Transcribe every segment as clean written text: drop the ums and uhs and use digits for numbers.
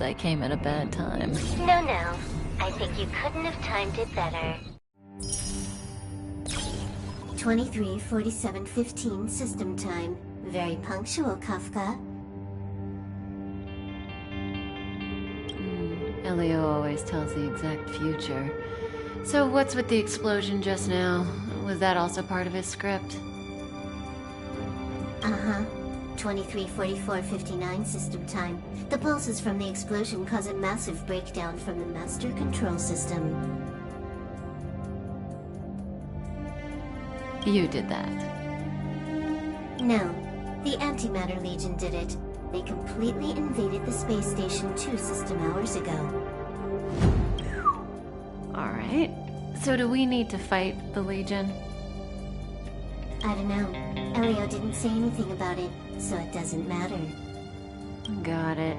I came at a bad time. No, no. I think you couldn't have timed it better. 23:47:15 system time. Very punctual, Kafka. Elio always tells the exact future. So what's with the explosion just now? Was that also part of his script? Uh-huh. 23:44:59 system time. The pulses from the explosion cause a massive breakdown from the master control system. You did that. No, the Antimatter Legion did it. They completely invaded the space station 2 system hours ago. Alright. So do we need to fight the Legion? I don't know. Elio didn't say anything about it, so it doesn't matter. Got it.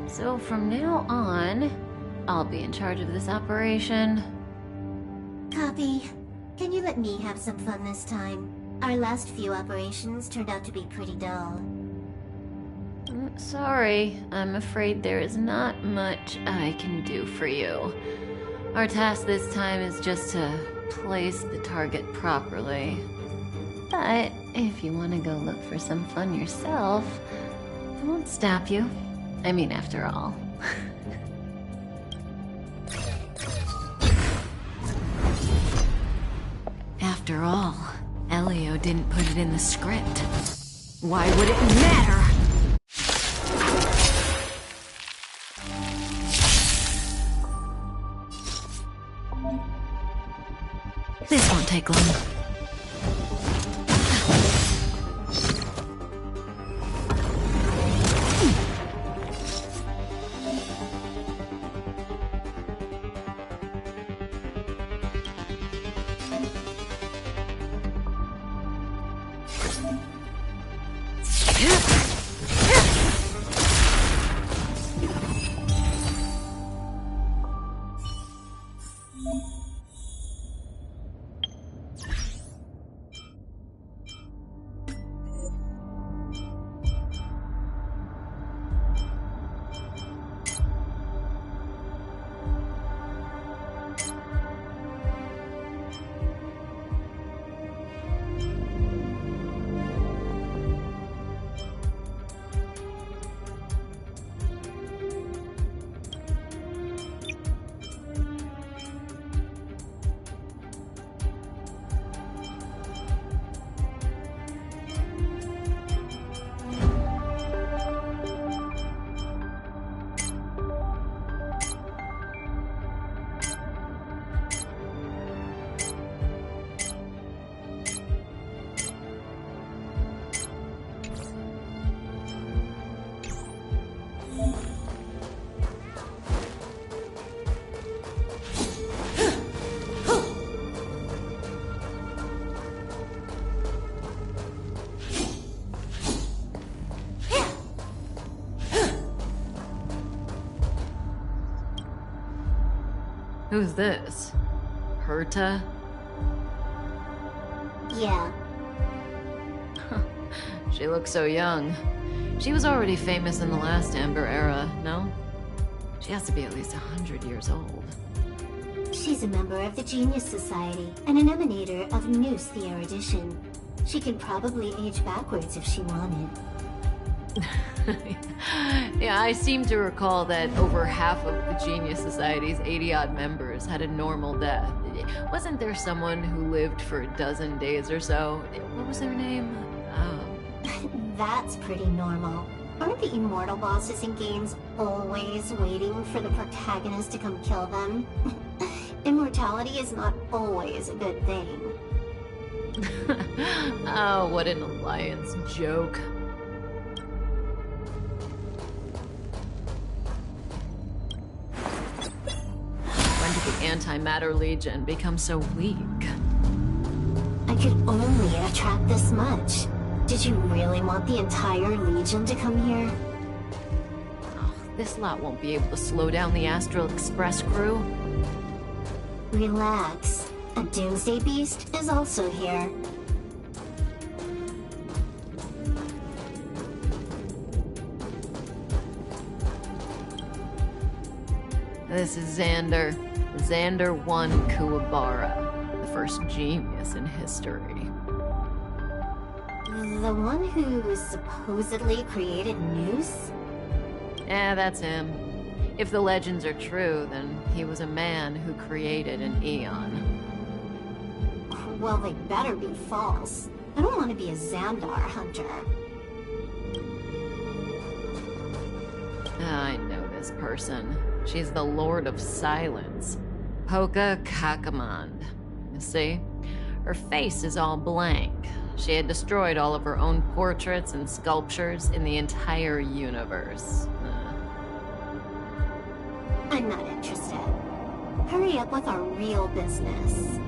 So from now on, I'll be in charge of this operation. Copy. Can you let me have some fun this time? Our last few operations turned out to be pretty dull. Sorry, I'm afraid there is not much I can do for you. Our task this time is just to place the target properly. But if you want to go look for some fun yourself, I won't stop you. I mean, after all. After all, Elio didn't put it in the script. Why would it matter? This won't take long. Who's this? Herta? Yeah. She looks so young. She was already famous in the last Amber era, no? She has to be at least 100 years old. She's a member of the Genius Society and an emanator of Noose the Erudition. She could probably age backwards if she wanted. Yeah, I seem to recall that over half of the Genius Society's 80-odd members had a normal death. Wasn't there someone who lived for a dozen days or so? What was her name? That's pretty normal. Aren't the immortal bosses in games always waiting for the protagonist to come kill them? Immortality is not always a good thing. Oh, what an alliance joke. When did the Antimatter Legion become so weak? I could only attract this much. Did you really want the entire Legion to come here? Oh, this lot won't be able to slow down the Astral Express crew. Relax. A Doomsday Beast is also here. This is Xander. Xander 1 Kuwabara, the first genius in history. The one who supposedly created Noose? Yeah, that's him. If the legends are true, then he was a man who created an eon. Well, they better be false. I don't want to be a Xandar hunter. I know this person. She's the Lord of Silence. Hoka Kakamand. You see? Her face is all blank. She had destroyed all of her own portraits and sculptures in the entire universe. I'm not interested. Hurry up with our real business.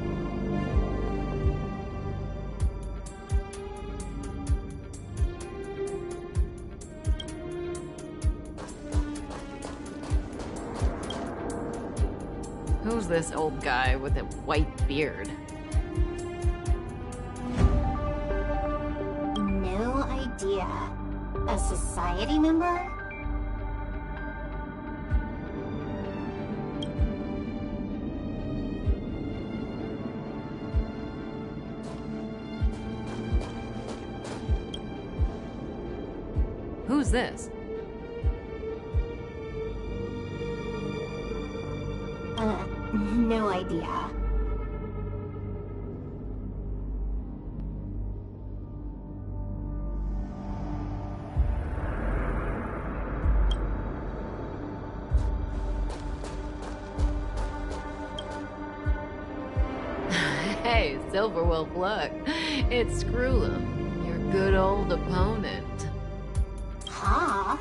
Who's this old guy with a white beard? No idea. A society member? Who's this? No idea. Hey, Silverwolf, look. It's Screw'em, your good old opponent. Huh?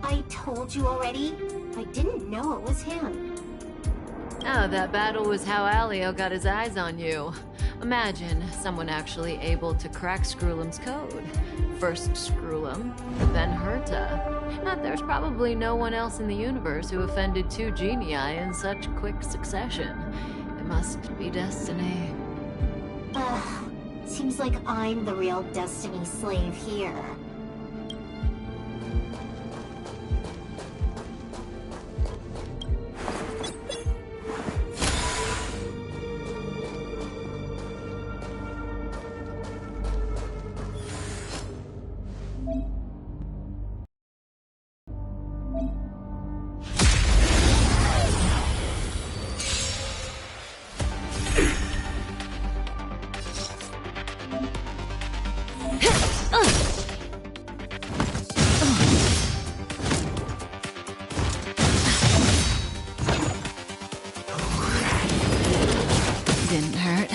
I told you already. I didn't know it was him. Oh, that battle was how Alio got his eyes on you. Imagine someone actually able to crack Screw'em's code. First Screw'em, then Herta. Now, there's probably no one else in the universe who offended two genii in such quick succession. It must be destiny. Seems like I'm the real Destiny slave here. Didn't hurt.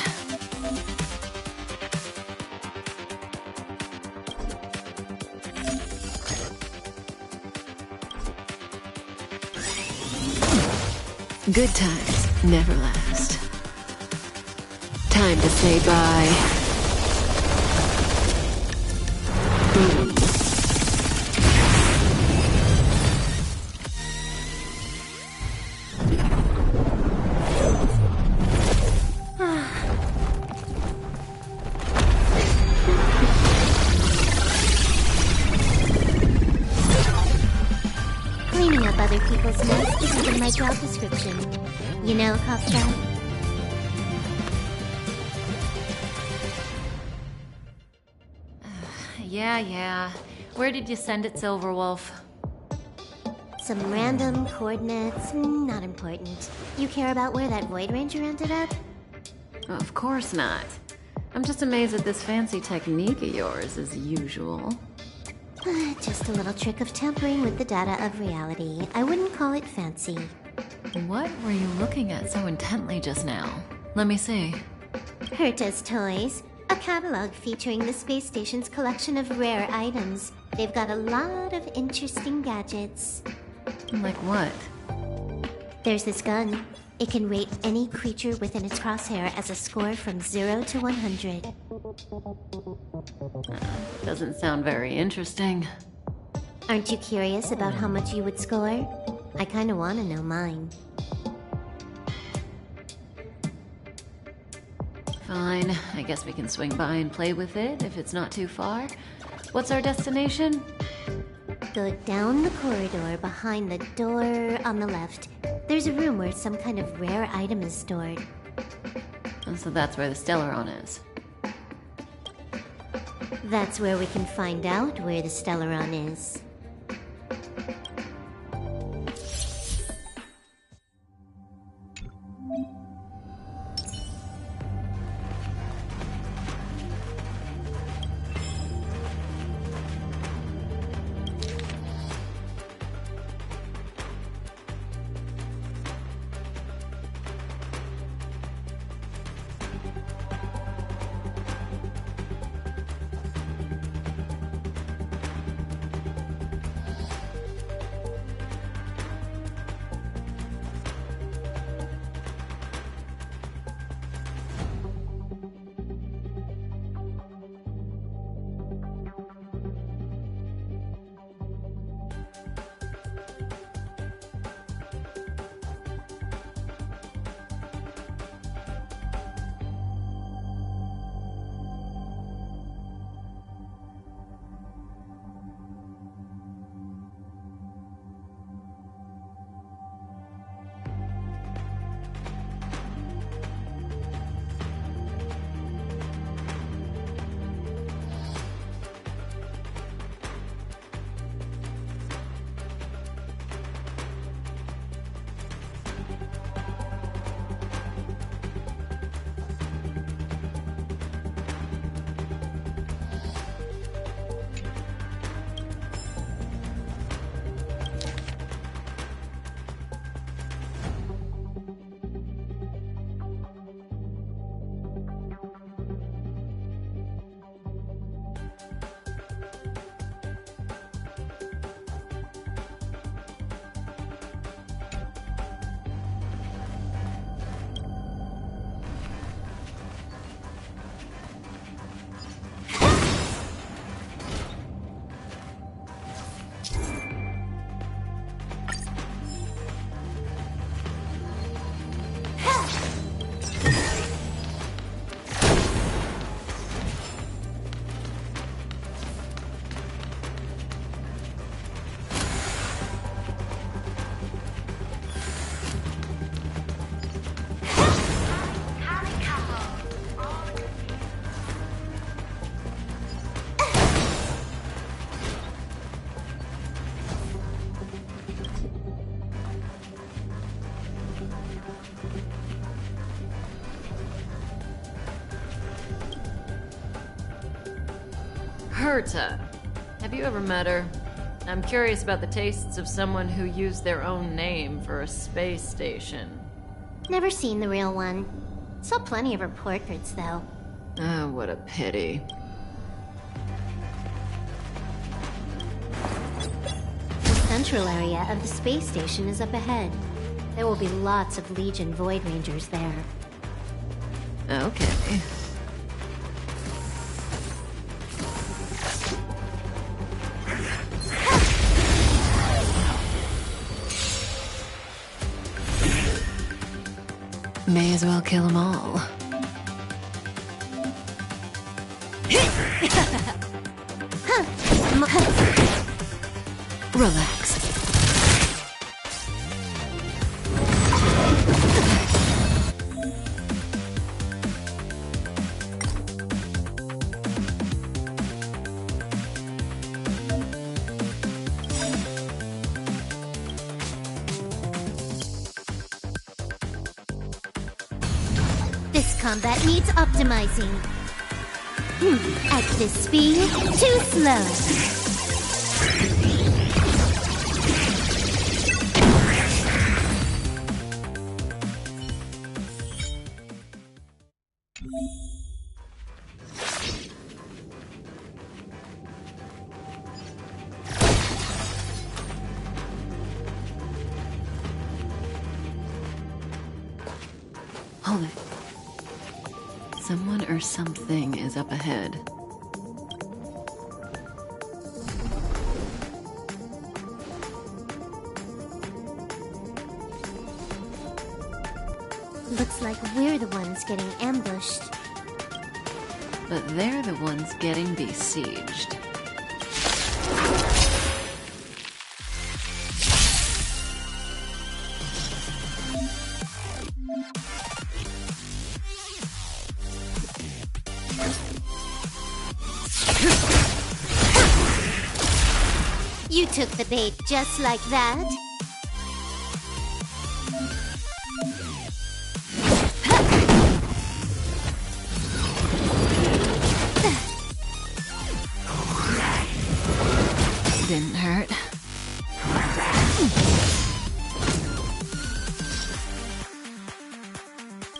Good times never last. Time to say bye. Boom. Cleaning up other people's mess isn't in my job description. You know, Kafka? Yeah. Where did you send it, Silverwolf? Some random coordinates, not important. You care about where that Void Ranger ended up? Of course not. I'm just amazed at this fancy technique of yours, as usual. Just a little trick of tampering with the data of reality. I wouldn't call it fancy. What were you looking at so intently just now? Let me see. Herta's Toys, a catalog featuring the space station's collection of rare items. They've got a lot of interesting gadgets. Like what? There's this gun. It can rate any creature within its crosshair as a score from 0 to 100. Doesn't sound very interesting. Aren't you curious about how much you would score? I kinda wanna know mine. Fine, I guess we can swing by and play with it if it's not too far. What's our destination? Go down the corridor behind the door on the left. There's a room where some kind of rare item is stored. So that's where the Stellaron is. That's where we can find out where the Stellaron is. Herta. Have you ever met her? I'm curious about the tastes of someone who used their own name for a space station. Never seen the real one. Saw plenty of her portraits, though. Oh, what a pity. The central area of the space station is up ahead. There will be lots of Legion Void Rangers there. Okay. May as well kill them all. Relax. This combat needs optimizing. At this speed, too slow. Hold it. Someone or something is up ahead. Looks like we're the ones getting ambushed. But they're the ones getting besieged. You took the bait just like that? Didn't hurt.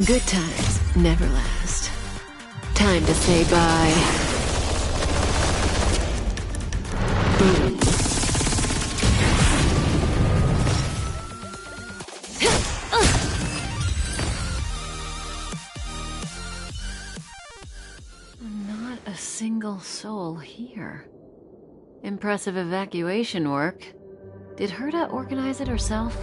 Good times never last. Time to say bye. Boom. Not a single soul here. Impressive evacuation work. Did Herta organize it herself?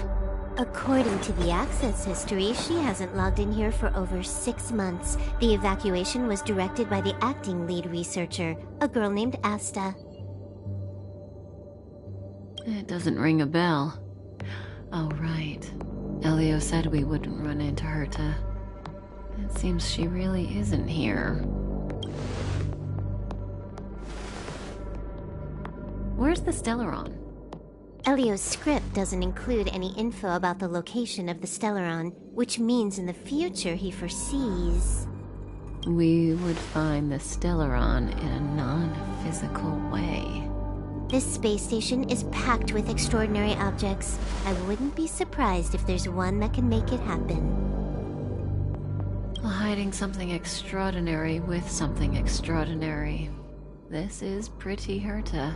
According to the access history, she hasn't logged in here for over 6 months. The evacuation was directed by the acting lead researcher, a girl named Asta. It doesn't ring a bell. Oh, right. Elio said we wouldn't run into Herta. It seems she really isn't here. Where's the Stellaron? Elio's script doesn't include any info about the location of the Stellaron, which means in the future he foresees... We would find the Stellaron in a non-physical way. This space station is packed with extraordinary objects. I wouldn't be surprised if there's one that can make it happen. Hiding something extraordinary with something extraordinary. This is pretty Herta.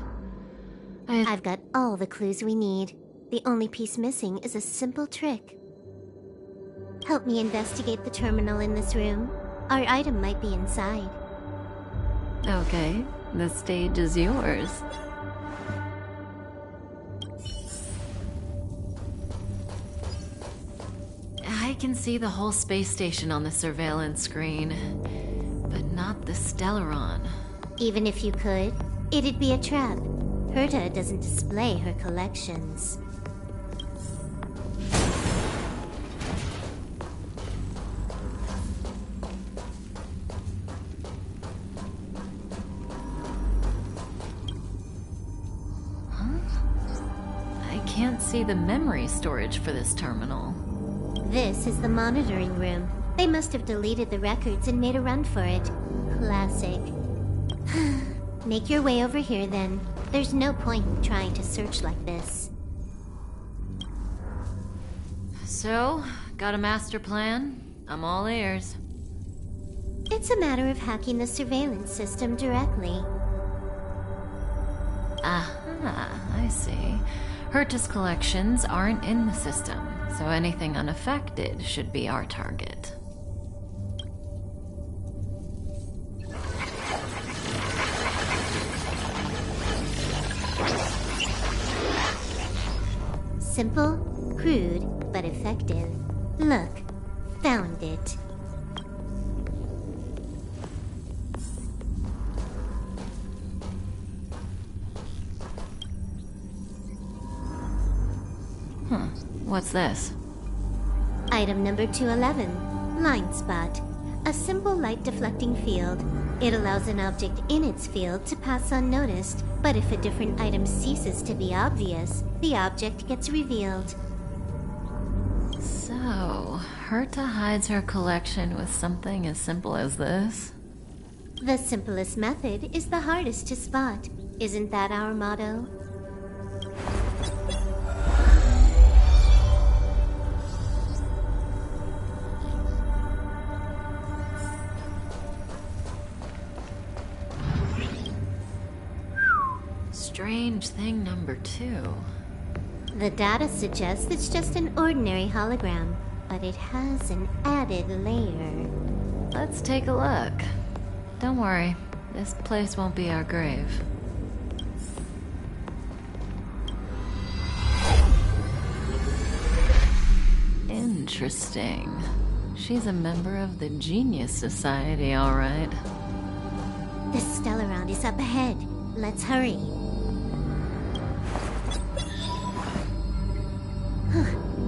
I've got all the clues we need. The only piece missing is a simple trick. Help me investigate the terminal in this room. Our item might be inside. Okay, the stage is yours. I can see the whole space station on the surveillance screen, but not the Stellaron. Even if you could, it'd be a trap. Herta doesn't display her collections. Huh? I can't see the memory storage for this terminal. This is the monitoring room. They must have deleted the records and made a run for it. Classic. Make your way over here then. There's no point in trying to search like this. So, got a master plan? I'm all ears. It's a matter of hacking the surveillance system directly. Aha, I see. Herta's collections aren't in the system, so anything unaffected should be our target. Simple, crude, but effective. Look, found it. What's this? Item number 211, line spot. A simple light deflecting field. It allows an object in its field to pass unnoticed, but if a different item ceases to be obvious, the object gets revealed. So, Herta hides her collection with something as simple as this? The simplest method is the hardest to spot. Isn't that our motto? Strange thing number 2. The data suggests it's just an ordinary hologram, but it has an added layer. Let's take a look. Don't worry, this place won't be our grave. Interesting. She's a member of the Genius Society, all right. The Stellaron is up ahead. Let's hurry.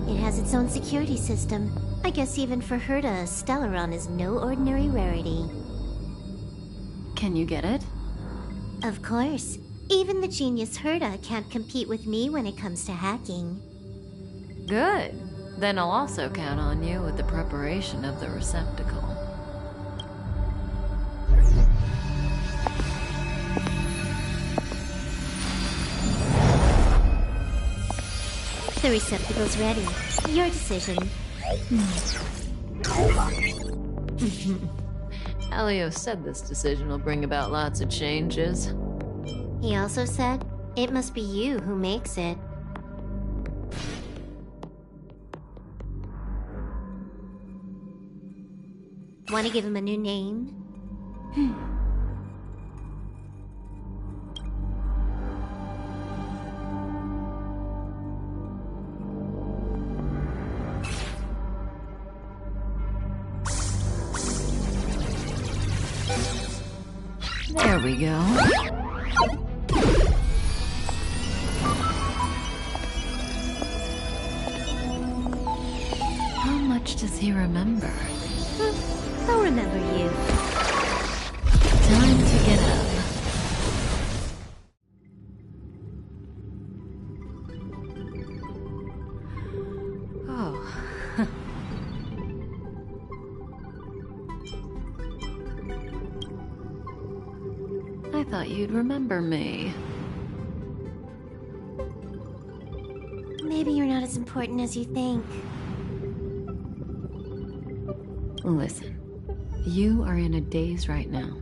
It has its own security system. I guess even for Herta, a Stellaron is no ordinary rarity. Can you get it? Of course. Even the genius Herta can't compete with me when it comes to hacking. Good. Then I'll also count on you with the preparation of the receptacle. The receptacle's ready. Your decision. Elio said this decision will bring about lots of changes. He also said, it must be you who makes it. Want to give him a new name? There we go. How much does he remember? I'll remember you. Time to get up. Oh. I thought you'd remember me. Maybe you're not as important as you think. Listen, you are in a daze right now.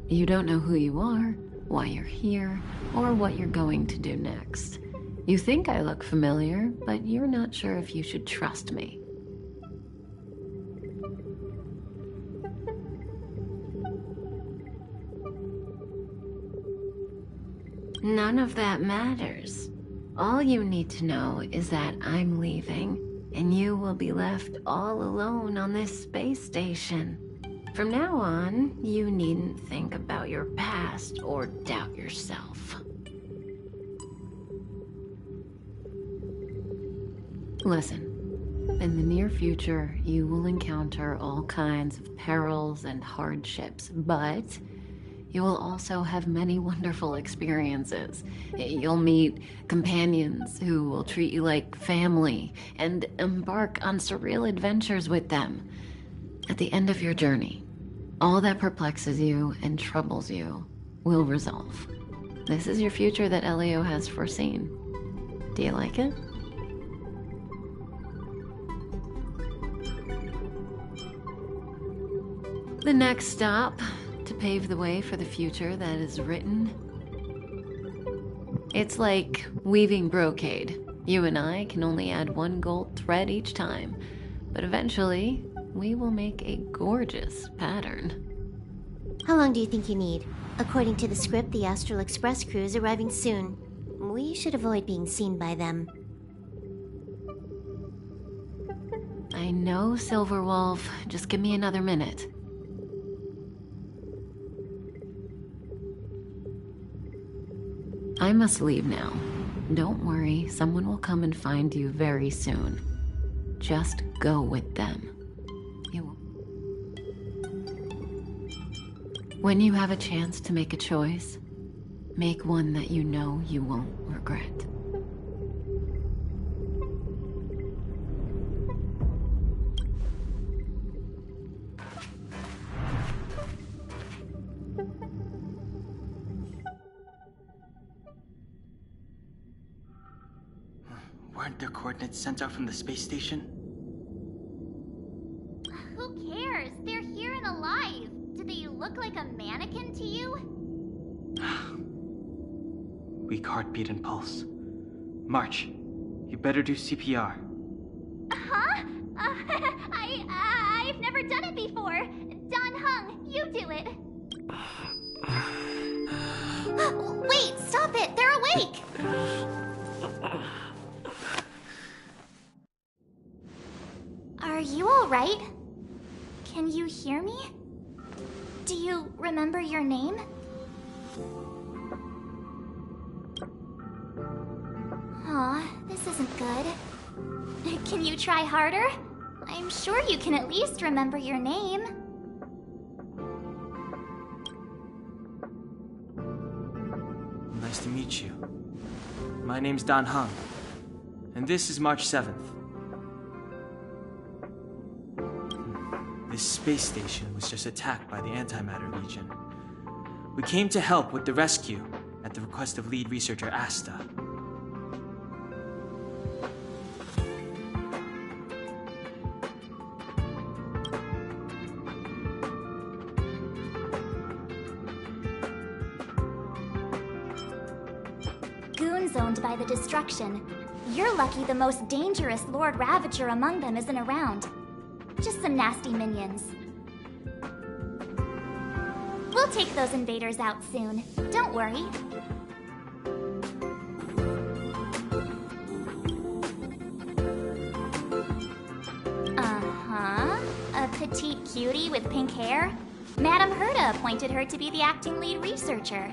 You don't know who you are, why you're here, or what you're going to do next. You think I look familiar, but you're not sure if you should trust me. None of that matters. All you need to know is that I'm leaving, and you will be left all alone on this space station. From now on, you needn't think about your past or doubt yourself. Listen, in the near future, you will encounter all kinds of perils and hardships, but you will also have many wonderful experiences. You'll meet companions who will treat you like family and embark on surreal adventures with them. At the end of your journey, all that perplexes you and troubles you will resolve. This is your future that Elio has foreseen. Do you like it? The next stop, to pave the way for the future that is written. It's like weaving brocade. You and I can only add one gold thread each time, but eventually we will make a gorgeous pattern. How long do you think you need? According to the script, the Astral Express crew is arriving soon. We should avoid being seen by them. I know, Silverwolf. Just give me another minute. I must leave now. Don't worry, someone will come and find you very soon. Just go with them. When you have a chance to make a choice, make one that you know you won't regret. Weren't the coordinates sent out from the space station? Who cares? They're here and alive. Do they look like a mannequin to you? Weak heartbeat and pulse. March, you better do CPR. Huh? I've never done it before. Don Hung, you do it. Wait, stop it! They're awake! Are you alright? Can you hear me? Do you remember your name? Aw, this isn't good. Can you try harder? I'm sure you can at least remember your name. Nice to meet you. My name's Dan Hung, and this is March 7th. This space station was just attacked by the Antimatter Legion. We came to help with the rescue at the request of lead researcher Asta. Goons owned by the destruction. You're lucky the most dangerous Lord Ravager among them isn't around. Just some nasty minions. We'll take those invaders out soon. Don't worry. Uh-huh. A petite cutie with pink hair? Madame Herta appointed her to be the acting lead researcher.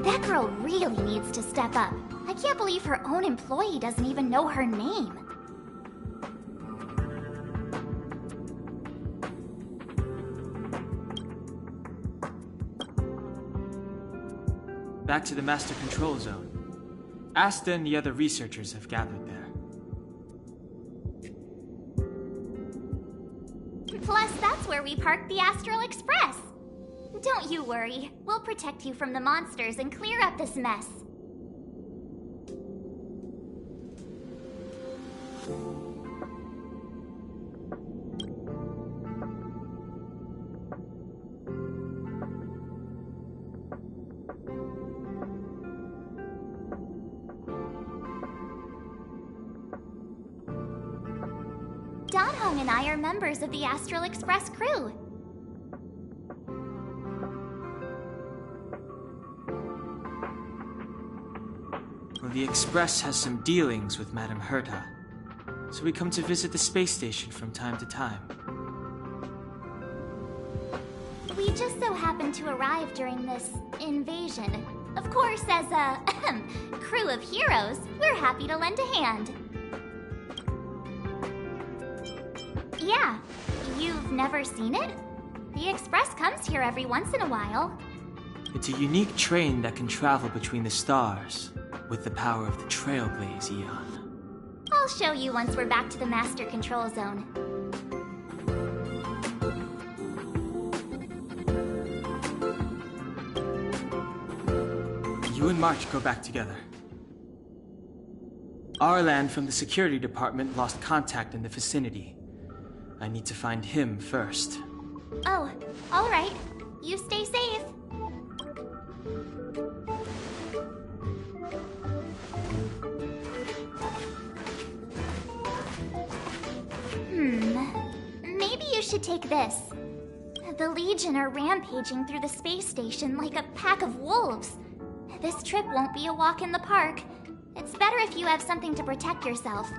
That girl really needs to step up. I can't believe her own employee doesn't even know her name. Back to the Master Control Zone. Asta and the other researchers have gathered there. Plus, that's where we parked the Astral Express. Don't you worry. We'll protect you from the monsters and clear up this mess. Dan Hung and I are members of the Astral Express crew. Well, the Express has some dealings with Madame Herta, so we come to visit the space station from time to time. We just so happened to arrive during this invasion. Of course, as a crew of heroes, we're happy to lend a hand. Yeah, you've never seen it? The Express comes here every once in a while. It's a unique train that can travel between the stars with the power of the Trailblaze Eon. I'll show you once we're back to the Master Control Zone. You and March go back together. Arlan from the security department lost contact in the vicinity. I need to find him first. Oh, all right. You stay safe. Maybe you should take this. The Legion are rampaging through the space station like a pack of wolves. This trip won't be a walk in the park. It's better if you have something to protect yourself.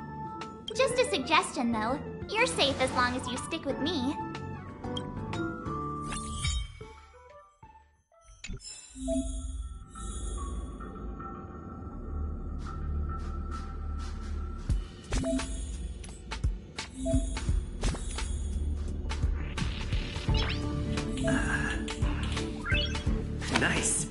Just a suggestion, though. You're safe as long as you stick with me. Nice.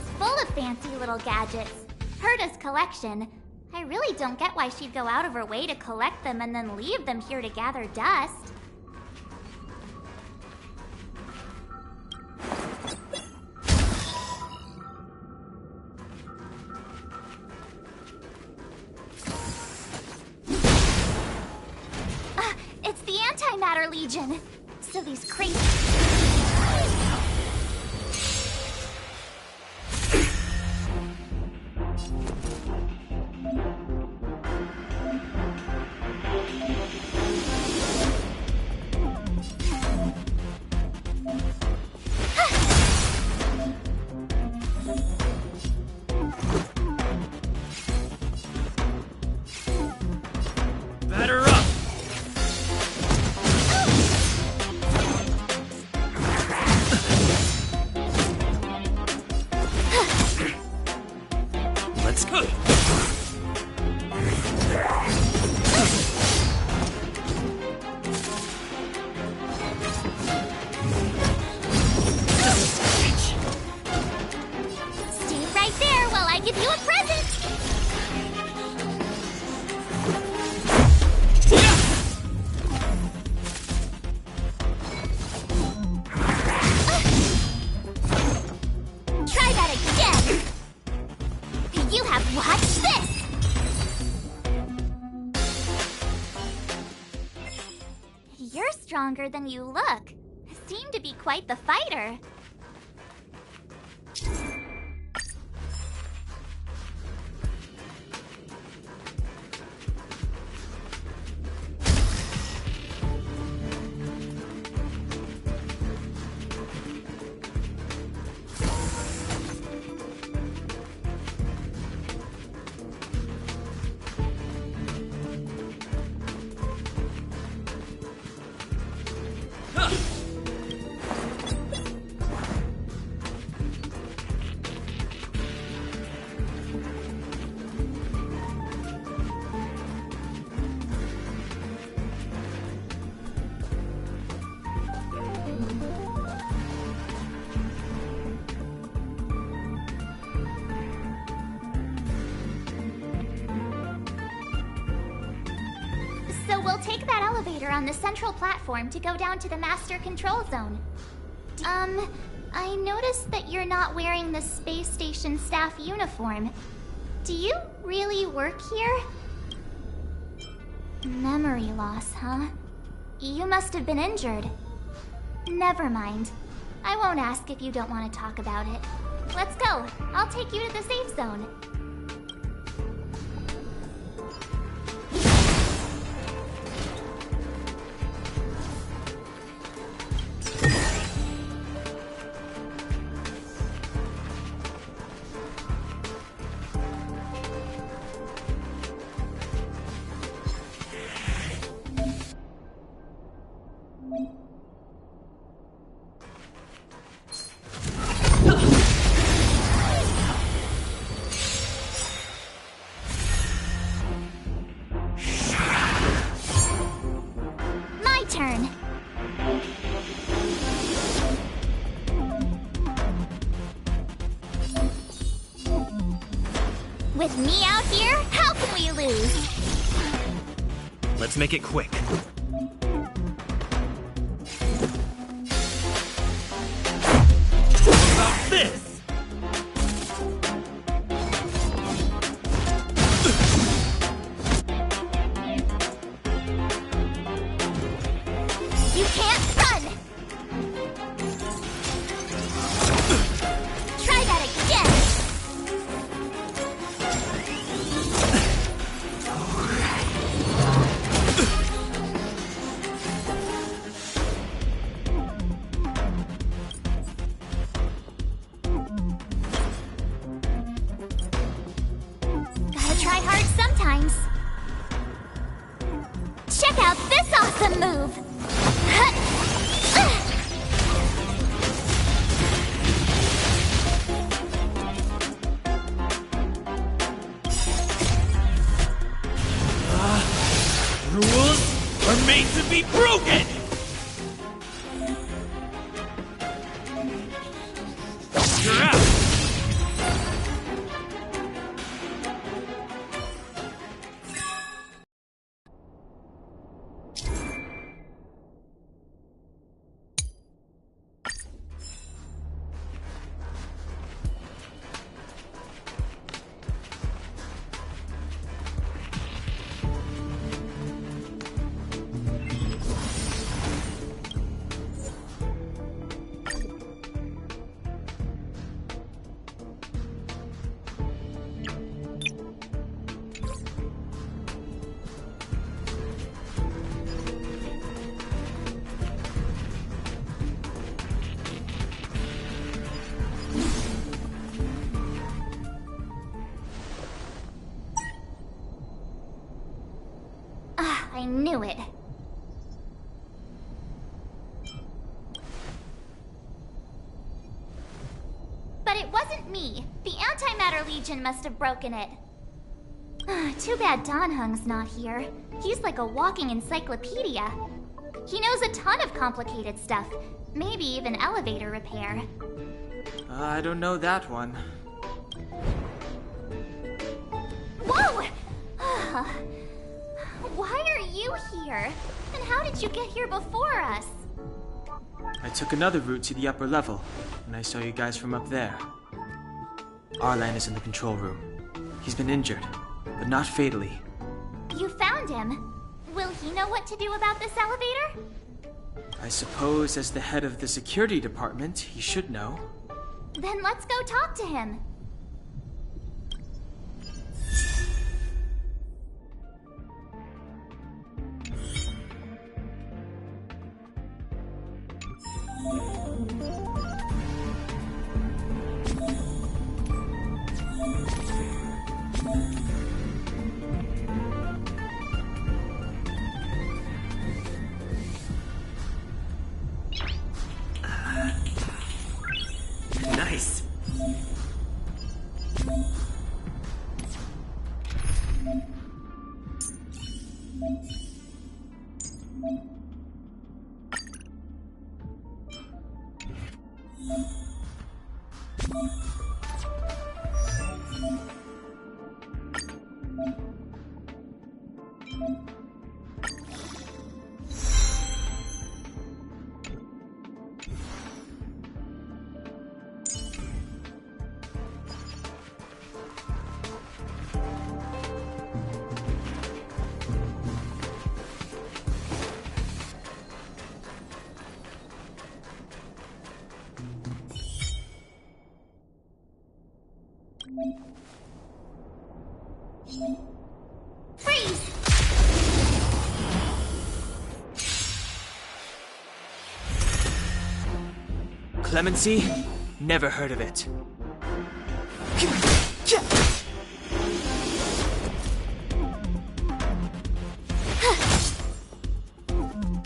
is full of fancy little gadgets. Herta's collection. I really don't get why she'd go out of her way to collect them and then leave them here to gather dust. It's the Antimatter Legion. So these crazy... Batter up! Let's go! Stay right there while I give you a present! Try that again! You have watched this! You're stronger than you look. Seem to be quite the fighter. So we'll take that elevator on the central platform to go down to the master control zone. I noticed that you're not wearing the space station staff uniform. Do you really work here? Memory loss, huh? You must have been injured. Never mind. I won't ask if you don't want to talk about it. Let's go. I'll take you to the safe zone. My turn. With me out here, how can we lose? Let's make it quick. About this! You can't run! Try that again! Gotta try hard sometimes. Check out this awesome move! Rules are made to be broken! You're out! I knew it. But it wasn't me. The Antimatter Legion must have broken it. Too bad Danhung's not here. He's like a walking encyclopedia. He knows a ton of complicated stuff. Maybe even elevator repair. I don't know that one. Whoa! Why are you here? And how did you get here before us? I took another route to the upper level, and I saw you guys from up there. Arlan is in the control room. He's been injured, but not fatally. You found him. Will he know what to do about this elevator? I suppose as the head of the security department, he should know. Then let's go talk to him. Nice. Freeze! Clemency? Never heard of it.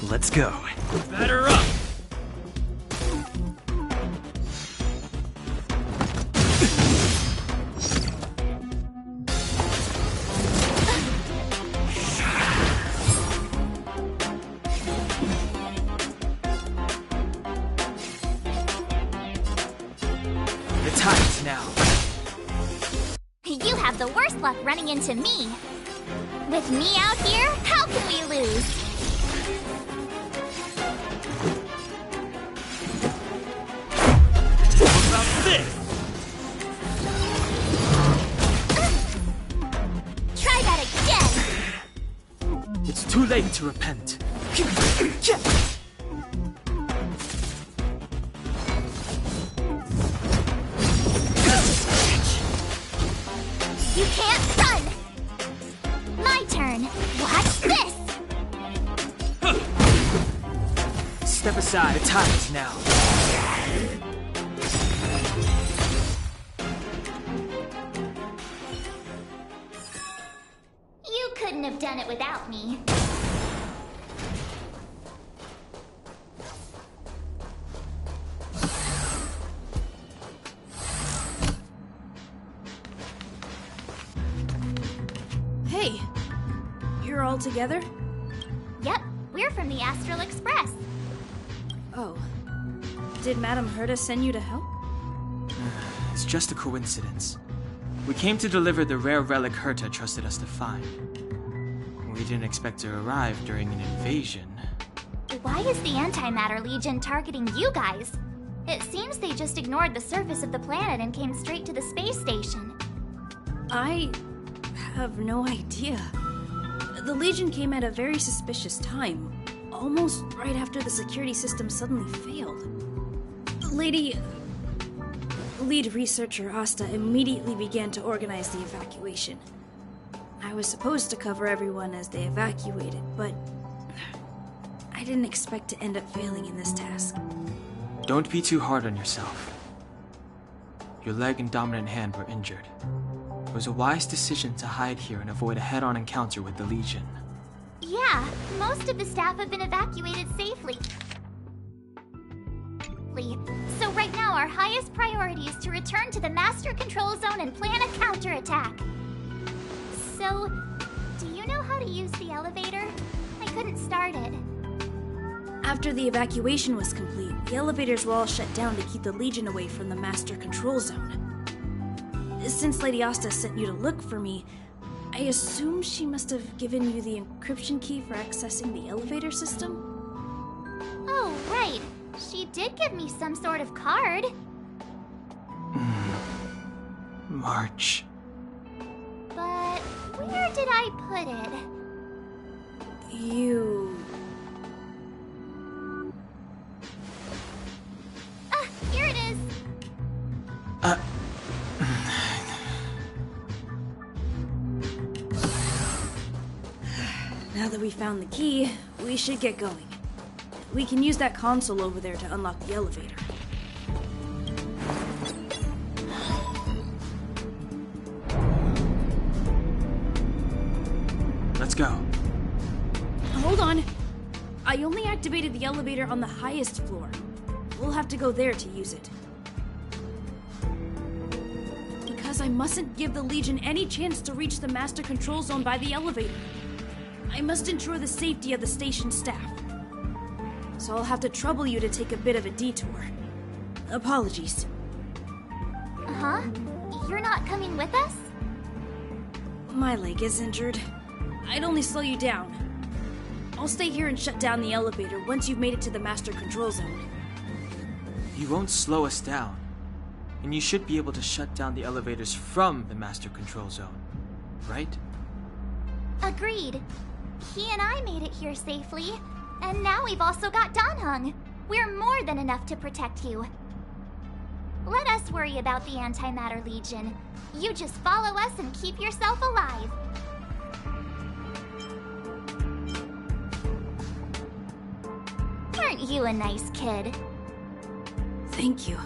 Let's go. Batter up! The time's now. You have the worst luck running into me. With me out here, how can we lose? What about this? Try that again. It's too late to repent. You can't run. My turn. Watch this. Step aside, the time is now. You couldn't have done it without me. Hey, you're all together? Yep, we're from the Astral Express. Oh. Did Madame Herta send you to help? It's just a coincidence. We came to deliver the rare relic Herta trusted us to find. We didn't expect to arrive during an invasion. Why is the Antimatter Legion targeting you guys? It seems they just ignored the surface of the planet and came straight to the space station. I have no idea. The Legion came at a very suspicious time, almost right after the security system suddenly failed. Lead researcher Asta immediately began to organize the evacuation. I was supposed to cover everyone as they evacuated, but I didn't expect to end up failing in this task. Don't be too hard on yourself. Your leg and dominant hand were injured. It was a wise decision to hide here and avoid a head-on encounter with the Legion. Yeah, most of the staff have been evacuated safely. So right now our highest priority is to return to the master control zone and plan a counterattack. So, do you know how to use the elevator? I couldn't start it. After the evacuation was complete, the elevators were all shut down to keep the Legion away from the master control zone. Since Lady Asta sent you to look for me, I assume she must have given you the encryption key for accessing the elevator system? Oh, right. She did give me some sort of card. March. But where did I put it? You... Here it is. Now that we found the key, we should get going. We can use that console over there to unlock the elevator. Let's go. Hold on. I only activated the elevator on the highest floor. We'll have to go there to use it. Because I mustn't give the Legion any chance to reach the master control zone by the elevator. I must ensure the safety of the station staff. So I'll have to trouble you to take a bit of a detour. Apologies. Huh? You're not coming with us? My leg is injured. I'd only slow you down. I'll stay here and shut down the elevator once you've made it to the master control zone. You won't slow us down. And you should be able to shut down the elevators from the master control zone, right? Agreed. He and I made it here safely, and now we've also got Danheng. We're more than enough to protect you. Let us worry about the Antimatter Legion. You just follow us and keep yourself alive. Aren't you a nice kid? Thank you.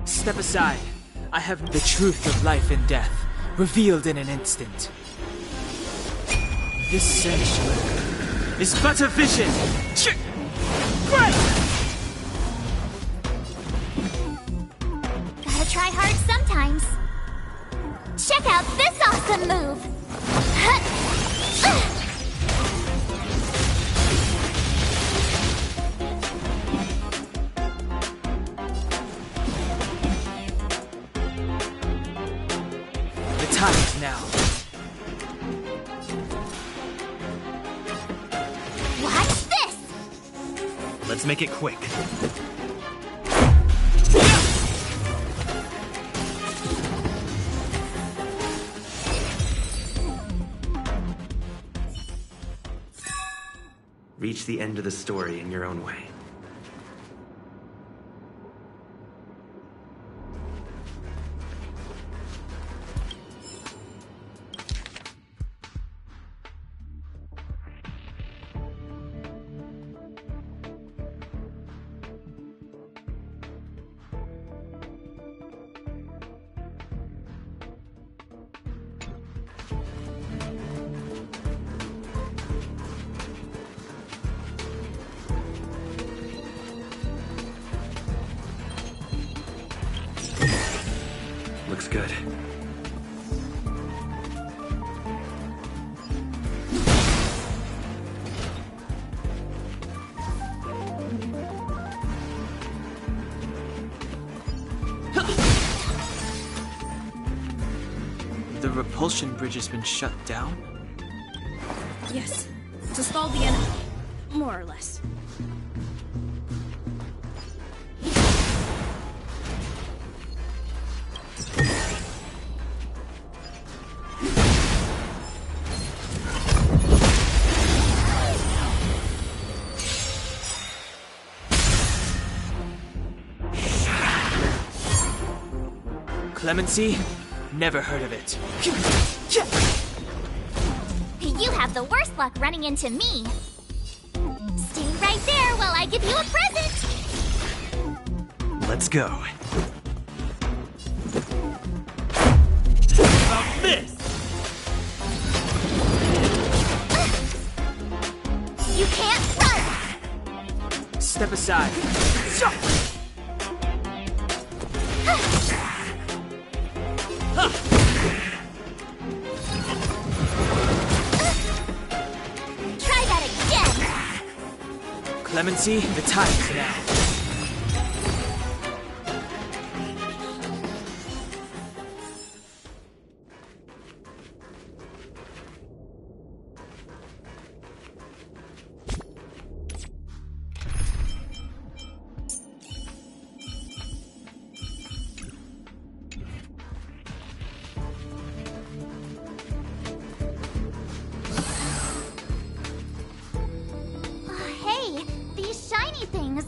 Step aside. I have the truth of life and death, revealed in an instant. This sanctuary is but a vision. Right! Gotta try hard sometimes. Check out this awesome move! The time is now. Watch this! Let's make it quick. Reach the end of the story in your own way. good. The repulsion bridge has been shut down? Yes, to stall the enemy, more or less. Clemency? Never heard of it. You have the worst luck running into me. Stay right there while I give you a present. Let's go. About this! You can't run! Step aside. Try that again! Clemency, the time is now. Hey, these shiny things.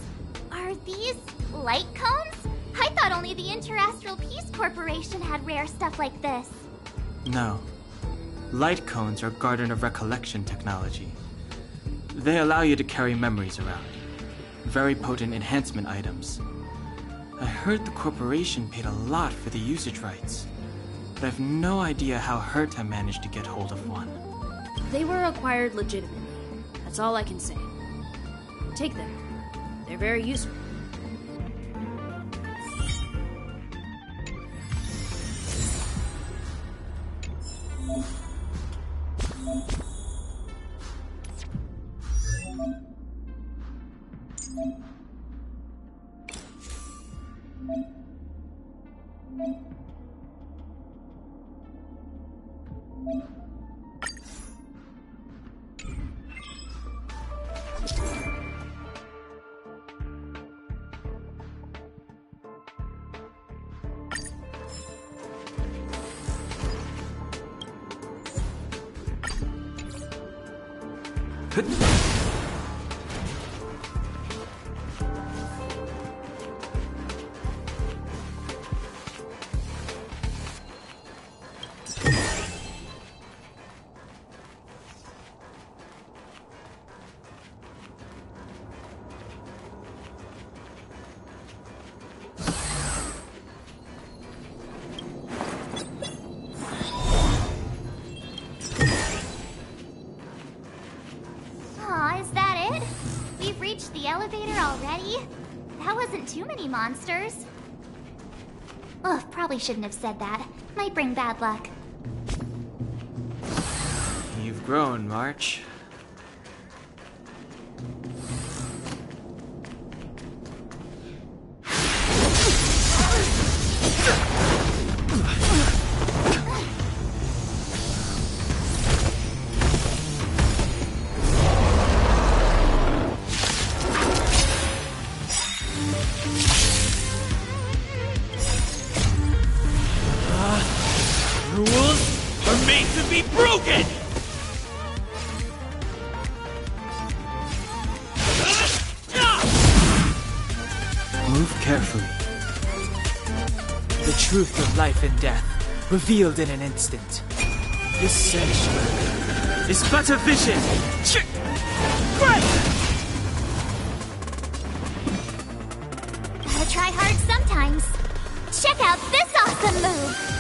Are these light cones? I thought only the Interastral Peace Corporation had rare stuff like this. No. Light cones are Garden of Recollection technology. They allow you to carry memories around. Very potent enhancement items. I heard the corporation paid a lot for the usage rights, but I've no idea how Herta managed to get hold of one. They were acquired legitimately. That's all I can say. Take them. They're very useful. Aw, is that it? We've reached the elevator already? That wasn't too many monsters. Ugh, probably shouldn't have said that. Might bring bad luck. You've grown, March. Rules are made to be broken! Move carefully. The truth of life and death, revealed in an instant. This sanctuary is but a vision. Gotta try hard sometimes. Check out this awesome move!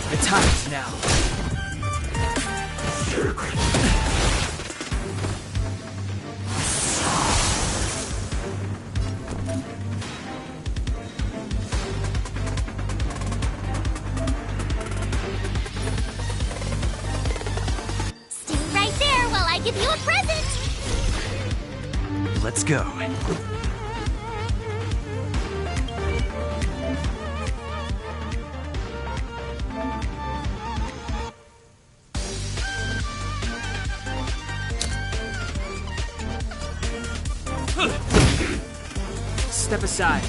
The time's now. give you a present! Let's go. Step aside.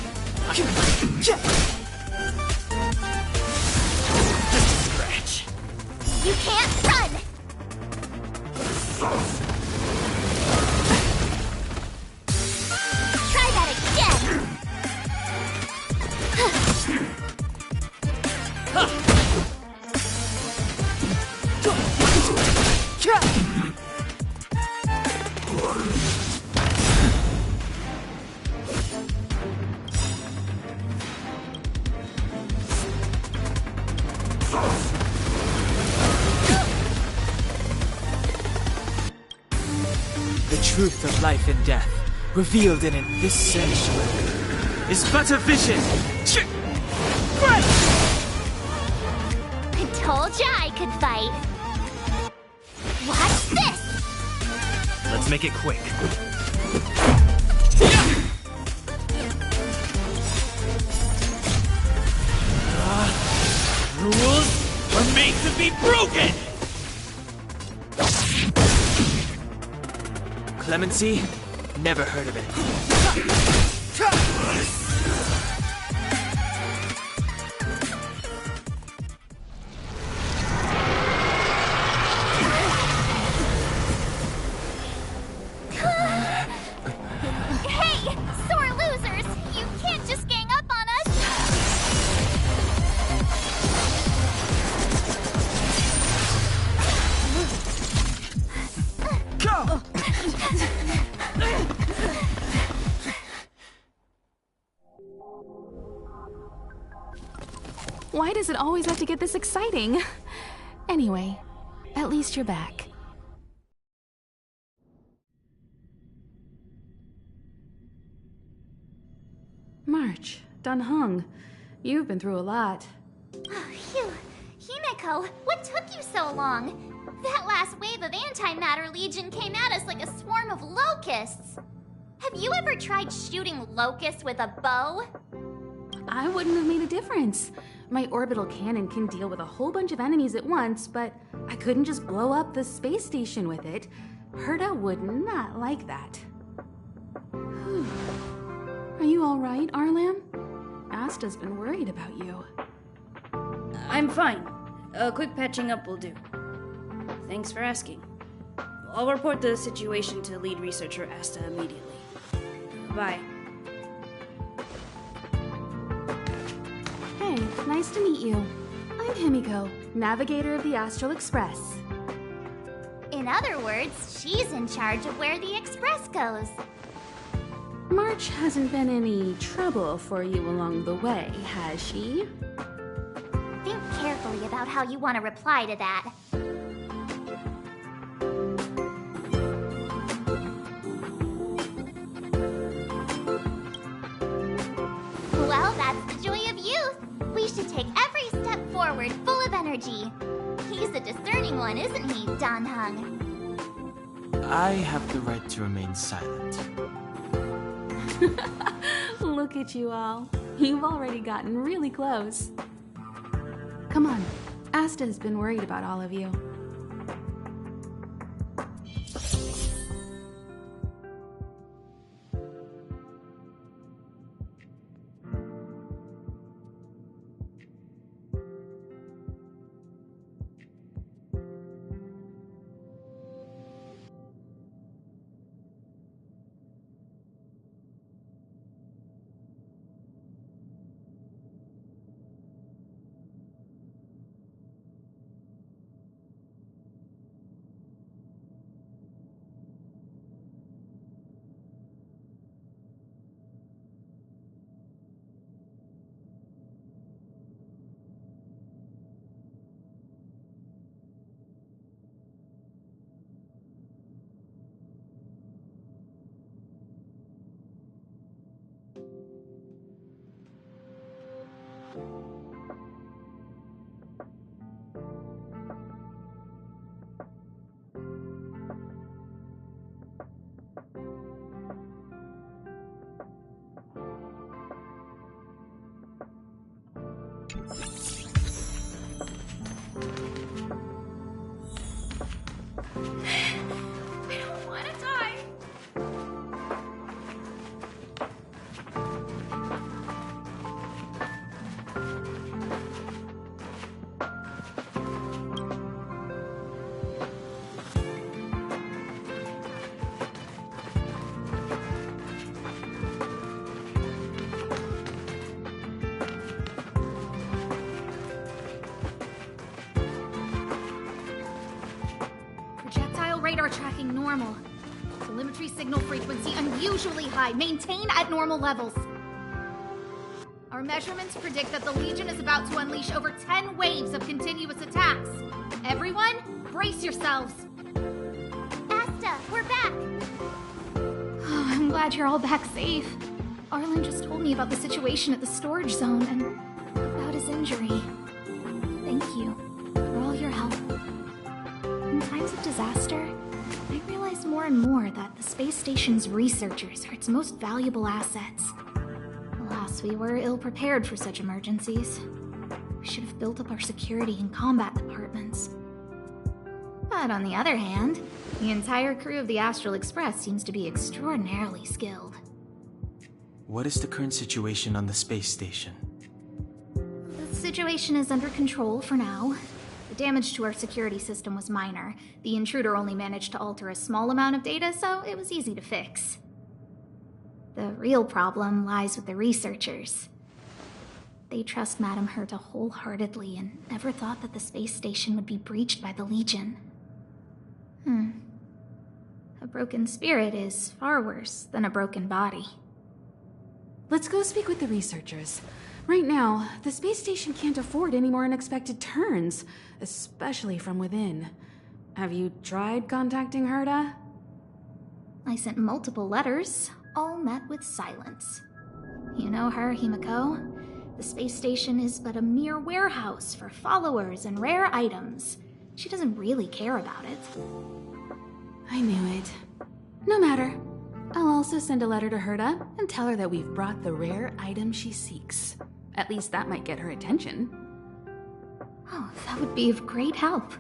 Scratch. You can't run! Try that again! The truth of life and death, revealed in this sanctuary, is but a vision. I told ya I could fight. Watch this! Let's make it quick. Rules are made to be broken! Clemency? Never heard of it. Hey! Sore losers! You can't just gang up on us! Why does it always have to get this exciting? Anyway, at least you're back. March, Dunhung, you've been through a lot. Phew. Himeko, what took you so long? That last wave of antimatter legion came at us like a swarm of locusts. Have you ever tried shooting locusts with a bow? I wouldn't have made a difference. My orbital cannon can deal with a whole bunch of enemies at once, but I couldn't just blow up the space station with it. Herta would not like that. Whew. Are you all right, Arlam? Asta's been worried about you. I'm fine. A quick patching up will do. Thanks for asking. I'll report the situation to lead researcher Asta immediately. Bye. Hey, nice to meet you. I'm Himiko, navigator of the Astral Express. In other words, she's in charge of where the express goes. March hasn't been any trouble for you along the way, has she? Think carefully about how you want to reply to that. Well, that's the joy of youth. We should take every step forward full of energy. He's a discerning one, isn't he, Danhung? I have the right to remain silent. Look at you all. You've already gotten really close. Come on. Asta has been worried about all of you. radar tracking normal. Telemetry signal frequency unusually high. Maintain at normal levels. Our measurements predict that the Legion is about to unleash over 10 waves of continuous attacks. Everyone, brace yourselves. Asta, we're back! Oh, I'm glad you're all back safe. Arlen just told me about the situation at the storage zone and about his injury. Thank you for all your help. In times of disaster, I realize more and more that the space station's researchers are its most valuable assets. Alas, we were ill-prepared for such emergencies. We should have built up our security and combat departments. But on the other hand, the entire crew of the Astral Express seems to be extraordinarily skilled. What is the current situation on the space station? The situation is under control for now. The damage to our security system was minor. The intruder only managed to alter a small amount of data, so it was easy to fix. The real problem lies with the researchers. They trust Madame Herta wholeheartedly and never thought that the space station would be breached by the Legion. A broken spirit is far worse than a broken body. Let's go speak with the researchers. Right now, the space station can't afford any more unexpected turns, especially from within. Have you tried contacting Herta? I sent multiple letters, all met with silence. You know her, Himiko? The space station is but a mere warehouse for followers and rare items. She doesn't really care about it. I knew it. No matter. I'll also send a letter to Herta and tell her that we've brought the rare item she seeks. At least that might get her attention. Oh, that would be of great help.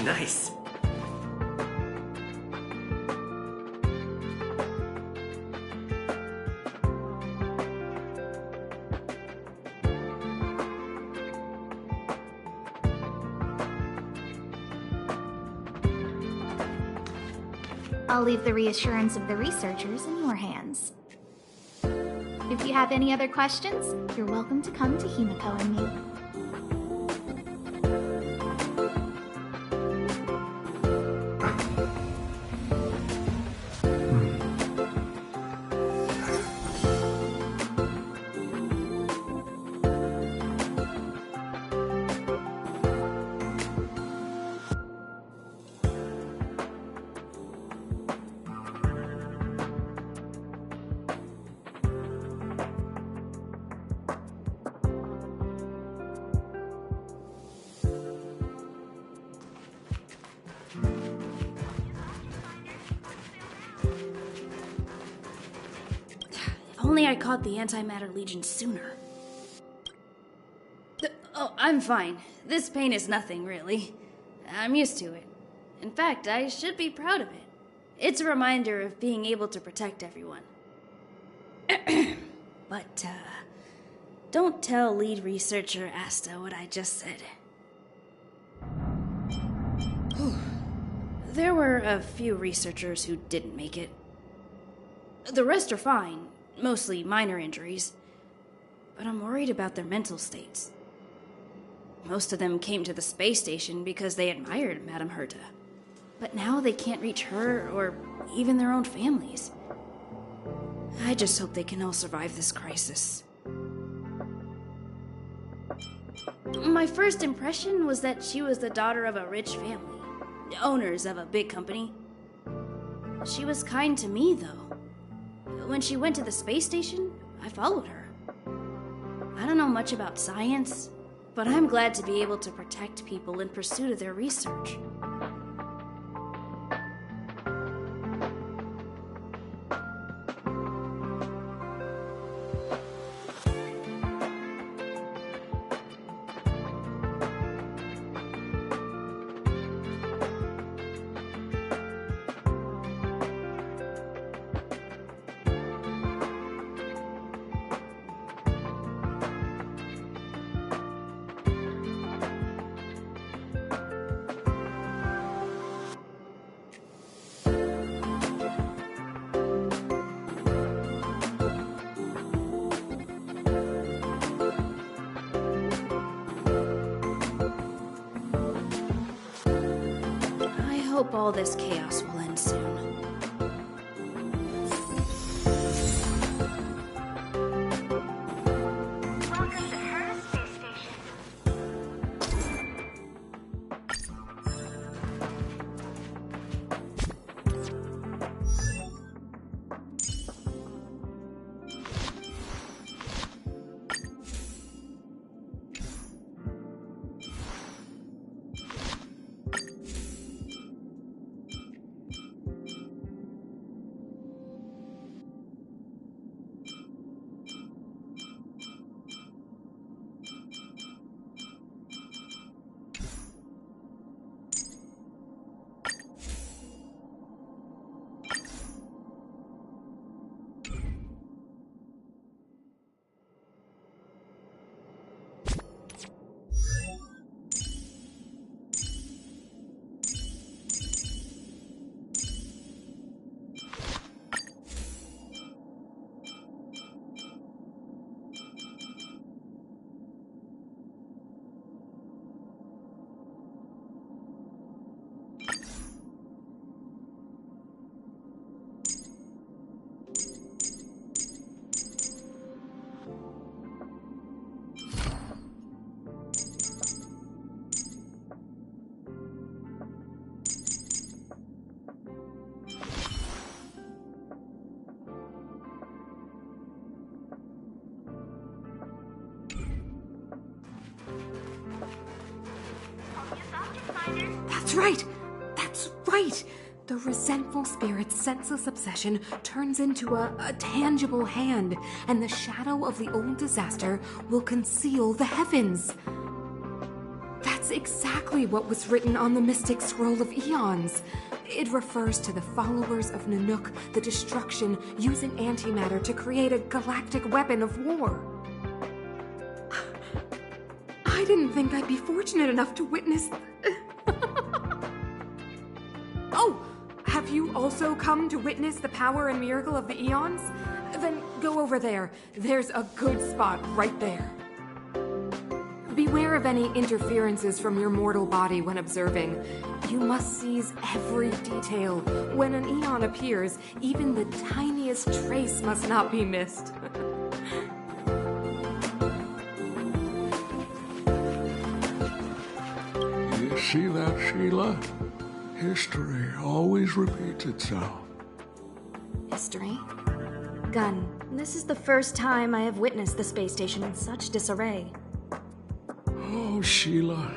Nice. I'll leave the reassurance of the researchers in your hands. If you have any other questions, you're welcome to come to Himiko and me. only I caught the Antimatter Legion sooner. Oh, I'm fine. This pain is nothing, really. I'm used to it. In fact, I should be proud of it. It's a reminder of being able to protect everyone. But, don't tell lead researcher Asta what I just said. There were a few researchers who didn't make it. The rest are fine, mostly minor injuries. But I'm worried about their mental states. Most of them came to the space station because they admired Madame Herta. But now they can't reach her or even their own families. I just hope they can all survive this crisis. My first impression was that she was the daughter of a rich family, owners of a big company. She was kind to me, though. When she went to the space station, I followed her. I don't know much about science, but I'm glad to be able to protect people in pursuit of their research. I hope all this chaos will end soon. Welcome to Herta Space Station. That's right! That's right! The resentful spirit's senseless obsession turns into a tangible hand, and the shadow of the old disaster will conceal the heavens. That's exactly what was written on the Mystic Scroll of Eons. It refers to the followers of Nanook, the destruction, using antimatter to create a galactic weapon of war. I didn't think I'd be fortunate enough to witness... Oh! Have you also come to witness the power and miracle of the Eons? Then go over there. There's a good spot right there. Beware of any interferences from your mortal body when observing. You must seize every detail. When an Eon appears, even the tiniest trace must not be missed. You see that, Sheila? History always repeats itself. History? Gun, this is the first time I have witnessed the space station in such disarray. Oh, Sheila.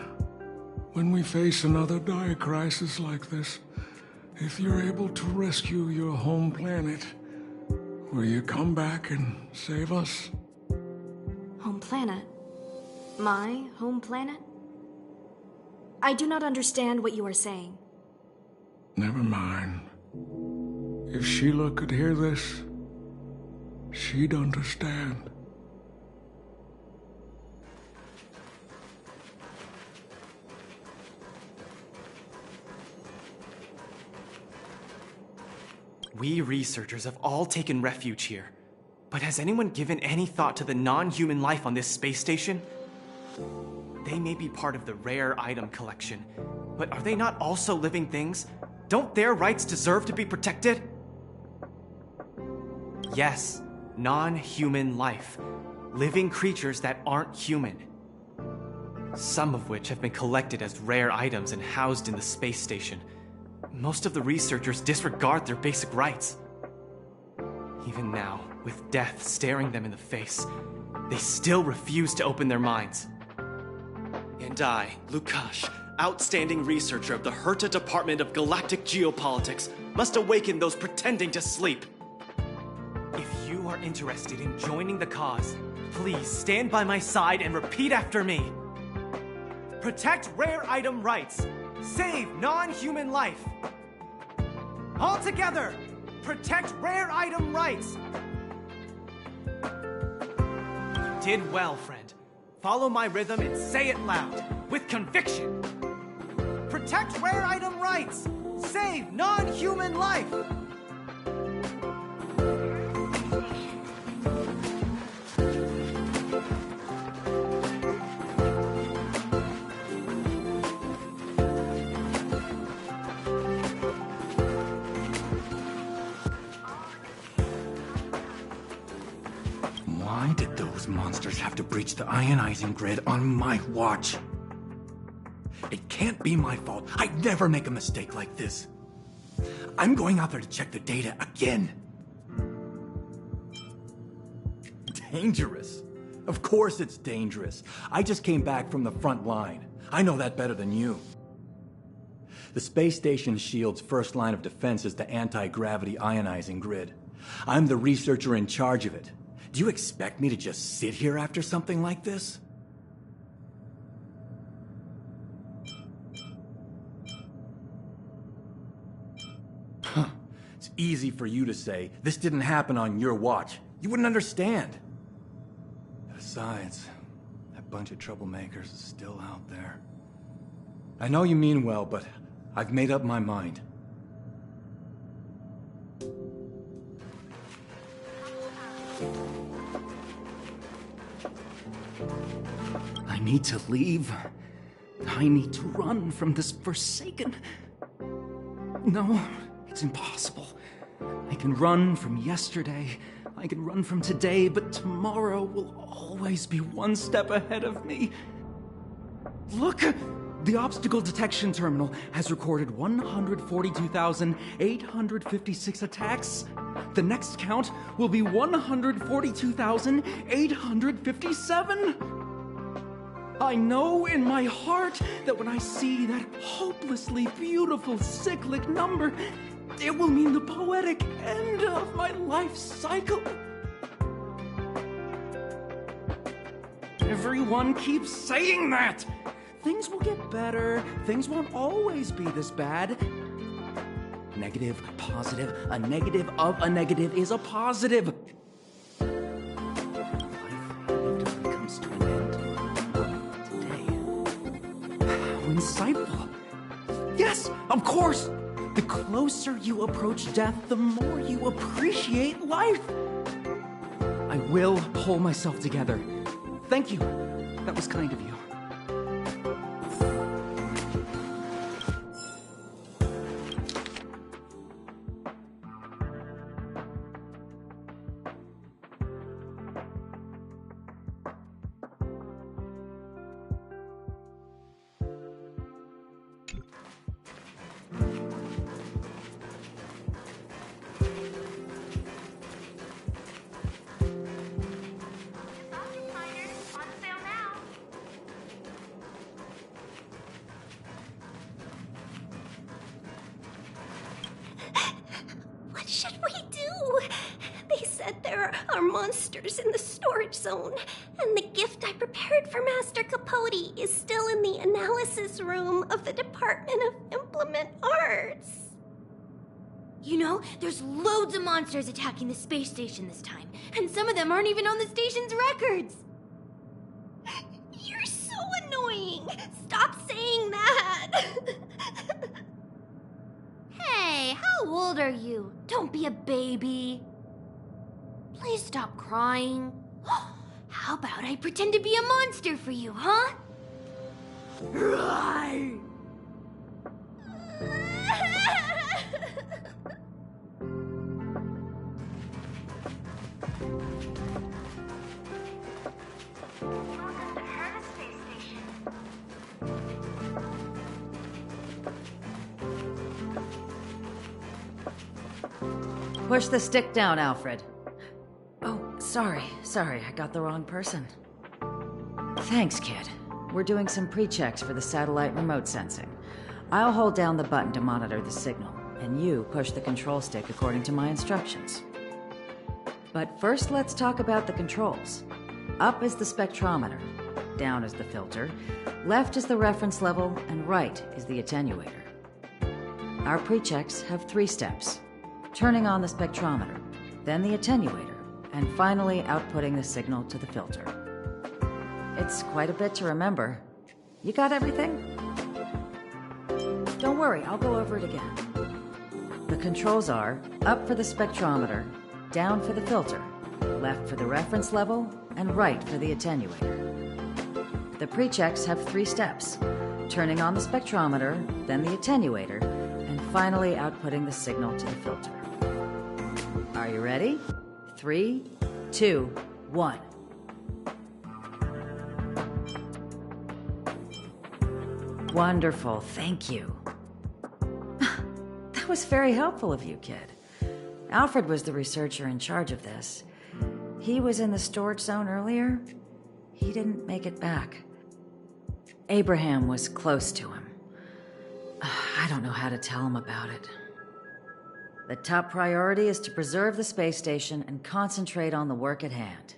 When we face another dire crisis like this, if you're able to rescue your home planet, Will you come back and save us? Home planet? My home planet? I do not understand what you are saying. Never mind. If Sheila could hear this, she'd understand. We researchers have all taken refuge here. But has anyone given any thought to the non-human life on this space station? They may be part of the rare item collection, but are they not also living things? Don't their rights deserve to be protected? Yes, non-human life. Living creatures that aren't human. Some of which have been collected as rare items and housed in the space station. Most of the researchers disregard their basic rights. Even now, with death staring them in the face, they still refuse to open their minds. And I, Lukash, outstanding researcher of the Herta Department of Galactic Geopolitics, must awaken those pretending to sleep. If you are interested in joining the cause, please stand by my side and repeat after me. Protect rare item rights. Save non-human life. All together, protect rare item rights. You did well, friend. Follow my rhythm and say it loud, with conviction. Protect rare item rights. Save non-human life. Why did those monsters have to breach the ionizing grid on my watch? It can't be my fault. I'd never make a mistake like this. I'm going out there to check the data again. Dangerous? Of course it's dangerous. I just came back from the front line. I know that better than you. The space station shield's first line of defense is the anti-gravity ionizing grid. I'm the researcher in charge of it. Do you expect me to just sit here after something like this? Huh. It's easy for you to say, this didn't happen on your watch. You wouldn't understand. Besides, that bunch of troublemakers is still out there. I know you mean well, but I've made up my mind. I need to leave. I need to run from this forsaken... No, it's impossible. I can run from yesterday, I can run from today, but tomorrow will always be one step ahead of me. Look! The obstacle detection terminal has recorded 142,856 attacks. The next count will be 142,857. I know in my heart that when I see that hopelessly beautiful cyclic number, it will mean the poetic end of my life cycle. Everyone keeps saying that. Things will get better. Things won't always be this bad. Negative, positive, a negative of a negative is a positive. Life inevitably comes to an end. Today. How insightful. Yes, of course. The closer you approach death, the more you appreciate life. I will pull myself together. Thank you. That was kind of you. What should we do? They said there are monsters in the storage zone, and the gift I prepared for Master Capote is still in the analysis room of the Department of Implement Arts. You know, there's loads of monsters attacking the space station this time, and some of them aren't even on the station's records. You're so annoying! Stop saying that! Hey, how old are you? Don't be a baby. Please stop crying. How about I pretend to be a monster for you, huh? Right. Push the stick down, Alfred. Oh, sorry, I got the wrong person. Thanks, kid. We're doing some pre-checks for the satellite remote sensing. I'll hold down the button to monitor the signal, and you push the control stick according to my instructions. But first, let's talk about the controls. Up is the spectrometer, down is the filter, left is the reference level, and right is the attenuator. Our pre-checks have 3 steps. Turning on the spectrometer, then the attenuator, and finally outputting the signal to the filter. It's quite a bit to remember. You got everything? Don't worry, I'll go over it again. The controls are up for the spectrometer, down for the filter, left for the reference level, and right for the attenuator. The pre-checks have 3 steps. Turning on the spectrometer, then the attenuator, and finally outputting the signal to the filter. Are you ready? 3, 2, 1. Wonderful, thank you. That was very helpful of you, kid. Alfred was the researcher in charge of this. He was in the storage zone earlier. He didn't make it back. Abraham was close to him. I don't know how to tell him about it. The top priority is to preserve the space station and concentrate on the work at hand.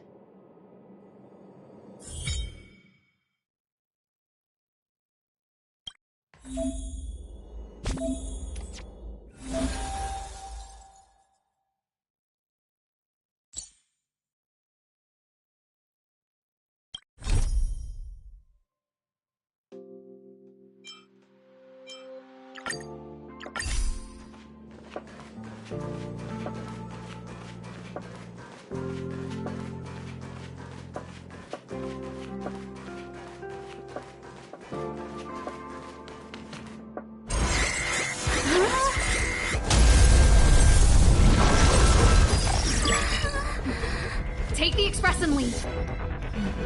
Take the express and leave.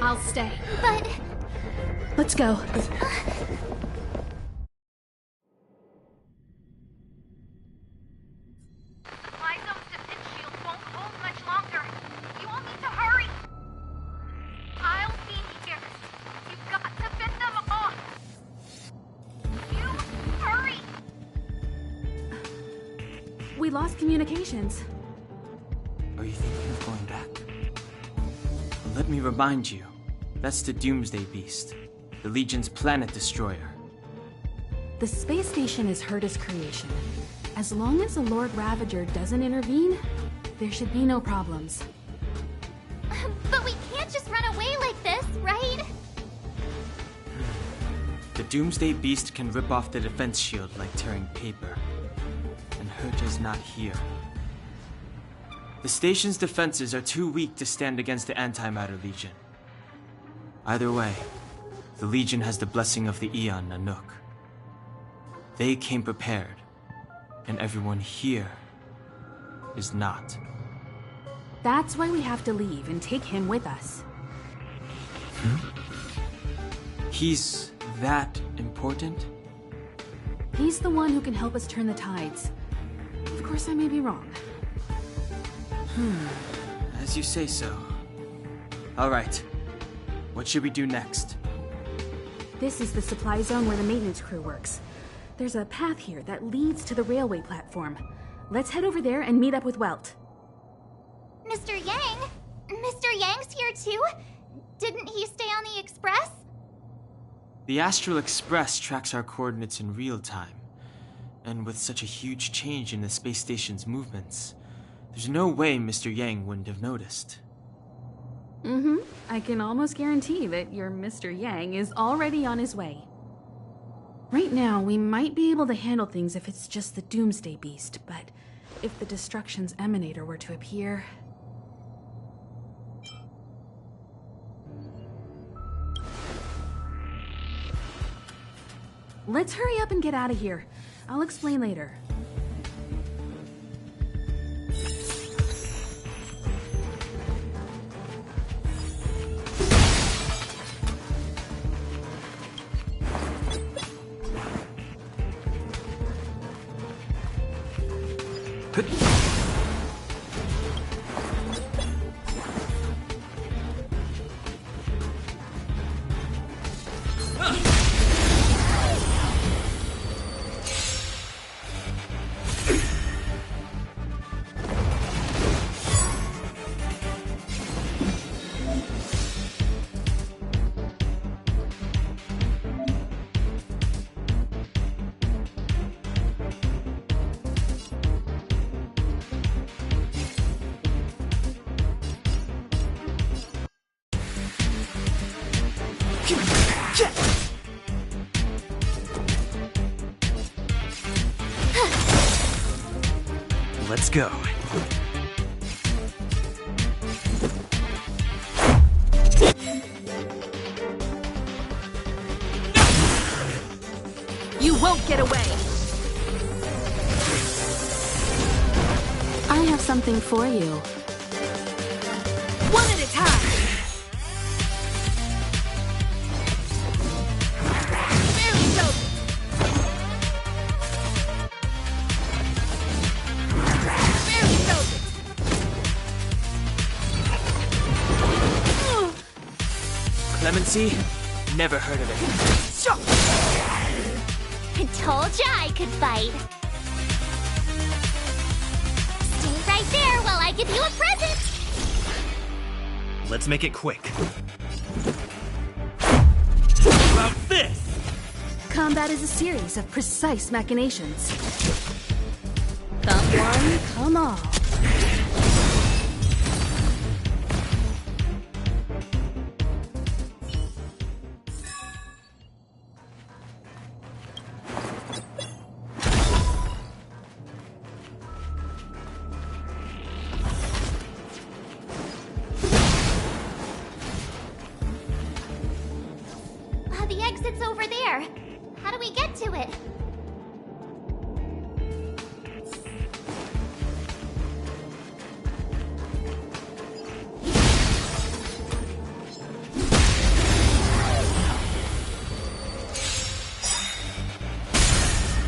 I'll stay. But... Let's go. My zone's defense shield won't hold much longer. You all need to hurry. I'll be here. You've got to fend them off. You hurry. We lost communications. Are you thinking of going back? Let me remind you, that's the Doomsday Beast, the Legion's planet destroyer. The space station is Herta's creation. As long as the Lord Ravager doesn't intervene, there should be no problems. But we can't just run away like this, right? The Doomsday Beast can rip off the defense shield like tearing paper. And Herta's not here. The station's defenses are too weak to stand against the Antimatter Legion. Either way, the Legion has the blessing of the Aeon Nanook. They came prepared, and everyone here is not. That's why we have to leave and take him with us. He's that important? He's the one who can help us turn the tides. Of course, I may be wrong. As you say so. All right. What should we do next? This is the supply zone where the maintenance crew works. There's a path here that leads to the railway platform. Let's head over there and meet up with Welt. Mr. Yang? Mr. Yang's here too? Didn't he stay on the Express? The Astral Express tracks our coordinates in real time. And with such a huge change in the space station's movements, there's no way Mr. Yang wouldn't have noticed. I can almost guarantee that your Mr. Yang is already on his way. Right now, we might be able to handle things if it's just the Doomsday Beast, but if the Destruction's Emanator were to appear... Let's hurry up and get out of here. I'll explain later. Let's go. You won't get away! I have something for you. One at a time! Very dope! Very dope! Clemency? Never heard of it. I told ya I could fight. Stay right there while I give you a present. Let's make it quick. About this! Combat is a series of precise machinations. Come one, come all. The exit's over there. How do we get to it?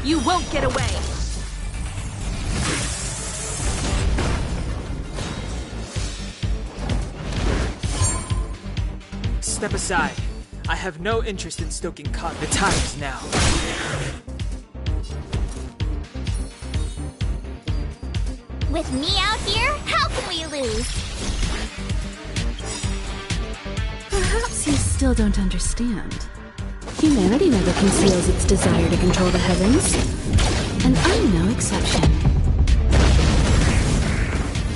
You won't get away! Step aside. I have no interest in stoking the time is now. With me out here, how can we lose? Perhaps you still don't understand. Humanity never conceals its desire to control the heavens. And I'm no exception.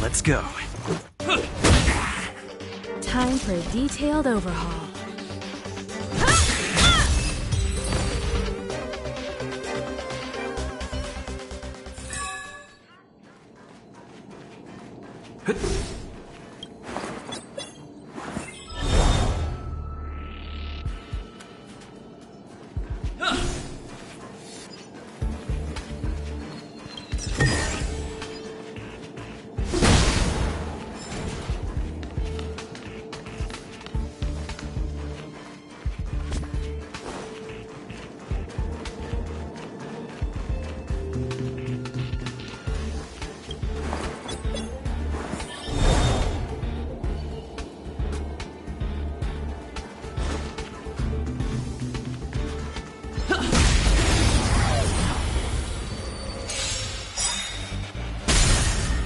Let's go. Time for a detailed overhaul.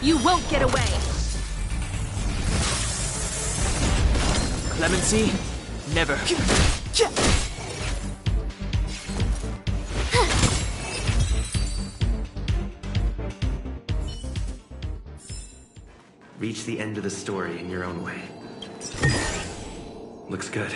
You won't get away! Clemency? Never. Reach the end of the story in your own way. Looks good.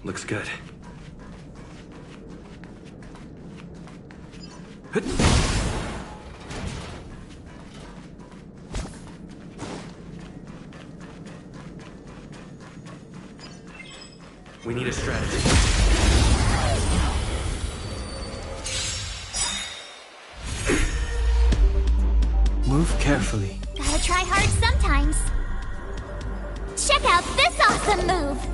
Looks good. We need a strategy. Move carefully. Gotta try hard sometimes. Check out this awesome move!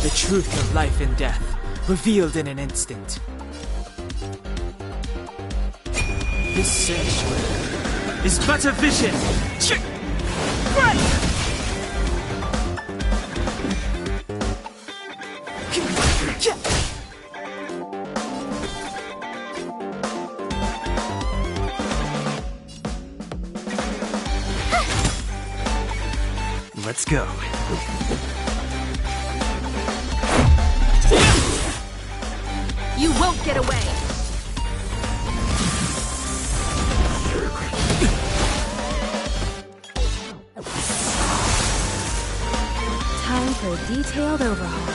The truth of life and death, revealed in an instant. This sanctuary is but a vision! Right! go. You won't get away! Time for a detailed overhaul.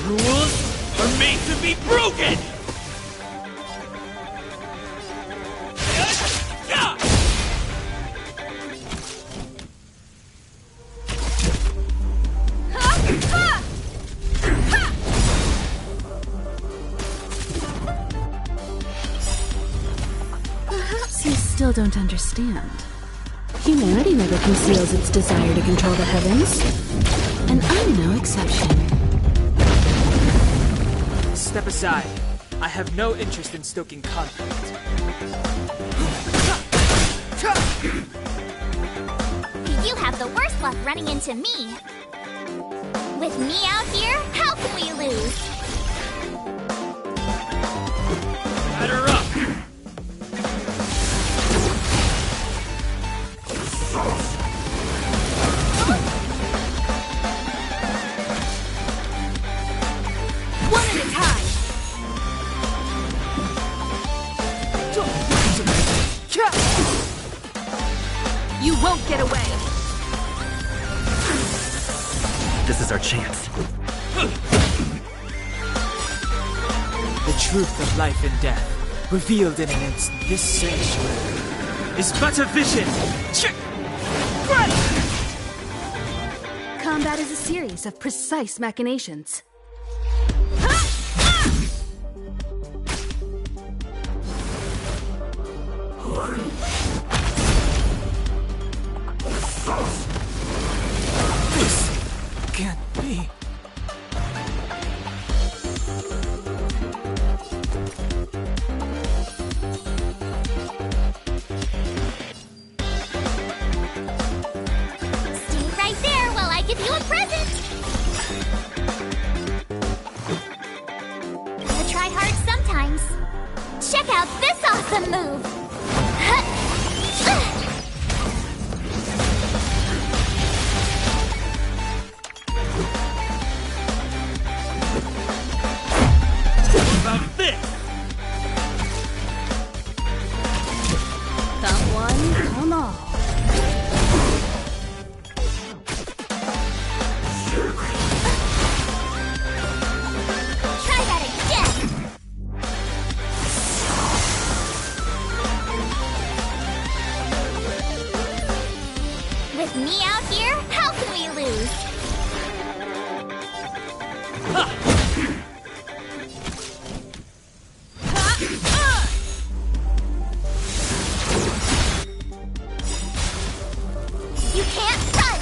Rules are made to be broken! Perhaps you still don't understand. Humanity never conceals its desire to control the heavens, and I'm no exception. Step aside. I have no interest in stoking conflict. You have the worst luck running into me. With me out here, how can we lose? Batter up! One at a time! You won't get away! This is our chance. The truth of life and death, revealed in an instant. This sanctuary is but a vision. Combat is a series of precise machinations. This can't be. Stay right there while I give you a present. Gotta try hard sometimes. Check out this awesome move. About this! Come one, come all. Try that again. With me out here, how can we lose? You can't run!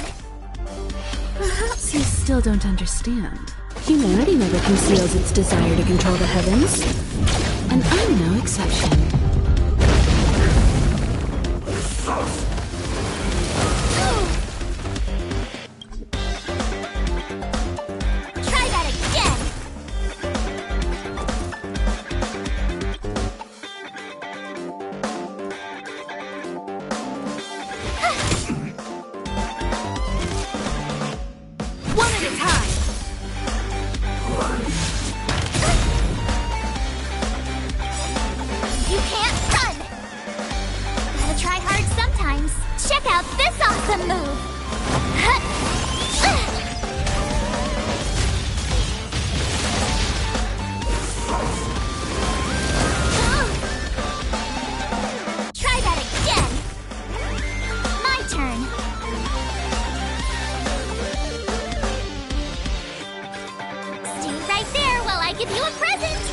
Perhaps you still don't understand. Humanity never conceals its desire to control the heavens, and I'm no exception. Try that again! One at a time! You can't run! Gotta try hard sometimes. Check out this awesome move! Try that again! My turn. Stay right there while I give you a present!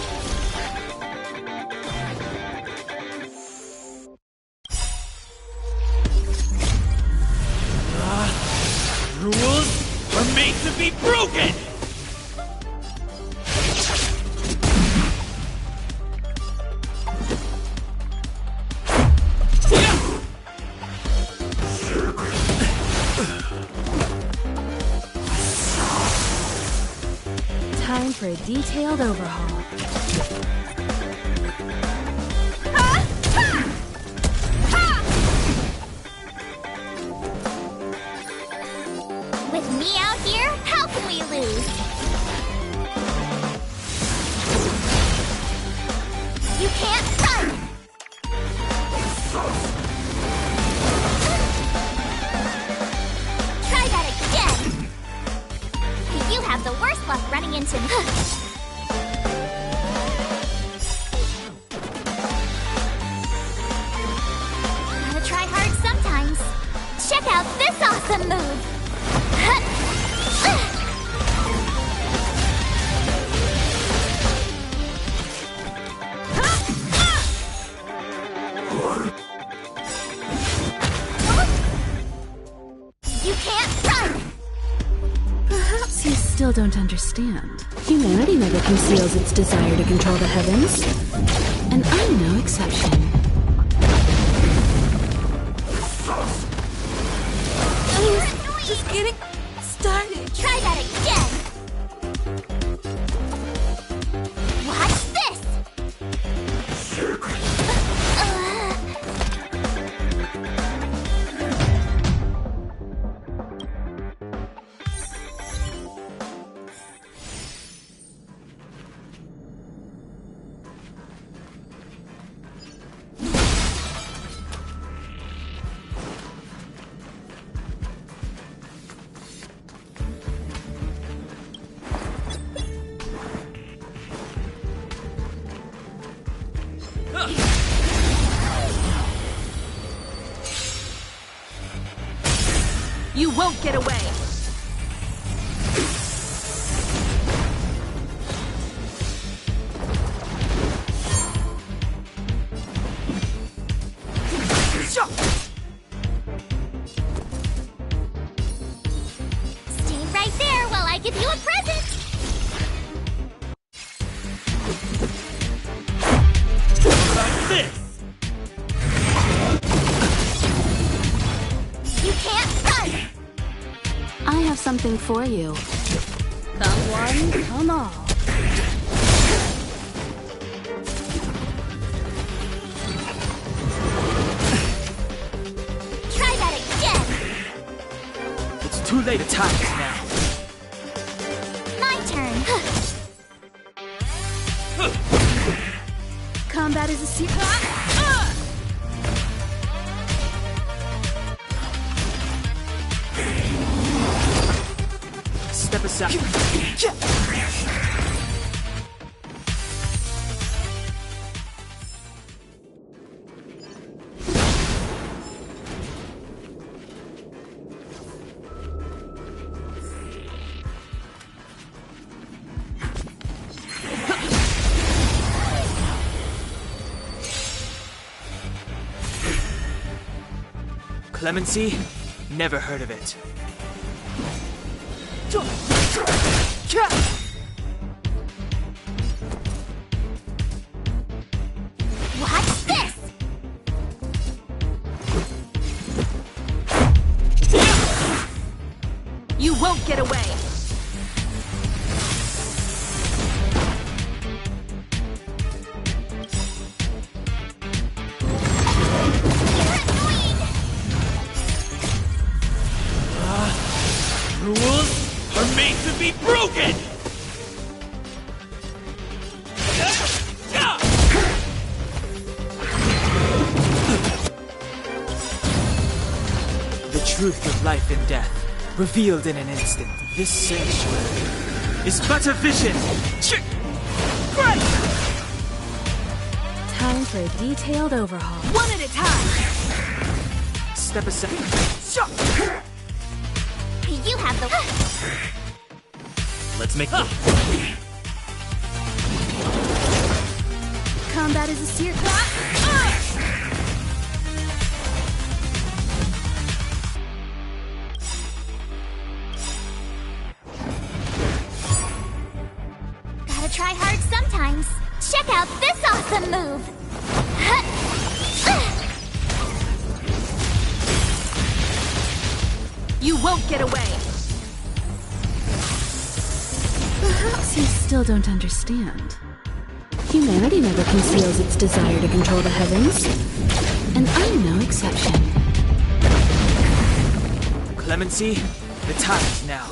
Rules are made to be broken! Time for a detailed overhaul. mountain. Gotta try hard sometimes. Check out this awesome move! You can't run! Perhaps you still don't understand. Humanity never conceals its desire to control the heavens. And I'm no exception. Just getting started. Try that again! Watch this! You won't get away! Stay right there while I give you a present! Like this! You can't run! I have something for you. Come one, come all. Try that again! It's too late to time this now. My turn! Combat is a secret. Step aside. Clemency? Never heard of it. Watch this! You won't get away! Rules are made to be broken! The truth of life and death, revealed in an instant. This sanctuary is but a vision! Time for a detailed overhaul. One at a time! Step aside. You have the... Let's make this. Combat is a secret. Gotta try hard sometimes. Check out this awesome move! You won't get away! Perhaps you still don't understand. Humanity never conceals its desire to control the heavens. And I'm no exception. Clemency, the time is now.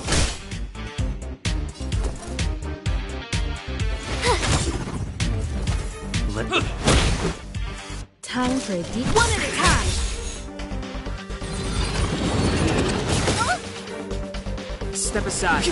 Time for a deep one at a time! Step aside.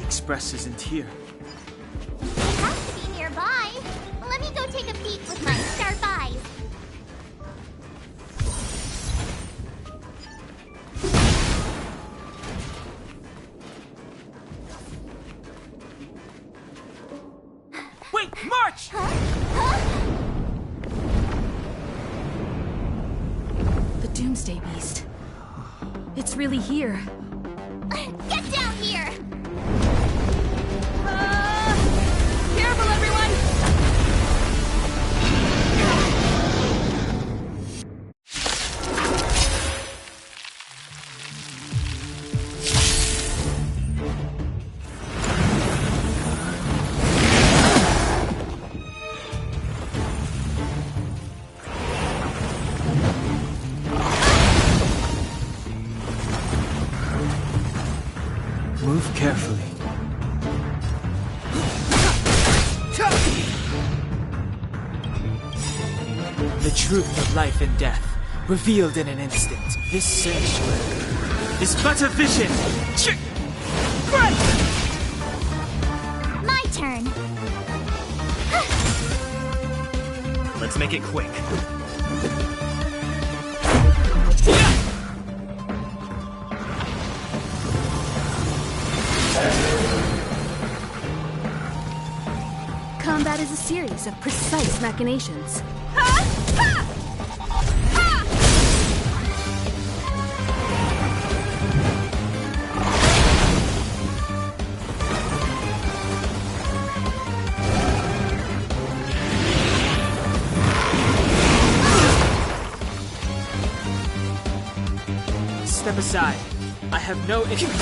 Express isn't here. It has to be nearby. Let me go take a peek with my sharp eyes. Wait, march! The Doomsday Beast. It's really here. Get down here! Careful, everyone! Move carefully. The truth of life and death, revealed in an instant. This sanctuary is but a vision. My turn. Let's make it quick. Combat is a series of precise machinations. Step aside. I have no interest.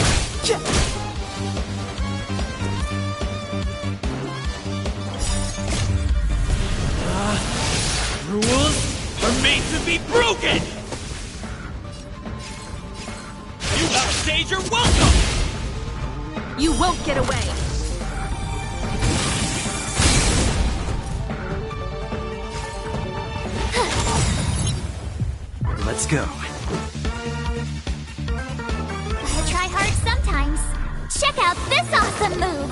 Rules are made to be broken! You outstayed your welcome! You won't get away! Let's go. Gotta try hard sometimes. Check out this awesome move!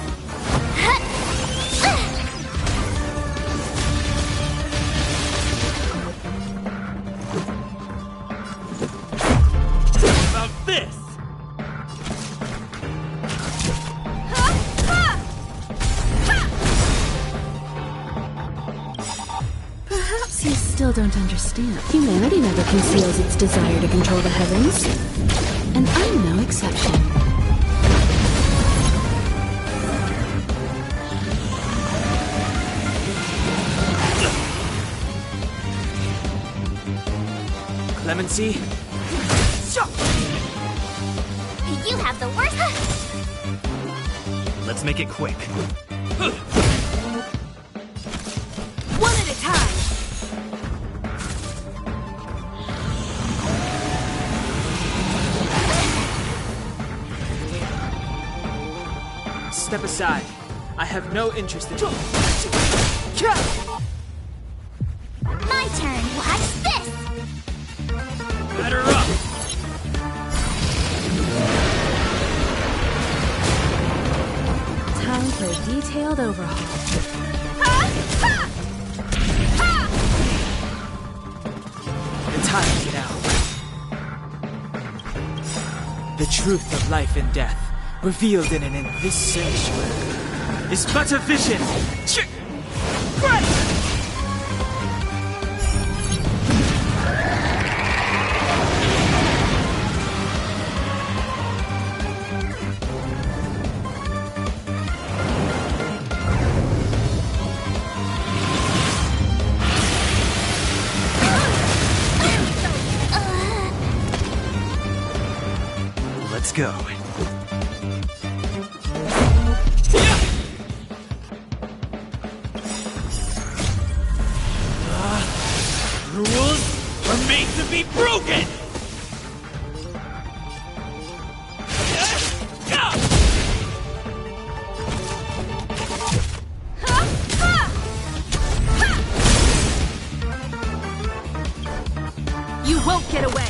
About this! Perhaps you still don't understand. Humanity never conceals its desire to control the heavens. And I'm no exception. Clemency? You have the worst. Let's make it quick. One at a time! Step aside. I have no interest in... My turn. Watch this! Batter up! Time for a detailed overhaul. The time to get out. The truth of life and death, revealed in this sanctuary, is but a vision. Let's go. Rules are made to be broken! You won't get away!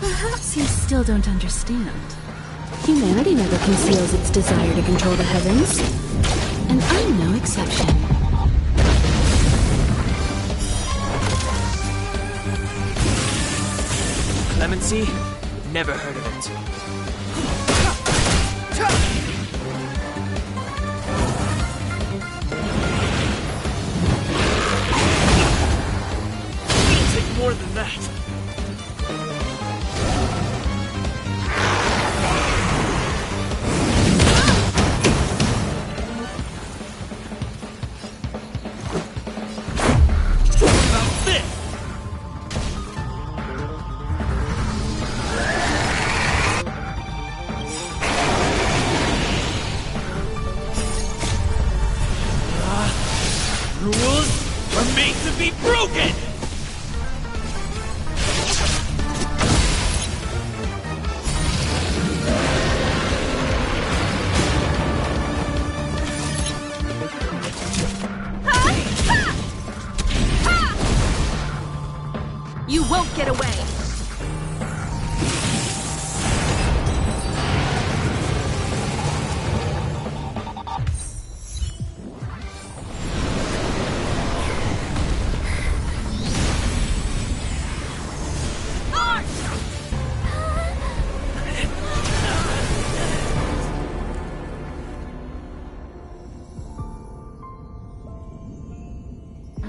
Perhaps you still don't understand. Humanity never conceals its desire to control the heavens, and I'm no exception. Clemency? Never heard of it. It'll take more than that. Rules are made to be broken! You won't get away!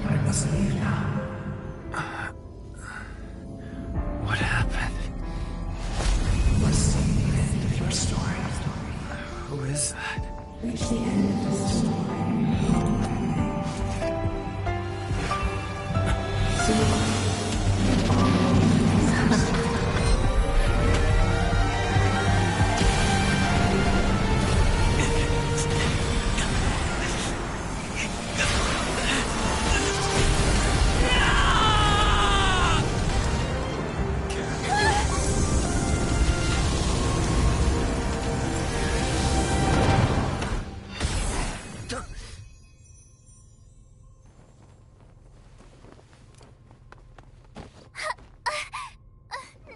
I must leave now. What happened? You must see the end of your story. Who is that? Reach the end of the story.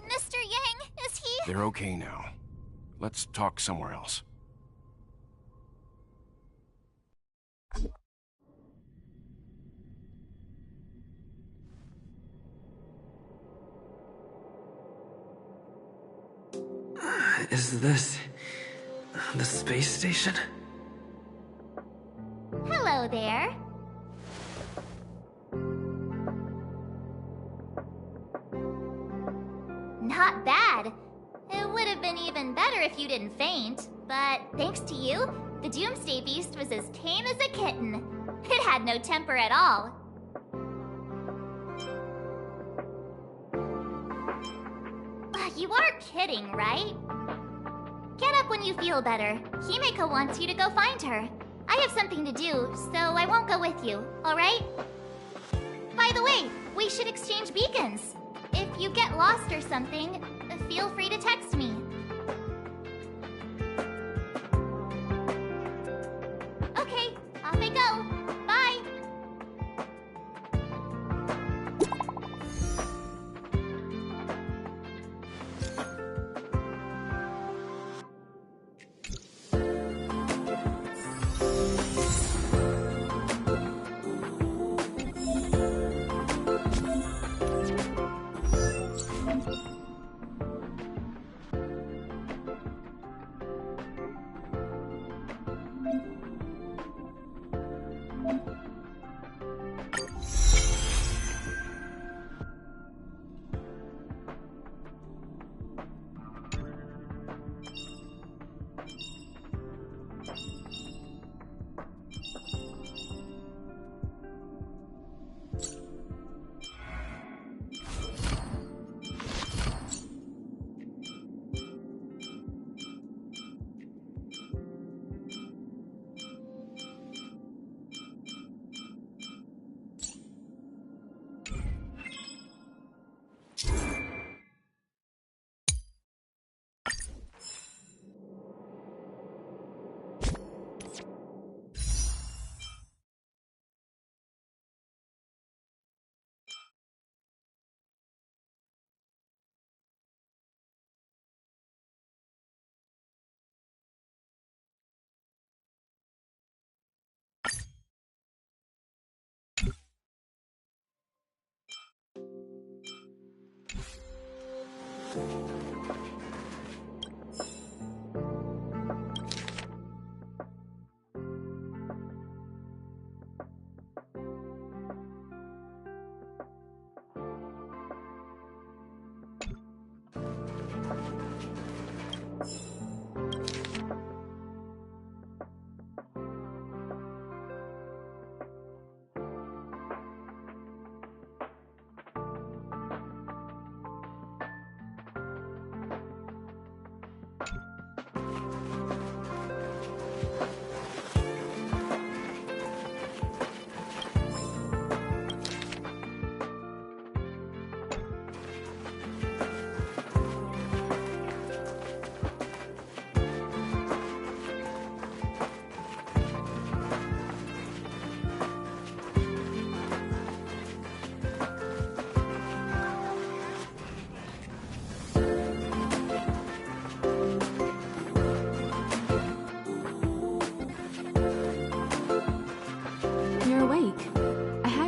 Mr. Yang, is he? They're okay now. Let's talk somewhere else. Is this the space station? Hello there. Not bad. It would have been even better if you didn't faint, but thanks to you, the Doomsday Beast was as tame as a kitten. It had no temper at all. You aren't kidding, right? Get up when you feel better. Himeko wants you to go find her. I have something to do, so I won't go with you, alright? By the way, we should exchange beacons. If you get lost or something, feel free to text me. Okay, off I go. Bye!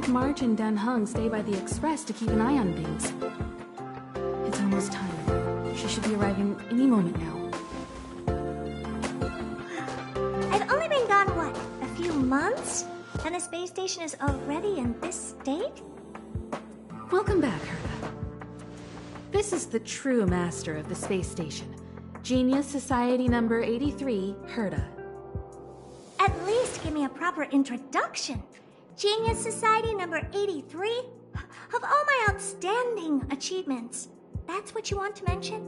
March and Dan Hung stay by the Express to keep an eye on things. It's almost time. She should be arriving any moment now. I've only been gone, what, a few months? And the space station is already in this state? Welcome back, Herta. This is the true master of the space station. Genius Society number 83, Herta. At least give me a proper introduction. Genius Society number 83? Of all my outstanding achievements, that's what you want to mention?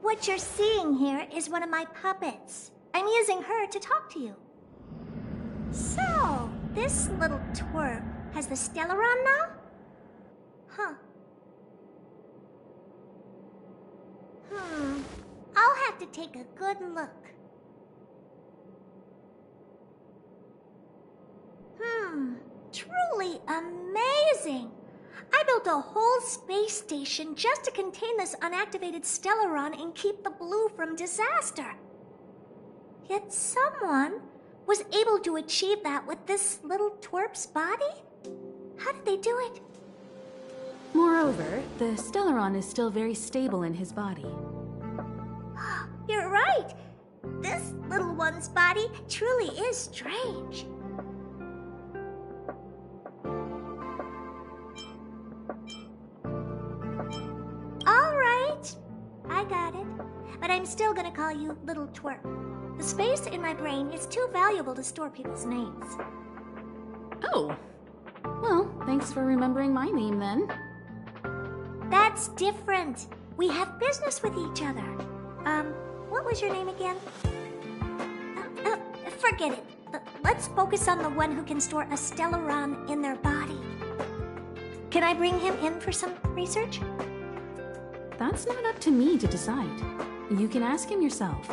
What you're seeing here is one of my puppets. I'm using her to talk to you. So, this little twerp has the Stellaron now? Huh. I'll have to take a good look. Truly amazing! I built a whole space station just to contain this unactivated Stellaron and keep the blue from disaster. Yet someone was able to achieve that with this little twerp's body? How did they do it? Moreover, the Stellaron is still very stable in his body. You're right. This little one's body truly is strange. All right, I got it. But I'm still gonna call you Little Twerp. The space in my brain is too valuable to store people's names. Oh. Well, thanks for remembering my name then. That's different. We have business with each other. What was your name again? Forget it. Let's focus on the one who can store a Stellaron in their body. Can I bring him in for some research? That's not up to me to decide. You can ask him yourself.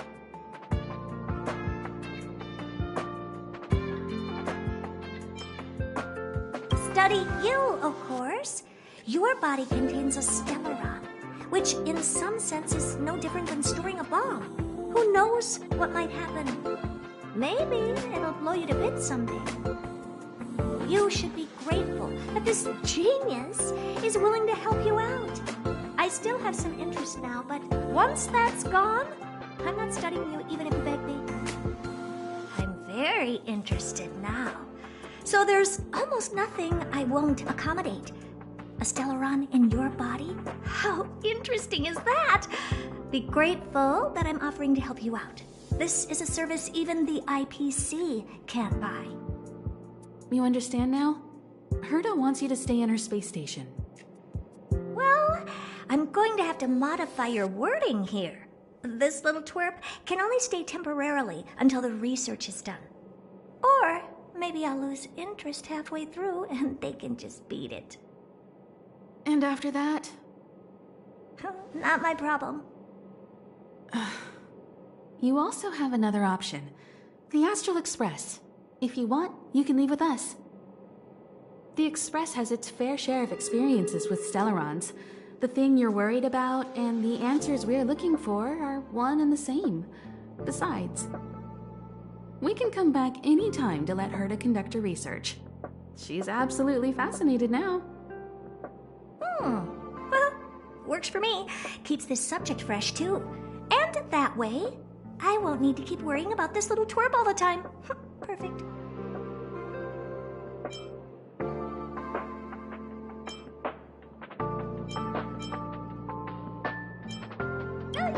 Study you, of course. Your body contains a Stellaron, which in some sense is no different than storing a bomb. Who knows what might happen? Maybe it'll blow you to bits someday. You should be grateful that this genius is willing to help you out. I still have some interest now, but once that's gone, I'm not studying you even if you beg me. I'm very interested now. So there's almost nothing I won't accommodate. A Stellaron in your body? How interesting is that? Be grateful that I'm offering to help you out. This is a service even the IPC can't buy. You understand now? Herta wants you to stay in her space station. Well, I'm going to have to modify your wording here. This little twerp can only stay temporarily until the research is done. Or maybe I'll lose interest halfway through and they can just beat it. And after that? Not my problem. You also have another option. The Astral Express. If you want, you can leave with us. The Express has its fair share of experiences with Stellarons. The thing you're worried about and the answers we're looking for are one and the same. Besides... We can come back any time to let Herta conduct her research. She's absolutely fascinated now. Well, works for me. Keeps this subject fresh, too. And that way, I won't need to keep worrying about this little twerp all the time. Perfect.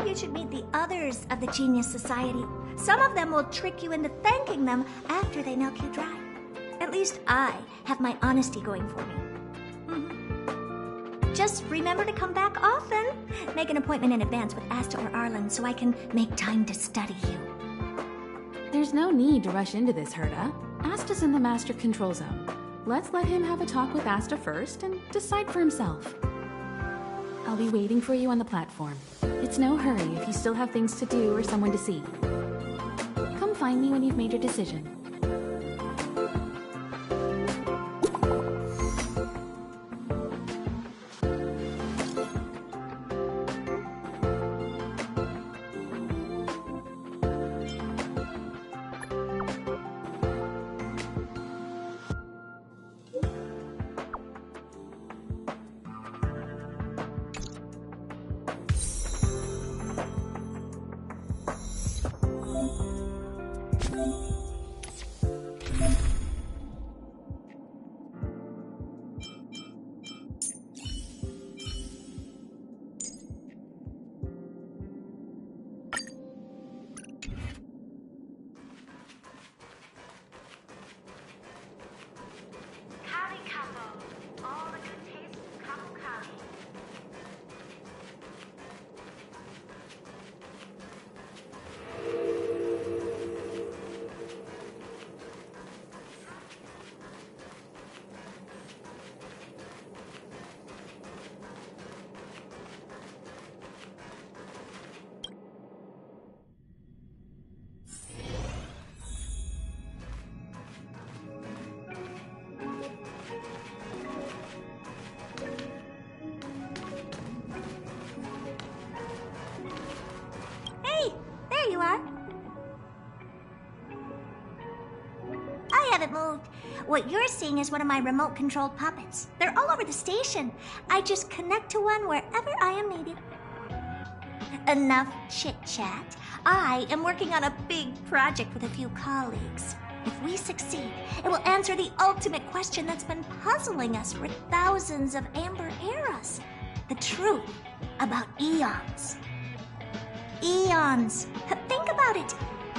You should meet the others of the Genius Society. Some of them will trick you into thanking them after they milk you dry. At least I have my honesty going for me. Just remember to come back often. Make an appointment in advance with Asta or Arlen so I can make time to study you. There's no need to rush into this, Herta. Asta's in the Master Control Zone. Let's let him have a talk with Asta first and decide for himself. I'll be waiting for you on the platform. It's no hurry if you still have things to do or someone to see. Come find me when you've made your decision. What you're seeing is one of my remote-controlled puppets. They're all over the station. I just connect to one wherever I am needed. Enough chit-chat. I am working on a big project with a few colleagues. If we succeed, it will answer the ultimate question that's been puzzling us for thousands of amber eras. The truth about eons. Eons. Think about it.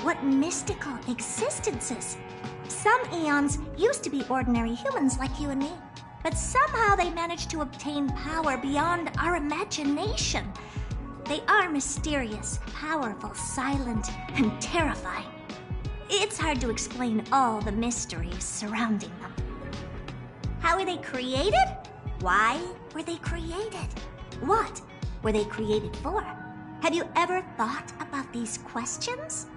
What mystical existences. Some eons used to be ordinary humans like you and me, but somehow they managed to obtain power beyond our imagination. They are mysterious, powerful, silent, and terrifying. It's hard to explain all the mysteries surrounding them. How were they created? Why were they created? What were they created for? Have you ever thought about these questions?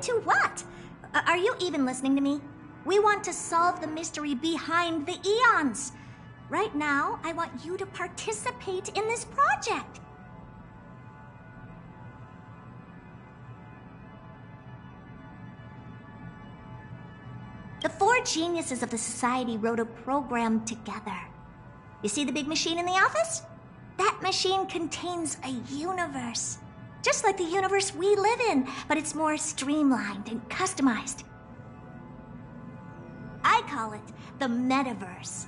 To what? Are you even listening to me? We want to solve the mystery behind the eons. Right now, I want you to participate in this project. The 4 geniuses of the society wrote a program together. You see the big machine in the office? That machine contains a universe. Just like the universe we live in, but it's more streamlined and customized. I call it the metaverse.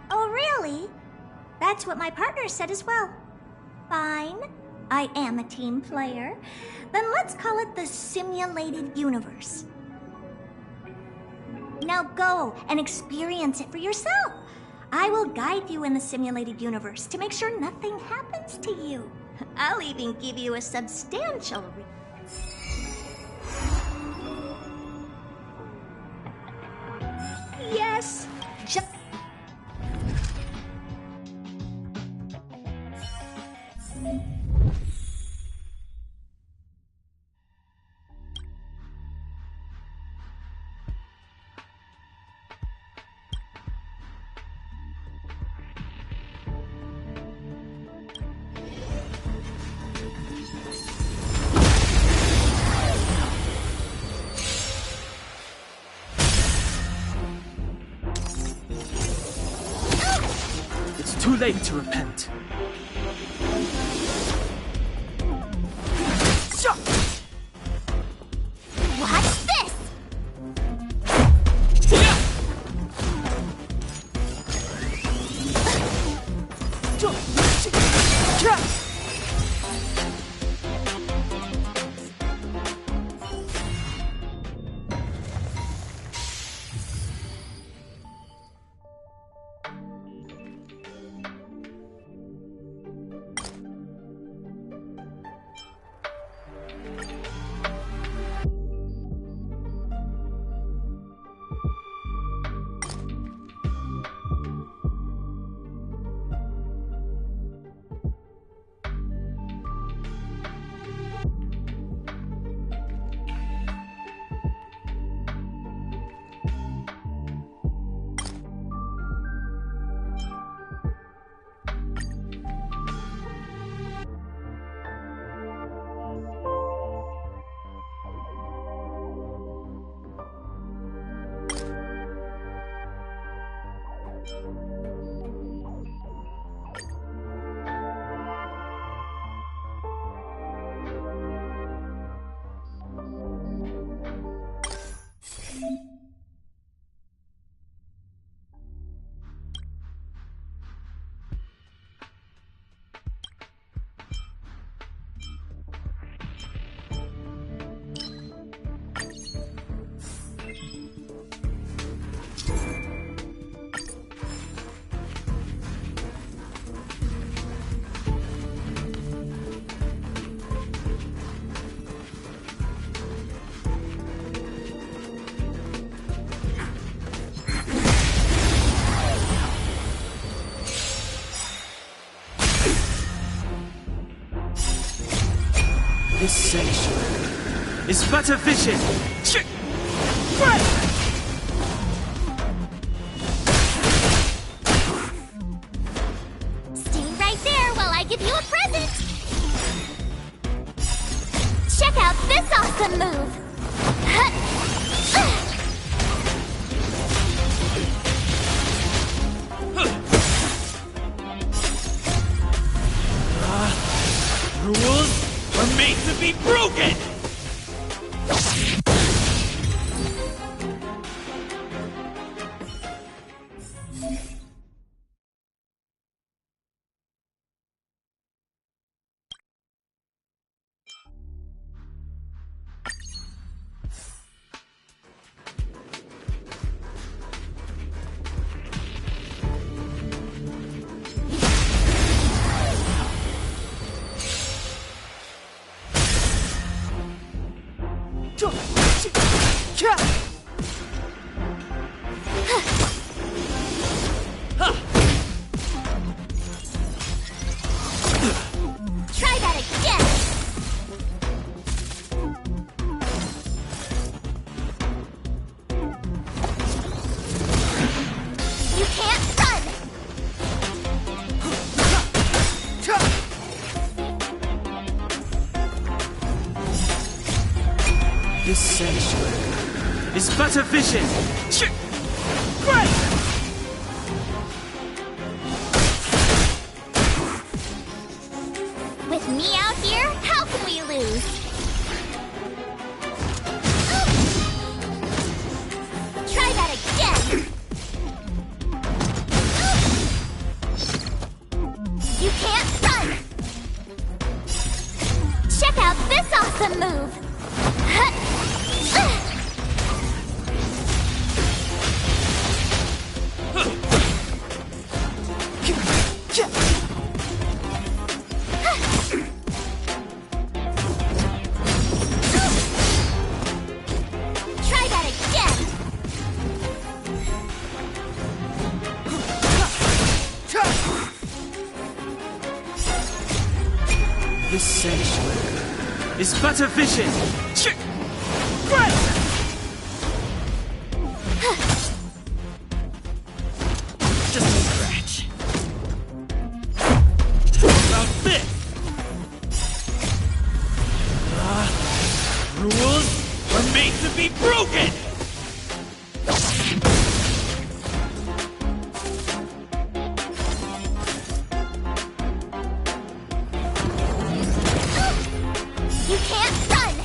Oh, really? That's what my partner said as well. Fine, I am a team player. Then let's call it the simulated universe. Now go and experience it for yourself. I will guide you in the simulated universe to make sure nothing happens to you. I'll even give you a substantial Yes, just... too late to repent. Watch this! This sanctuary is but a vision. Stay right there while I give you a present! Check out this awesome move! Rules are made to be broken! Try that again! You can't run! This sanctuary is but a vision. With me out here, how can we lose? Try that again! You can't run! Check out this awesome move! Try that again! This sanctuary is but a vision. Just a scratch. How about this? Rules are made to be broken! You can't run!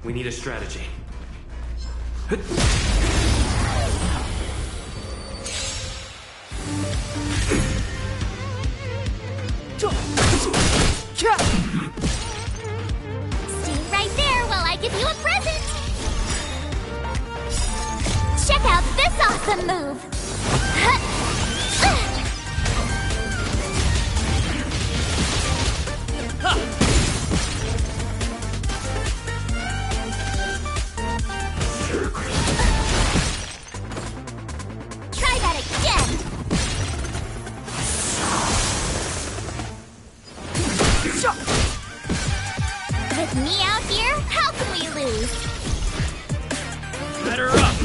We need a strategy. Stay right there while I give you a present! Check out this awesome move! Try that again! With me out here, how can we lose? Better up!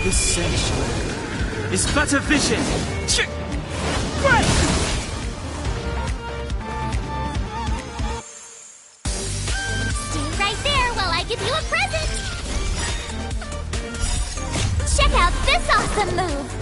This sanctuary is but a vision. Great! Stay right there while I give you a present! Check out this awesome move!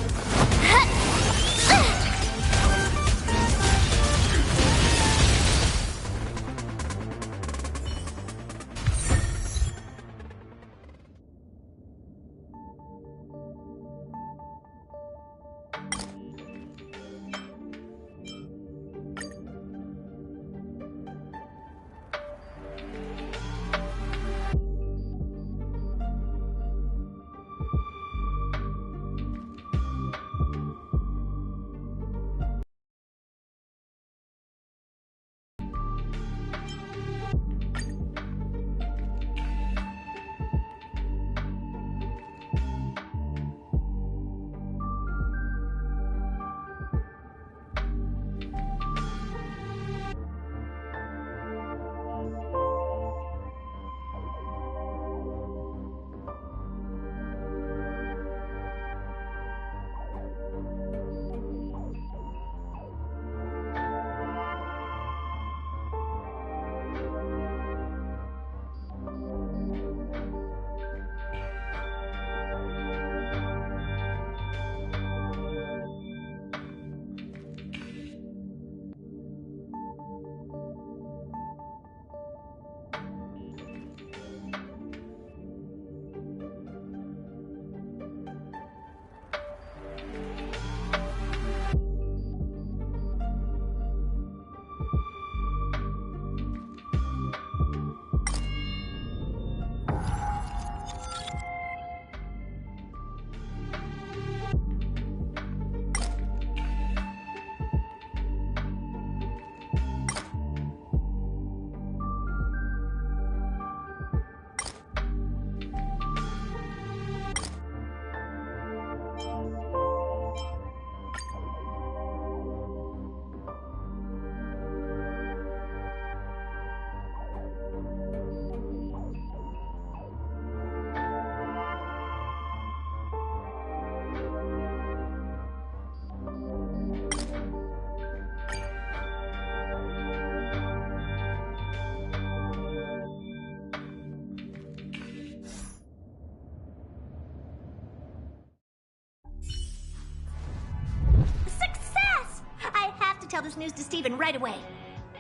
tell this news to Steven right away.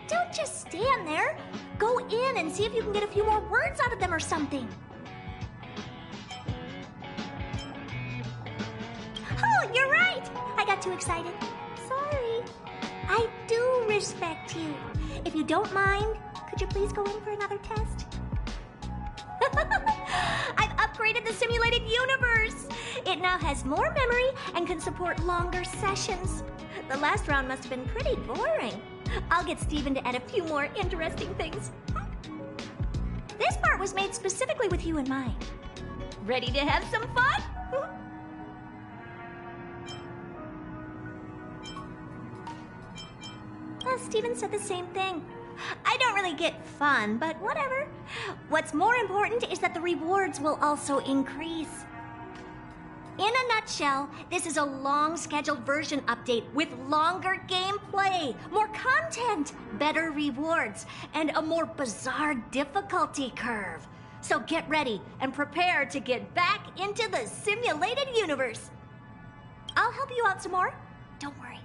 Don't just stand there. Go in and see if you can get a few more words out of them or something. Oh, you're right! I got too excited. Sorry. I do respect you. If you don't mind, could you please go in for another test? I've upgraded the simulated universe! It now has more memory and can support longer sessions. The last round must have been pretty boring. I'll get Steven to add a few more interesting things. This part was made specifically with you in mind. Ready to have some fun? Steven said the same thing. I don't really get fun, but whatever. What's more important is that the rewards will also increase. In a nutshell, this is a long-scheduled version update with longer gameplay, more content, better rewards, and a more bizarre difficulty curve. So get ready and prepare to get back into the simulated universe. I'll help you out some more. Don't worry.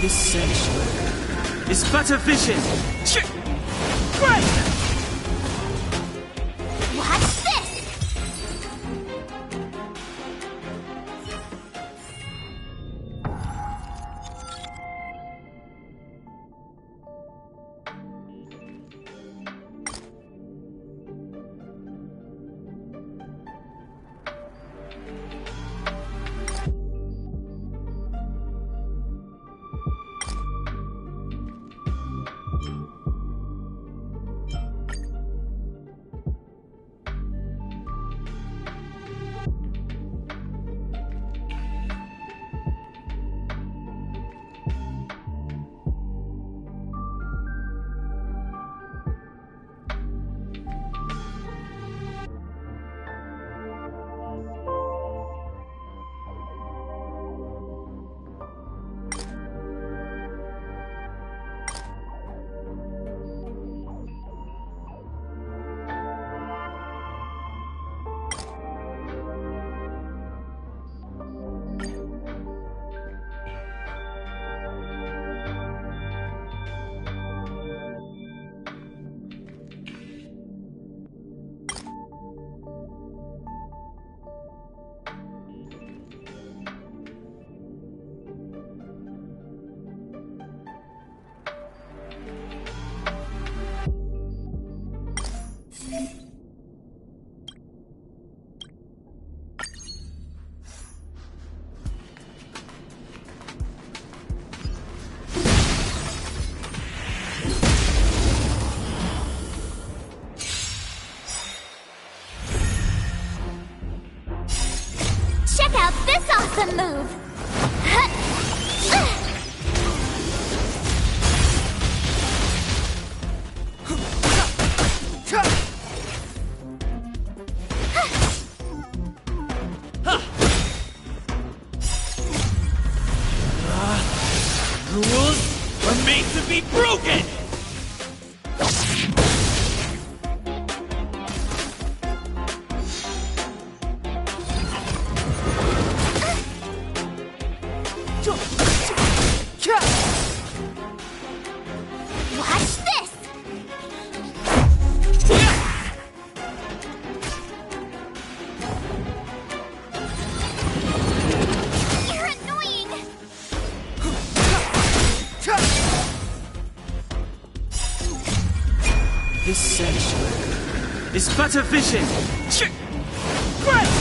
Essential is better vision. Great! Watch this! Awesome move! Rules are made to be broken! Watch this! You're annoying! Essential is better vision. Great!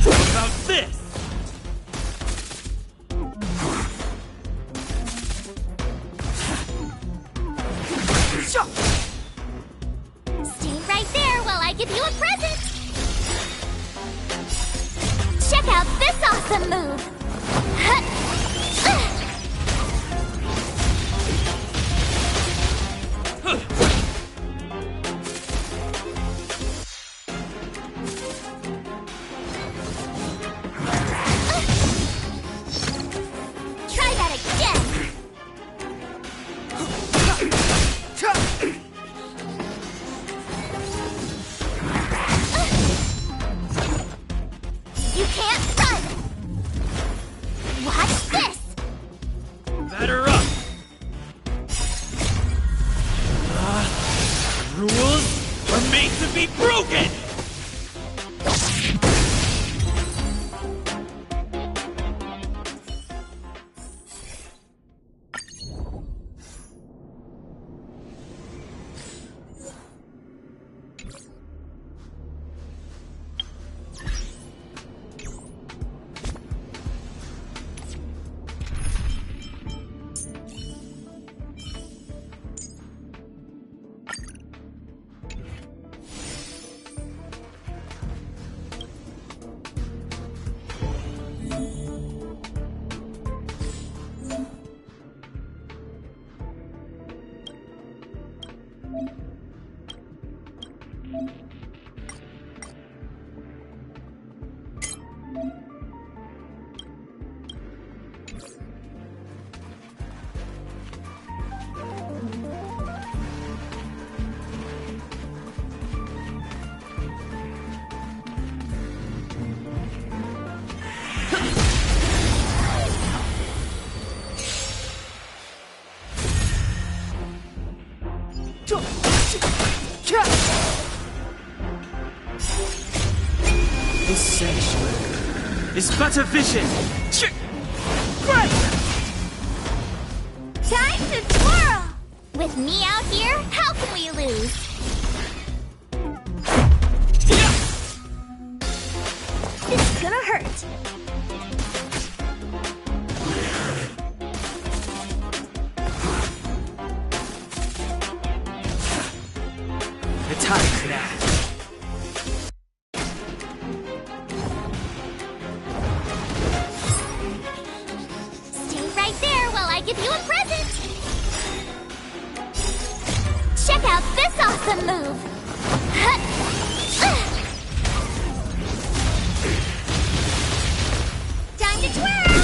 What about this? Stay right there while I give you a present! Check out this awesome move! Try that again! You can't run! Watch this! Batter up! Rules are made to be broken! This sanctuary is but a vision. Time to twirl! With me out here, how can we lose? It's gonna hurt. The time's now. Stay right there while I give you a present. Check out this awesome move. Time to twirl!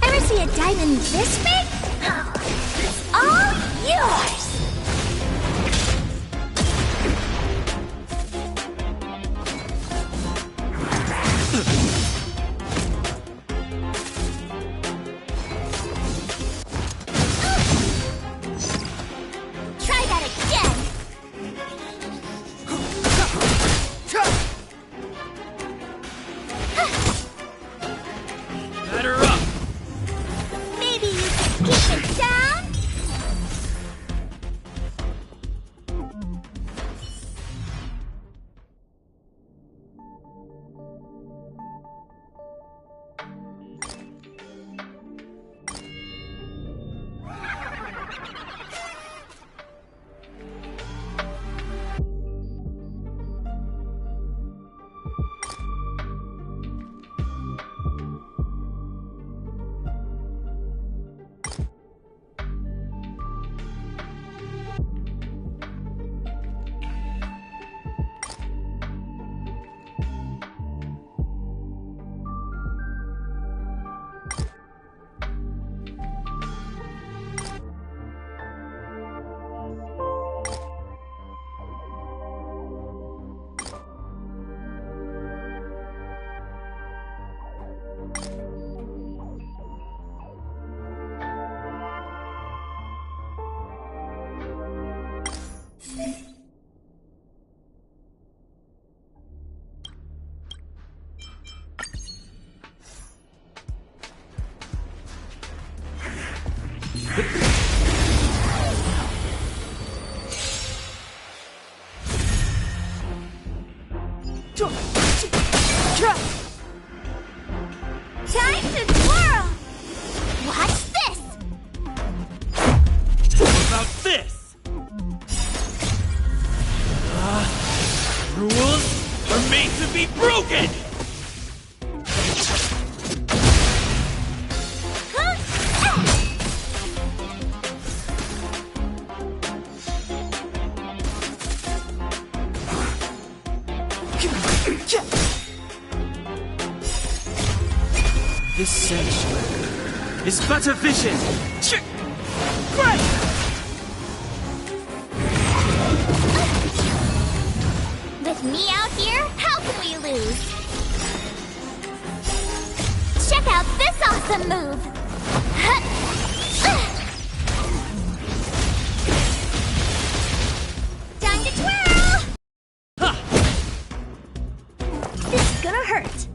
Ever see a diamond this big? It's all yours! Try that again! Batter up! Maybe you can keep it down? Time to twirl! Watch this! How about this? Rules are made to be broken! This sanctuary is but a vision. With me out here, how can we lose? Check out this awesome move! Time to twirl! This is gonna hurt.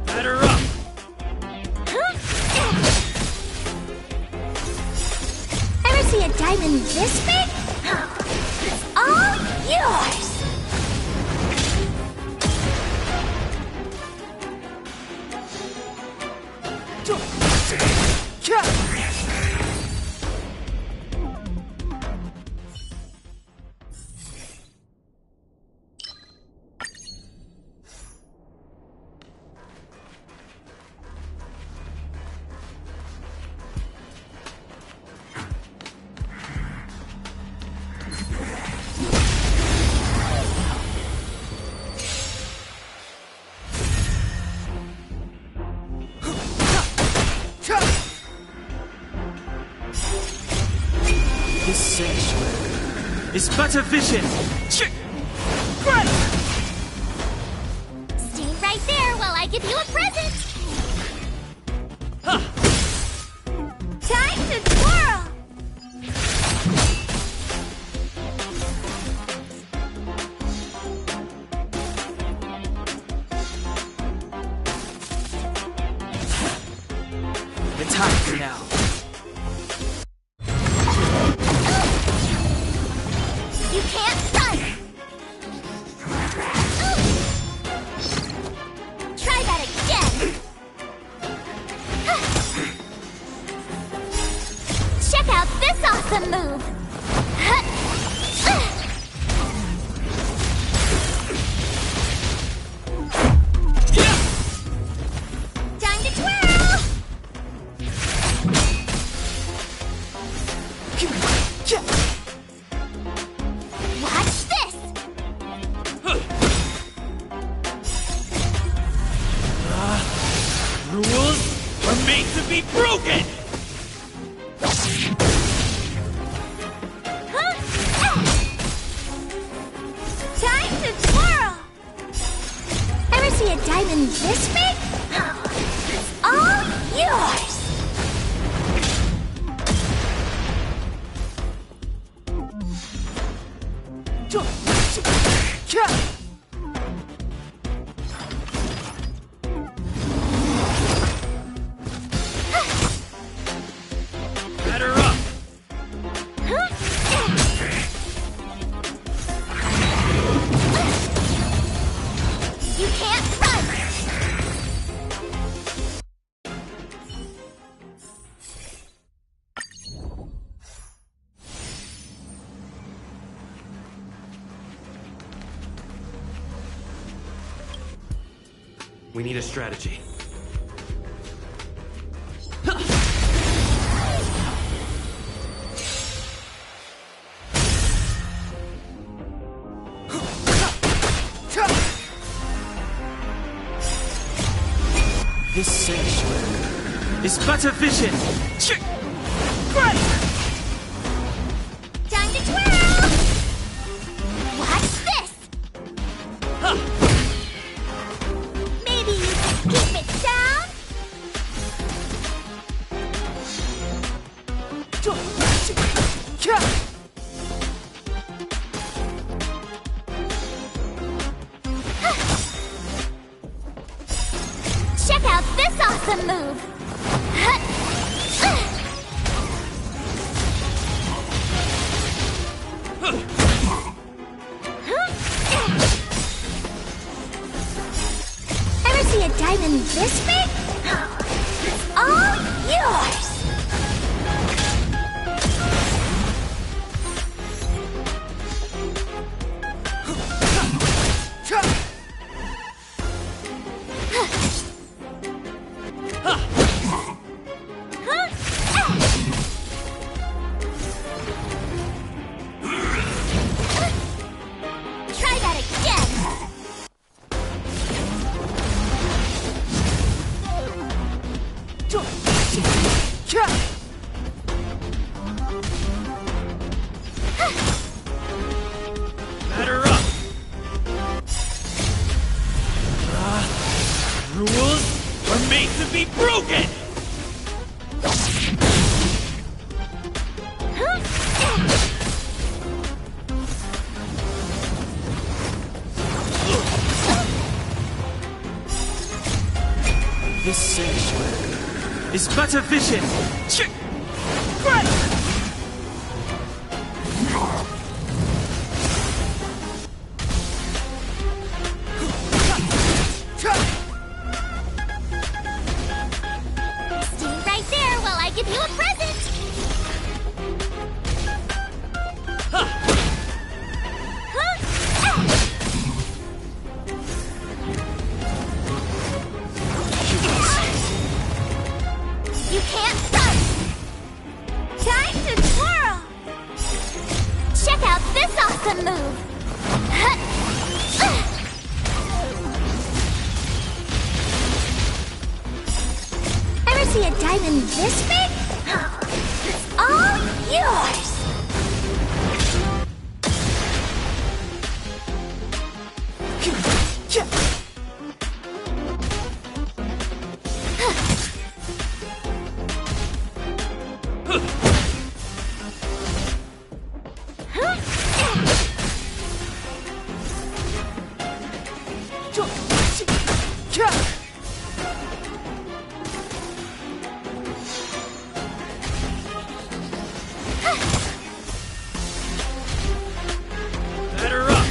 Batter up! Ever see a diamond this big? It's all is but a vision. Stay right there while I give you a present! Time to twirl! The time's now. You can't run! Try that again! Check out this awesome move! Time to twirl! Watch this! Rules are made to be broken! Time to twirl! Ever see a diamond this big? It's all yours! Batter up! You can't run! We need a strategy. This sanctuary is but a vision. Time to twirl! Watch this! Maybe you can keep it down? Check out this awesome move! Ever see a diamond this big? It's all yours! Try that again! Batter up! Rules are made to be broken! This sanctuary is but a vision. Stay right there while I give you a present! You can't run! Time to twirl! Check out this awesome move! Ever see a diamond this big? It's all yours! Batter up!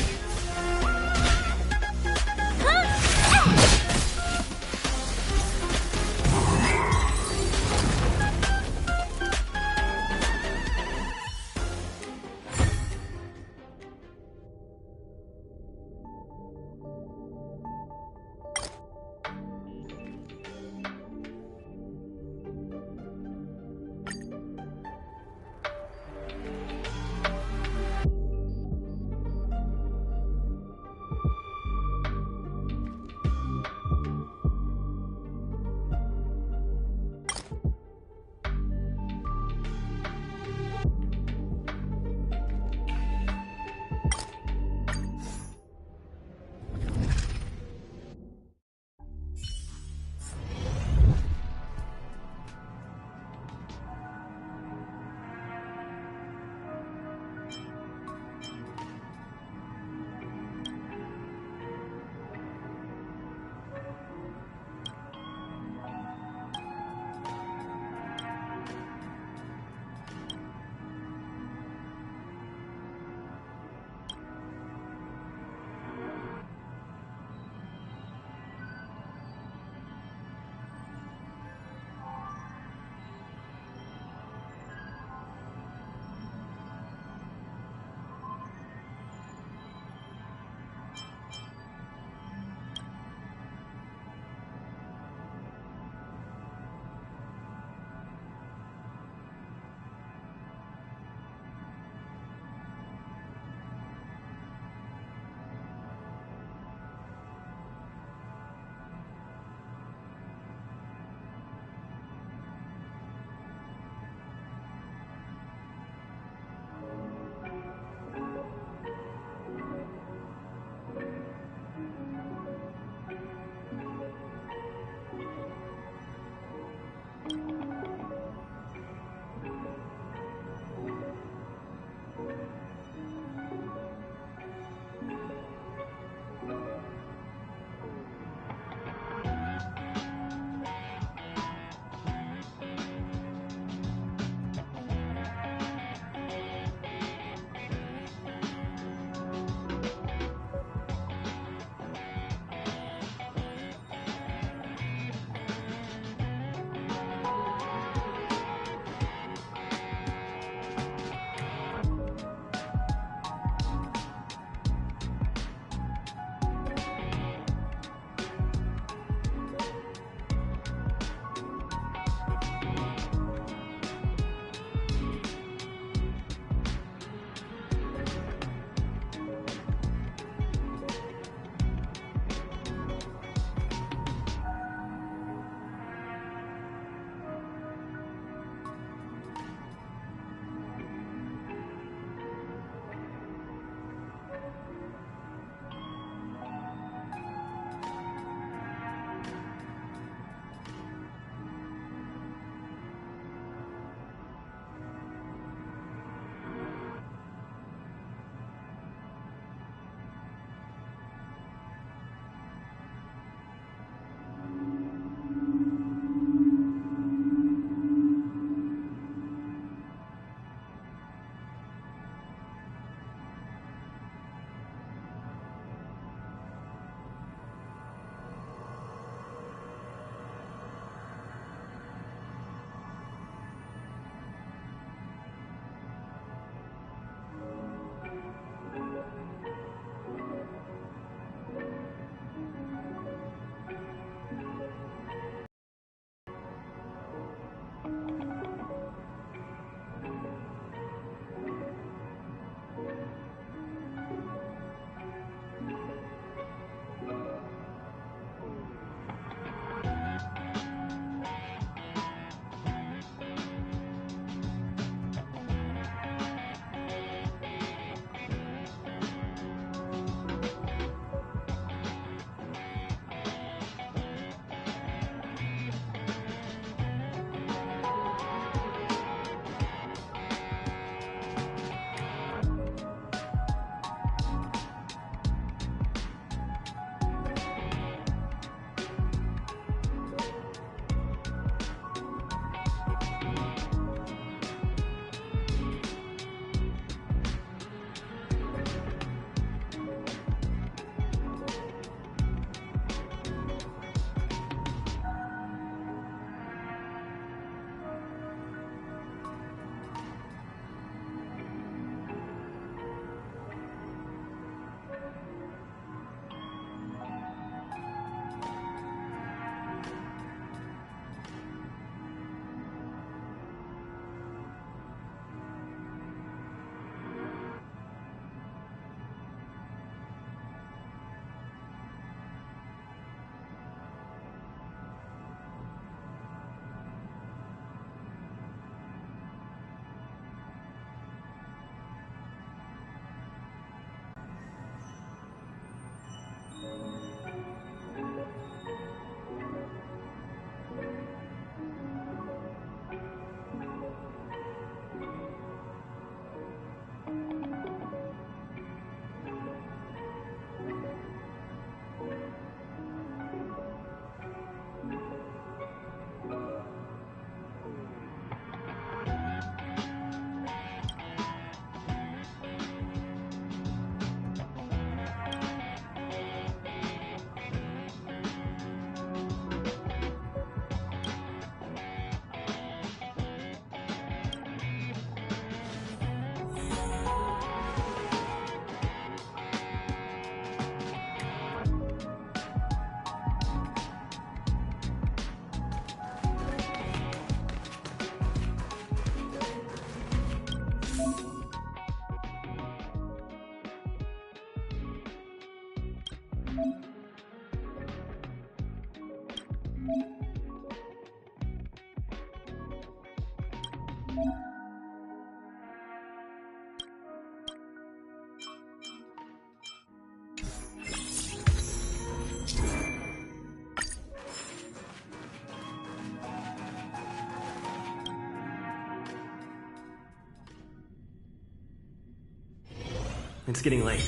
It's getting late.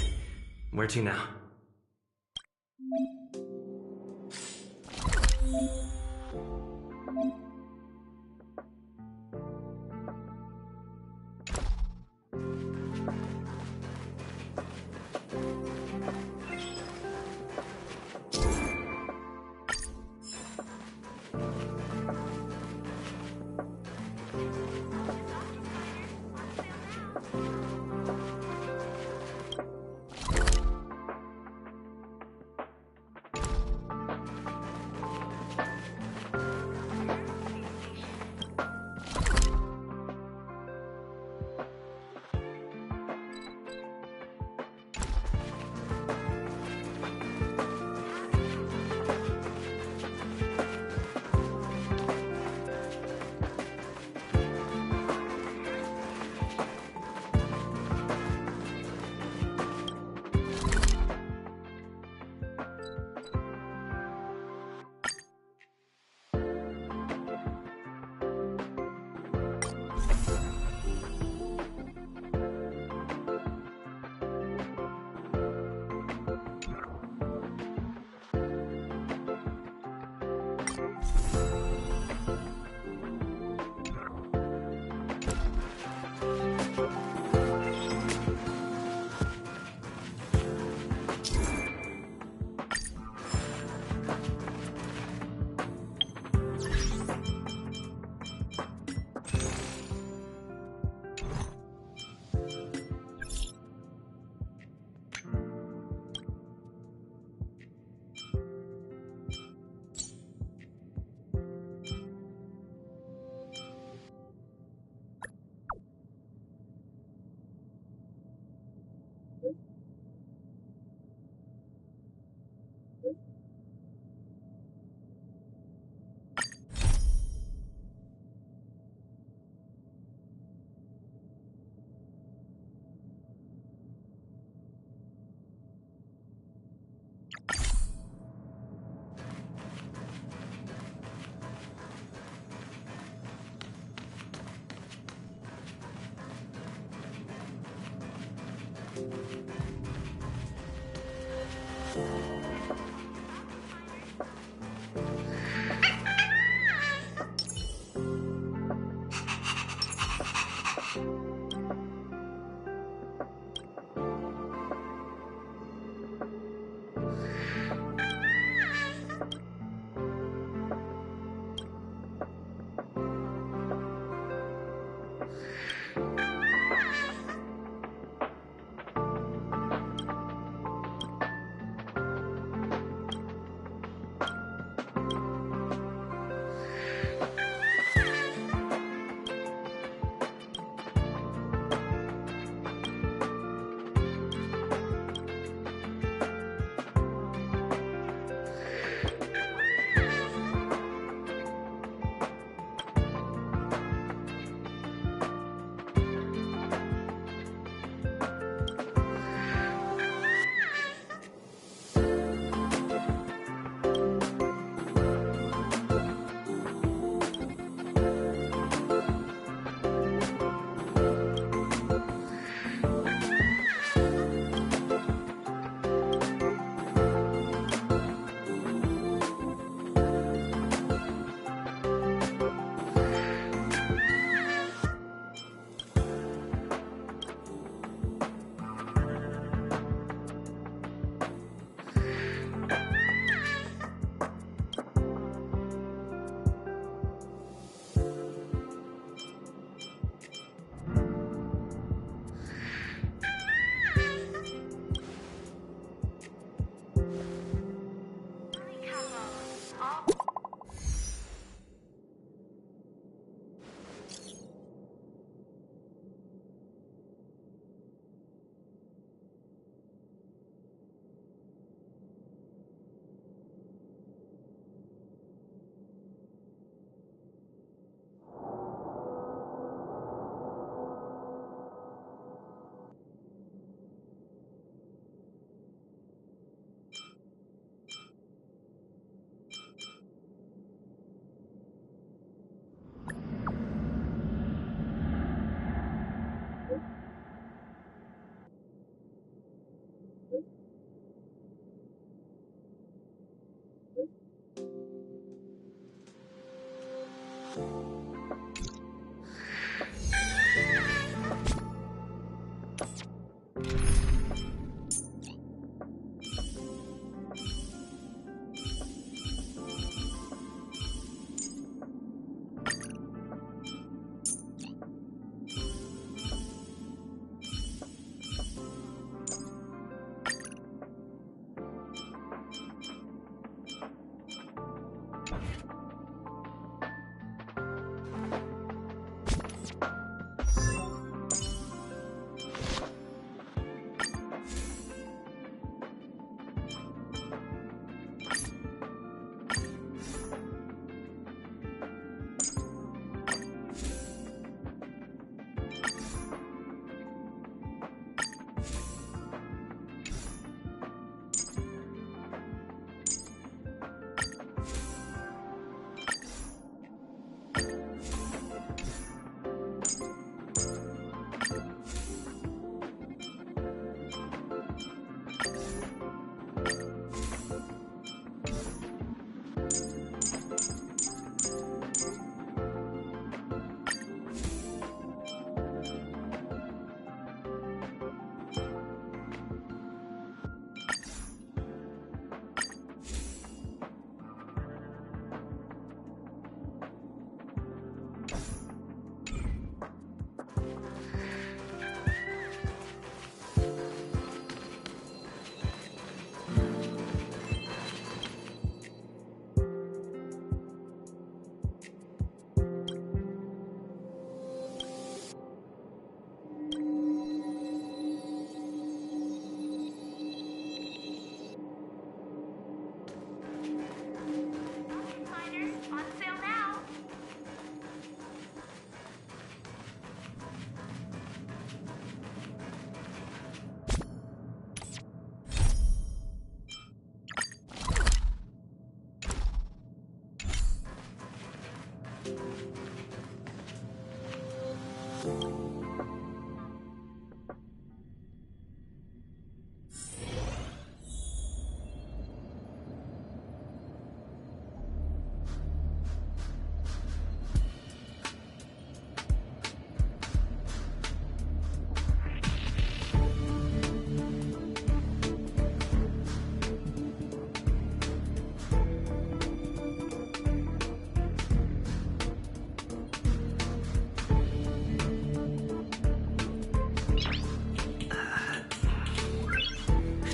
Where to now?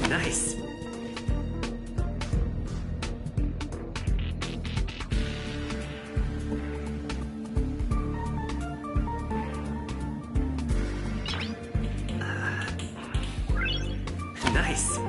Nice. Nice.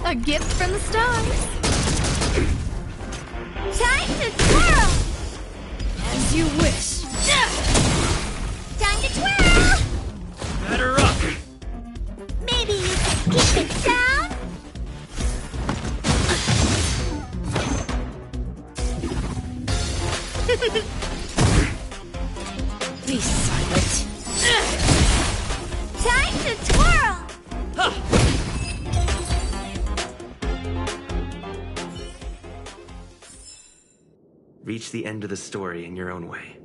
A gift from the stars. Time to twirl! As you wish. Time to twirl! Batter up! Maybe you can keep it down? Be silent. Time to twirl! Reach the end of the story in your own way.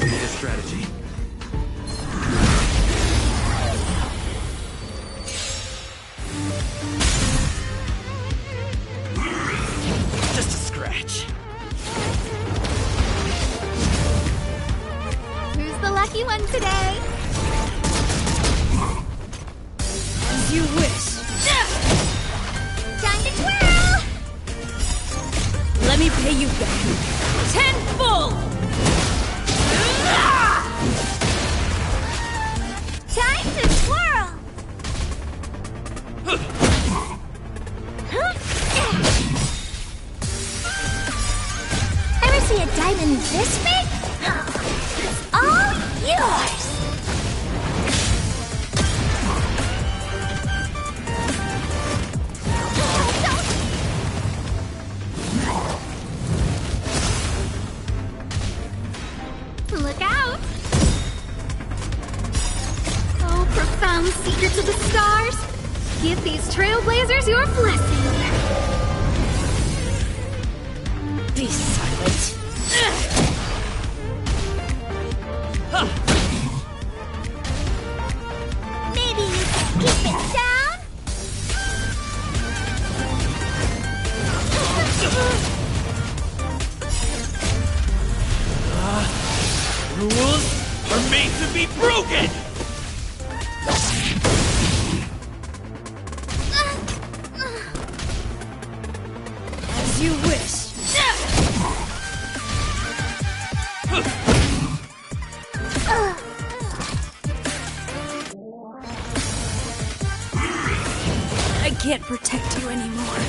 Need a strategy. Just a scratch. Who's the lucky one today? As you wish. Time to twirl! Let me pay you back. Tenfold! Time to twirl! Ever see a diamond this big? It's all yours! secrets of the stars. Give these trailblazers your blessing. Be silent. Maybe you can keep it down? Rules are made to be broken! As you wish. I can't protect you anymore.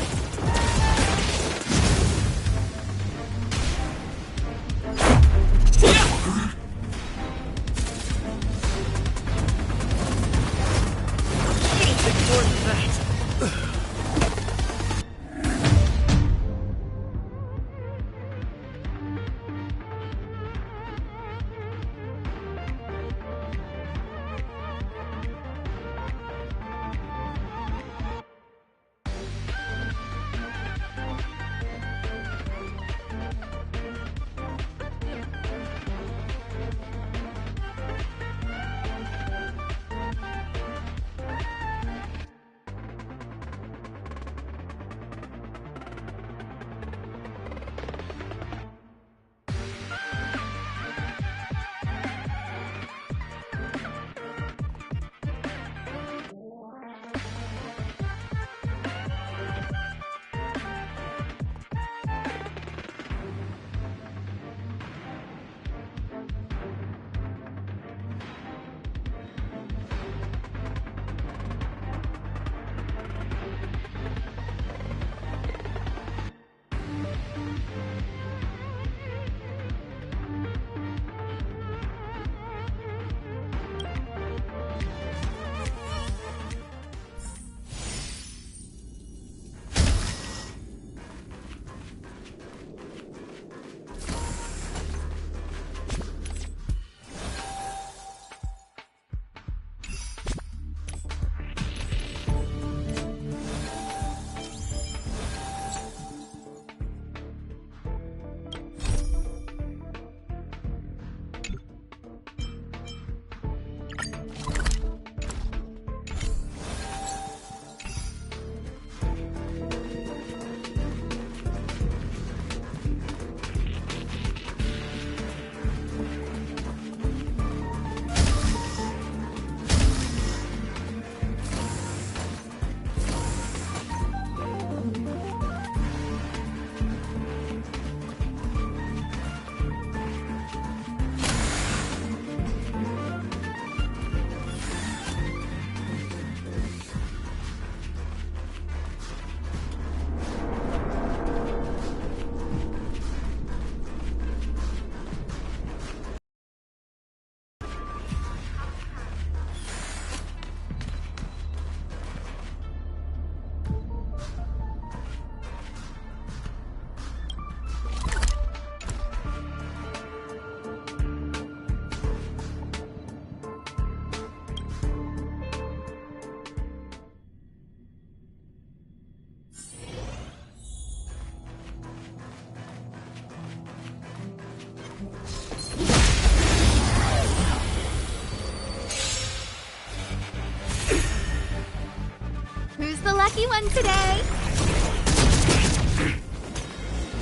Who's the lucky one today?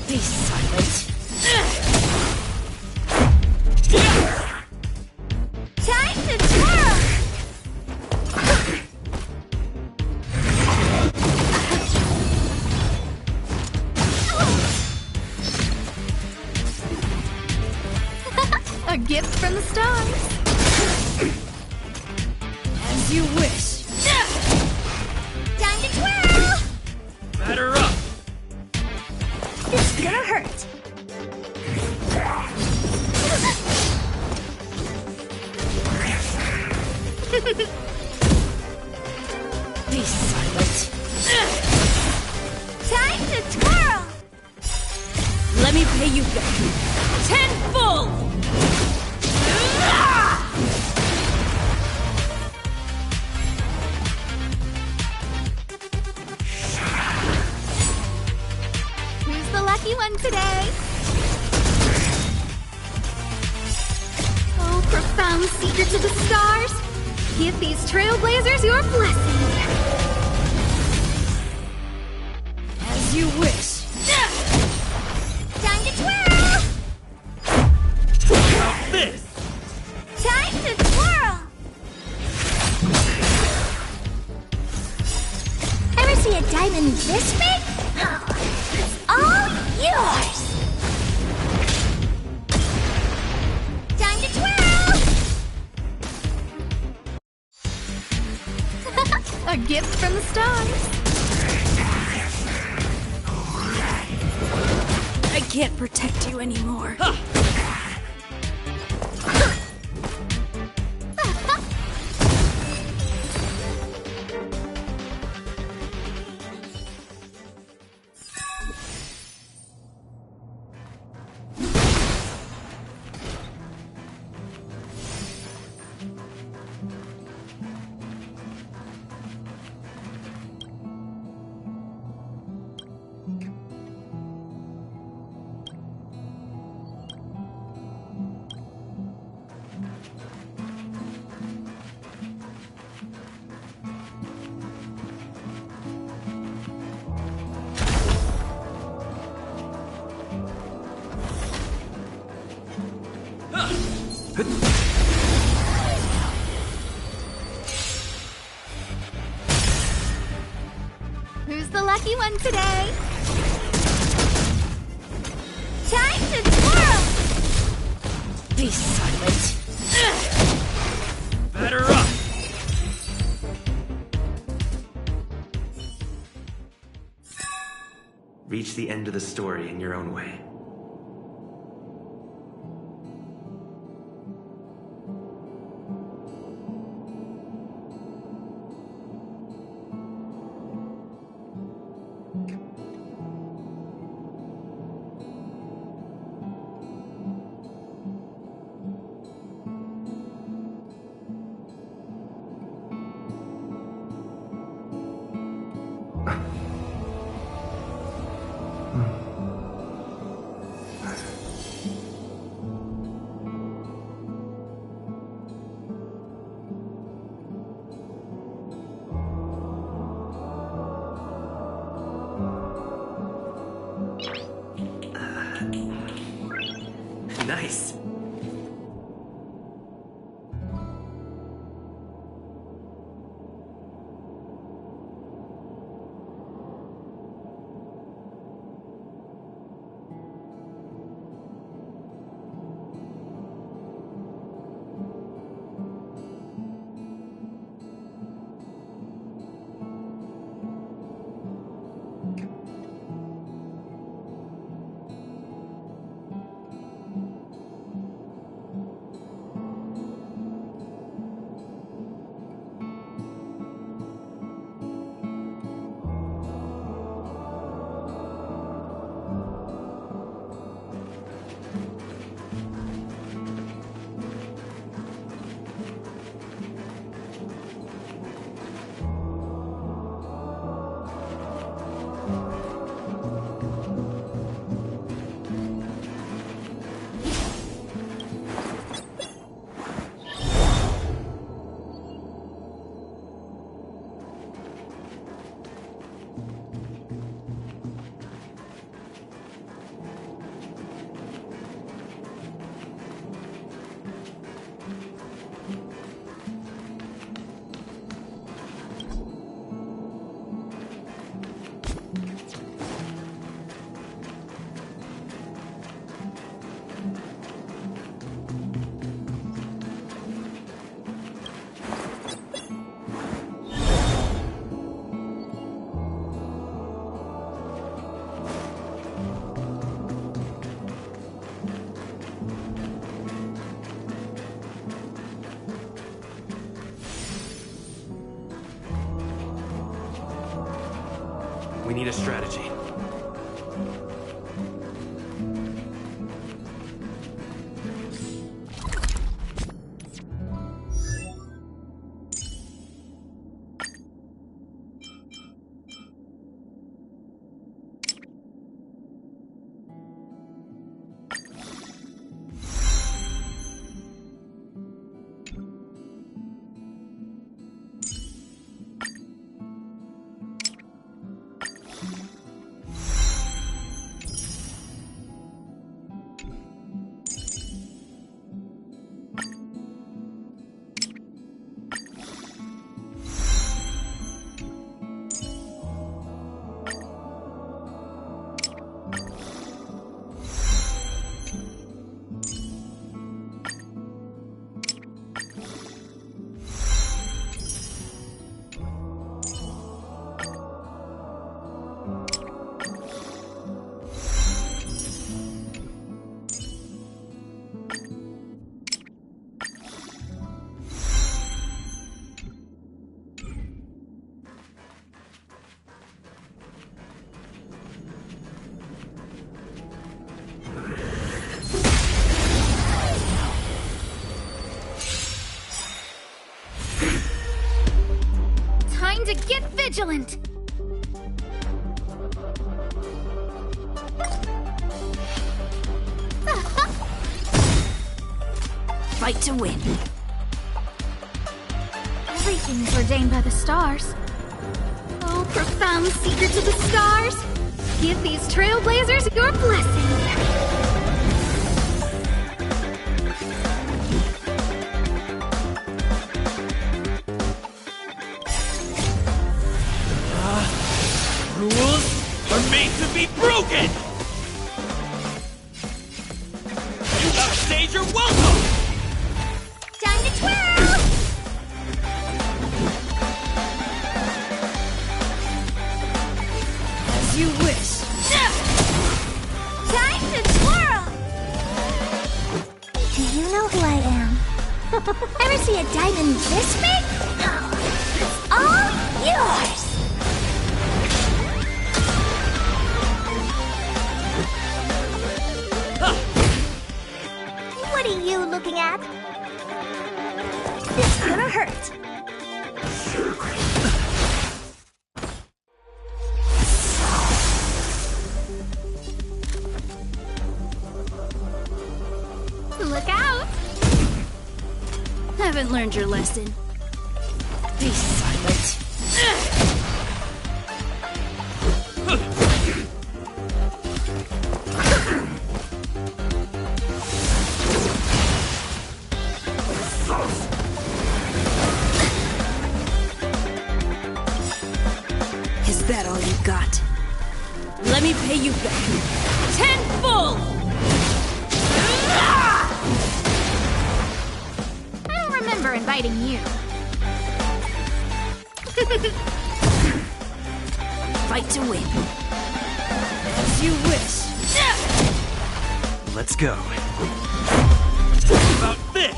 Be silent. Time to twirl! A gift from the stars. As you wish. Time to twirl! Batter up! It's gonna hurt. Be silent. Time to twirl! Let me pay you back. Tenfold! today? Oh, profound secrets of the stars! Give these trailblazers your blessing! As you wish. Time to twirl! How's this? Time to twirl! Ever see a diamond this big? It's all yours! Time to twirl! A gift from the stars! I can't protect you anymore. Who's the lucky one today? Time to twirl! Be silent. Batter up! Reach the end of the story in your own way. Nice. We need a strategy. to get vigilant! Fight to win. Everything's ordained by the stars. Oh, profound secrets of the stars! Give these trailblazers your blessing! Rules are made to be broken! You upstage your welcome! Time to twirl! As you wish. Time to twirl! Do you know who I am? Ever see a diamond this big? It's all yours! What are you looking at? It's gonna hurt. Look out! Haven't learned your lesson. Be silent. Is that all you got? Let me pay you back. Tenfold! I don't remember inviting you. Fight to win. As you wish. Let's go. About this!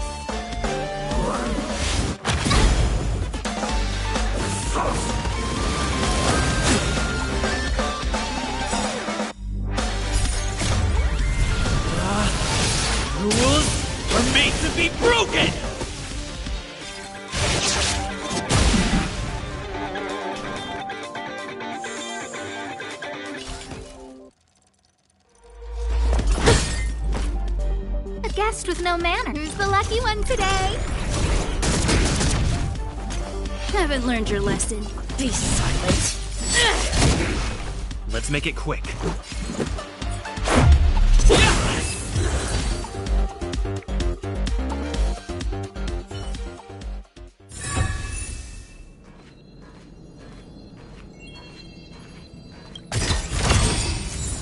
Rules are made to be broken! A guest with no manners. Who's the lucky one today? Haven't learned your lesson. Be silent. Let's make it quick.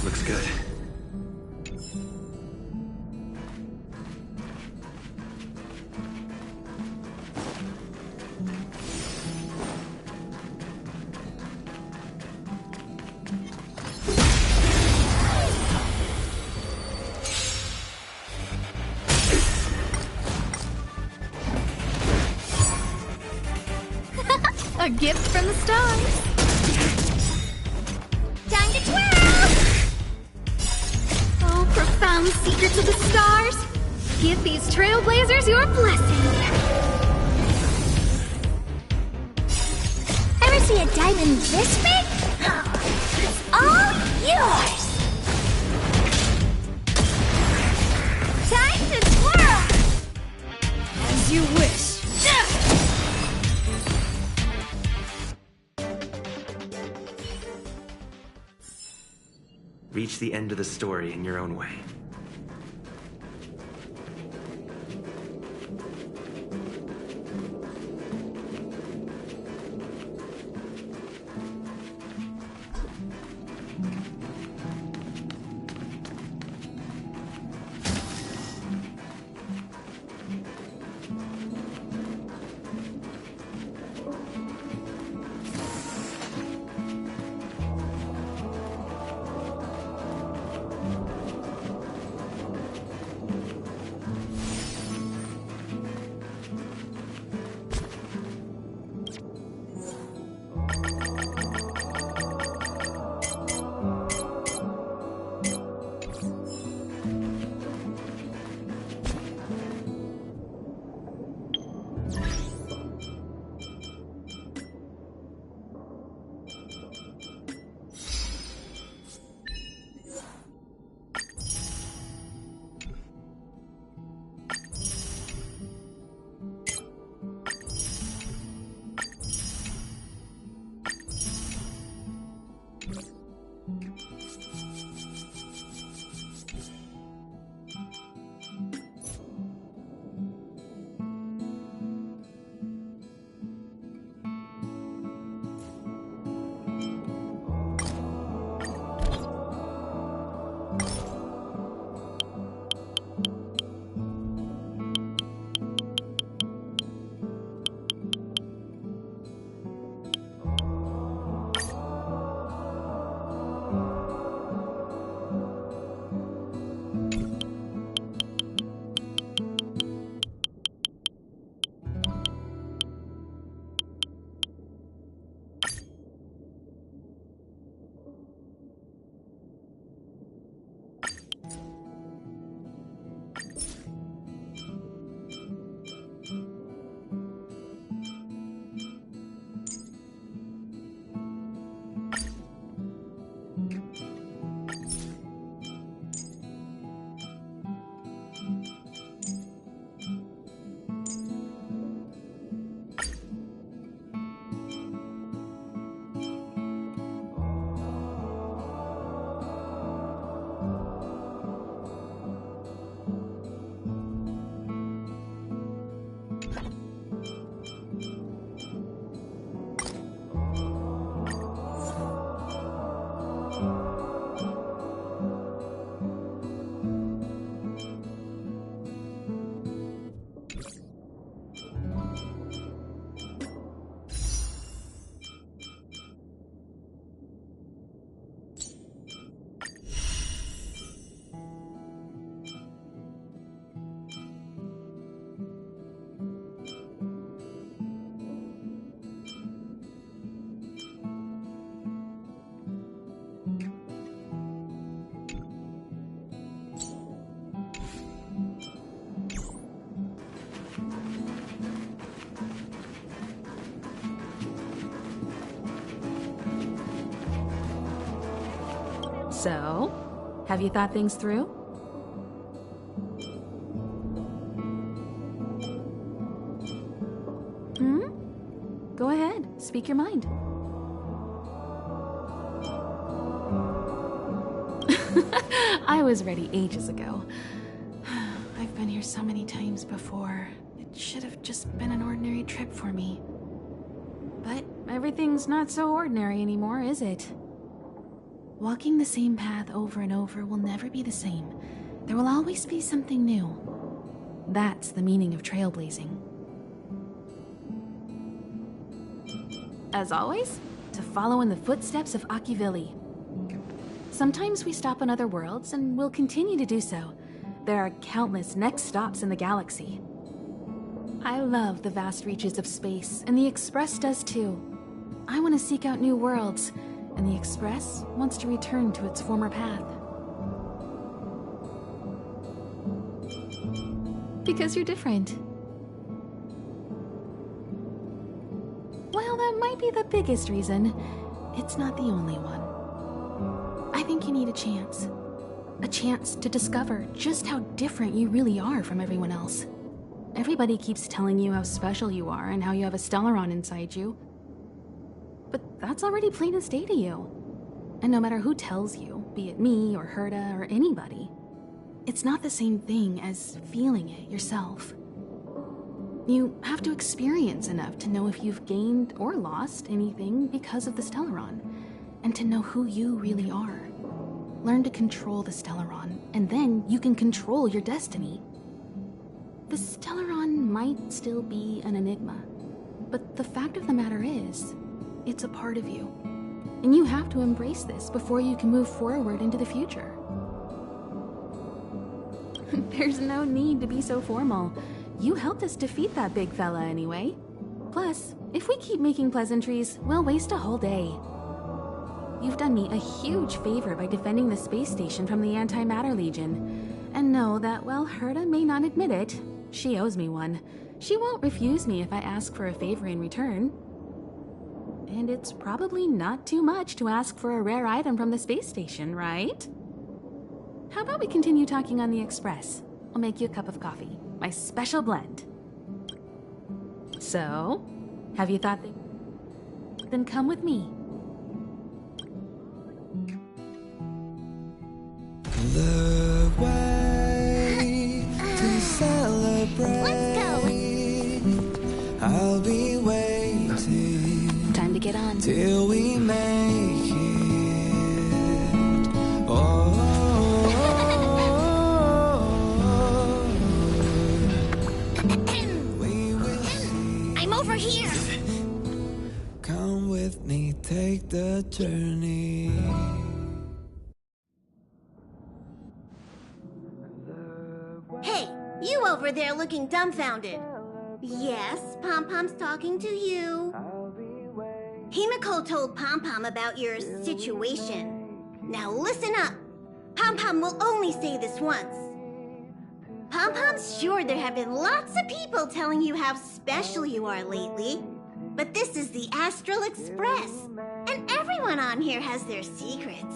Looks good. A gift from the stars. Time to twirl! Oh, profound secrets of the stars. Give these trailblazers your blessing. Ever see a diamond this big? It's all yours! Time to twirl! As you wish. Reach the end of the story in your own way. So, have you thought things through? Go ahead, speak your mind. I was ready ages ago. I've been here so many times before. It should have just been an ordinary trip for me. But everything's not so ordinary anymore, is it? Walking the same path over and over will never be the same. There will always be something new. That's the meaning of trailblazing. As always, to follow in the footsteps of Akivili. Sometimes we stop on other worlds, and we'll continue to do so. There are countless next stops in the galaxy. I love the vast reaches of space, and the Express does too. I want to seek out new worlds, and the Express wants to return to its former path. Because you're different. Well, that might be the biggest reason. It's not the only one. I think you need a chance. A chance to discover just how different you really are from everyone else. Everybody keeps telling you how special you are and how you have a Stellaron inside you. But that's already plain as day to you. And no matter who tells you, be it me or Herta or anybody, it's not the same thing as feeling it yourself. You have to experience enough to know if you've gained or lost anything because of the Stellaron, and to know who you really are. Learn to control the Stellaron, and then you can control your destiny. The Stellaron might still be an enigma, but the fact of the matter is, it's a part of you. And you have to embrace this before you can move forward into the future. There's no need to be so formal. You helped us defeat that big fella anyway. Plus, if we keep making pleasantries, we'll waste a whole day. You've done me a huge favor by defending the space station from the Antimatter Legion. And know that while Herta may not admit it, she owes me one. She won't refuse me if I ask for a favor in return. And it's probably not too much to ask for a rare item from the space station, right? How about we continue talking on the Express? I'll make you a cup of coffee. My special blend. So, have you thought Then come with me. The way to celebrate. Let's go. I'll be waiting. Time to get on. Till we make it. Oh. I'm over here. Come with me, take the journey. Hey, you over there looking dumbfounded. Yes, Pom-Pom's talking to you. Himiko told Pom-Pom about your situation. Now listen up. Pom-Pom will only say this once. Pom-Pom's sure there have been lots of people telling you how special you are lately. But this is the Astral Express, and everyone on here has their secrets.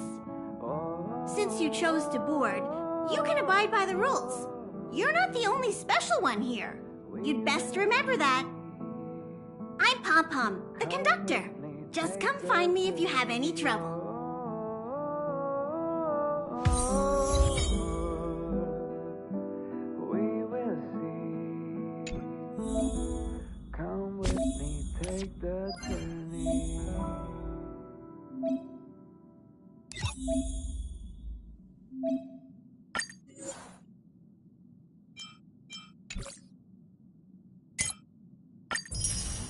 Since you chose to board, you can abide by the rules. You're not the only special one here. You'd best remember that. I'm Pom-Pom, the conductor. Just come find me if you have any trouble. We will see. Come with me, take the journey.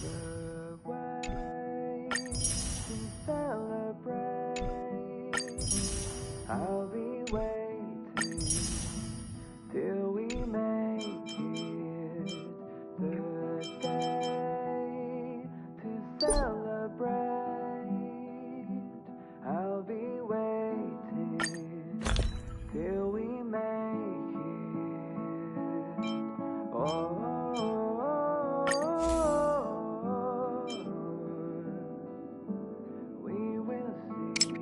The way to celebrate. I'll be waiting till we make it. The day to celebrate. I'll be waiting till we make it. Oh. We will see.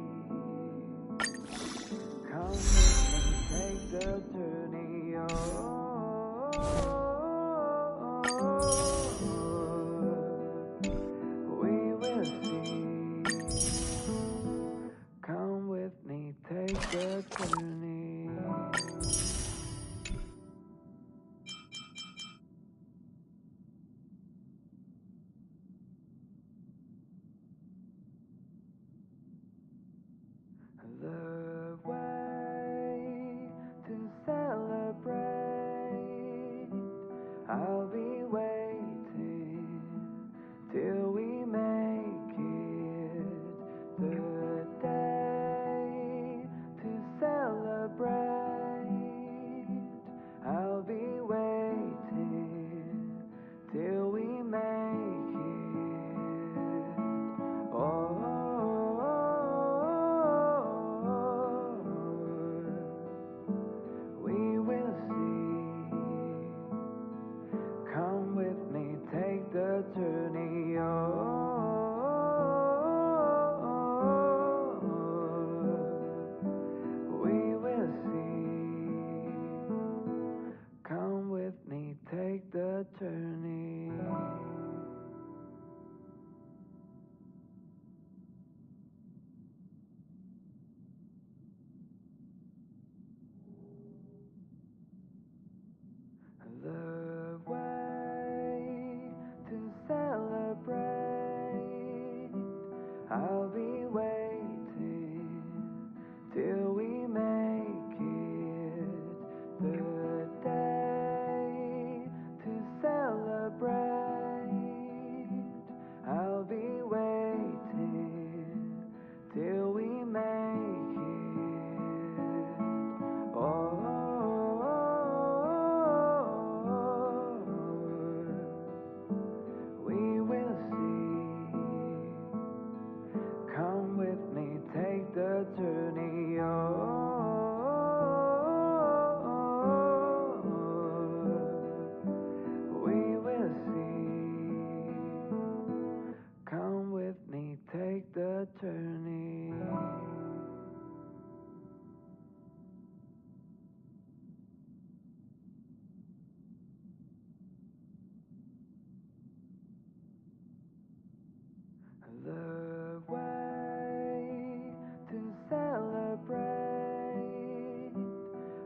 the way to celebrate.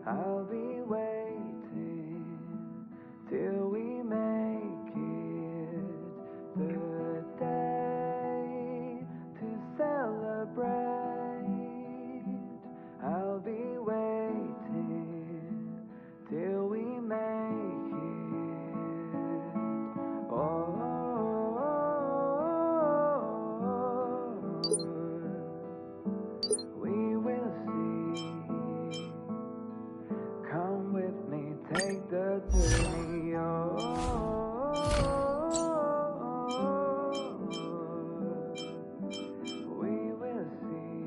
I'll be waiting till we make it the day to celebrate. I'll be waiting till we make it. Oh, we will see. Come with me, take the journey. We will see.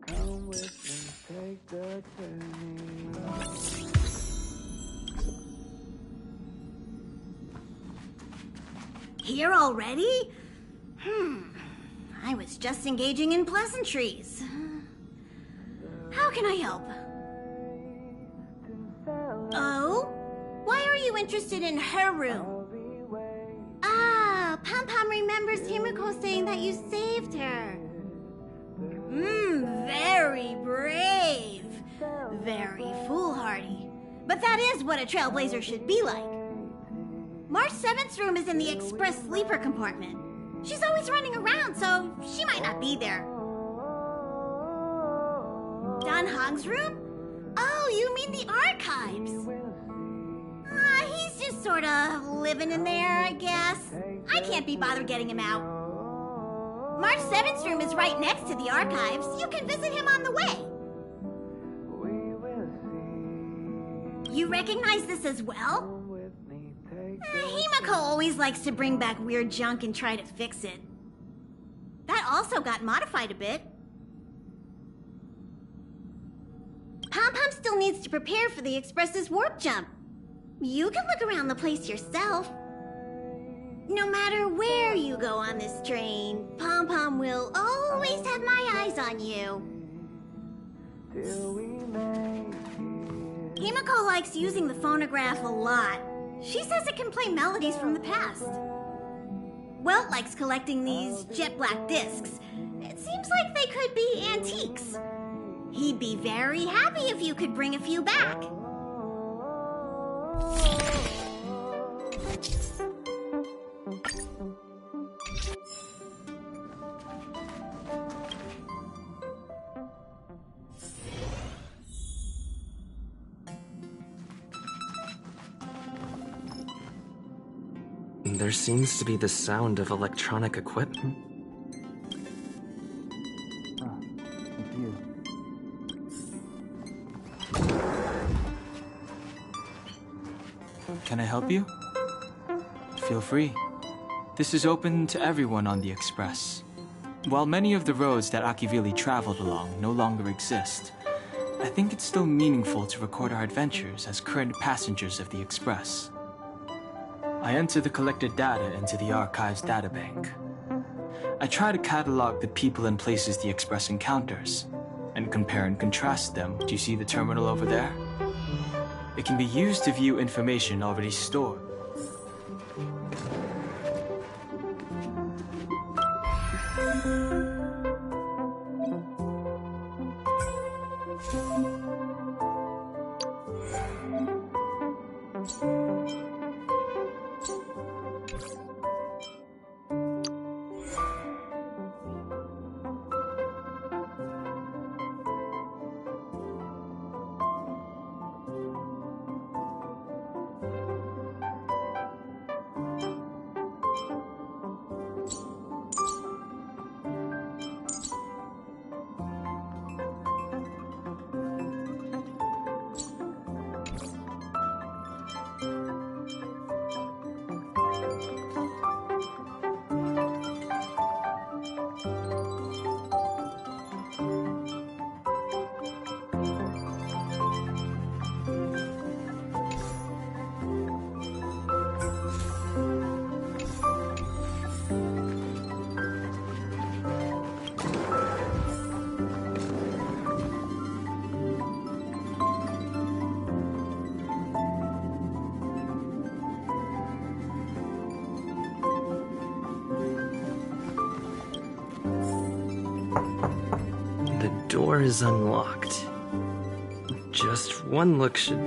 Come with me, take the journey. Here already? I was just engaging in pleasantries. How can I help? Oh? Why are you interested in her room? Ah, Pom Pom remembers Himiko saying that you saved her. Very brave. Very foolhardy. But that is what a trailblazer should be like. March 7th's room is in the express sleeper compartment. She's always running around, so she might not be there. Don Hog's room? Oh, you mean the archives. He's just sort of living in there, I guess. I can't be bothered getting him out. March 7th's room is right next to the archives. You can visit him on the way. You recognize this as well? Himiko always likes to bring back weird junk and try to fix it. That also got modified a bit. Pom Pom still needs to prepare for the Express's warp jump. You can look around the place yourself. No matter where you go on this train, Pom Pom will always have my eyes on you. Himiko likes using the phonograph a lot. She says it can play melodies from the past. Welt likes collecting these jet black discs. It seems like they could be antiques. He'd be very happy if you could bring a few back. There seems to be the sound of electronic equipment. Can I help you? Feel free. This is open to everyone on the Express. While many of the roads that Akivili traveled along no longer exist, I think it's still meaningful to record our adventures as current passengers of the Express. I enter the collected data into the Archives databank. I try to catalog the people and places the Express encounters, and compare and contrast them. Do you see the terminal over there? It can be used to view information already stored. door is unlocked. Just one look should...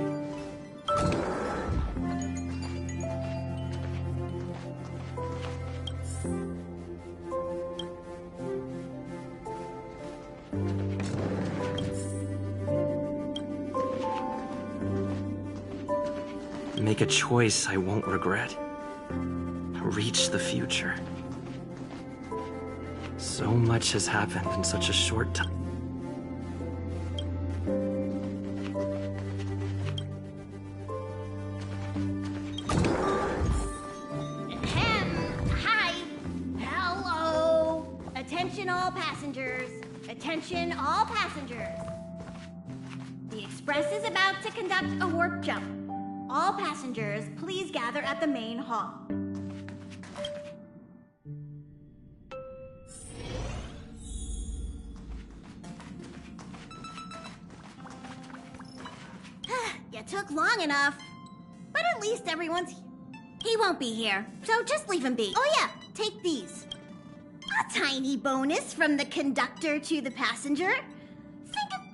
Make a choice I won't regret. Reach the future. So much has happened in such a short time. Hi. Hello. Attention all passengers. Attention all passengers. The Express is about to conduct a warp jump. All passengers, please gather at the main hall. You took long enough. But at least everyone's... He won't be here, so just leave him be. Oh yeah, take these. A tiny bonus from the conductor to the passenger. Think of...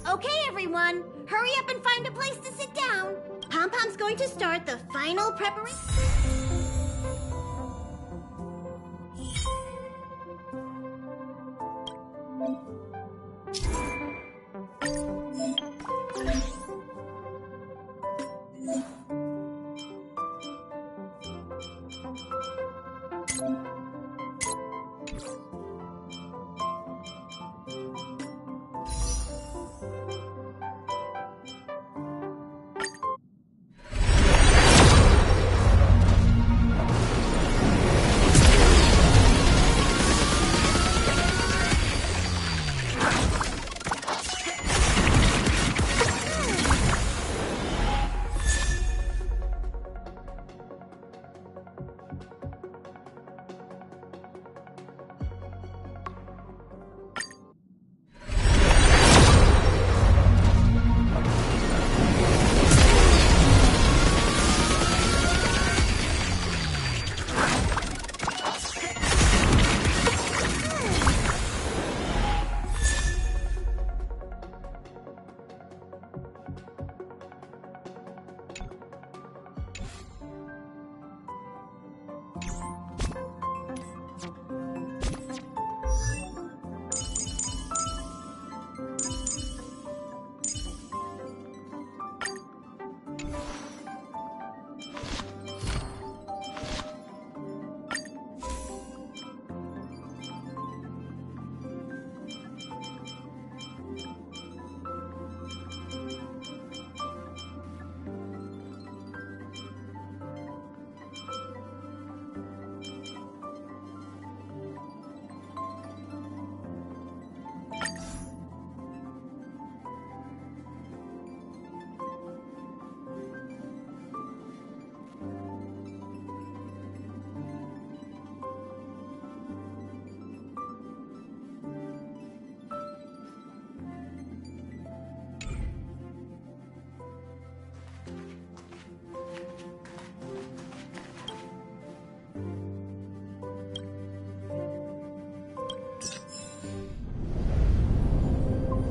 Okay, everyone, hurry up and find a place to sit down. Pom-Pom's going to start the final preparation.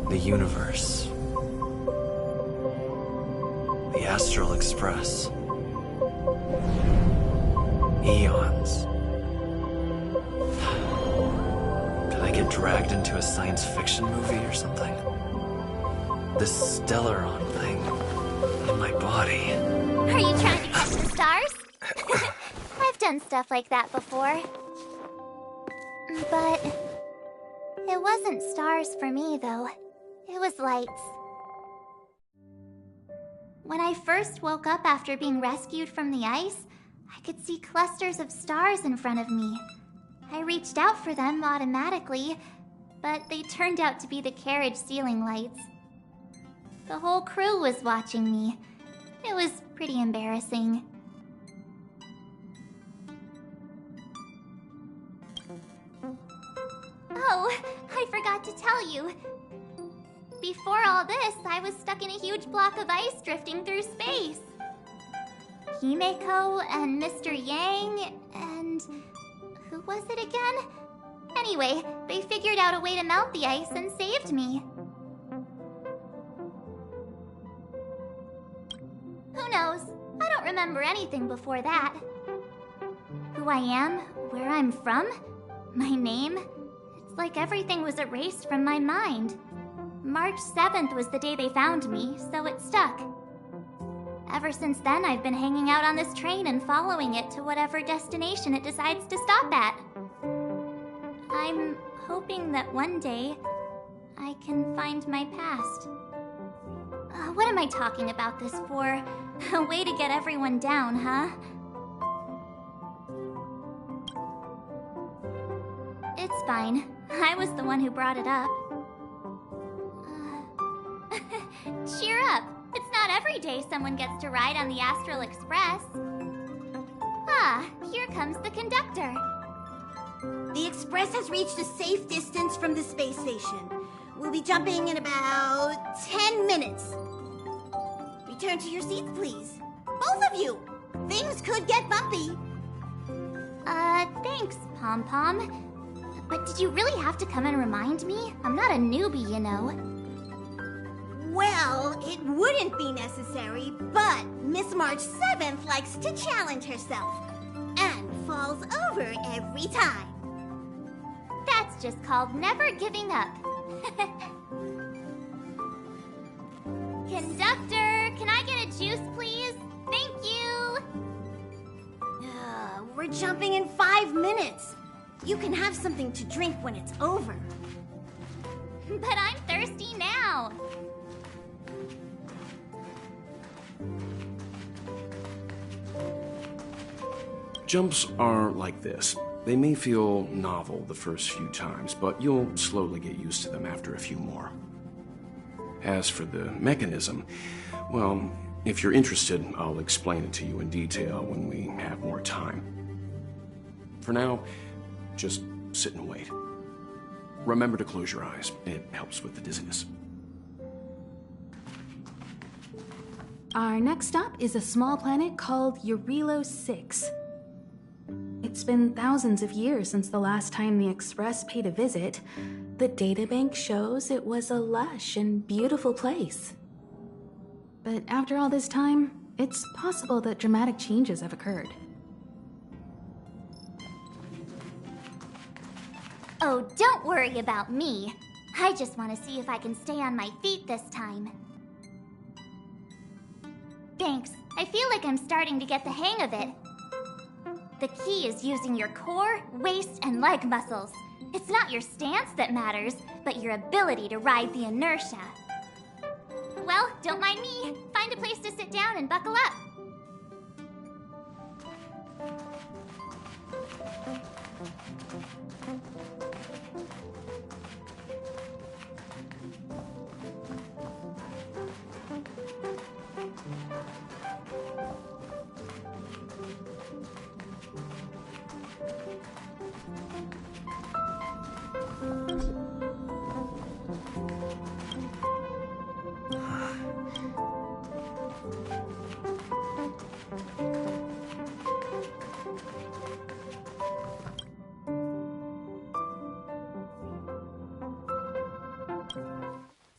The universe. The Astral Express. Eons. Did I get dragged into a science fiction movie or something? This Stellaron thing in my body. Are you trying to catch the stars? I've done stuff like that before. But it wasn't stars for me, though. It was lights. When I first woke up after being rescued from the ice, I could see clusters of stars in front of me. I reached out for them automatically, but they turned out to be the carriage ceiling lights. The whole crew was watching me. It was pretty embarrassing. Oh, I forgot to tell you. Before all this, I was stuck in a huge block of ice drifting through space. Himeko and Mr. Yang and... who was it again? Anyway, they figured out a way to melt the ice and saved me. Who knows? I don't remember anything before that. Who I am, where I'm from, my name. It's like everything was erased from my mind. March 7th was the day they found me, so it stuck. Ever since then, I've been hanging out on this train and following it to whatever destination it decides to stop at. I'm hoping that one day I can find my past. What am I talking about this for? A way to get everyone down, huh? It's fine. I was the one who brought it up. Cheer up! It's not every day someone gets to ride on the Astral Express. Ah, here comes the conductor. The Express has reached a safe distance from the space station. We'll be jumping in about 10 minutes. Return to your seats, please. Both of you! Things could get bumpy. Thanks, Pom-Pom. But did you really have to come and remind me? I'm not a newbie, you know. Well, it wouldn't be necessary, but Miss March 7th likes to challenge herself. And falls over every time. That's just called never giving up. Conductor, can I get a juice, please? Thank you! We're jumping in 5 minutes. You can have something to drink when it's over. But I'm thirsty now. Jumps are like this. They may feel novel the first few times, but you'll slowly get used to them after a few more. As for the mechanism, well, if you're interested, I'll explain it to you in detail when we have more time. For now, just sit and wait. Remember to close your eyes. It helps with the dizziness. Our next stop is a small planet called Eurilo 6. It's been thousands of years since the last time the Express paid a visit. The databank shows it was a lush and beautiful place. But after all this time, it's possible that dramatic changes have occurred. Oh, don't worry about me. I just want to see if I can stay on my feet this time. Thanks. I feel like I'm starting to get the hang of it. The key is using your core, waist, and leg muscles. It's not your stance that matters, but your ability to ride the inertia. Well, don't mind me. Find a place to sit down and buckle up.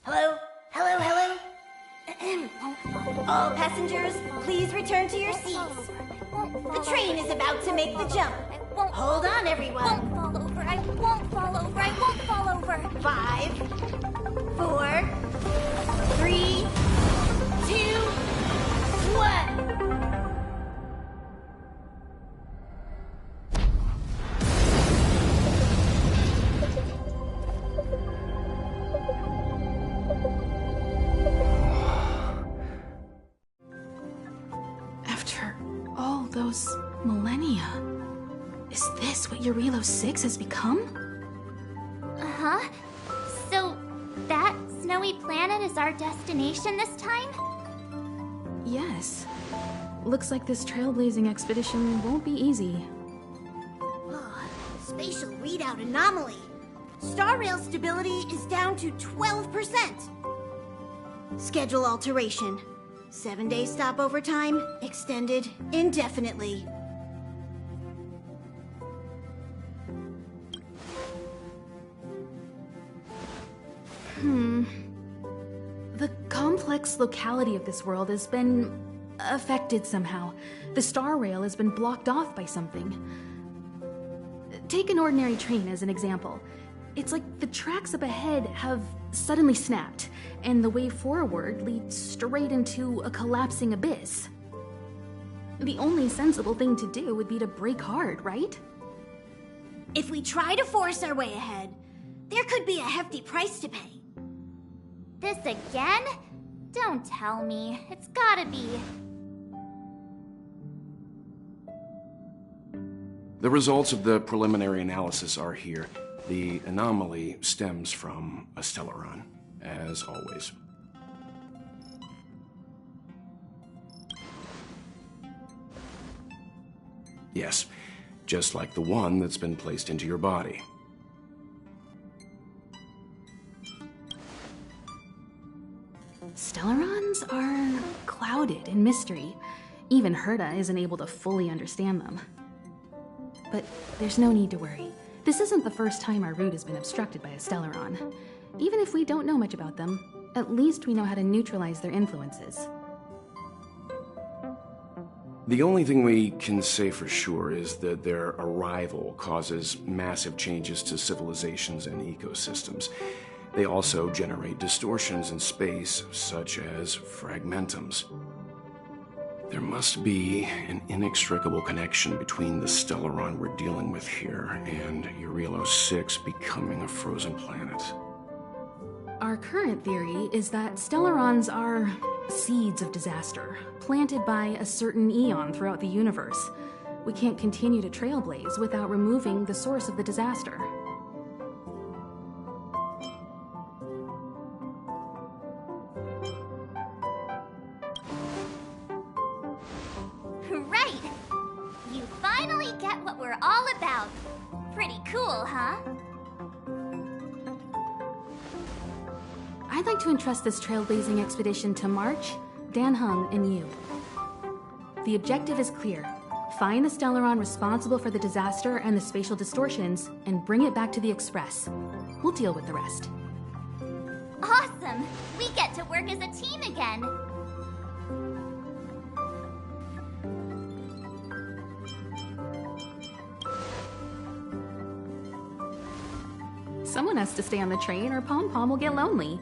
Hello? Hello, hello? All passengers, please return to your seats. The train is about to make the jump. Hold on, everyone. I won't fall over. I won't fall over. I won't fall over. 5, 4, 3, 2, 1. After all those millennia, is this what Eurilo 6 has become? Uh-huh. snowy planet is our destination this time? Yes. Looks like this trailblazing expedition won't be easy. Spatial readout anomaly. Star rail stability is down to 12%. Schedule alteration. 7-day stopover time extended indefinitely. The complex locality of this world has been affected somehow. The star rail has been blocked off by something. Take an ordinary train as an example. It's like the tracks up ahead have suddenly snapped, and the way forward leads straight into a collapsing abyss. The only sensible thing to do would be to brake hard, right? If we try to force our way ahead, there could be a hefty price to pay. This again? Don't tell me. It's gotta be. The results of the preliminary analysis are here. The anomaly stems from a stellaron, as always. Yes, just like the one that's been placed into your body. Stellarons are clouded in mystery. Even Herta isn't able to fully understand them. But there's no need to worry. This isn't the first time our route has been obstructed by a Stellaron. Even if we don't know much about them, at least we know how to neutralize their influences. The only thing we can say for sure is that their arrival causes massive changes to civilizations and ecosystems. They also generate distortions in space, such as fragmentums. There must be an inextricable connection between the Stellaron we're dealing with here and Eurilo 6 becoming a frozen planet. Our current theory is that Stellarons are seeds of disaster, planted by a certain eon throughout the universe. We can't continue to trailblaze without removing the source of the disaster. Right! You finally get what we're all about. Pretty cool, huh? I'd like to entrust this trailblazing expedition to March, Dan Hung, and you. The objective is clear. Find the Stellaron responsible for the disaster and the spatial distortions, and bring it back to the Express. We'll deal with the rest. Awesome! We get to work as a team again. Someone has to stay on the train or Pom Pom will get lonely.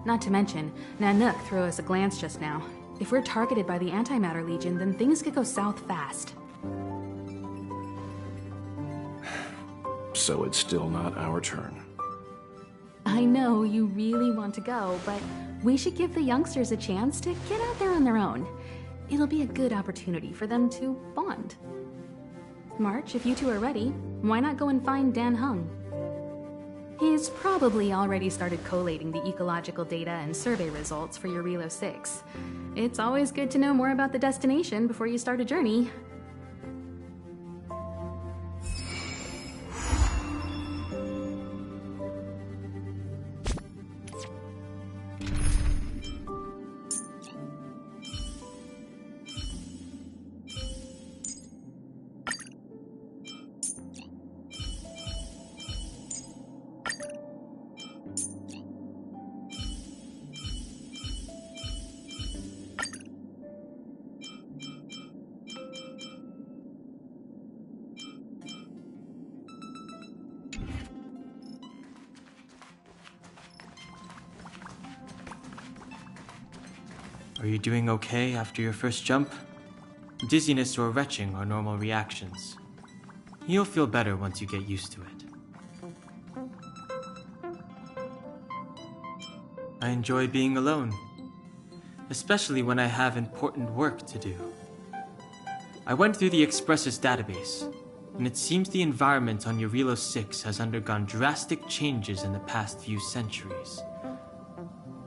Not to mention, Nanook threw us a glance just now. If we're targeted by the Antimatter Legion, then things could go south fast. So it's still not our turn. I know you really want to go, but we should give the youngsters a chance to get out there on their own. It'll be a good opportunity for them to bond. March, if you two are ready, why not go and find Dan Hung? He's probably already started collating the ecological data and survey results for Eurilo 6. It's always good to know more about the destination before you start a journey. Are you doing okay after your first jump? Dizziness or retching are normal reactions. You'll feel better once you get used to it. I enjoy being alone, especially when I have important work to do. I went through the Express's database, and it seems the environment on Eurilo 6 has undergone drastic changes in the past few centuries.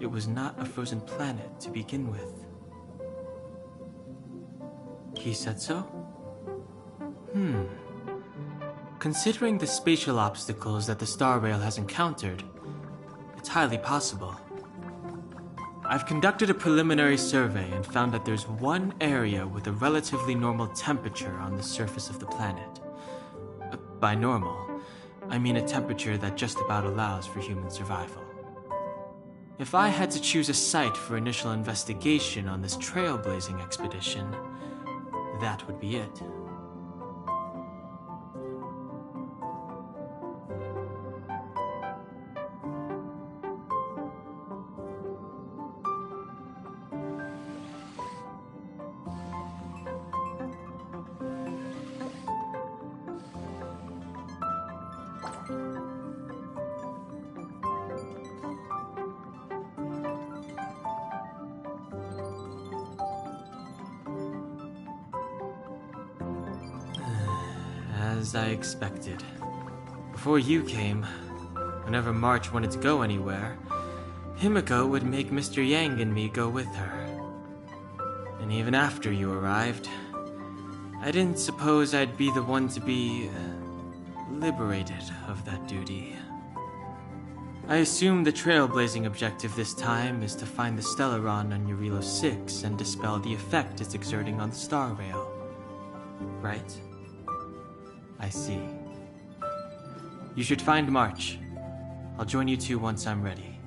it was not a frozen planet to begin with. He said so? Considering the spatial obstacles that the Star Rail has encountered, it's highly possible. I've conducted a preliminary survey and found that there's one area with a relatively normal temperature on the surface of the planet. By normal, I mean a temperature that just about allows for human survival. If I had to choose a site for initial investigation on this trailblazing expedition, that would be it. As I expected. Before you came, whenever March wanted to go anywhere, Himiko would make Mr. Yang and me go with her. And even after you arrived, I didn't suppose I'd be the one to be liberated of that duty. I assume the trailblazing objective this time is to find the Stellaron on Eurilo 6 and dispel the effect it's exerting on the Star Rail. Right? I see. You should find March. I'll join you two once I'm ready.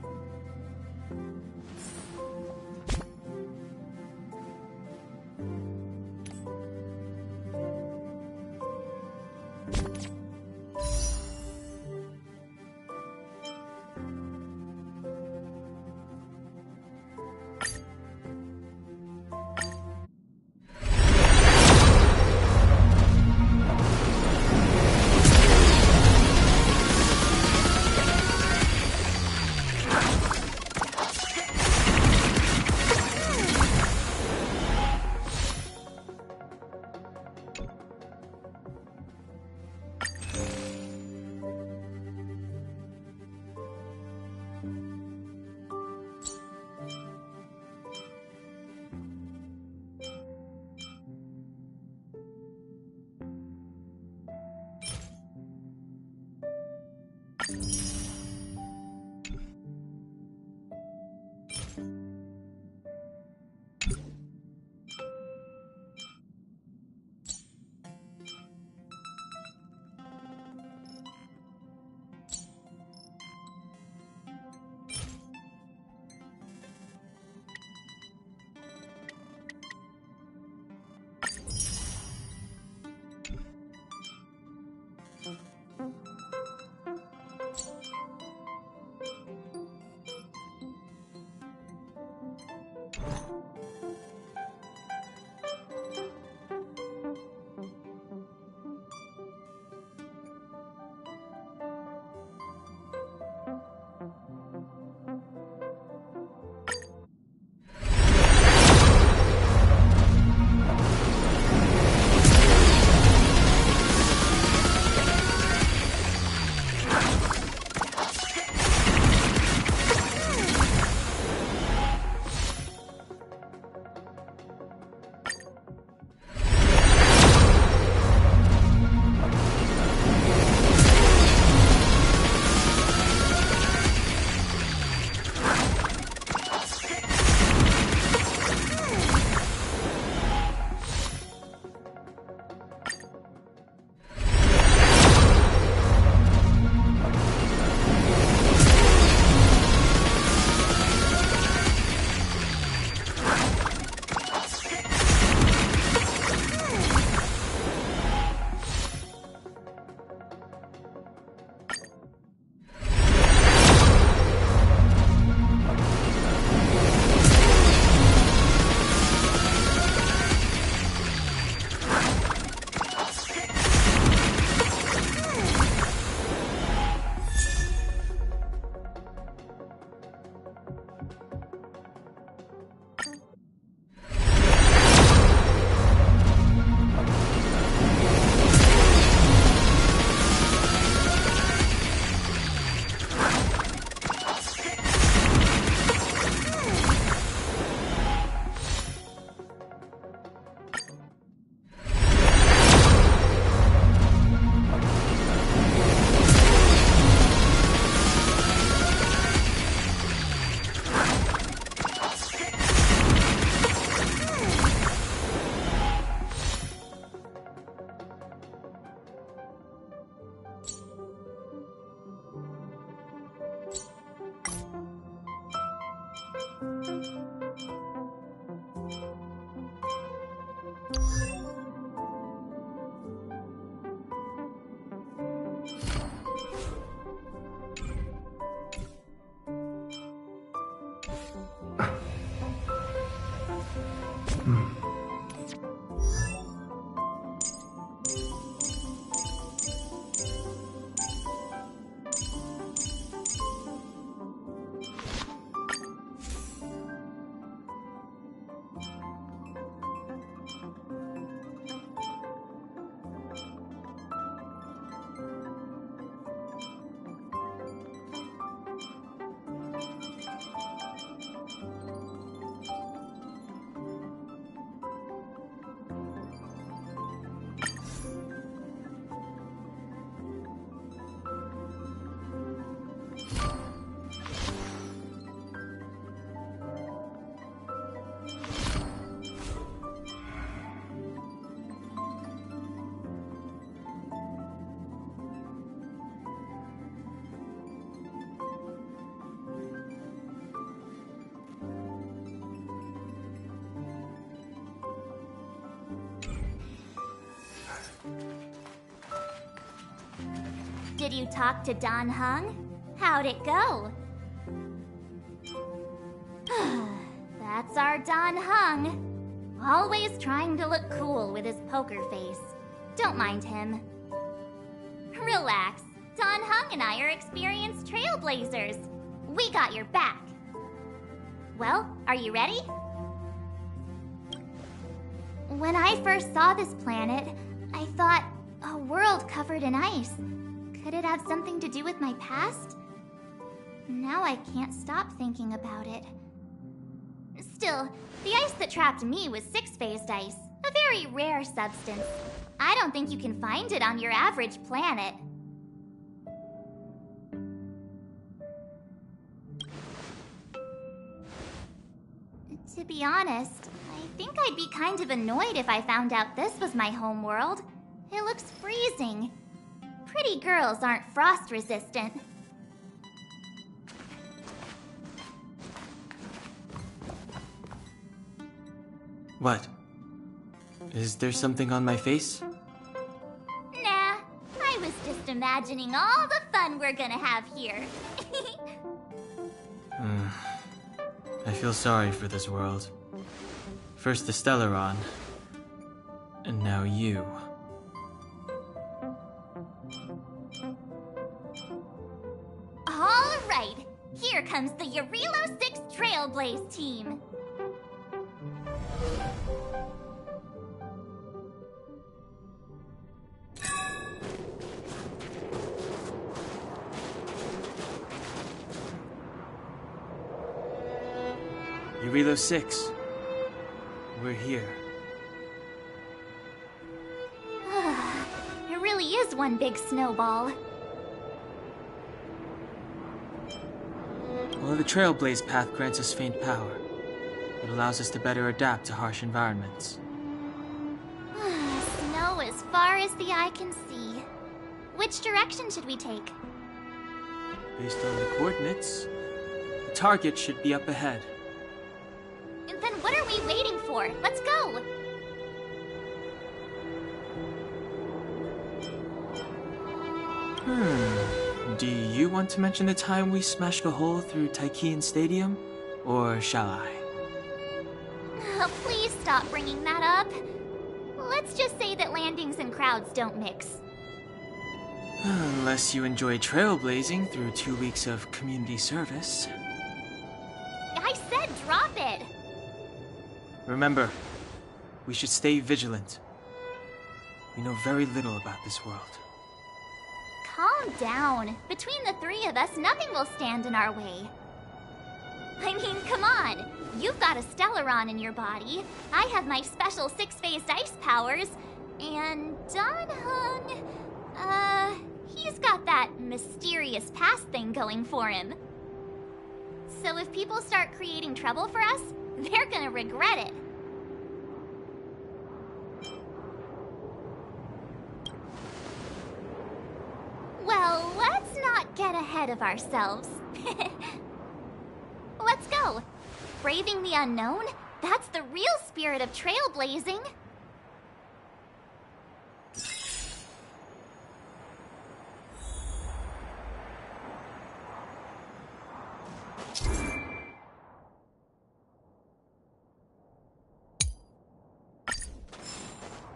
Did you talk to Don Hung? How'd it go? That's our Don Hung. Always trying to look cool with his poker face. Don't mind him. Relax. Don Hung and I are experienced trailblazers. We got your back. Well, are you ready? When I first saw this planet, I thought, a world covered in ice. Could it have something to do with my past? Now I can't stop thinking about it. Still, the ice that trapped me was six-phased ice, a very rare substance. I don't think you can find it on your average planet. To be honest, I think I'd be kind of annoyed if I found out this was my home world. It looks freezing. Pretty girls aren't frost resistant. What? Is there something on my face? Nah, I was just imagining all the fun we're gonna have here. I feel sorry for this world. First the Stellaron, and now you. All right, here comes the Eurilo 6 Trailblaze team. Eurilo 6. We're here. It really is one big snowball. Well, the Trailblaze path grants us faint power. It allows us to better adapt to harsh environments. Snow as far as the eye can see. Which direction should we take? Based on the coordinates, the target should be up ahead. Then what are we waiting for? Let's go! Do you want to mention the time we smashed a hole through Taikian Stadium? Or shall I? Please stop bringing that up. Let's just say that landings and crowds don't mix. Unless you enjoy trailblazing through 2 weeks of community service. I said drop it! Remember, we should stay vigilant. We know very little about this world. Calm down. Between the three of us, nothing will stand in our way. I mean, come on. You've got a Stellaron in your body. I have my special six-phased ice powers. And Don Hung, he's got that mysterious past thing going for him. So if people start creating trouble for us, they're gonna regret it. Well, let's not get ahead of ourselves. Let's go. Braving the unknown? That's the real spirit of trailblazing.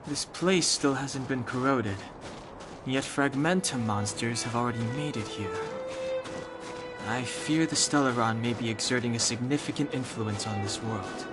This place still hasn't been corroded, yet fragmentum monsters have already made it here. I fear the Stellaron may be exerting a significant influence on this world.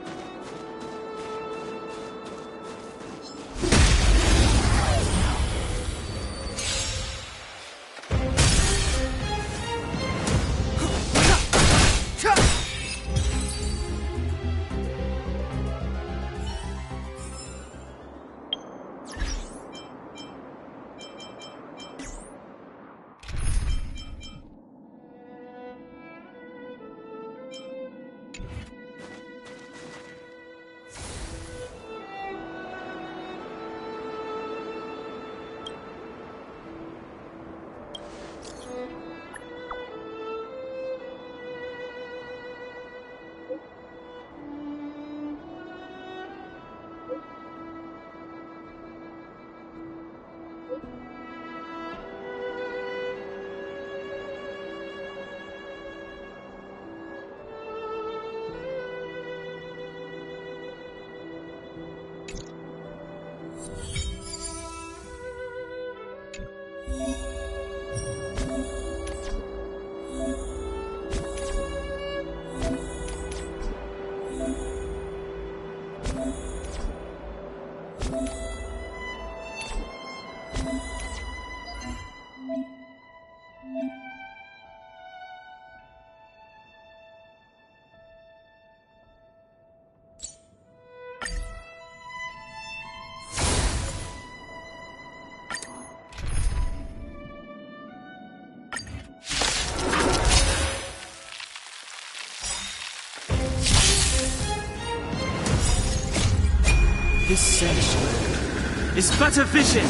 This sanctuary is but a vision.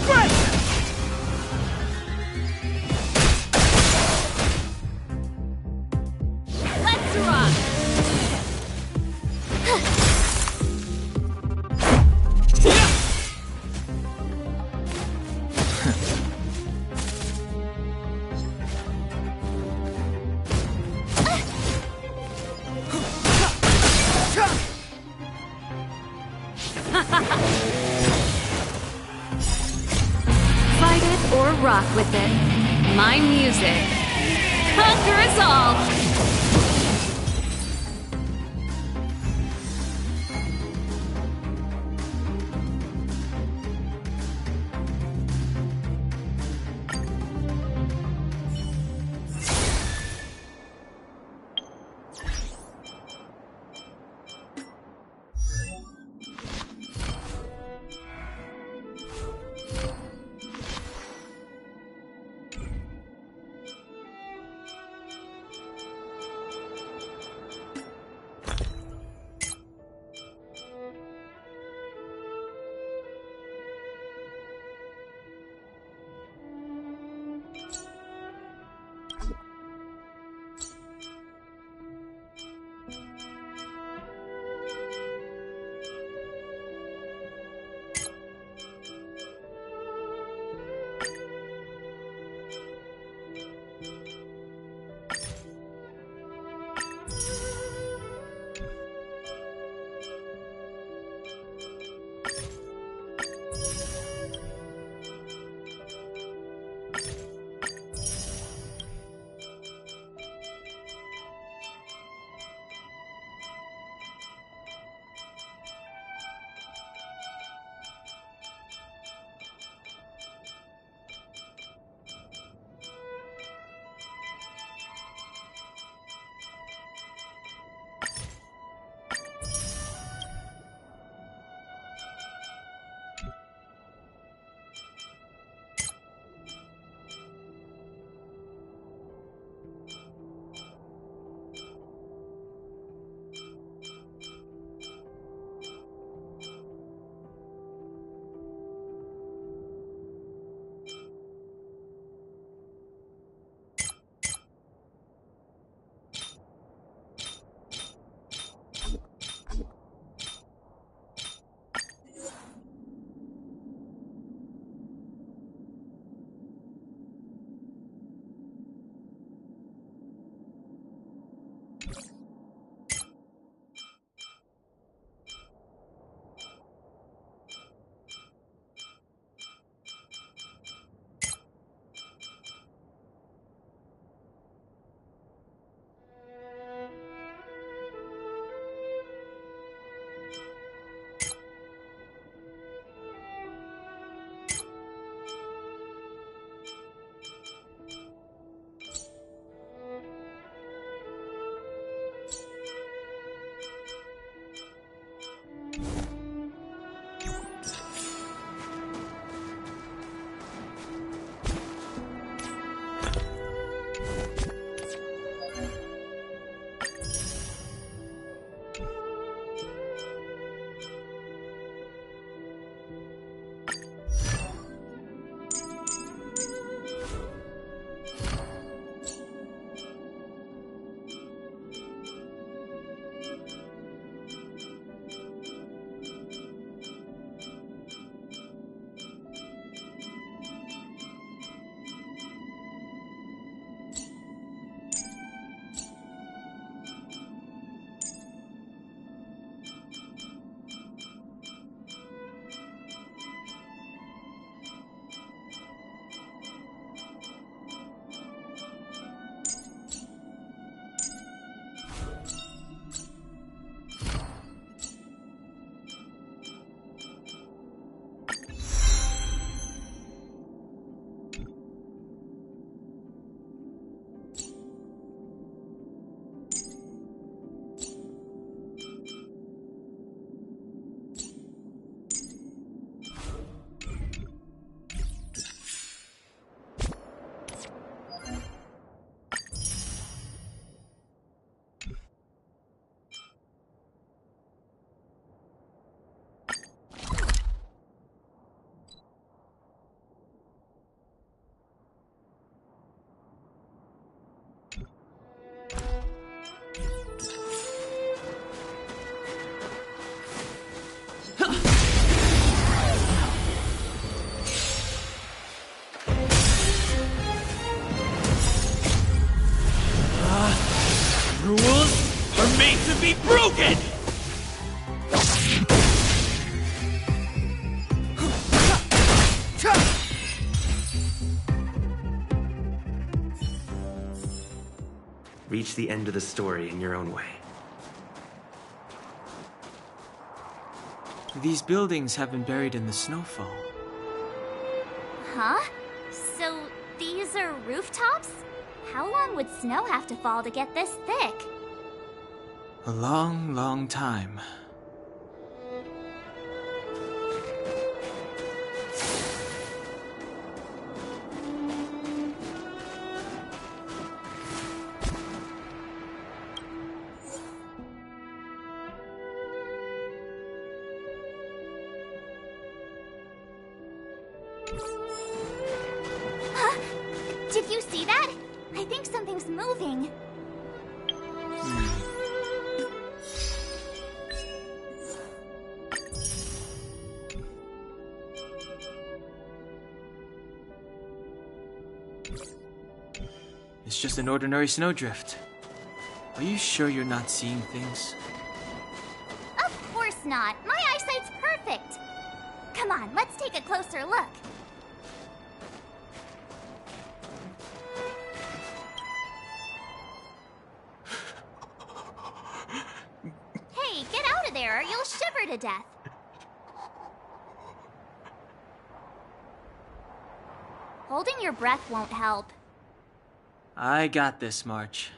Right! Let's rock! Fight it or rock with it. My music. Conquer us all! broken! Reach the end of the story in your own way. These buildings have been buried in the snowfall. Huh? So these are rooftops? How long would snow have to fall to get this thick? A long, long time. Huh? Did you see that? I think something's moving. It's just an ordinary snowdrift. Are you sure you're not seeing things? Of course not. My eyesight's perfect. Come on, let's take a closer look. Hey, get out of there or you'll shiver to death. Holding your breath won't help. I got this, March.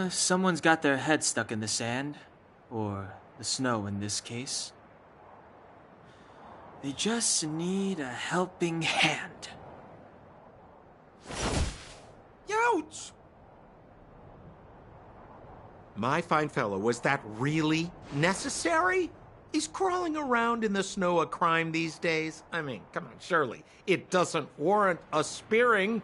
Someone's got their head stuck in the sand, or the snow in this case. They just need a helping hand. Ouch! My fine fellow, was that really necessary? Is crawling around in the snow a crime these days? I mean, come on, surely. It doesn't warrant a spearing.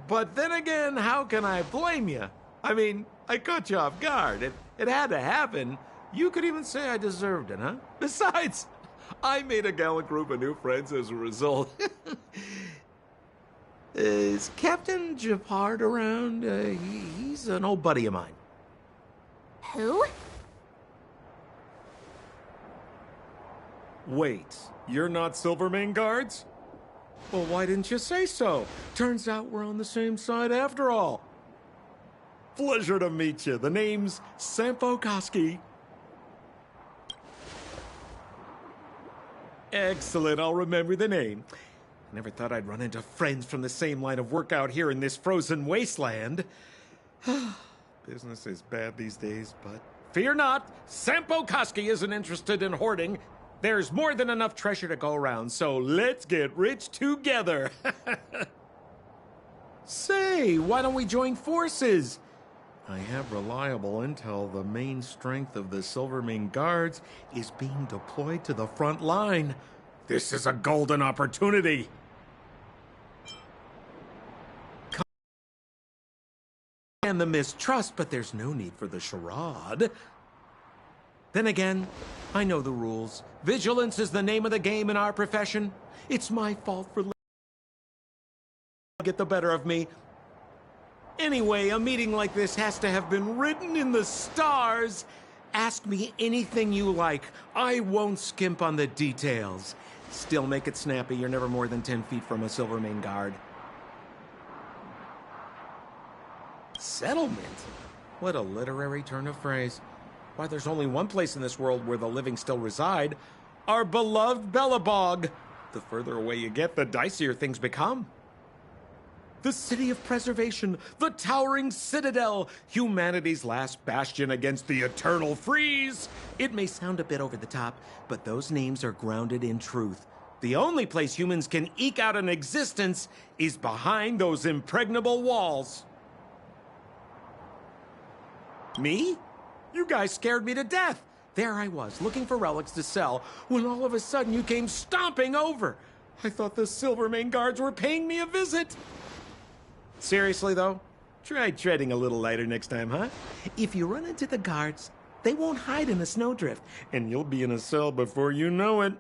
But then again, how can I blame you? I mean, I caught you off guard. It had to happen. You could even say I deserved it, huh? Besides, I made a gallant group of new friends as a result. Is Captain Japard around? He's an old buddy of mine. Who? Wait, you're not Silvermane guards? Well, why didn't you say so? Turns out we're on the same side after all. Pleasure to meet you. The name's Sampo Koski. Excellent, I'll remember the name. Never thought I'd run into friends from the same line of work out here in this frozen wasteland. Business is bad these days, but fear not, Sampo Koski isn't interested in hoarding. There's more than enough treasure to go around, so let's get rich together. Say, why don't we join forces? I have reliable intel the main strength of the Silvermane guards is being deployed to the front line. This is a golden opportunity. And the mistrust, but there's no need for the charade. Then again, I know the rules. Vigilance is the name of the game in our profession. It's my fault for letting get the better of me. Anyway, a meeting like this has to have been written in the stars. Ask me anything you like. I won't skimp on the details. Still make it snappy. You're never more than 10 feet from a Silvermane guard. Settlement? What a literary turn of phrase. Why, there's only one place in this world where the living still reside. Our beloved Bellabog. The further away you get, the dicier things become. The city of preservation, the towering citadel, humanity's last bastion against the eternal freeze. It may sound a bit over the top, but those names are grounded in truth. The only place humans can eke out an existence is behind those impregnable walls. Me? You guys scared me to death. There I was, looking for relics to sell, when all of a sudden you came stomping over. I thought the Silvermane guards were paying me a visit. Seriously, though, try treading a little lighter next time, huh? If you run into the guards, they won't hide in a snowdrift, and you'll be in a cell before you know it.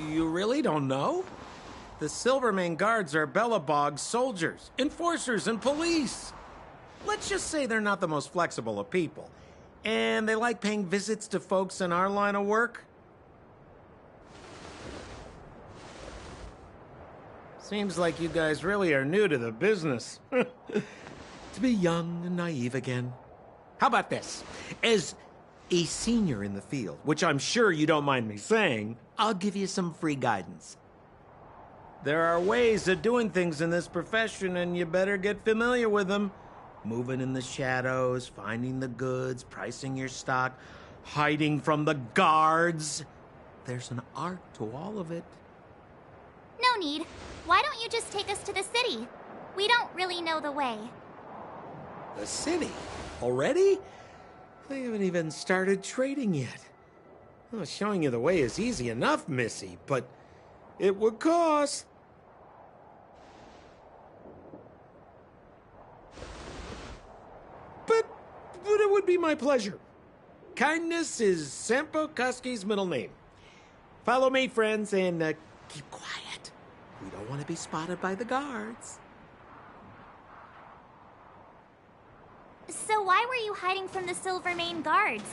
You really don't know? The Silvermane Guards are Belobog's soldiers, enforcers, and police. Let's just say they're not the most flexible of people, and they like paying visits to folks in our line of work. Seems like you guys really are new to the business. To be young and naive again. How about this? As a senior in the field, which I'm sure you don't mind me saying, I'll give you some free guidance. There are ways of doing things in this profession, and you better get familiar with them. Moving in the shadows, finding the goods, pricing your stock, hiding from the guards. There's an art to all of it. No need. Why don't you just take us to the city? We don't really know the way. The city? Already? They haven't even started trading yet. Well, showing you the way is easy enough, Missy, but it would cost. But it would be my pleasure. Kindness is Sampo Kuski's middle name. Follow me, friends, and keep quiet. We don't want to be spotted by the guards. So why were you hiding from the Silvermane Guards?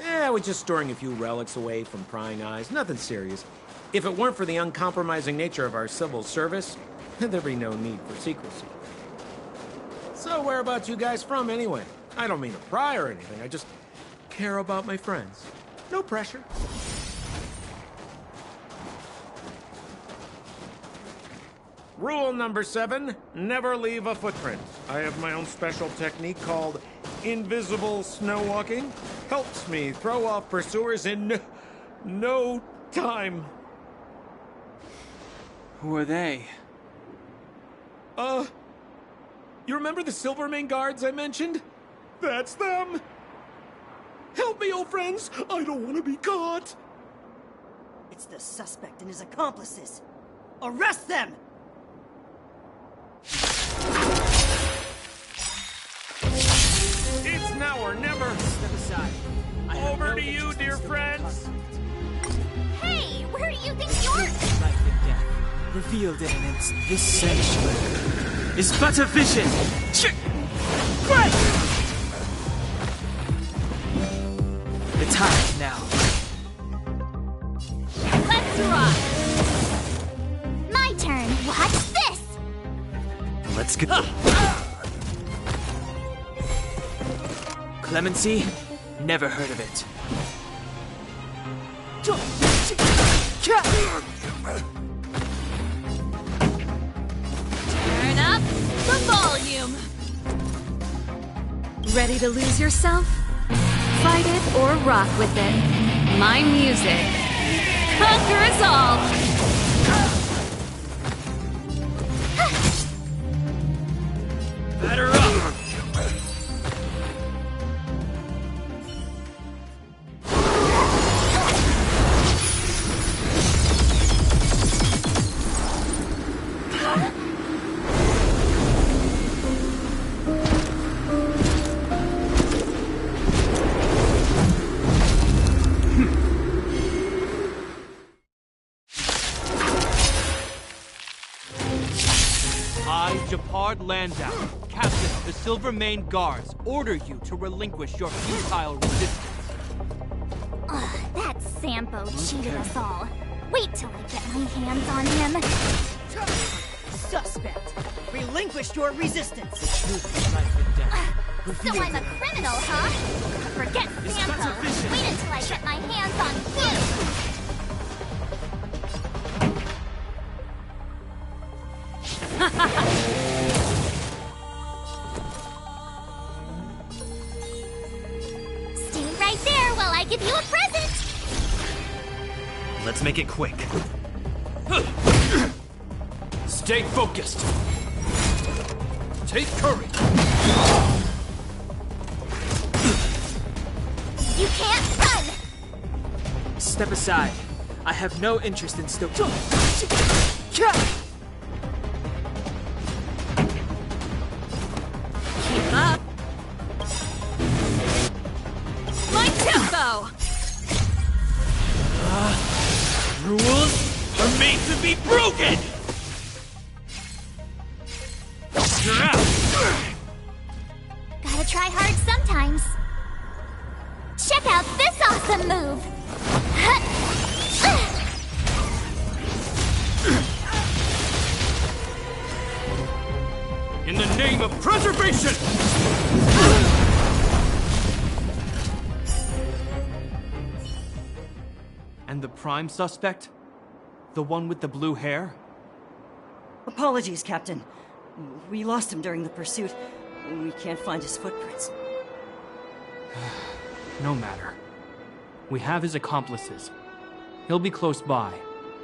I was just storing a few relics away from prying eyes. Nothing serious. If it weren't for the uncompromising nature of our civil service, there'd be no need for secrecy. So whereabouts you guys from, anyway? I don't mean to pry or anything. I just care about my friends. No pressure. Rule number 7, never leave a footprint. I have my own special technique called invisible snow walking. Helps me throw off pursuers in no time. Who are they? You remember the Silvermane Guards I mentioned? That's them. Help me, old friends. I don't want to be caught. It's the suspect and his accomplices. Arrest them! It's now or never. Step aside. Over to you, dear friends. Hey, where do you think you're... Life and death, revealed in an instant. This sanctuary is but a vision. Great! The time now. Let's rock! My turn. Watch this! Let's go. Clemency? Never heard of it. Turn up the volume. Ready to lose yourself? Fight it or rock with it. My music conquers all. Batter up! Landau, captain of the Silvermane Guards, order you to relinquish your futile resistance. Ugh, that Sampo cheated us all. Wait till I get my hands on him. Suspect, relinquish your resistance. So I'm a criminal, huh? Forget Sampo. Wait until I get my hands on you. Stay right there while I give you a present! Let's make it quick. Stay focused. Take courage. You can't run! Step aside. I have no interest in still. go! Rules are made to be broken! You're out! Gotta try hard sometimes. Check out this awesome move! In the name of preservation! And the prime suspect? The one with the blue hair? Apologies, Captain. We lost him during the pursuit. We can't find his footprints. No matter. We have his accomplices. He'll be close by,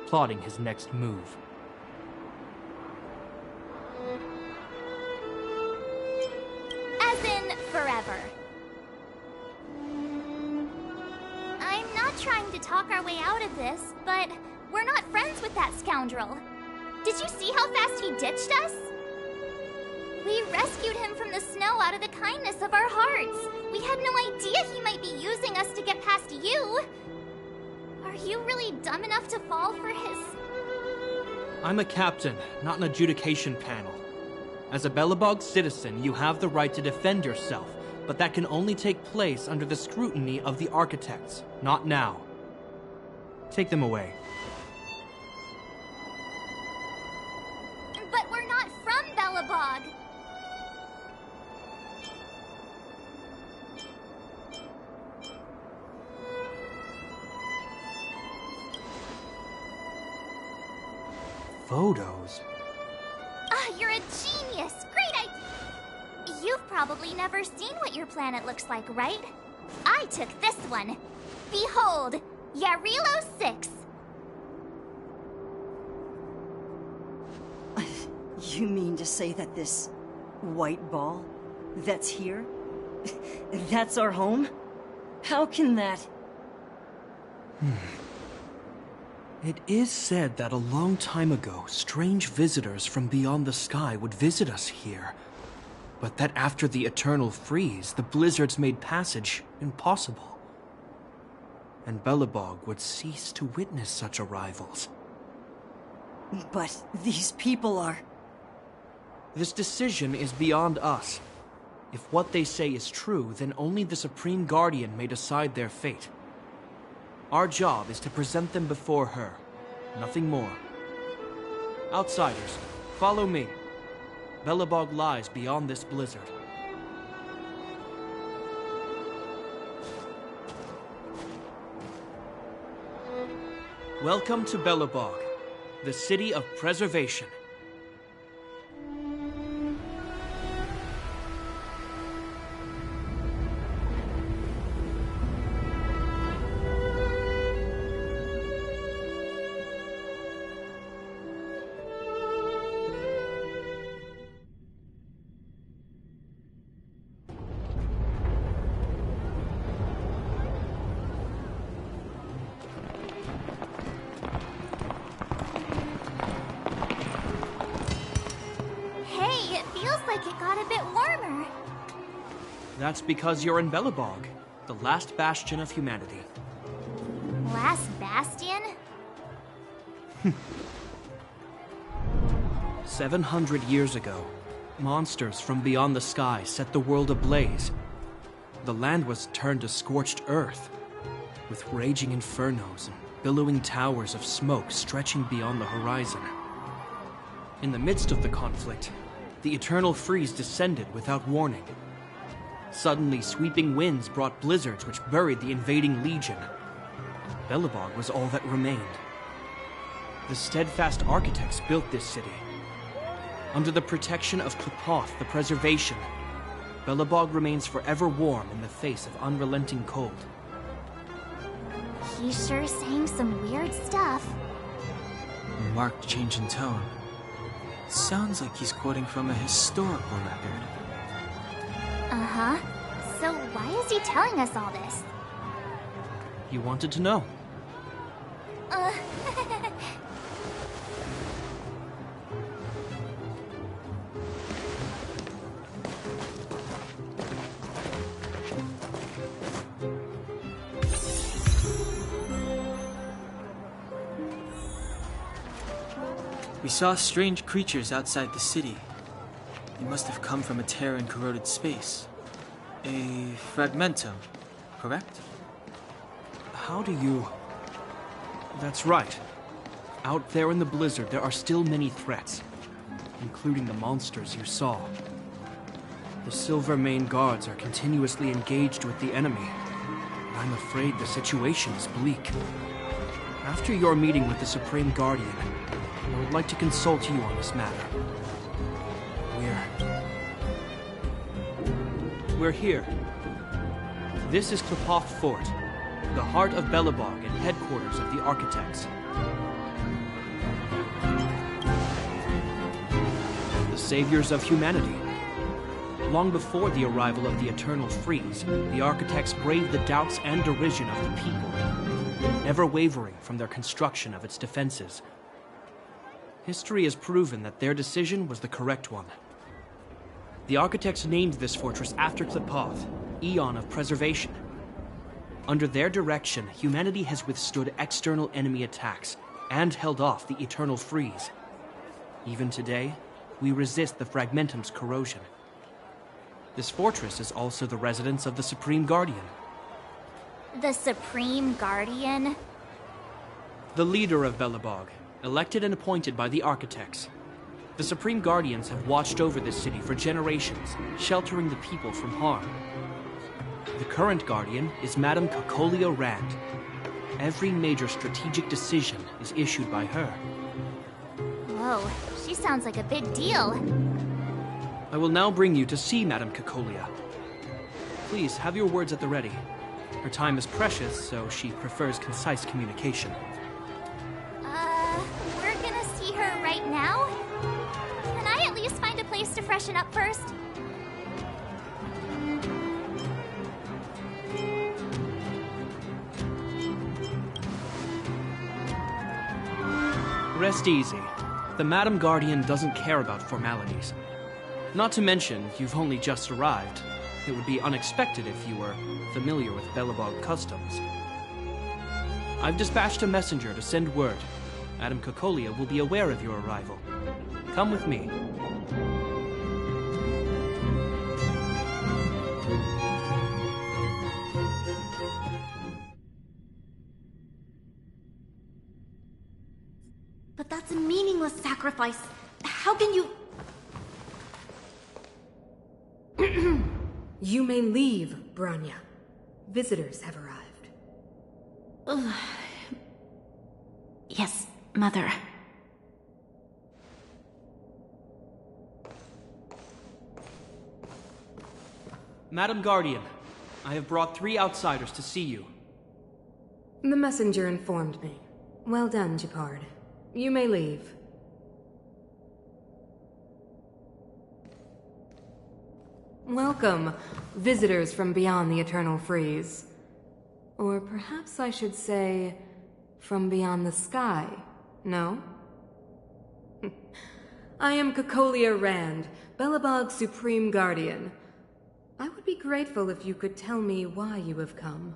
plotting his next move. As in, forever. I'm not trying to talk our way out of this, but we're not friends with that scoundrel. Did you see how fast he ditched us? We rescued him from the snow out of the kindness of our hearts. We had no idea he might be using us to get past you. Are you really dumb enough to fall for his... I'm a captain, not an adjudication panel. As a Belobog citizen, you have the right to defend yourself, but that can only take place under the scrutiny of the architects, not now. Take them away. But we're not from Belobog. Photos? Ah, you're a genius! Great idea! You've probably never seen what your planet looks like, right? I took this one. Behold, Yarilo 6. You mean to say that this white ball that's here, that's our home? How can that... It is said that a long time ago, strange visitors from beyond the sky would visit us here. But that after the eternal freeze, the blizzards made passage impossible. And Belobog would cease to witness such arrivals. But these people are... This decision is beyond us. If what they say is true, then only the Supreme Guardian may decide their fate. Our job is to present them before her. Nothing more. Outsiders, follow me. Belobog lies beyond this blizzard. Welcome to Belobog, the city of preservation. That's because you're in Belobog, the last bastion of humanity. Last bastion? 700 years ago, monsters from beyond the sky set the world ablaze. The land was turned to scorched earth, with raging infernos and billowing towers of smoke stretching beyond the horizon. In the midst of the conflict, the eternal freeze descended without warning. Suddenly, sweeping winds brought blizzards which buried the invading legion. Belobog was all that remained. The steadfast architects built this city. Under the protection of Klapoth, the preservation, Belobog remains forever warm in the face of unrelenting cold. He's sure saying some weird stuff. A marked change in tone. Sounds like he's quoting from a historical record. Uh-huh. So why is he telling us all this? You wanted to know. We saw strange creatures outside the city. They must have come from a tear in corroded space. A fragmentum, correct? How do you... That's right. Out there in the blizzard, there are still many threats, including the monsters you saw. The Silver-Mane guards are continuously engaged with the enemy, and I'm afraid the situation is bleak. After your meeting with the Supreme Guardian, I would like to consult you on this matter. We're here. This is Klepoth Fort, the heart of Belobog and headquarters of the Architects. The saviors of humanity. Long before the arrival of the Eternal Freeze, the Architects braved the doubts and derision of the people, never wavering from their construction of its defenses. History has proven that their decision was the correct one. The Architects named this fortress after Klepoth, Eon of Preservation. Under their direction, humanity has withstood external enemy attacks and held off the Eternal Freeze. Even today, we resist the Fragmentum's corrosion. This fortress is also the residence of the Supreme Guardian. The Supreme Guardian? The leader of Belobog, elected and appointed by the Architects. The Supreme Guardians have watched over this city for generations, sheltering the people from harm. The current Guardian is Madame Cocolia Rand. Every major strategic decision is issued by her. Whoa, she sounds like a big deal. I will now bring you to see Madame Cocolia. Please, have your words at the ready. Her time is precious, so she prefers concise communication. We're gonna see her right now? Can I at least find a place to freshen up first? Rest easy. The Madam Guardian doesn't care about formalities. Not to mention, you've only just arrived. It would be unexpected if you were familiar with Belobog customs. I've dispatched a messenger to send word. Madame Cocolia will be aware of your arrival. Come with me. But that's a meaningless sacrifice. How can you... You may leave, Branya. Visitors have arrived. Yes, Mother. Madam Guardian, I have brought 3 outsiders to see you. The messenger informed me. Well done, Gepard. You may leave. Welcome, visitors from beyond the Eternal Freeze. Or perhaps I should say, from beyond the sky, no? I am Cocolia Rand, Belobog's Supreme Guardian. I would be grateful if you could tell me why you have come.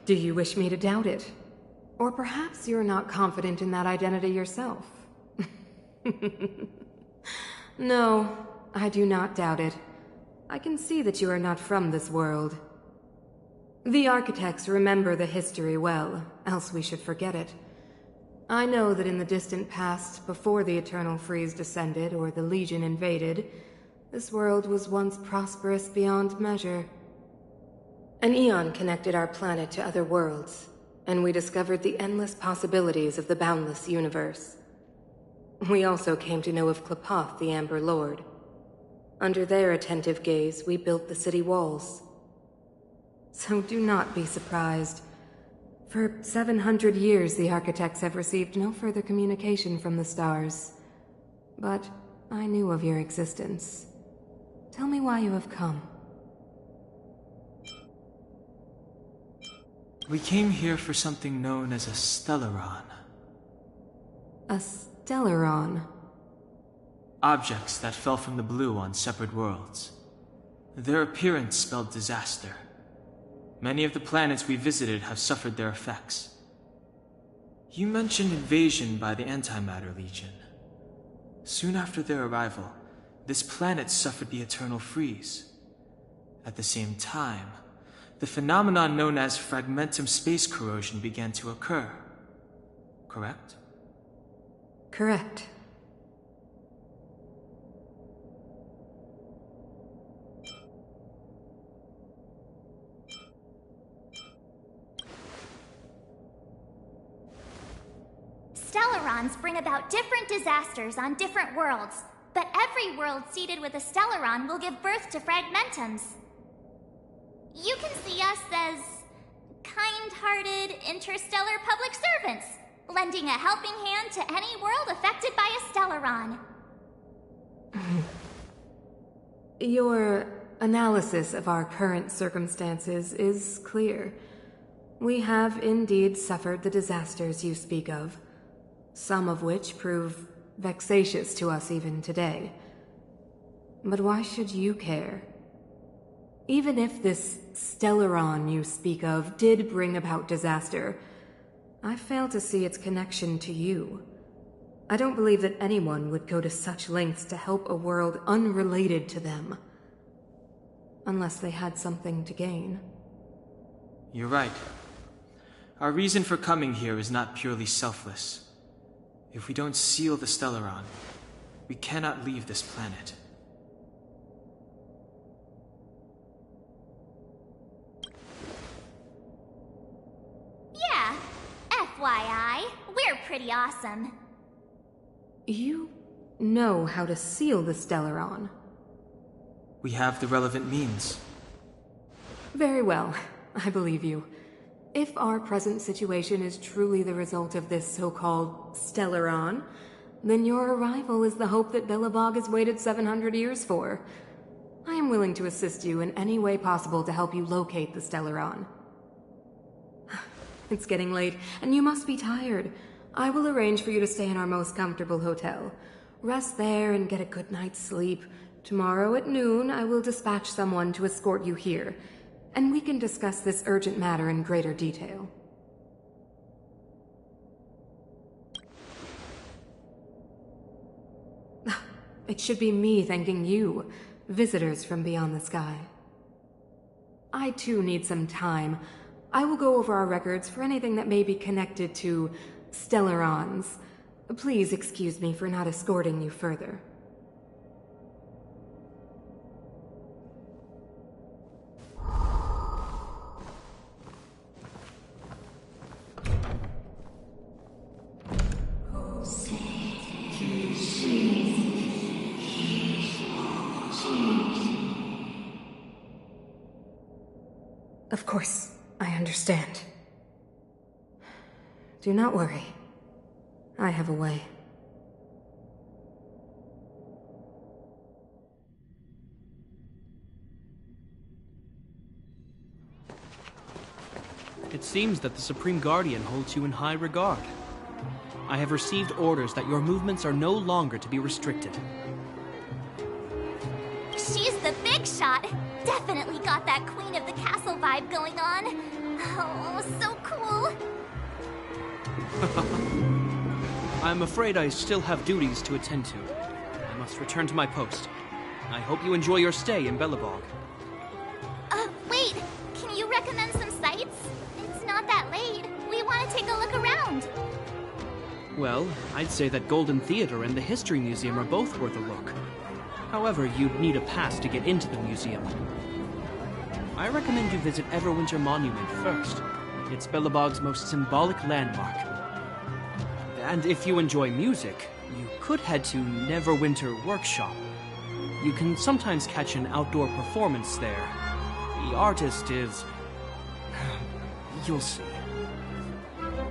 Do you wish me to doubt it? Or perhaps you're not confident in that identity yourself. No, I do not doubt it. I can see that you are not from this world. The Architects remember the history well, else we should forget it. I know that in the distant past, before the Eternal Freeze descended or the Legion invaded, this world was once prosperous beyond measure. An eon connected our planet to other worlds, and we discovered the endless possibilities of the boundless universe. We also came to know of Klepoth, the Amber Lord. Under their attentive gaze, we built the city walls. So do not be surprised. For 700 years, the Architects have received no further communication from the stars. But I knew of your existence. Tell me why you have come. We came here for something known as a stellaron. A stellaron? Objects that fell from the blue on separate worlds. Their appearance spelled disaster. Many of the planets we visited have suffered their effects. You mentioned invasion by the Antimatter Legion. Soon after their arrival, this planet suffered the eternal freeze. At the same time, the phenomenon known as fragmentum space corrosion began to occur. Correct? Correct. Stellarons bring about different disasters on different worlds, but every world seeded with a Stellaron will give birth to fragmentums. You can see us as kind-hearted interstellar public servants, lending a helping hand to any world affected by a Stellaron. Your analysis of our current circumstances is clear. We have indeed suffered the disasters you speak of, some of which prove vexatious to us even today. But why should you care? Even if this Stellaron you speak of did bring about disaster, I fail to see its connection to you. I don't believe that anyone would go to such lengths to help a world unrelated to them. Unless they had something to gain. You're right. Our reason for coming here is not purely selfless. If we don't seal the Stellaron, we cannot leave this planet. Yeah, FYI, we're pretty awesome. You know how to seal the Stellaron. We have the relevant means. Very well, I believe you. If our present situation is truly the result of this so-called Stellaron, then your arrival is the hope that Belobog has waited 700 years for. I am willing to assist you in any way possible to help you locate the Stellaron. It's getting late, and you must be tired. I will arrange for you to stay in our most comfortable hotel. Rest there and get a good night's sleep. Tomorrow at noon, I will dispatch someone to escort you here, and we can discuss this urgent matter in greater detail. It should be me thanking you, visitors from beyond the sky. I too need some time. I will go over our records for anything that may be connected to Stellarons. Please excuse me for not escorting you further. Of course, I understand. Do not worry. I have a way. It seems that the Supreme Guardian holds you in high regard. I have received orders that your movements are no longer to be restricted. She's the big shot. Definitely got that Queen of the Castle vibe going on. Oh, so cool. I'm afraid I still have duties to attend to. I must return to my post. I hope you enjoy your stay in Belobog. Wait. Can you recommend some sites? It's not that late. We want to take a look around. Well, I'd say that Golden Theater and the History Museum are both worth a look. However, you'd need a pass to get into the museum. I recommend you visit Everwinter Monument first. It's Belobog's most symbolic landmark. And if you enjoy music, you could head to Neverwinter Workshop. You can sometimes catch an outdoor performance there. The artist is... you'll see.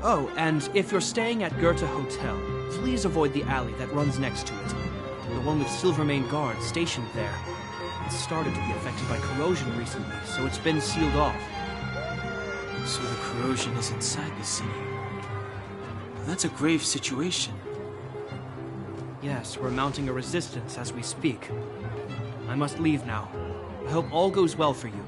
Oh, and if you're staying at Goethe Hotel, please avoid the alley that runs next to it. The one with Silvermane guards stationed there. It's started to be affected by corrosion recently, so it's been sealed off. So the corrosion is inside the city. Well, that's a grave situation. Yes, we're mounting a resistance as we speak. I must leave now. I hope all goes well for you.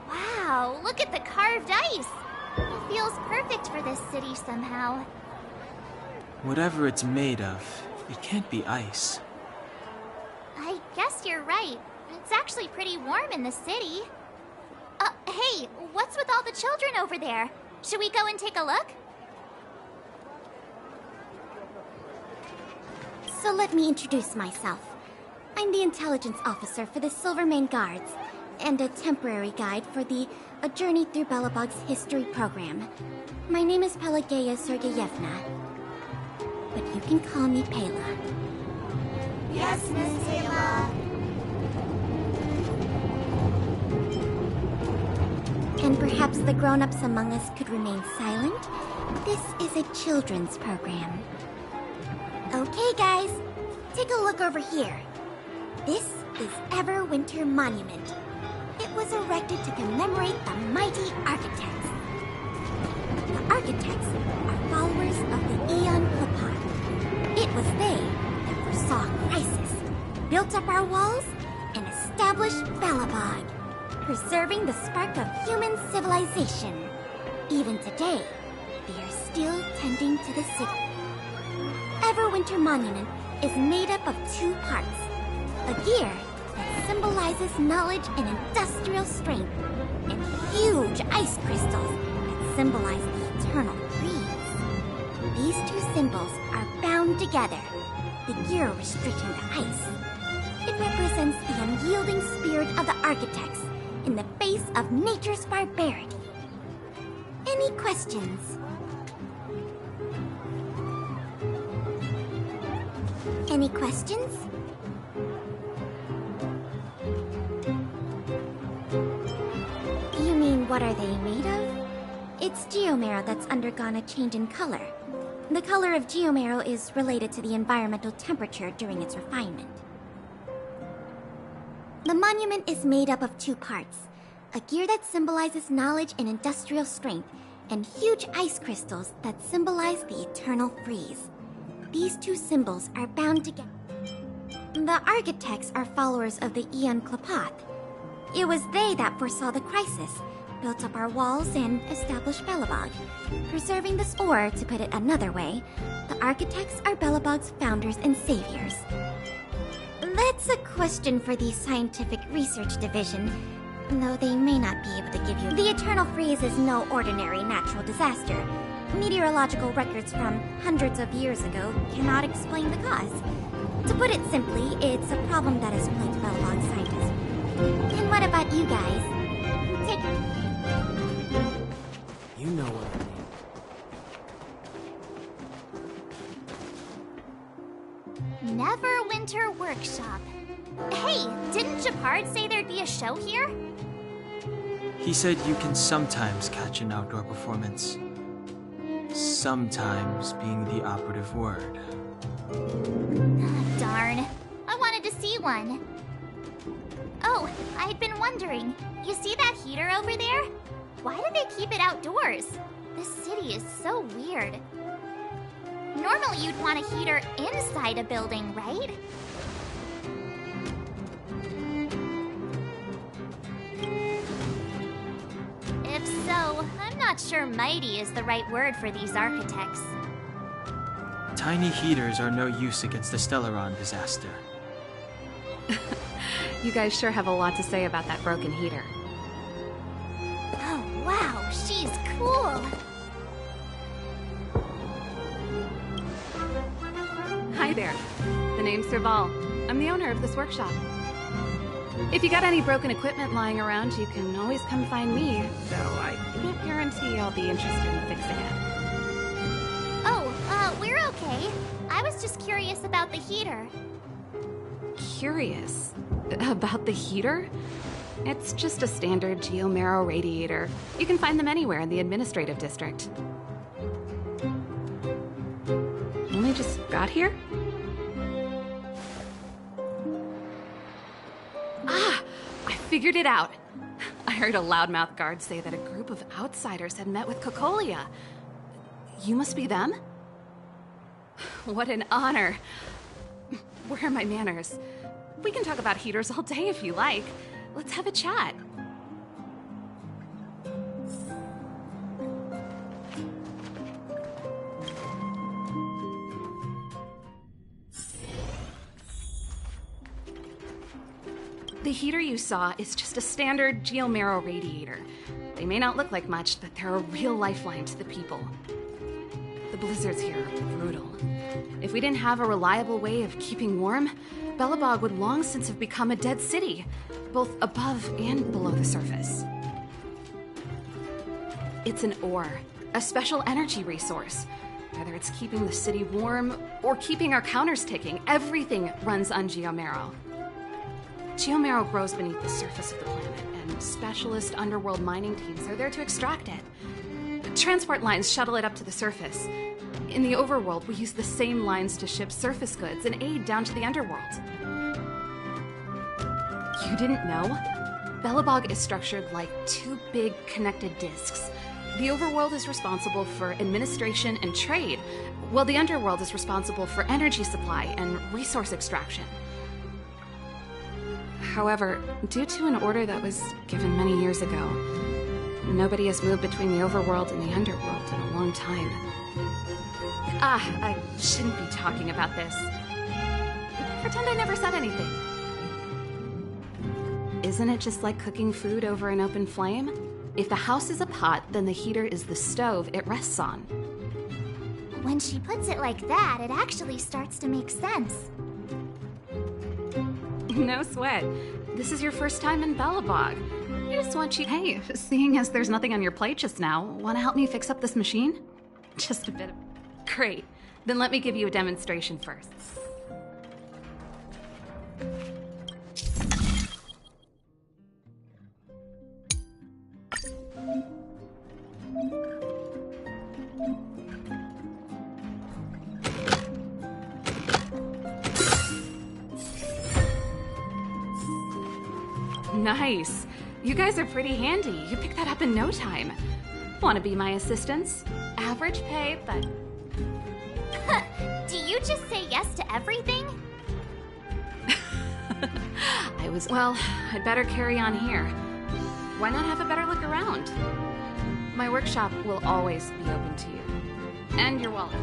Wow, look at the carved ice! It feels perfect for this city somehow. Whatever it's made of, it can't be ice. I guess you're right. It's actually pretty warm in the city. Hey, what's with all the children over there? Should we go and take a look? So let me introduce myself. I'm the intelligence officer for the Silvermane Guards, and a temporary guide for the A Journey Through Belobog's history program. My name is Pelageya Sergeyevna, but you can call me Pela. Yes, Miss Taylor. And perhaps the grown-ups among us could remain silent. This is a children's program. Okay, guys, take a look over here. This is Everwinter Monument. It was erected to commemorate the mighty architects. The architects are followers of the Aeon Klapat. It was they that foresaw crisis, built up our walls, and established Belobog, preserving the spark of human civilization. Even today, they are still tending to the city. Everwinter Monument is made up of two parts. A gear that symbolizes knowledge and industrial strength, and huge ice crystals that symbolize the eternal freeze. These two symbols are bound together, the gear restricting the ice. It represents the unyielding spirit of the architects in the face of nature's barbarity. Any questions? Any questions? You mean, what are they made of? It's geomarrow that's undergone a change in color. The color of geomarrow is related to the environmental temperature during its refinement. The monument is made up of two parts. A gear that symbolizes knowledge and industrial strength, and huge ice crystals that symbolize the eternal freeze. These two symbols are bound together. The architects are followers of the Aeon Klapat. It was they that foresaw the crisis, built up our walls, and established Belobog, preserving this. Or, to put it another way, the architects are Belobog's founders and saviors. That's a question for the Scientific Research Division, though they may not be able to give you. The Eternal Freeze is no ordinary natural disaster. Meteorological records from hundreds of years ago cannot explain the cause. To put it simply, it's a problem that is plagued Belobog scientists. And what about you guys? Take it. You know what I mean. Neverwinter Workshop. Hey, didn't Shepard say there'd be a show here? He said you can sometimes catch an outdoor performance. Sometimes being the operative word. Darn. I wanted to see one. Oh, I'd been wondering. You see that heater over there? Why do they keep it outdoors? This city is so weird. Normally you'd want a heater inside a building, right? If so, I'm not sure mighty is the right word for these architects. Tiny heaters are no use against the Stellaron disaster. You guys sure have a lot to say about that broken heater. Oh, wow, she's cool. Hi there. The name's Serval. I'm the owner of this workshop. If you got any broken equipment lying around, you can always come find me, though I can't guarantee I'll be interested in fixing it. Oh, we're okay. I was just curious about the heater. Curious? About the heater? It's just a standard geomarrow radiator. You can find them anywhere in the administrative district. Only just got here? Ah! I figured it out! I heard a loudmouth guard say that a group of outsiders had met with Cocolia. You must be them? What an honor. Where are my manners? We can talk about heaters all day if you like. Let's have a chat. The heater you saw is just a standard geomarrow radiator. They may not look like much, but they're a real lifeline to the people. The blizzards here are brutal. If we didn't have a reliable way of keeping warm, Belobog would long since have become a dead city, both above and below the surface. It's an ore, a special energy resource. Whether it's keeping the city warm or keeping our counters ticking, everything runs on geomarrow. Geomarrow grows beneath the surface of the planet, and specialist underworld mining teams are there to extract it. Transport lines shuttle it up to the surface. In the overworld, we use the same lines to ship surface goods and aid down to the underworld. You didn't know? Belobog is structured like two big connected disks. The overworld is responsible for administration and trade, while the underworld is responsible for energy supply and resource extraction. However, due to an order that was given many years ago, nobody has moved between the overworld and the underworld in a long time. I shouldn't be talking about this. Pretend I never said anything. Isn't it just like cooking food over an open flame? If the house is a pot, then the heater is the stove it rests on. When she puts it like that, it actually starts to make sense. No sweat. This is your first time in Belobog. I just want you... Hey, seeing as there's nothing on your plate just now, want to help me fix up this machine? Just a bit of... Great. Then let me give you a demonstration first. Nice. You guys are pretty handy. You picked that up in no time. Want to be my assistants? Average pay, but... Do you just say yes to everything? Well, I'd better carry on here. Why not have a better look around? My workshop will always be open to you. And your wallet.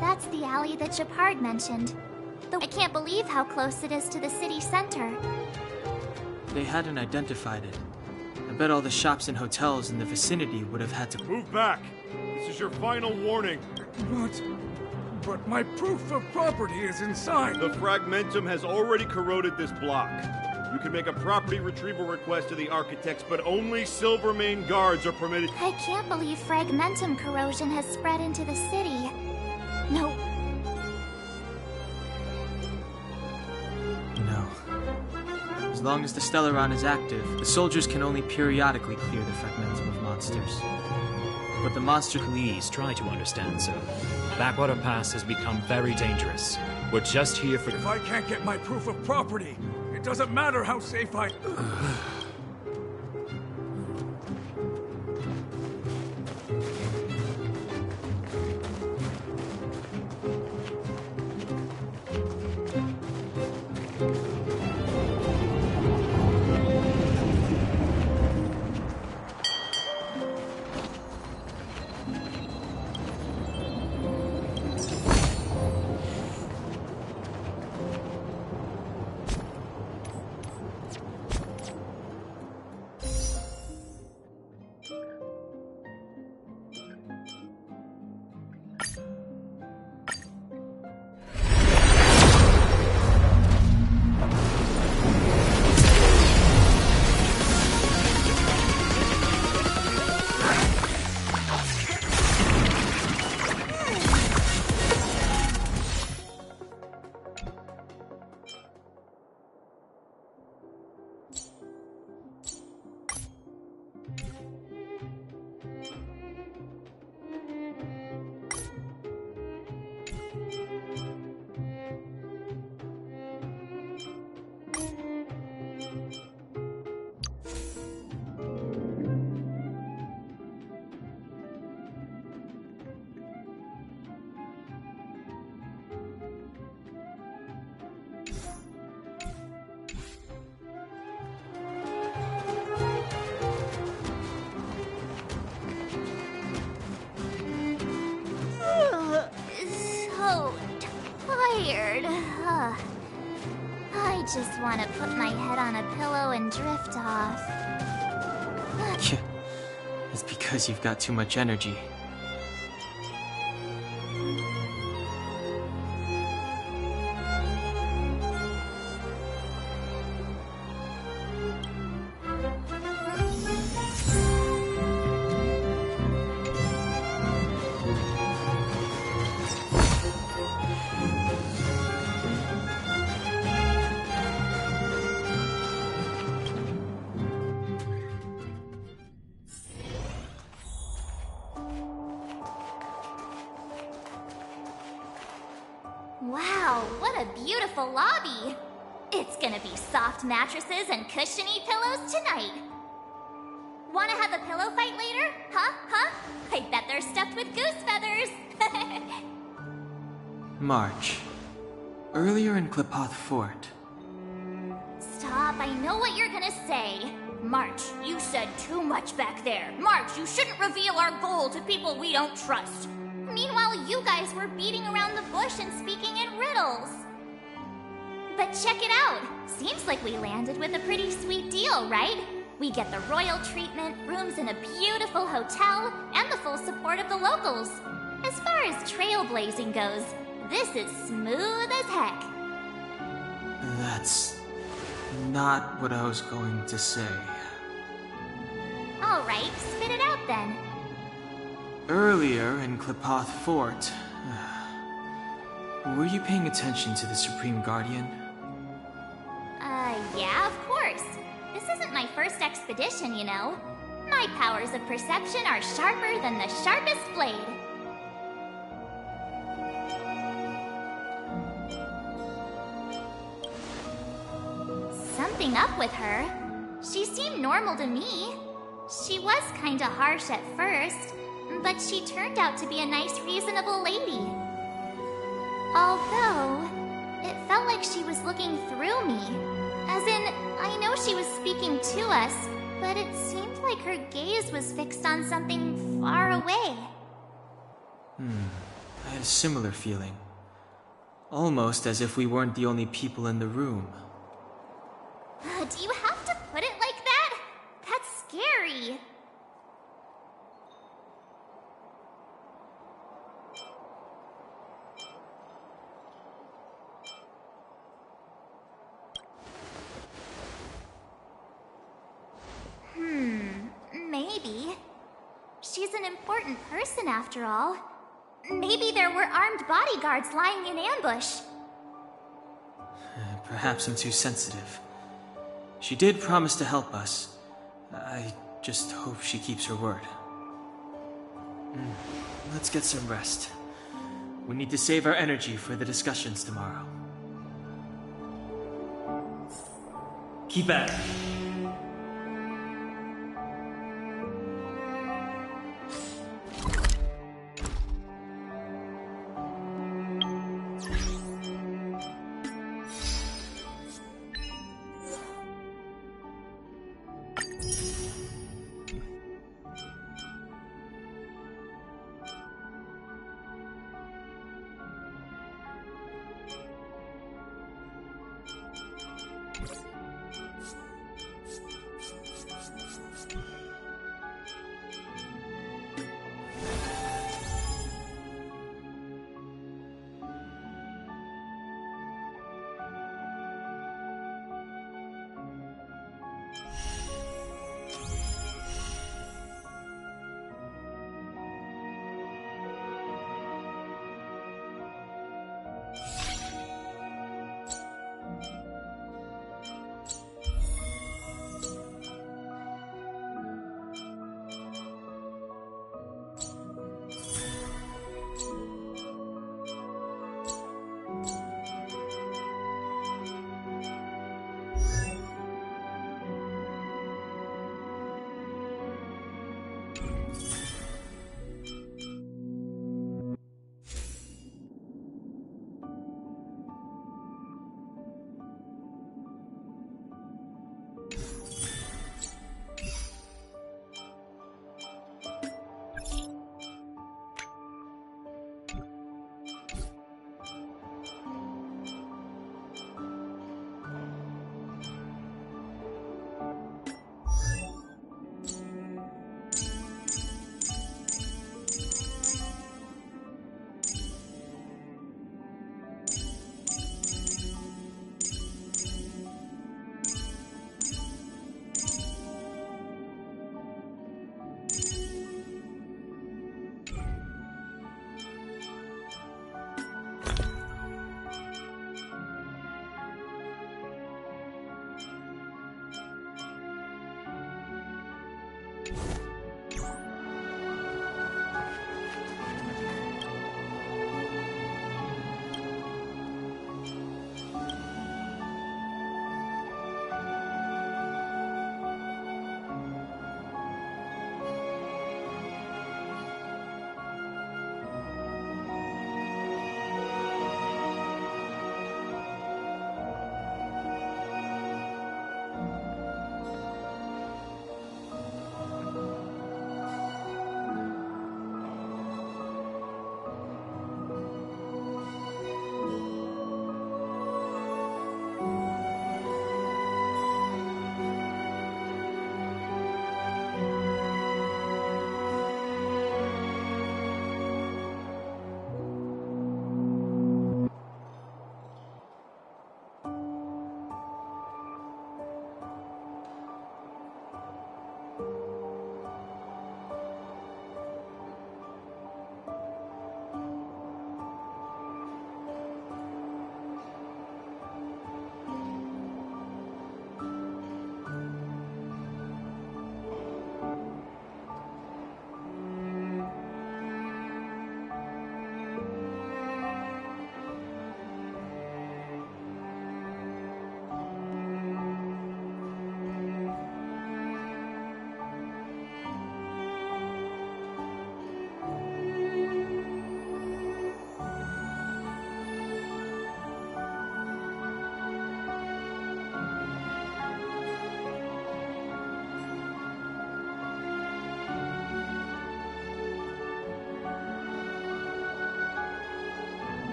That's the alley that Japard mentioned. Though I can't believe how close it is to the city center. They hadn't identified it. I bet all the shops and hotels in the vicinity would have had to... Move back! This is your final warning. But my proof of property is inside. The fragmentum has already corroded this block. You can make a property retrieval request to the architects, but only Silvermane guards are permitted. I can't believe fragmentum corrosion has spread into the city. No. No. As long as the Stellaron is active, the soldiers can only periodically clear the fragmentum of monsters. But the monster... Please try to understand, sir. Backwater Pass has become very dangerous. We're just here for... If I can't get my proof of property, it doesn't matter how safe I... I just want to put my head on a pillow and drift off. It's because you've got too much energy. Wow, what a beautiful lobby! It's gonna be soft mattresses and cushiony pillows tonight. Wanna have a pillow fight later? Huh? I bet they're stuffed with goose feathers! March. Earlier in Klipoth Fort. Stop, I know what you're gonna say. March, you said too much back there. March, you shouldn't reveal our goal to people we don't trust. Meanwhile, you guys were beating around the bush and speaking in riddles. But check it out. Seems like we landed with a pretty sweet deal, right? We get the royal treatment, rooms in a beautiful hotel, and the full support of the locals. As far as trailblazing goes, this is smooth as heck. That's not what I was going to say. All right, spit it out then. Earlier in Klipoth Fort, were you paying attention to the Supreme Guardian? Yeah, of course. This isn't my first expedition, you know. My powers of perception are sharper than the sharpest blade. Something up with her. She seemed normal to me. She was kinda harsh at first, but she turned out to be a nice, reasonable lady. Although, it felt like she was looking through me. As in, I know she was speaking to us, but it seemed like her gaze was fixed on something far away. I had a similar feeling. Almost as if we weren't the only people in the room. Do you have to put it like that? That's scary. Maybe. She's an important person after all. maybe there were armed bodyguards lying in ambush. Perhaps I'm too sensitive. She did promise to help us. I just hope she keeps her word. Let's get some rest. We need to save our energy for the discussions tomorrow. Keep at it.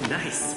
Nice.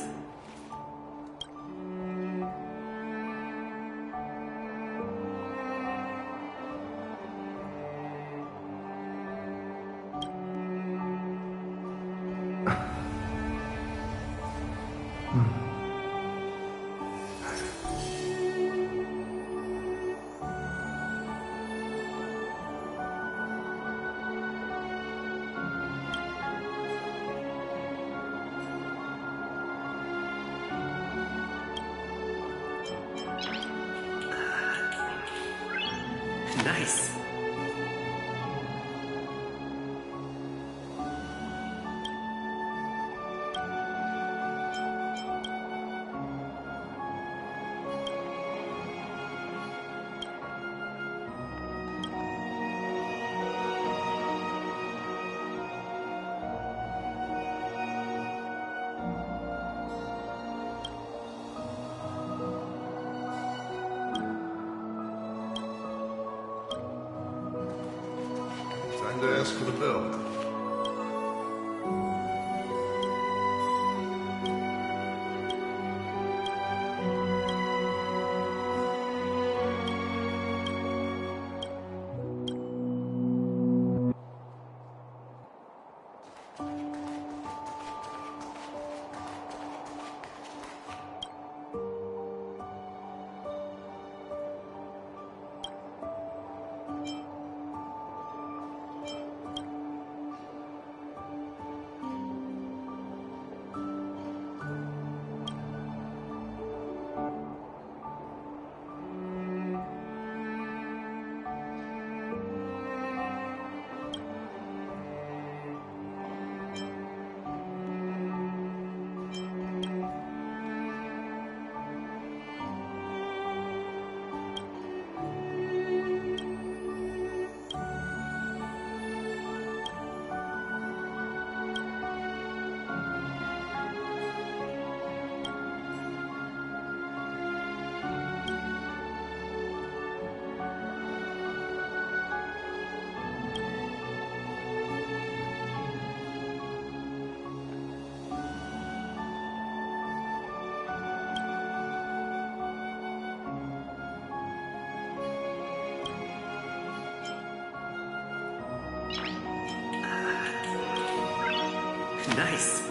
Nice. Time to ask for the bill. Nice.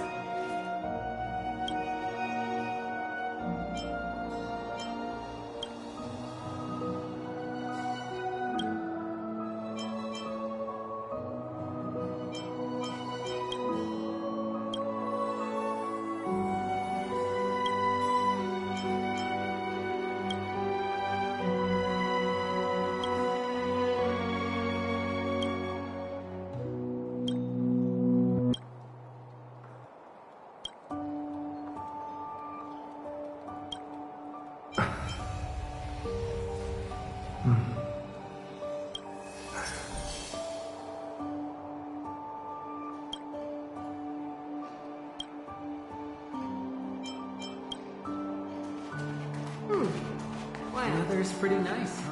Weather's pretty nice, huh?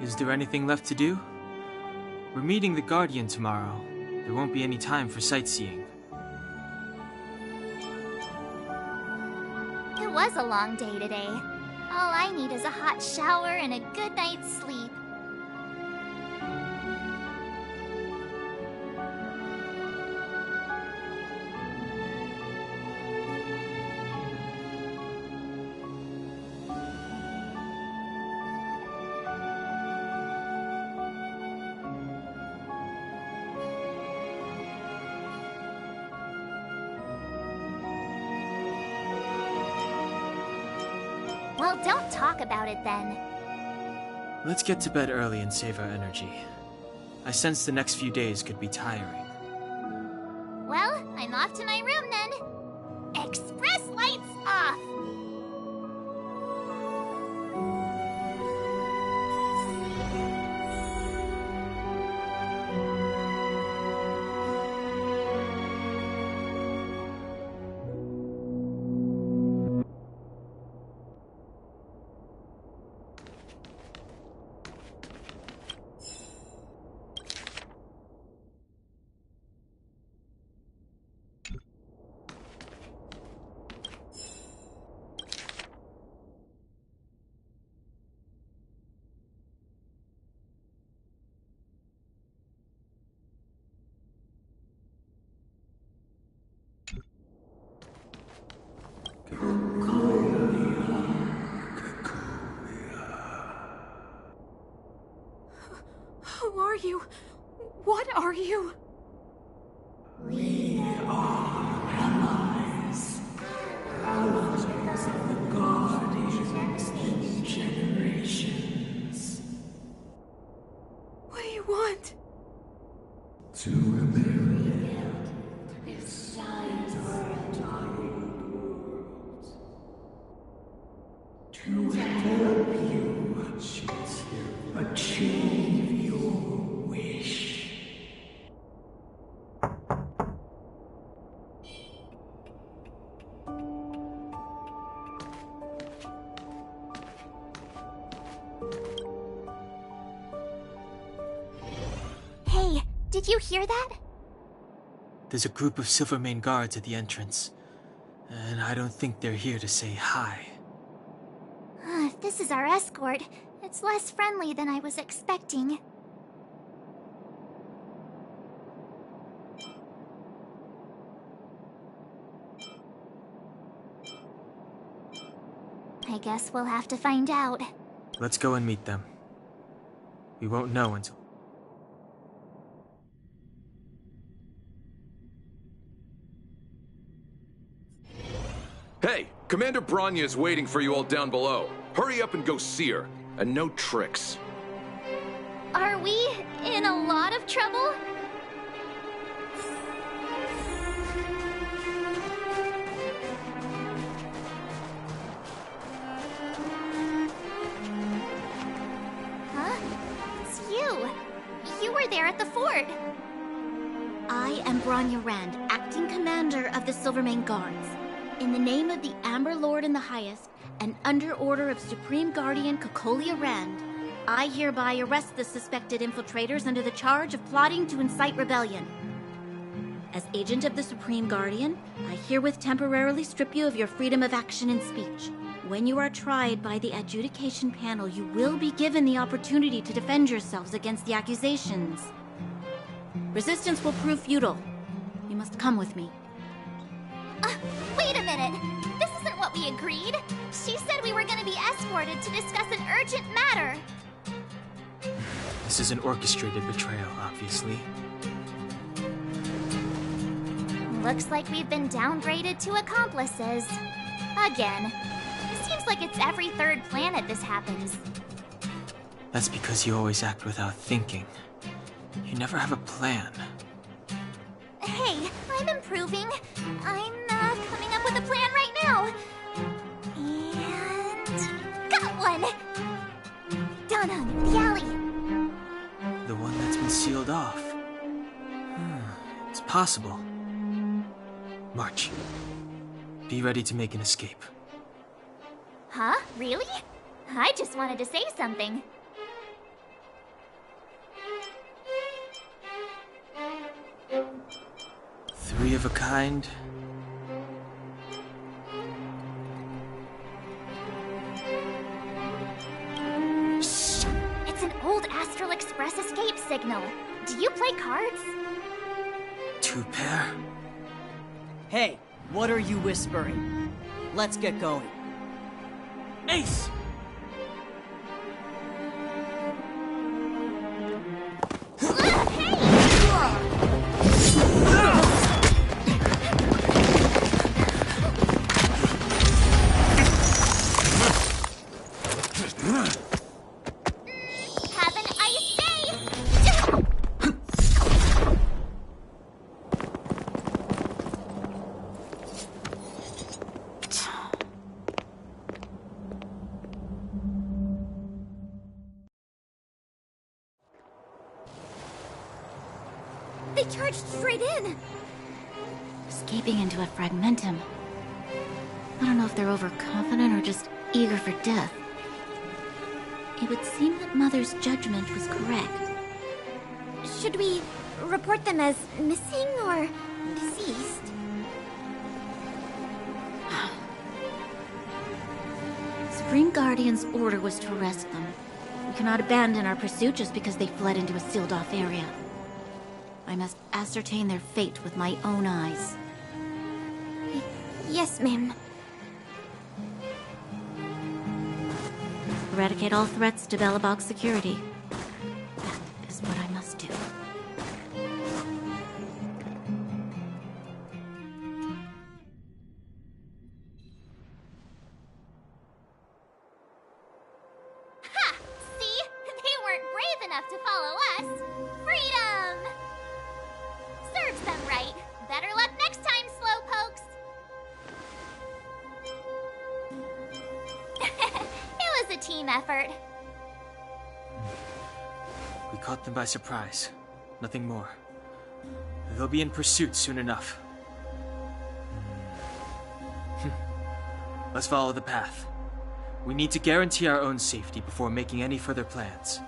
Is there anything left to do? We're meeting the Guardian tomorrow. There won't be any time for sightseeing. It was a long day today. All I need is a hot shower and a good night's sleep. Well, don't talk about it then. Let's get to bed early and save our energy. I sense the next few days could be tiring. Well, I'm off to my room then. Express lights off! you? What are you? We are allies. Allies of the Guardians in generations. What do you want? To rebuild this side of dying world. To help you achieve your wish. Hey, did you hear that? There's a group of Silvermane guards at the entrance, and I don't think they're here to say hi. If this is our escort, it's less friendly than I was expecting. I guess we'll have to find out. Let's go and meet them. We won't know until... Hey, Commander Bronya is waiting for you all down below. Hurry up and go see her. And no tricks. Are we in a lot of trouble? Huh? It's you. You were there at the fort. I am Bronya Rand, acting commander of the Silvermane Guards. In the name of the Amber Lord in the Highest, and under order of Supreme Guardian Cocolia Rand, I hereby arrest the suspected infiltrators under the charge of plotting to incite rebellion. As agent of the Supreme Guardian, I herewith temporarily strip you of your freedom of action and speech. When you are tried by the adjudication panel, you will be given the opportunity to defend yourselves against the accusations. Resistance will prove futile. You must come with me. Wait a minute! This isn't what we agreed! She said we were gonna be escorted to discuss an urgent matter! This is an orchestrated betrayal, obviously. Looks like we've been downgraded to accomplices. Again. It seems like it's every third planet this happens. That's because you always act without thinking. You never have a plan. Hey, I'm improving. I'm coming up with a plan right now. And... got one! Down on the alley. The one that's been sealed off. It's possible. March. Be ready to make an escape. Huh? Really? I just wanted to say something. Three of a kind. Shh! It's an old Astral Express escape signal. Do you play cards? Two pair. Hey, what are you whispering? Let's get going. Ace! Have an ice day! They charged straight in! Escaping into a fragmentum. I don't know if they're overconfident or just eager for death. It would seem that Mother's judgment was correct. Should we report them as missing or deceased? Supreme Guardian's order was to arrest them. We cannot abandon our pursuit just because they fled into a sealed-off area. I must ascertain their fate with my own eyes. Yes, ma'am. Eradicate all threats to Belobog's security. That is what I must do. effort. We caught them by surprise. Nothing more. They'll be in pursuit soon enough. Let's follow the path. We need to guarantee our own safety before making any further plans.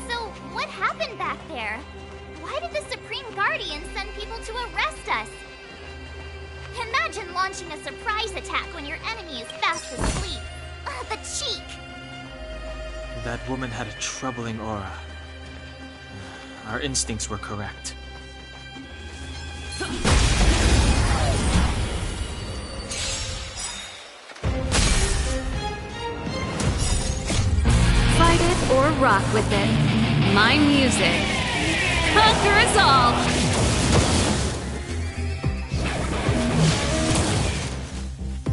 So, what happened back there? Why did the Supreme Guardian send people to arrest us? Imagine launching a surprise attack when your enemy is fast asleep. The cheek! That woman had a troubling aura. Our instincts were correct. Fight it or rock with it. My music. Conquer us all!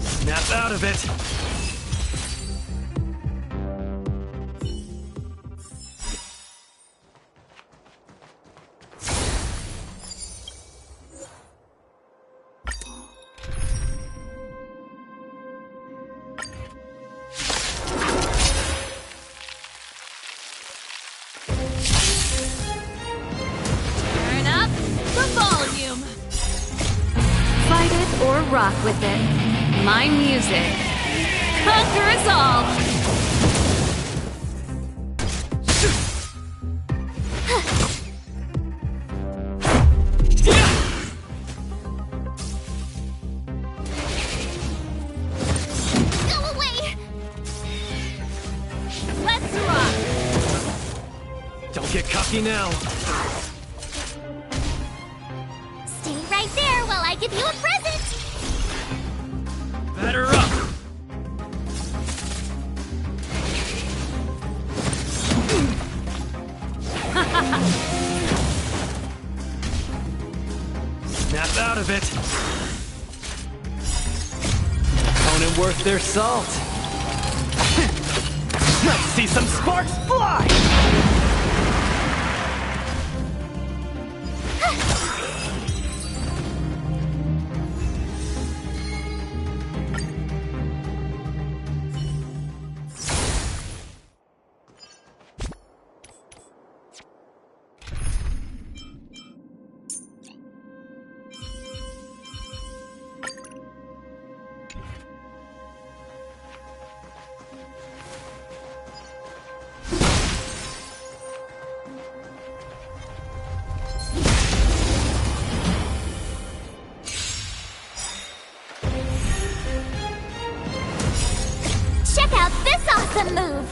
Snap out of it! Turn up the volume. Fight it or rock with it. My music. Conquer us all! Go away! Let's rock! Don't get cocky now. Stay right there while I give you a present! Batter up! Snap out of it! Opponent worth their salt! Let's see some sparks fly! Check out this awesome move!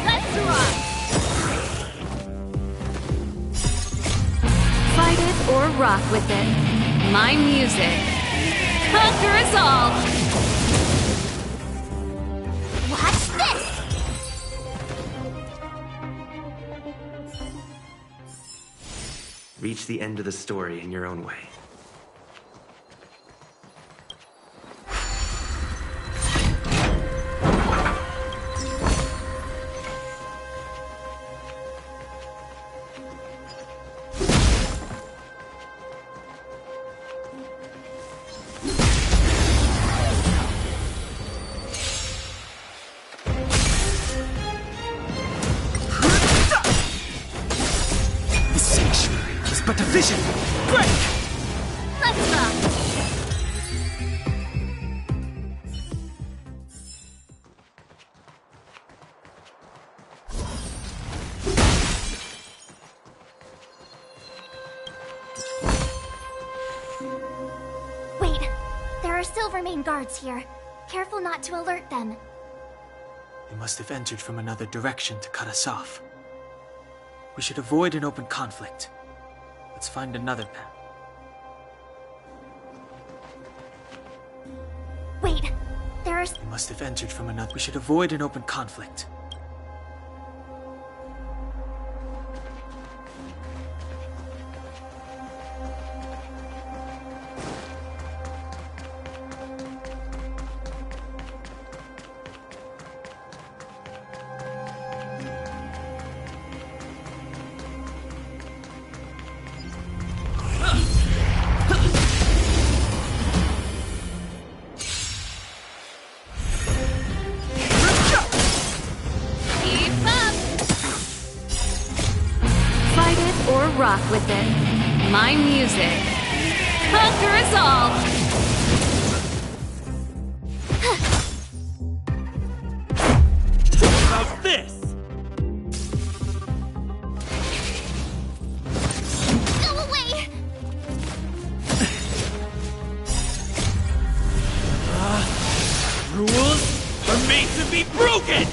Let's rock! Fight it or rock with it. My music. Conquer us all! Watch this! Reach the end of the story in your own way. The sanctuary is but a vision! Break! Let's rock! Wait, there are Silvermane guards here. Careful not to alert them. They must have entered from another direction to cut us off. We should avoid an open conflict. Let's find another path. Wait, there monsters. They must have entered from another. We should avoid an open conflict. Rock with it. My music. Conquer us all! How's this? Go away! Rules are made to be broken!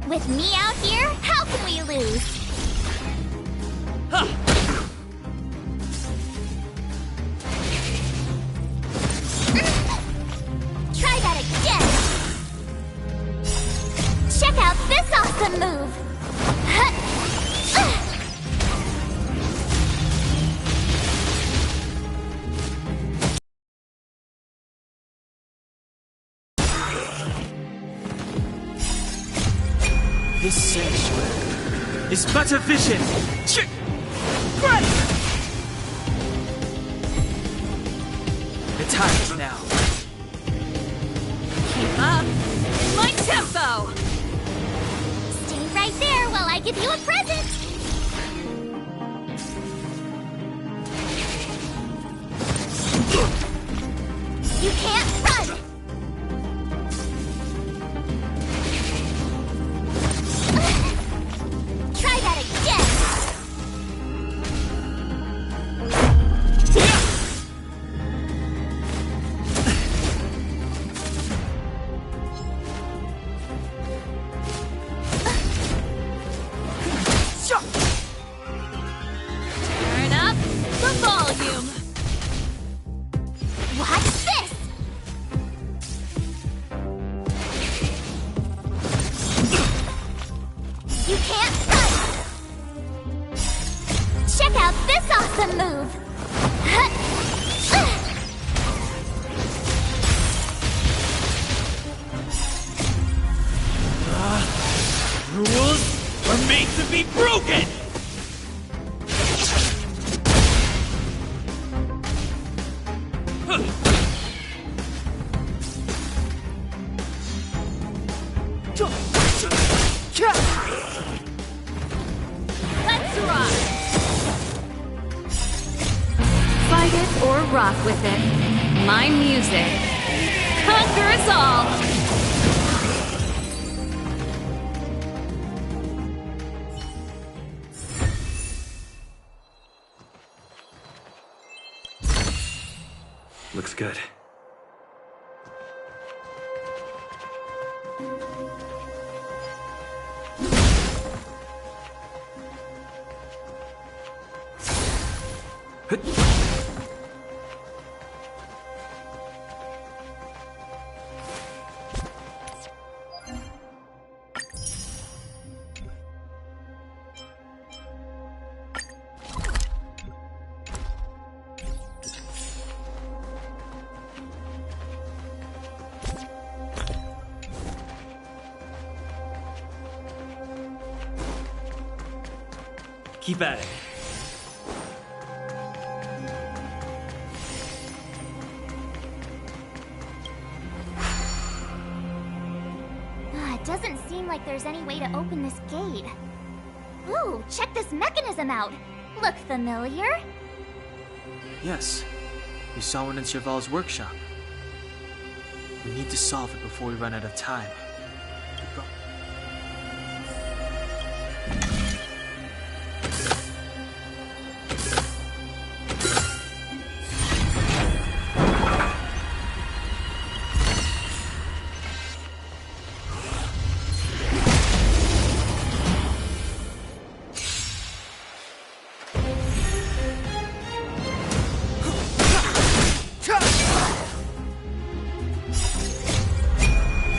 With me out here, how can we lose? Try that again! Check out this awesome move! This sanctuary is but a vision! The time is now. Keep up! My tempo! Stay right there while I give you a present! You can't run! Try that again! Turn up the volume! Watch this! You can't run! Check out this awesome move! Rules are made to be broken! Let's rock! Fight it or rock with it. My music. Conquer us all! Looks good. Keep at it. It doesn't seem like there's any way to open this gate. Ooh, check this mechanism out! Look familiar? Yes, we saw one in Cheval's workshop. We need to solve it before we run out of time.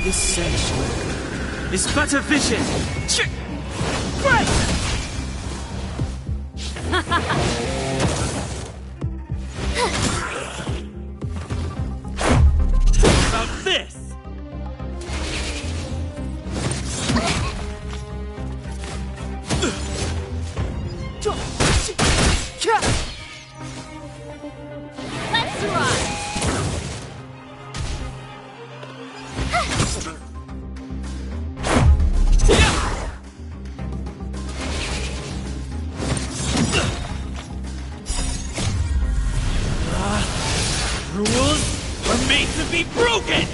This sanctuary is but a vision! About this! Let's run! Rules are made to be broken!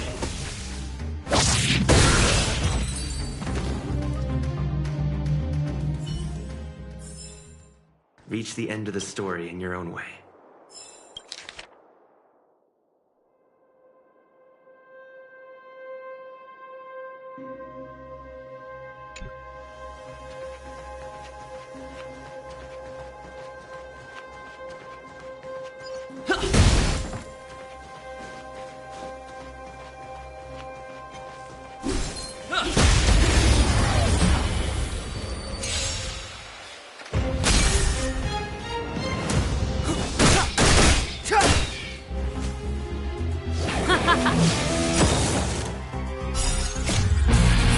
Reach the end of the story in your own way.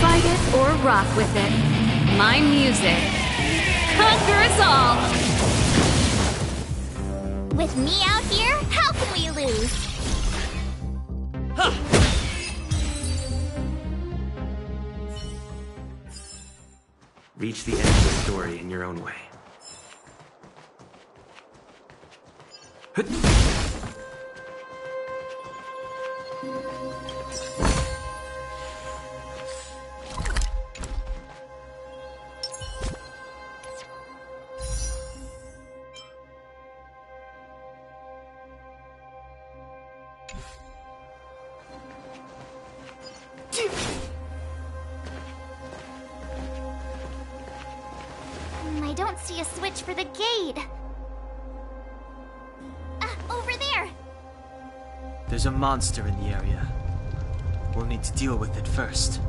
Fight it or rock with it. My music conquers all. With me out here, how can we lose? Reach the end of the story in your own way. I don't see a switch for the gate. Over there! There's a monster in the area. We'll need to deal with it first.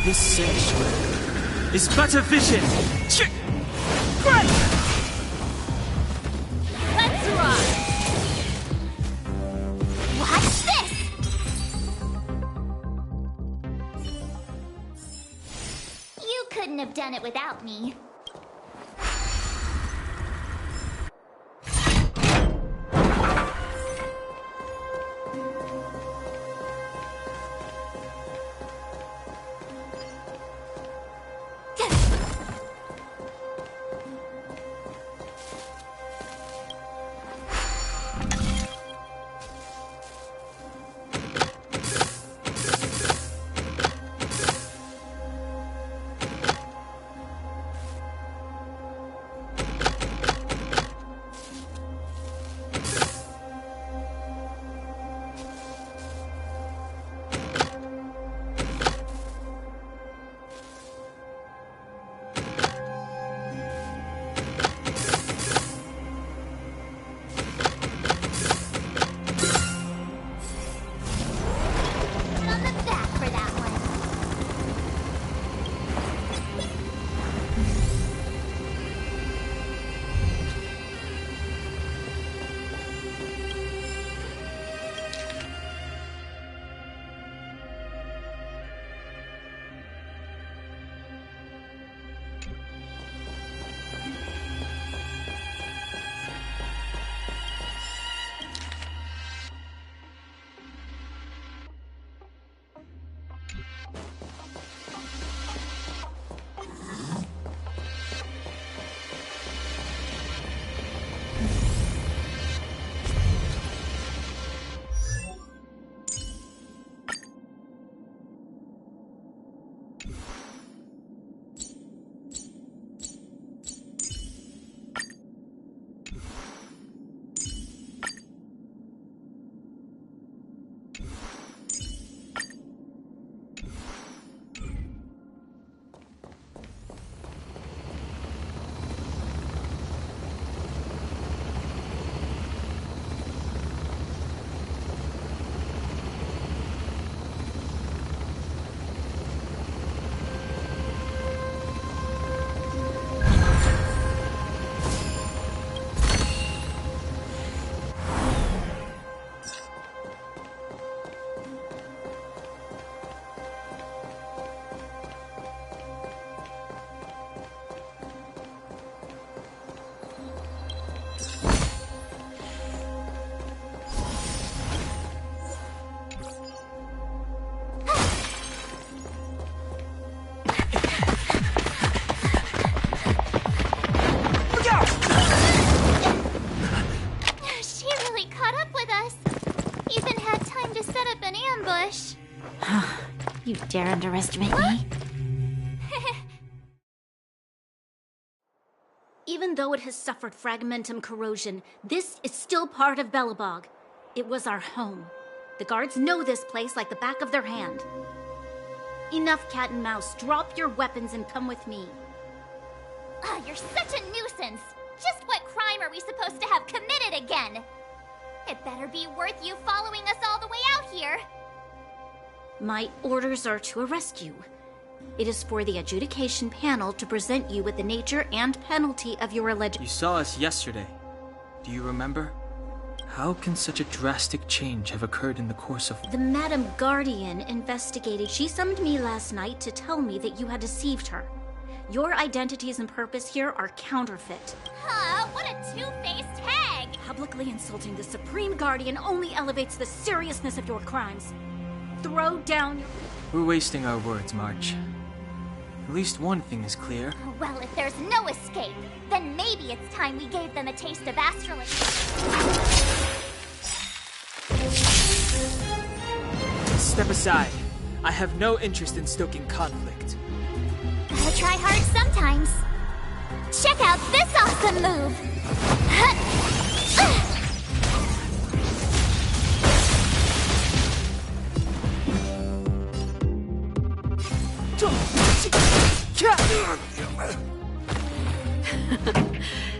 This sanctuary is but a vision! Let's run! Watch this! You couldn't have done it without me. with us. Even had time to set up an ambush. You dare underestimate me? Even though it has suffered fragmentum corrosion, this is still part of Belobog. It was our home. The guards know this place like the back of their hand. Enough cat and mouse. Drop your weapons and come with me. You're such a nuisance. Just what crime are we supposed to have committed again? It better be worth you following us all the way out here. My orders are to arrest you. It is for the adjudication panel to present you with the nature and penalty of your alleged... You saw us yesterday. Do you remember? How can such a drastic change have occurred in the course of... The Madam Guardian investigated. She summoned me last night to tell me that you had deceived her. Your identities and purpose here are counterfeit. What a two-faced hag! Publicly insulting the Supreme Guardian only elevates the seriousness of your crimes. Throw down your... We're wasting our words, March. At least one thing is clear. Well, if there's no escape, then maybe it's time we gave them a taste of astral... Step aside. I have no interest in stoking conflict. Gotta try hard sometimes. Check out this awesome move!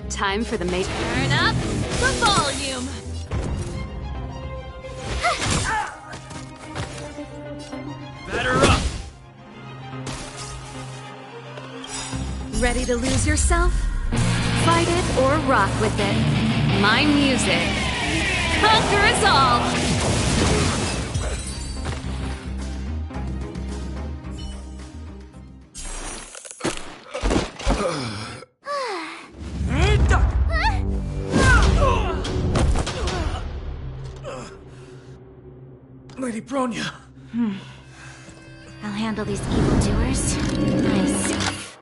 Time for the make. Turn up the volume. Batter up. Ready to lose yourself? Fight it or rock with it. My music. Conquer us all. Lady Bronya. I'll handle these evildoers myself.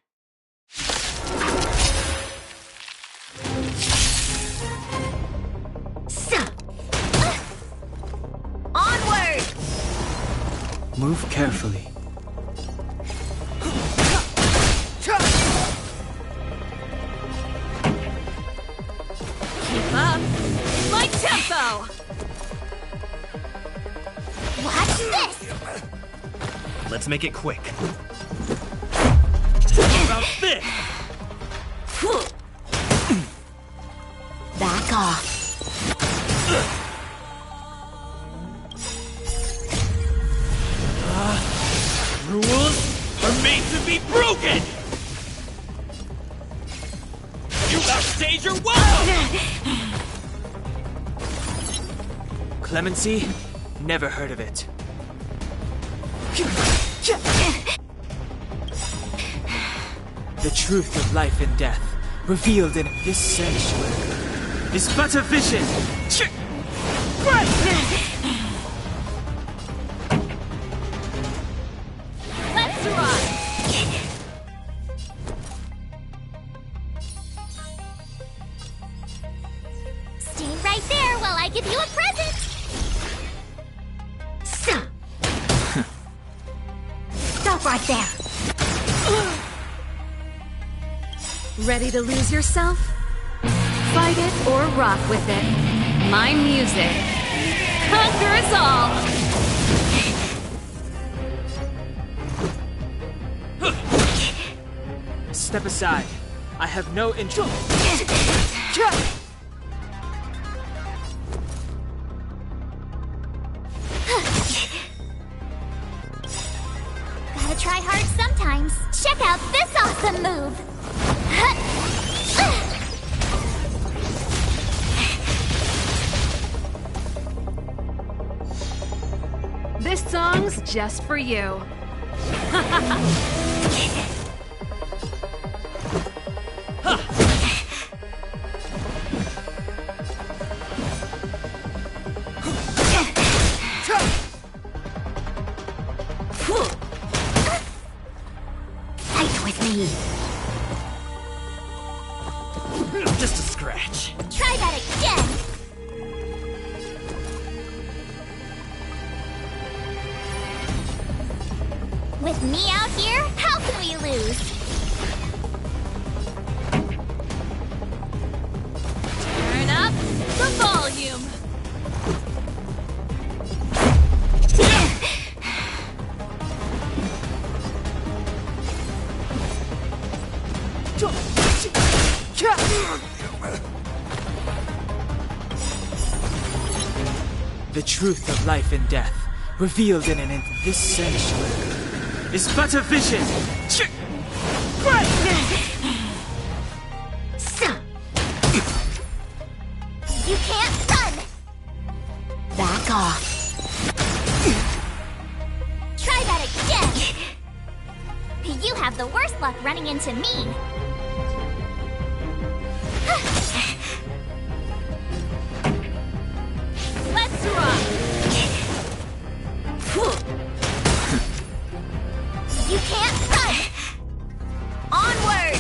Onward! Move carefully. Keep up. My tempo. Watch this! Let's make it quick. How about this? Back off. Rules are made to be broken! You outstage your welcome! Clemency? Never heard of it. The truth of life and death, revealed in this sanctuary, is but a vision. Let's rock! Stay right there while I give you a present! Stop right there! Ready to lose yourself? Fight it or rock with it. My music. Conquer us all! Step aside. I have no interest. Gotta try hard sometimes. Check out this awesome move! This song's just for you. Fight with me. Just a scratch. Try that again! With me out here, how can we lose? Turn up the volume. The truth of life and death, revealed in this sanctuary, is but a vision. You can't run! Back off. Try that again! You have the worst luck running into me! Let's rock! You can't run! Onward!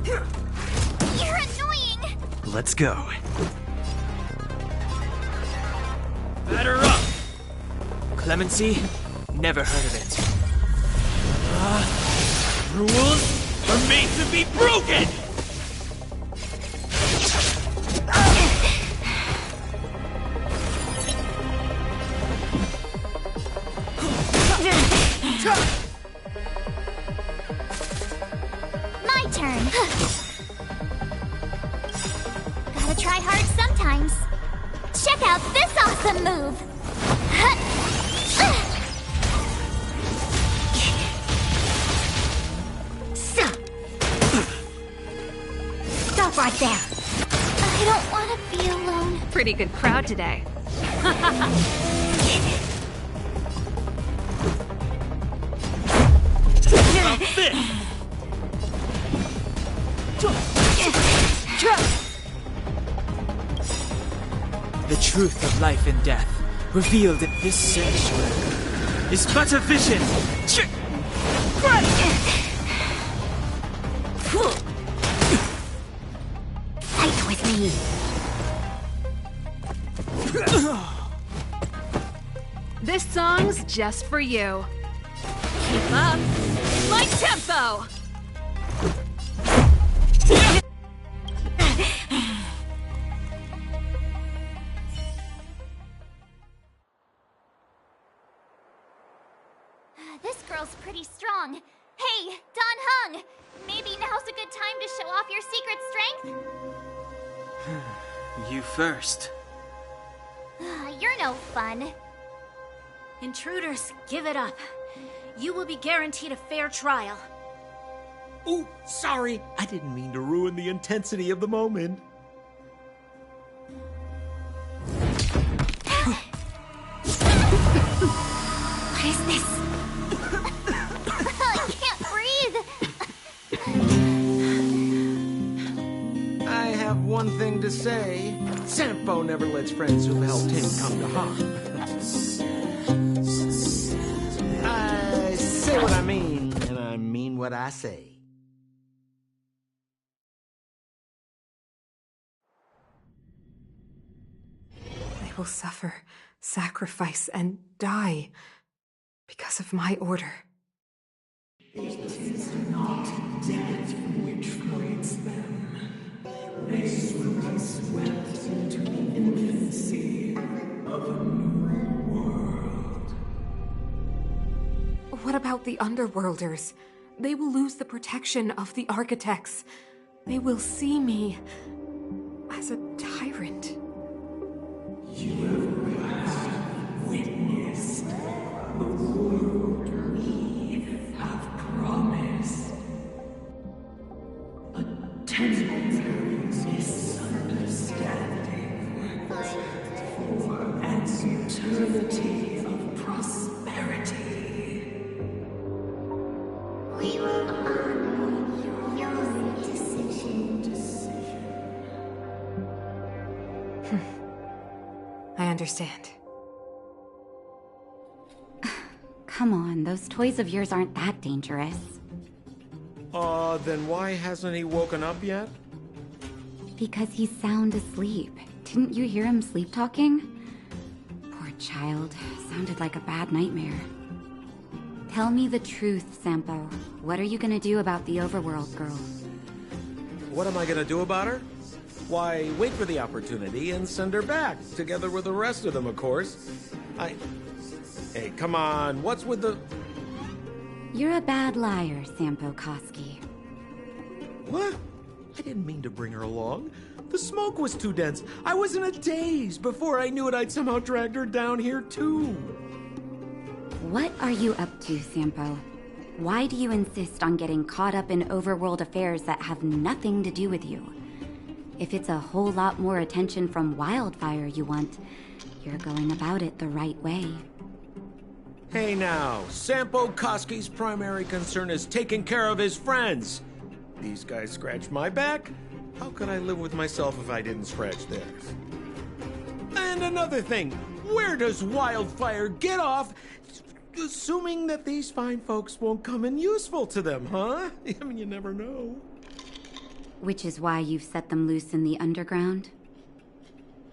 You're annoying! Let's go. Batter up! Clemency? Never heard of it. Rules are made to be broken! My turn. Gotta try hard sometimes. Check out this awesome move! Stop right there. I don't want to be alone. Pretty good crowd today. The truth of life and death, revealed in this sanctuary, is but a vision. Fight with me. This song's just for you. Keep up. My tempo! This girl's pretty strong. Hey, Don Hung! Maybe now's a good time to show off your secret strength? You first. You're no fun. Intruders, give it up. You will be guaranteed a fair trial. Ooh, sorry. I didn't mean to ruin the intensity of the moment. What is this? I can't breathe. I have one thing to say. Sampo never lets friends who've helped him come to harm. I say what I mean, and I mean what I say. They will suffer, sacrifice, and die because of my order. It is not death which creates them. They will be swept into the infancy of a new world. What about the Underworlders? They will lose the protection of the Architects. They will see me as a tyrant. You have perhaps witnessed the world we have promised. A temporary misunderstanding for an eternity of prosperity. We will honor your decision. I understand. Come on, those toys of yours aren't that dangerous. Then why hasn't he woken up yet? Because he's sound asleep. Didn't you hear him sleep talking? Poor child. Sounded like a bad nightmare. Tell me the truth, Sampo. What are you gonna do about the overworld girl? What am I gonna do about her? Why, wait for the opportunity and send her back, together with the rest of them, of course. Hey, come on, what's with the... You're a bad liar, Sampo Koski. What? I didn't mean to bring her along. The smoke was too dense. I was in a daze. Before I knew it, I'd somehow dragged her down here, too. What are you up to, Sampo? Why do you insist on getting caught up in overworld affairs that have nothing to do with you? If it's a whole lot more attention from Wildfire you want, you're going about it the right way. Hey now, Sampo Koski's primary concern is taking care of his friends. These guys scratched my back. How could I live with myself if I didn't scratch theirs? And another thing, where does Wildfire get off assuming that these fine folks won't come in useful to them, huh? I mean, you never know. Which is why you've set them loose in the underground?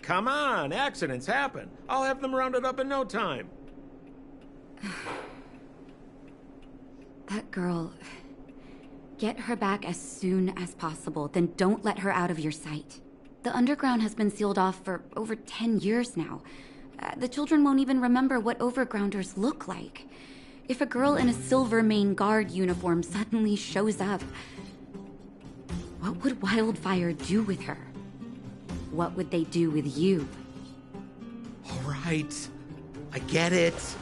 Come on, accidents happen. I'll have them rounded up in no time. That girl... Get her back as soon as possible, then don't let her out of your sight. The underground has been sealed off for over 10 years now. The children won't even remember what overgrounders look like. If a girl in a Silvermane Guard uniform suddenly shows up, what would Wildfire do with her? What would they do with you? All right, I get it.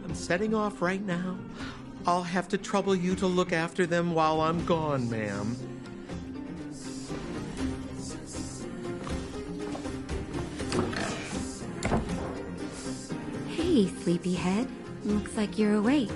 I'm setting off right now. I'll have to trouble you to look after them while I'm gone, ma'am. Hey, sleepyhead. Looks like you're awake.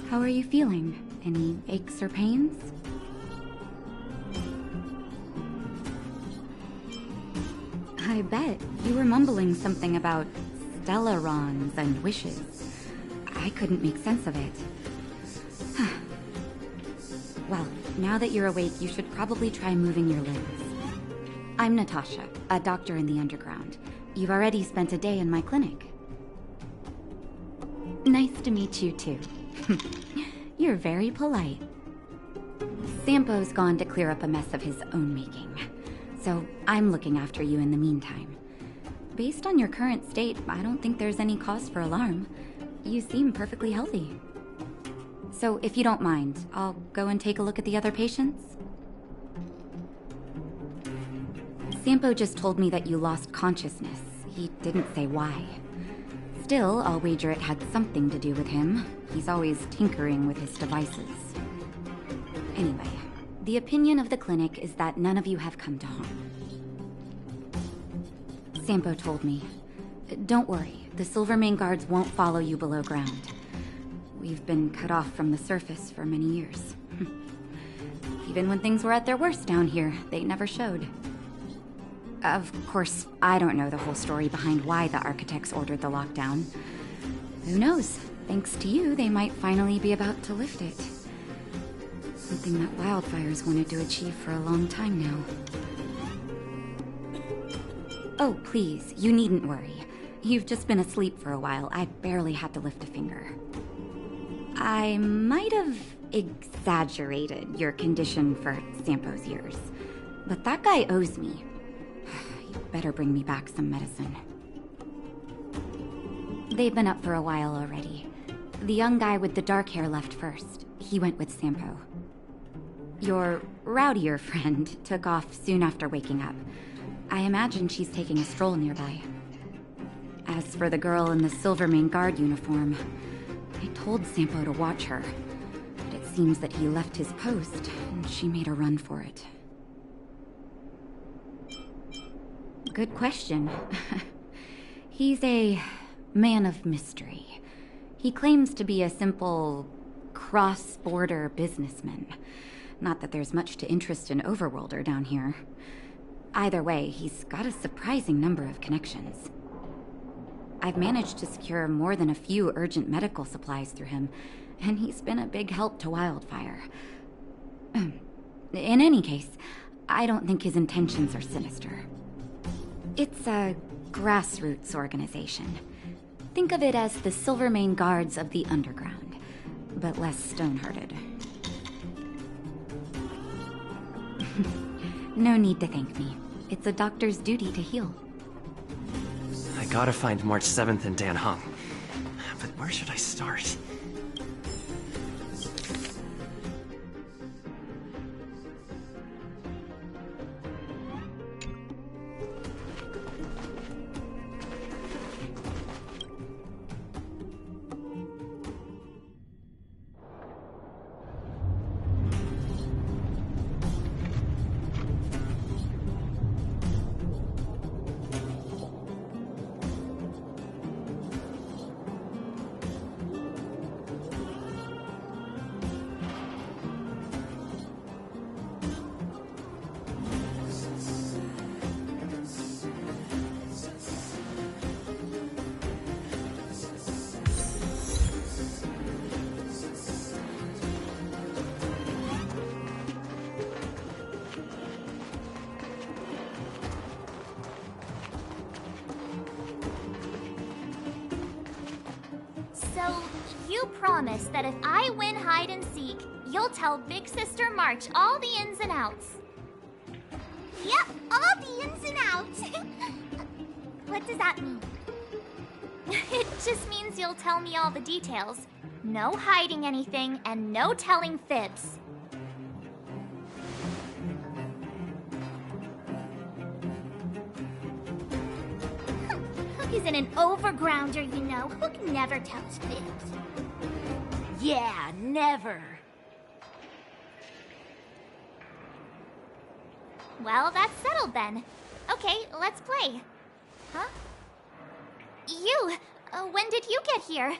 How are you feeling? Any aches or pains? I bet you were mumbling something about stellarons and wishes. I couldn't make sense of it. Well, now that you're awake, you should probably try moving your limbs. I'm Natasha, a doctor in the underground. You've already spent a day in my clinic. Nice to meet you, too. You're very polite. Sampo's gone to clear up a mess of his own making, so I'm looking after you in the meantime. Based on your current state, I don't think there's any cause for alarm. You seem perfectly healthy. So if you don't mind, I'll go and take a look at the other patients. Sampo just told me that you lost consciousness. He didn't say why. Still, I'll wager it had something to do with him. He's always tinkering with his devices. Anyway, the opinion of the clinic is that none of you have come to harm. Sampo told me. Don't worry, the Silvermane guards won't follow you below ground. We've been cut off from the surface for many years. Even when things were at their worst down here, they never showed. Of course, I don't know the whole story behind why the architects ordered the lockdown. Who knows? Thanks to you, they might finally be about to lift it. Something that wildfires wanted to achieve for a long time now. Oh, please, you needn't worry. You've just been asleep for a while. I barely had to lift a finger. I might have exaggerated your condition for Sampo's years, but that guy owes me. You'd better bring me back some medicine. They've been up for a while already. The young guy with the dark hair left first. He went with Sampo. Your rowdier friend took off soon after waking up. I imagine she's taking a stroll nearby. As for the girl in the Silvermane guard uniform, I told Sampo to watch her, but it seems that he left his post, and she made a run for it. Good question. He's a man of mystery. He claims to be a simple cross-border businessman. Not that there's much to interest an overworlder down here. Either way, he's got a surprising number of connections. I've managed to secure more than a few urgent medical supplies through him, and he's been a big help to Wildfire. In any case, I don't think his intentions are sinister. It's a grassroots organization. Think of it as the Silvermane Guards of the Underground, but less stone-hearted. No need to thank me. It's a doctor's duty to heal. I gotta find March 7th and Dan Hung. But where should I start? So, you promise that if I win hide and seek, you'll tell Big Sister March all the ins and outs. Yep, all the ins and outs. What does that mean? It just means you'll tell me all the details. No hiding anything, and no telling fibs. Hook isn't an overgrounder, you know. Hook never tells fibs. Yeah, never. Well, that's settled then. Okay, let's play. Huh? You! When did you get here?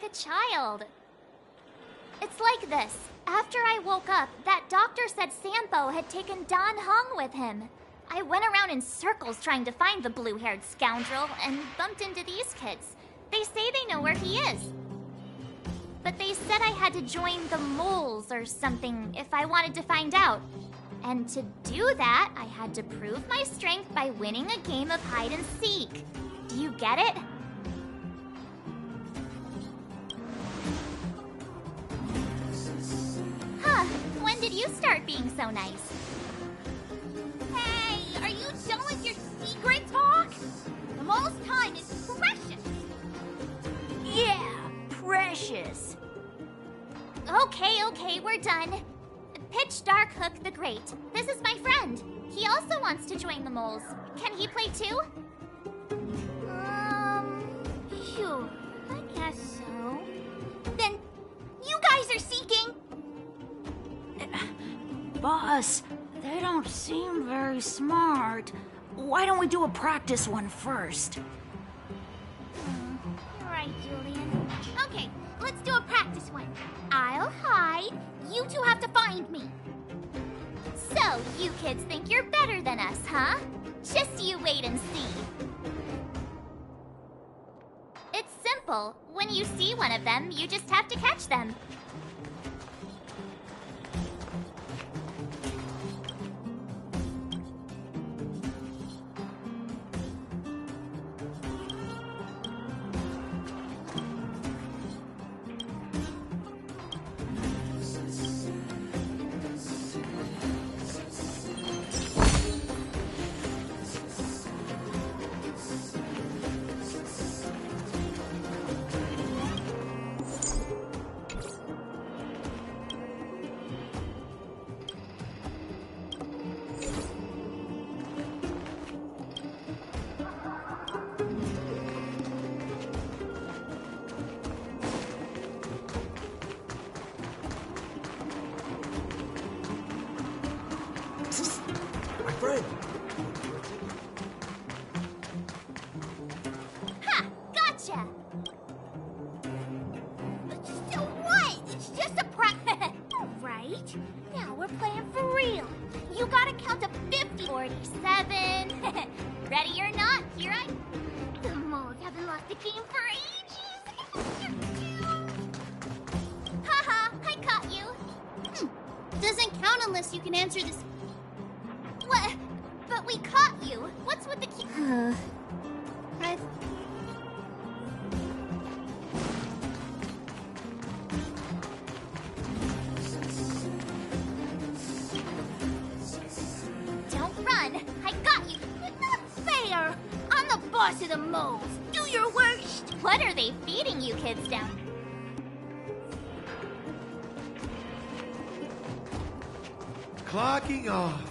like a child. It's like this. After I woke up, that doctor said Sampo had taken Don Hung with him. I went around in circles trying to find the blue-haired scoundrel and bumped into these kids. They say they know where he is. But they said I had to join the moles or something if I wanted to find out. And to do that, I had to prove my strength by winning a game of hide and seek. Do you get it? Huh, when did you start being so nice? Hey, are you done with your secret talk? The most time is precious. Yeah, precious. Okay, we're done. Pitch Dark Hook the Great. This is my friend. He also wants to join the moles. Can he play too? Sure. I guess so. Then, you guys are seeking... Boss, they don't seem very smart. Why don't we do a practice one first? You're right, Julian. Okay, let's do a practice one. I'll hide. You two have to find me. So, you kids think you're better than us, huh? Just you wait and see. It's simple. When you see one of them, you just have to catch them. Ha! Gotcha! So what? It's just a practice. Right? Now we're playing for real. You gotta count to 50. 47. Ready or not, here I... The moles haven't lost a game for ages. Haha, I caught you. Doesn't count unless you can answer this. What? But we caught you. What's with the key? Don't run. I got you. It's not fair. I'm the boss of the moles. Do your worst. What are they feeding you kids down? Clocking off.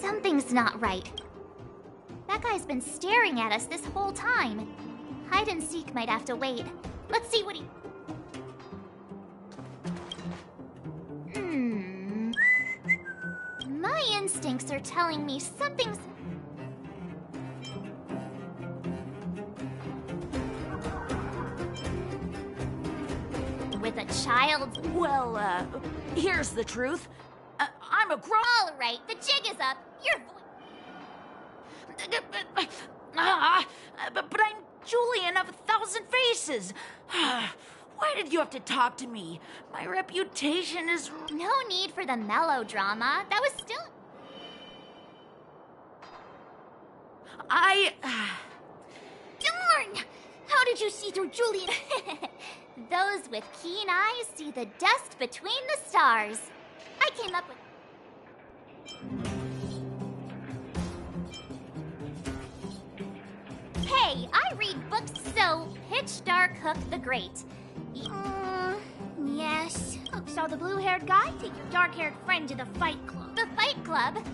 Something's not right. That guy's been staring at us this whole time. Hide and seek might have to wait. Let's see what he... My instincts are telling me something's... With a child's... Well, here's the truth. I'm a grown... All right, the jig is up. You're... But I'm Julian of 1,000 Faces. Why did you have to talk to me? My reputation is... No need for the melodrama. That was still... Darn! How did you see through Julian? Those with keen eyes see the dust between the stars. I came up with... Hey, I read books, so Pitch Dark Hook the Great. Yes. Saw the blue-haired guy take your dark-haired friend to the fight club. The fight club?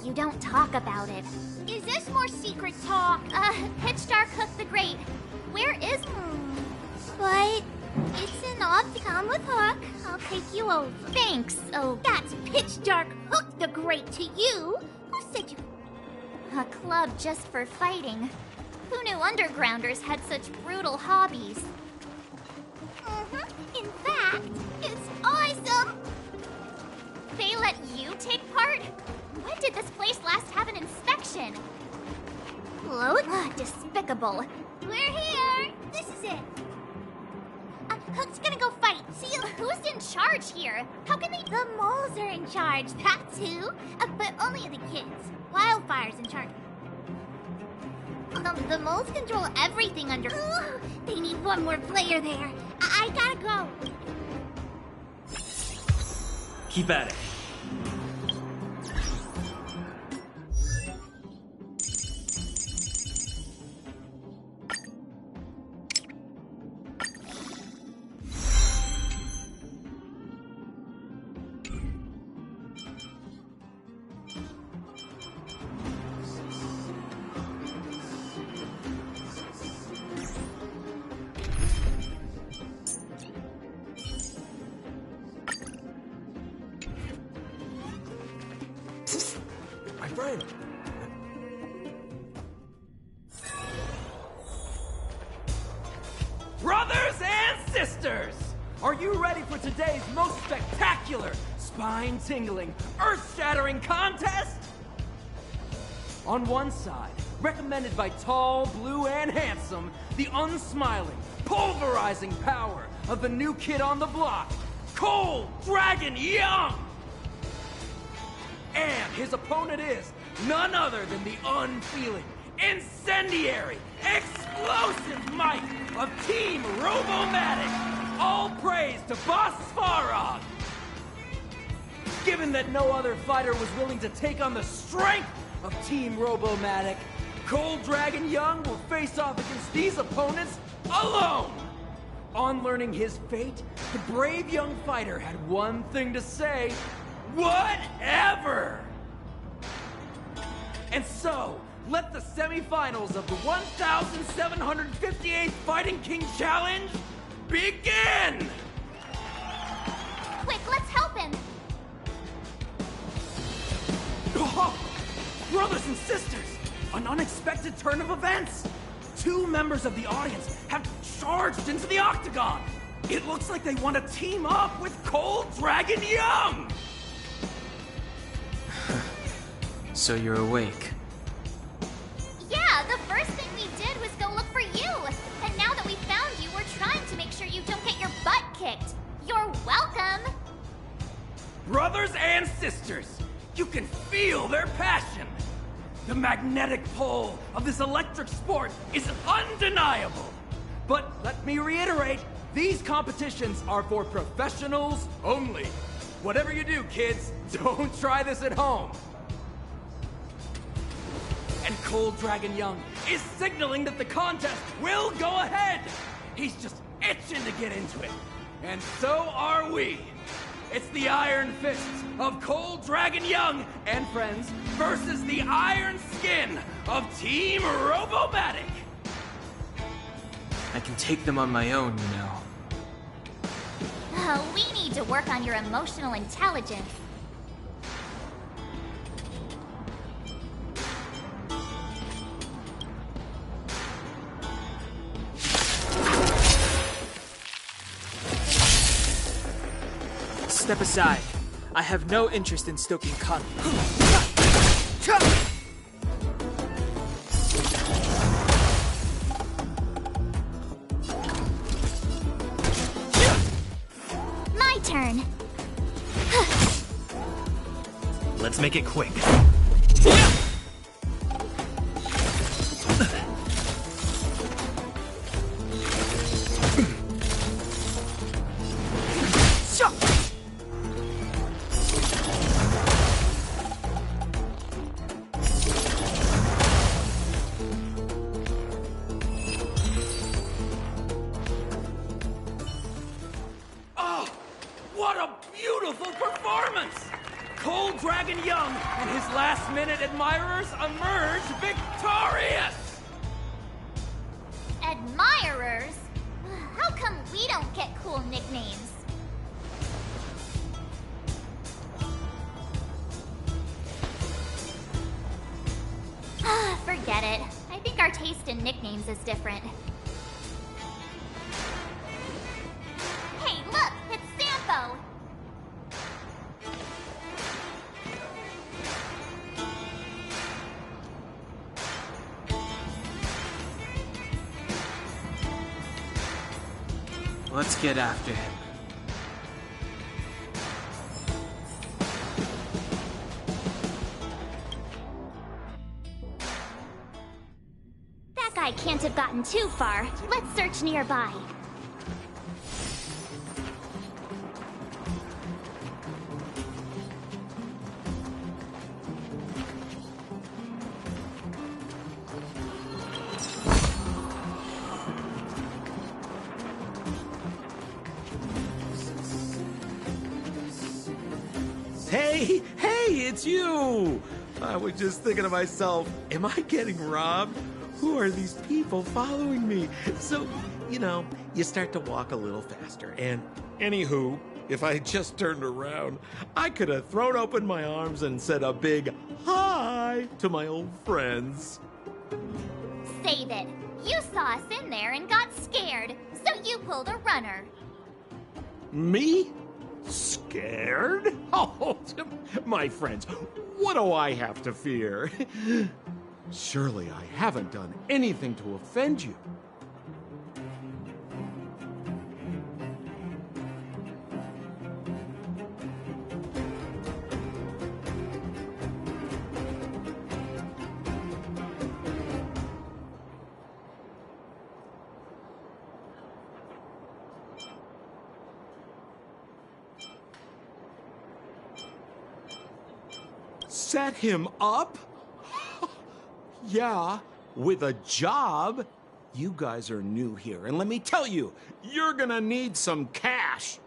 You don't talk about it. Is this more secret talk? Pitch Dark Hook the Great. Where is... But it's an odd to come with Hook, okay? take you over. Thanks. Oh, that's pitch dark hook the great to you. Who said you... A club just for fighting. Who knew undergrounders had such brutal hobbies? In fact, it's awesome. They let you take part? When did this place last have an inspection? Float? Despicable. We're here. This is it. Hook's gonna go fight. See you. Who's in charge here? How can they... The moles are in charge, that's who. But only the kids. Wildfire's in charge. The moles control everything under... Ooh, they need one more player there. I gotta go. Keep at it. My friend! Brothers and sisters! Are you ready for today's most spectacular, spine-tingling, earth-shattering contest? On one side, recommended by tall, blue, and handsome, the unsmiling, pulverizing power of the new kid on the block, Cold Dragon Young! And his opponent is none other than the unfeeling, incendiary, explosive might of Team Robomatic. All praise to Boss Farog. Given that no other fighter was willing to take on the strength of Team Robomatic, Cold Dragon Young will face off against these opponents alone. On learning his fate, the brave young fighter had one thing to say: whatever! And so, let the semifinals of the 1758th Fighting King Challenge begin! Quick, let's help him! Oh, brothers and sisters, an unexpected turn of events! Two members of the audience have charged into the octagon! It looks like they want to team up with Cold Dragon Young! So you're awake. Yeah, the first thing we did was go look for you. And now that we found you, we're trying to make sure you don't get your butt kicked. You're welcome. Brothers and sisters, you can feel their passion. The magnetic pull of this electric sport is undeniable. But let me reiterate, these competitions are for professionals only. Whatever you do, kids, don't try this at home. And Cold Dragon Young is signaling that the contest will go ahead. He's just itching to get into it. And so are we. It's the Iron Fists of Cold Dragon Young and friends versus the Iron Skin of Team Robomatic. I can take them on my own, you know. We need to work on your emotional intelligence. Step aside. I have no interest in stoking conflict. My turn. Let's make it quick. What a beautiful performance! Cold Dragon Young and his last-minute admirers emerge victorious! Admirers? How come we don't get cool nicknames? our taste in nicknames is different. Hey, look! It's Sampo! Let's get after him. That guy can't have gotten too far. Let's search nearby. Hey, it's you! I was just thinking to myself, am I getting robbed? Who are these people following me? So, you start to walk a little faster. And anywho, if I had just turned around, I could have thrown open my arms and said a big hi to my old friends. Save it. You saw us in there and got scared, so you pulled a runner. Me? Scared? Oh, my friends, what do I have to fear? Surely I haven't done anything to offend you. Set him up? Yeah, with a job. You guys are new here, and let me tell you, you're gonna need some cash.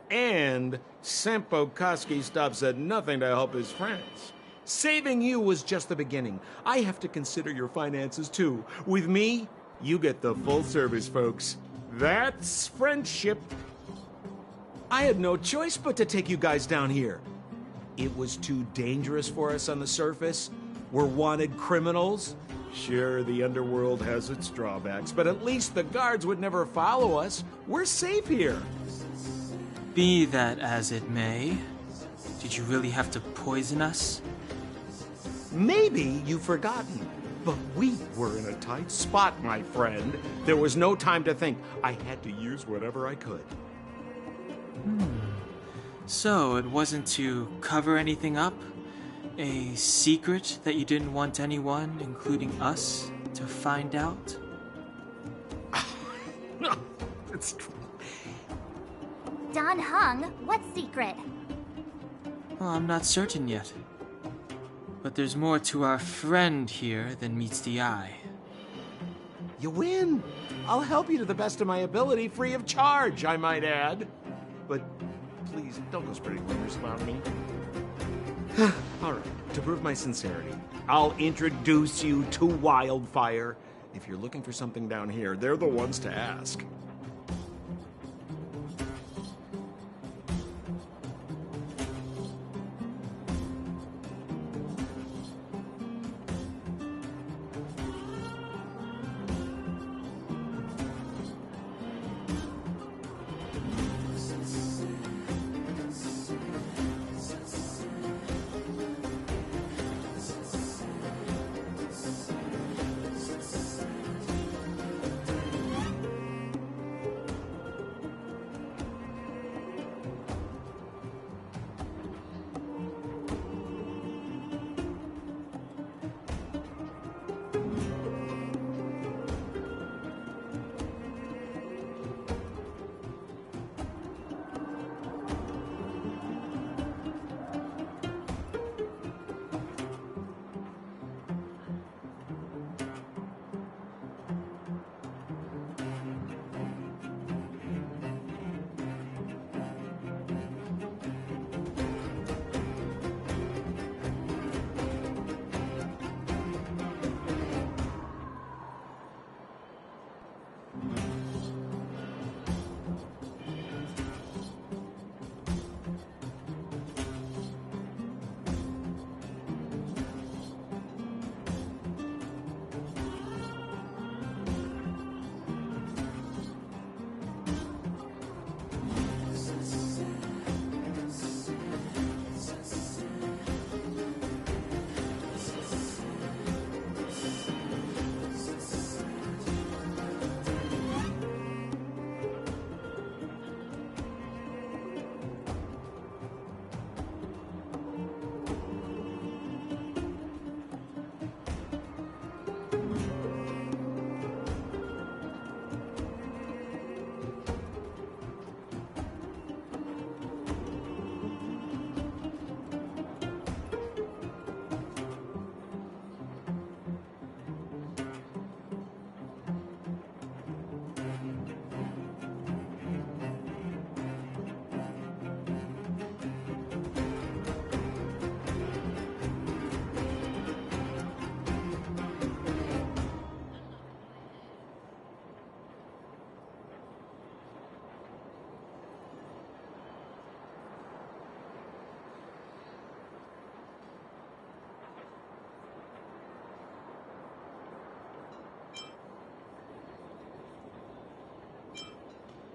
And Sampo Koski stops at nothing to help his friends. Saving you was just the beginning. I have to consider your finances too. With me, you get the full service, folks. That's friendship. I had no choice but to take you guys down here. It was too dangerous for us on the surface. We're wanted criminals. Sure, the underworld has its drawbacks, but at least the guards would never follow us. We're safe here. Be that as it may, did you really have to poison us? Maybe you've forgotten, but we were in a tight spot, my friend. There was no time to think. I had to use whatever I could. So, it wasn't to cover anything up? A secret that you didn't want anyone, including us, to find out? It's true. Don Hung, what secret? Well, I'm not certain yet. But there's more to our friend here than meets the eye. You win. I'll help you to the best of my ability, free of charge, I might add. But please, don't go spreading rumors about me. All right, to prove my sincerity, I'll introduce you to Wildfire. If you're looking for something down here, they're the ones to ask.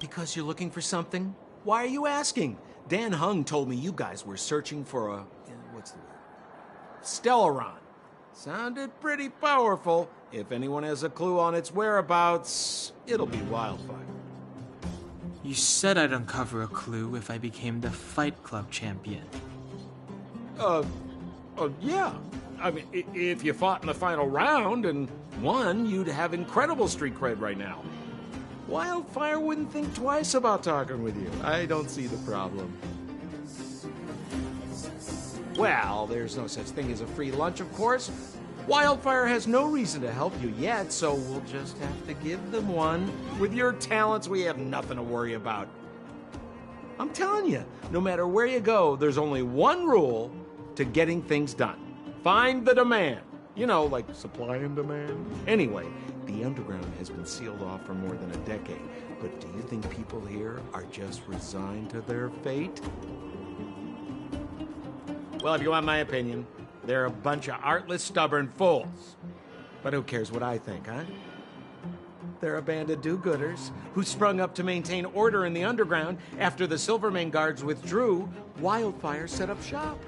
Because you're looking for something? Why are you asking? Dan Hung told me you guys were searching for a... what's the word? Stellaron. Sounded pretty powerful. If anyone has a clue on its whereabouts, it'll be Wildfire. You said I'd uncover a clue if I became the Fight Club champion. Yeah. I mean, if you fought in the final round and won, you'd have incredible street cred right now. Wildfire wouldn't think twice about talking with you. I don't see the problem. Well, there's no such thing as a free lunch, of course. Wildfire has no reason to help you yet, so we'll just have to give them one. With your talents, we have nothing to worry about. I'm telling you, no matter where you go, there's only one rule to getting things done. Find the demand. You know, like supply and demand. Anyway, the underground has been sealed off for more than a decade. But do you think people here are just resigned to their fate? Well, if you want my opinion, they're a bunch of artless, stubborn fools. But who cares what I think, huh? They're a band of do-gooders who sprung up to maintain order in the underground after the Silvermane guards withdrew. Wildfire set up shop.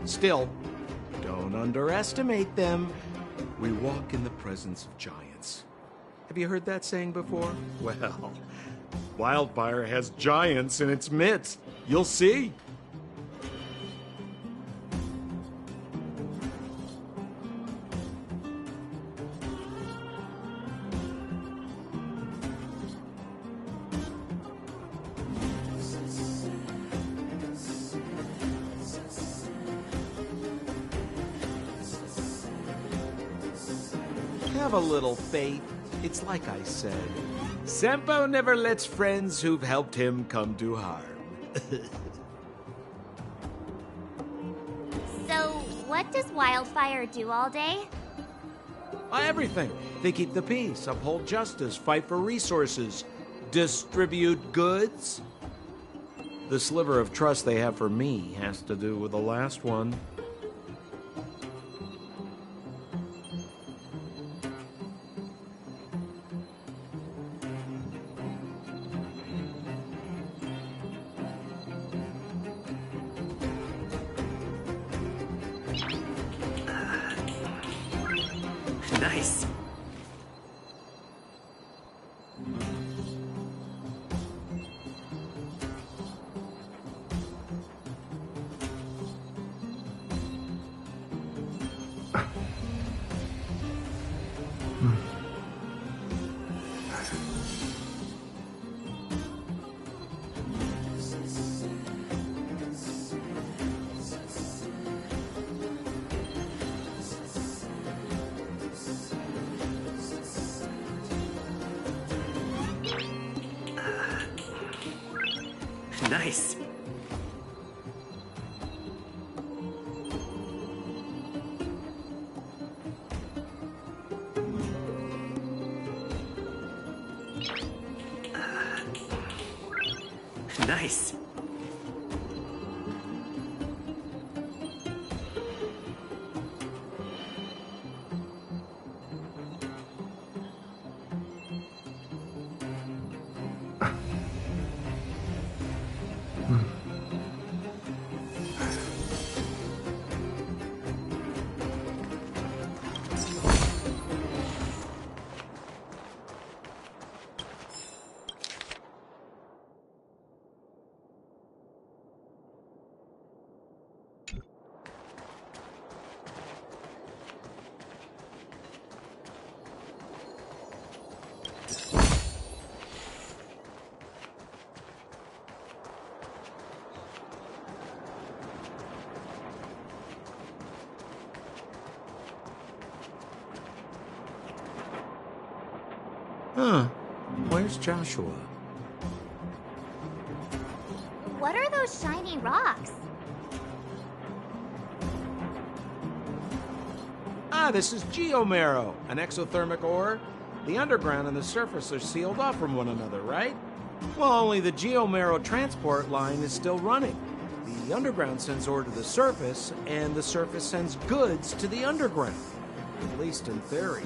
Still, don't underestimate them. We walk in the presence of giants. Have you heard that saying before? Well, Wildfire has giants in its midst. You'll see. Have a little faith. It's like I said. Sempo never lets friends who've helped him come to harm. So, what does Wildfire do all day? Everything. They keep the peace, uphold justice, fight for resources, distribute goods. The sliver of trust they have for me has to do with the last one. Nice. Nice. Nice. Huh. Where's Joshua? What are those shiny rocks? This is geomarrow, an exothermic ore. The underground and the surface are sealed off from one another, right? Well, only the geomarrow transport line is still running. The underground sends ore to the surface, and the surface sends goods to the underground. At least in theory.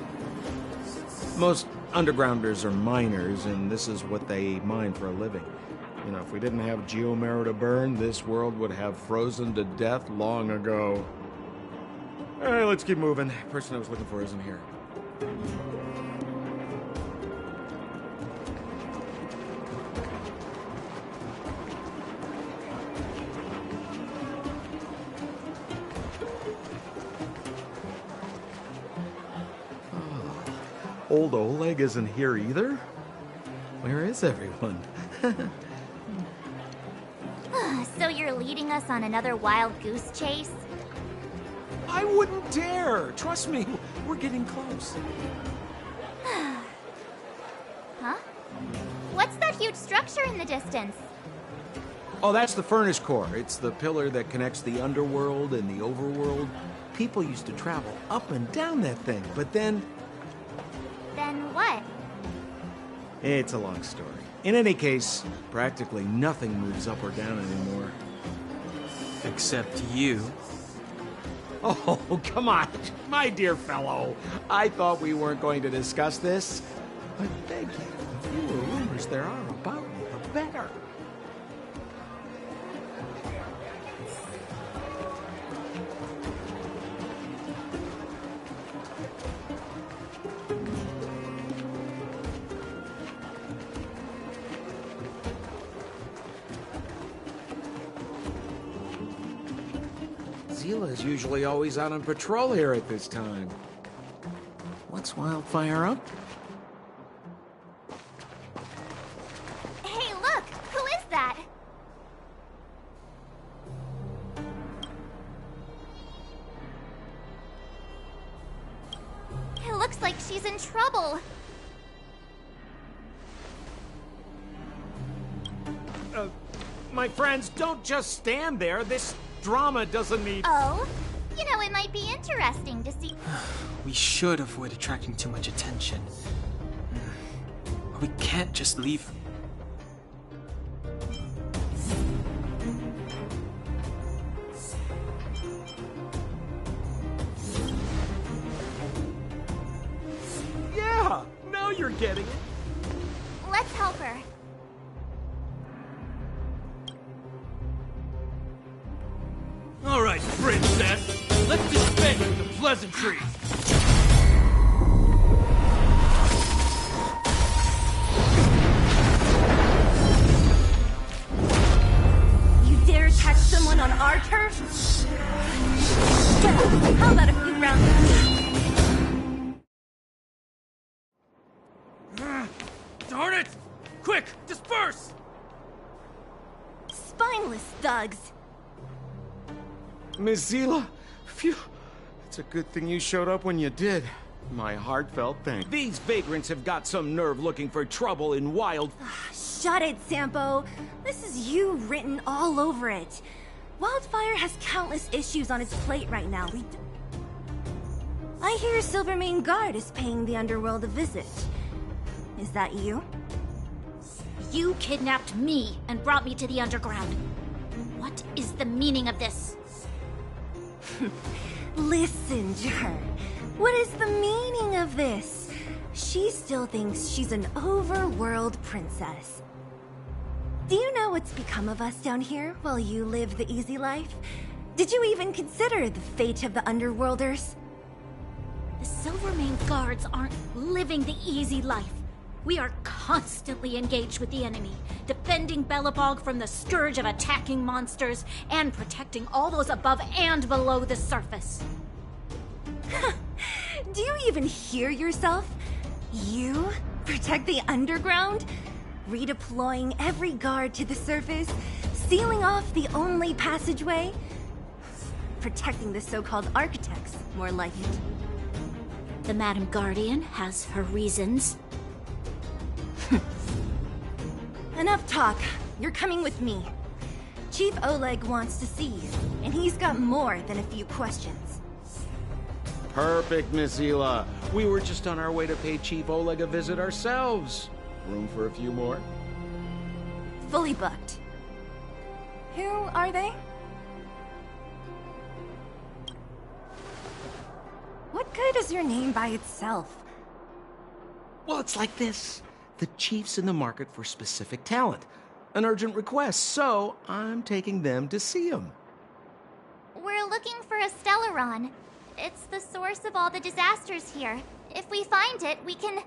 Most undergrounders are miners, and this is what they mine for a living. You know, if we didn't have geomarrow to burn, this world would have frozen to death long ago. All right, let's keep moving. The person I was looking for isn't here. Old Oleg isn't here either? Where is everyone? So you're leading us on another wild goose chase? I wouldn't dare! Trust me, we're getting close. Huh? What's that huge structure in the distance? Oh, that's the furnace core. It's the pillar that connects the underworld and the overworld. People used to travel up and down that thing, but then... Then what? It's a long story. In any case, practically nothing moves up or down anymore. Except you. Oh, come on, my dear fellow. I thought we weren't going to discuss this. I beg you, the fewer rumors there are about me, the better. Zila's usually always out on patrol here at this time. What's Wildfire up? Hey, look! Who is that? It looks like she's in trouble. My friends, don't just stand there. This drama doesn't need... Oh? You know, it might be interesting to see... We should avoid attracting too much attention. We can't just leave... Yeah! Now you're getting it. Let's help her. All right, princess. Let's dispense with the pleasantries. You dare touch someone on our turf? Yeah, how about a few rounds of me? Darn it! Quick, disperse! Spineless thugs. Miss Zila, phew. It's a good thing you showed up when you did. My heartfelt thanks. These vagrants have got some nerve looking for trouble in wild... Shut it, Sampo. This is you written all over it. Wildfire has countless issues on its plate right now. I hear Silvermane Guard is paying the underworld a visit. Is that you? You kidnapped me and brought me to the underground. What is the meaning of this? Listen to her. What is the meaning of this? She still thinks she's an overworld princess. Do you know what's become of us down here while you live the easy life? Did you even consider the fate of the underworlders? The Silvermane Guards aren't living the easy life. We are constantly engaged with the enemy, defending Belobog from the scourge of attacking monsters and protecting all those above and below the surface. Do you even hear yourself? You protect the underground? Redeploying every guard to the surface? Sealing off the only passageway? Protecting the so-called architects, more like it. The Madam Guardian has her reasons. Enough talk. You're coming with me. Chief Oleg wants to see you, and he's got more than a few questions. Perfect, Miss Zila. We were just on our way to pay Chief Oleg a visit ourselves. Room for a few more? Fully booked. Who are they? What good is your name by itself? Well, it's like this. The chief's in the market for specific talent. An urgent request, so I'm taking them to see him. We're looking for a Stellaron. It's the source of all the disasters here. If we find it, we can...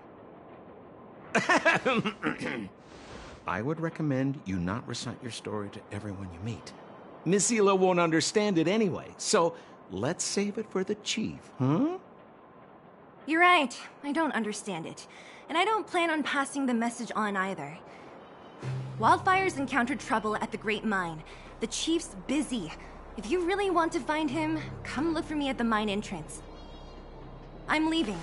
I would recommend you not recite your story to everyone you meet. Miss Hila won't understand it anyway, so let's save it for the chief, huh? You're right. I don't understand it. And I don't plan on passing the message on either. Wildfire's encountered trouble at the Great Mine. The chief's busy. If you really want to find him, come look for me at the mine entrance. I'm leaving.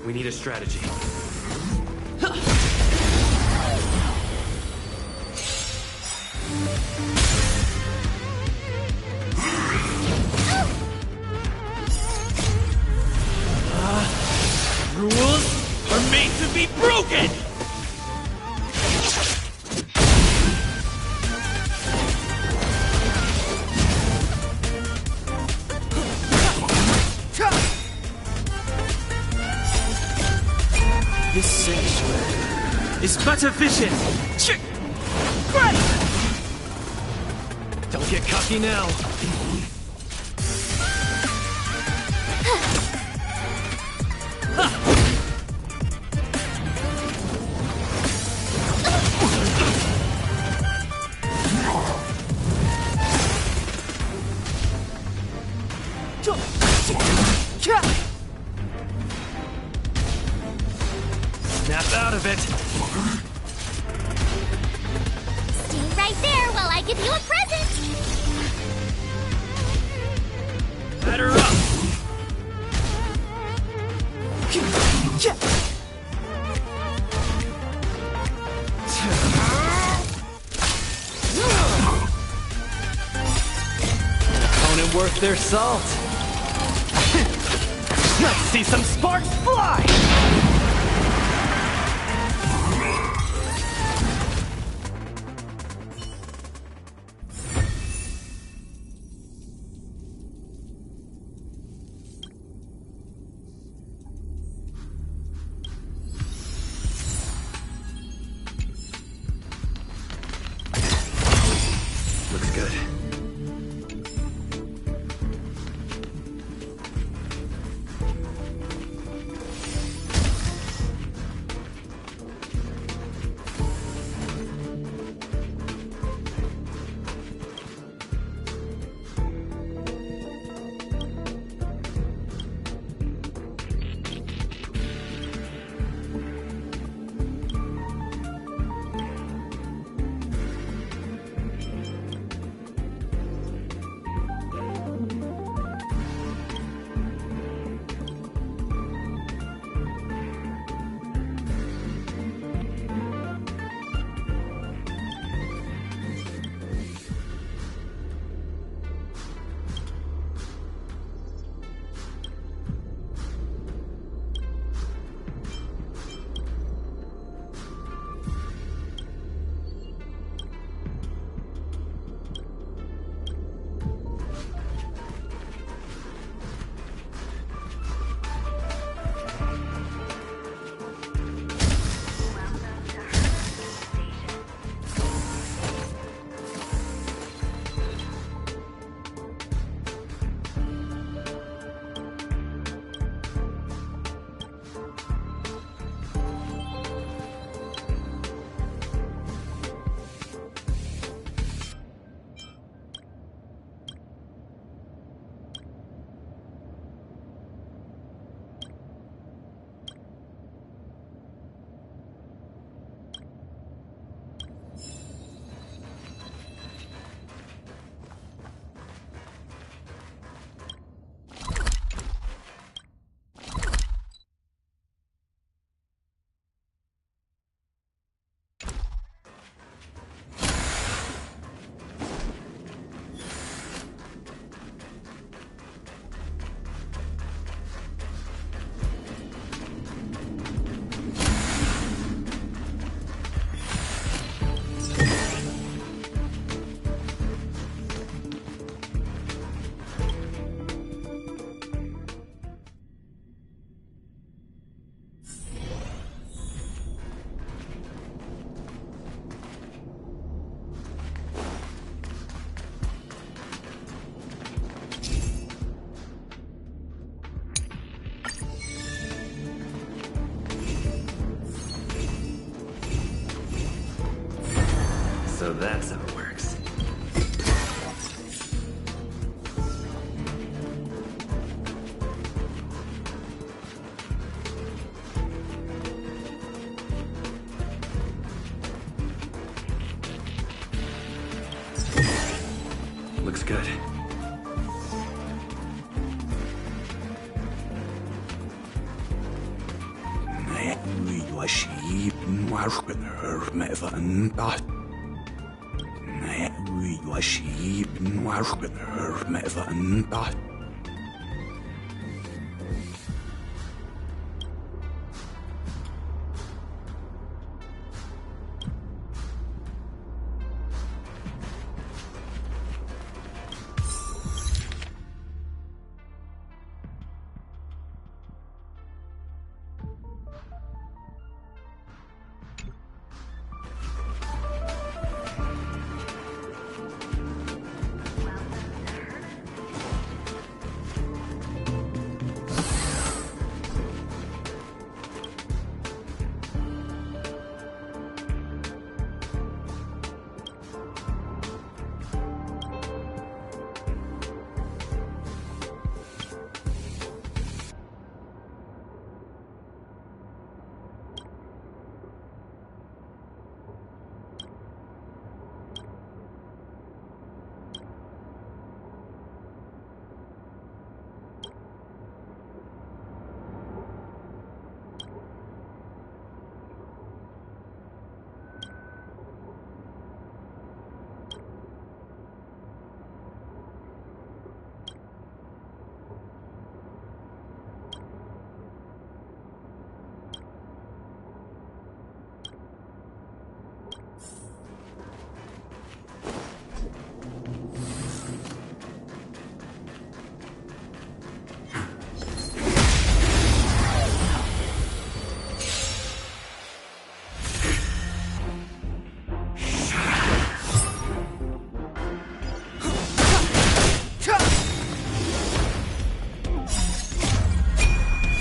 We need a strategy. Rules are made to be broken! This sanctuary is but a vision. Great! Don't get cocky now. Snap out of it. Stay right there while I give you a present. Batter up. Opponent worth their salt. Let's see some sparks fly! Looks good. So that's how it works. Looks good.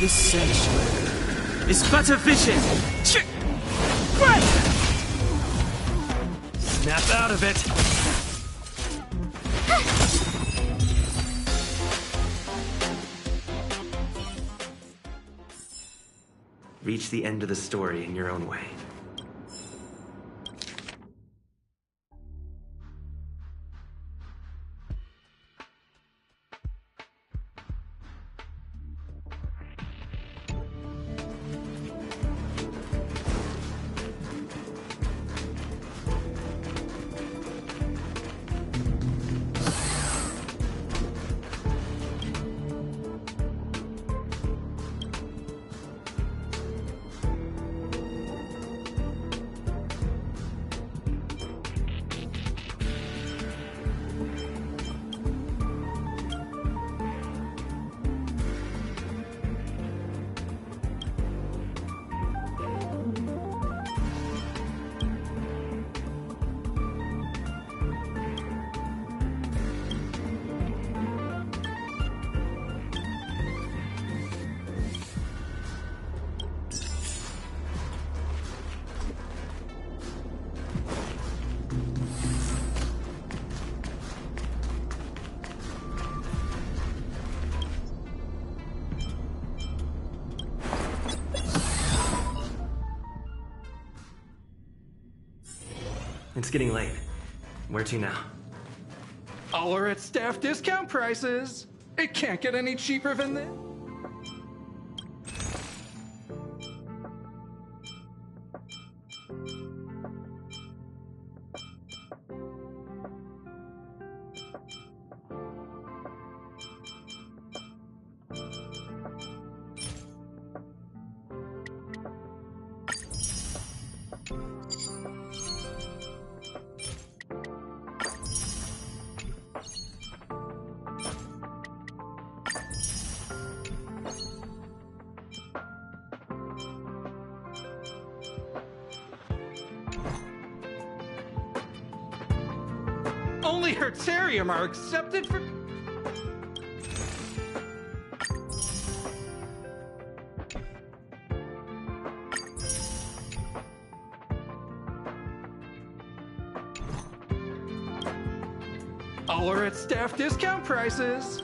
This sanctuary is but a vision! Snap out of it! Reach the end of the story in your own way. It's getting late. Where to now? All are at staff discount prices. It can't get any cheaper than this. Only Hertarium are accepted for... All are at staff discount prices.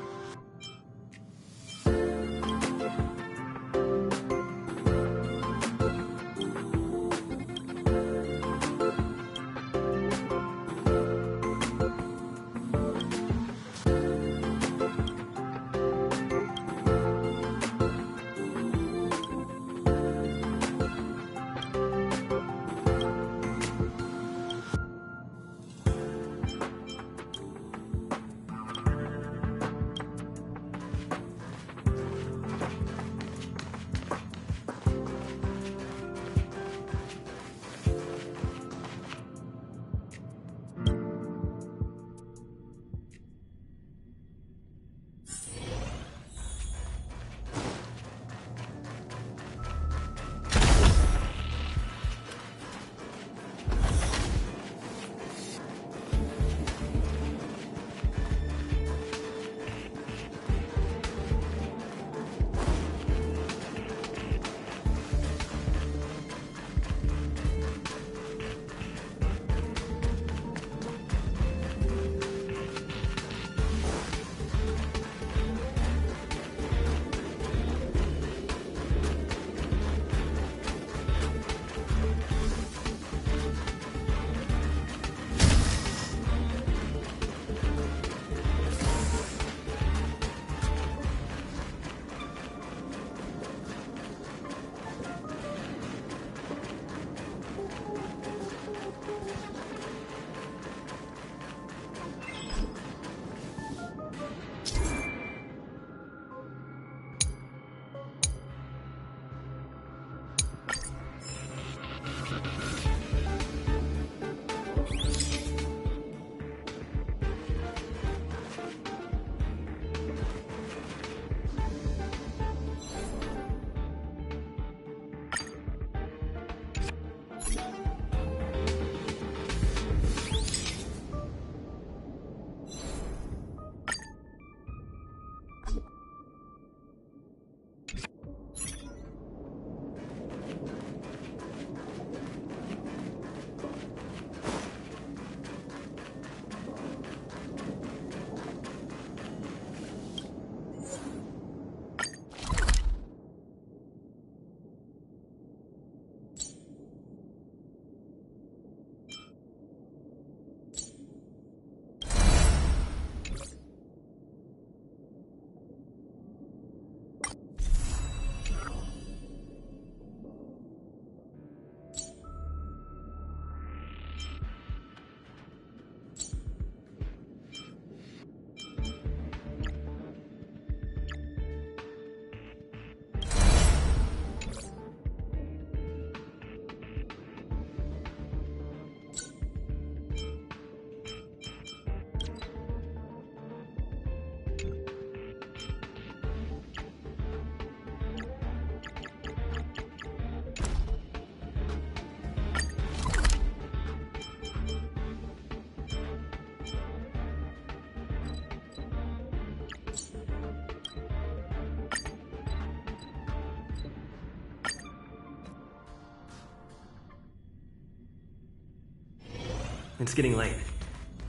It's getting late.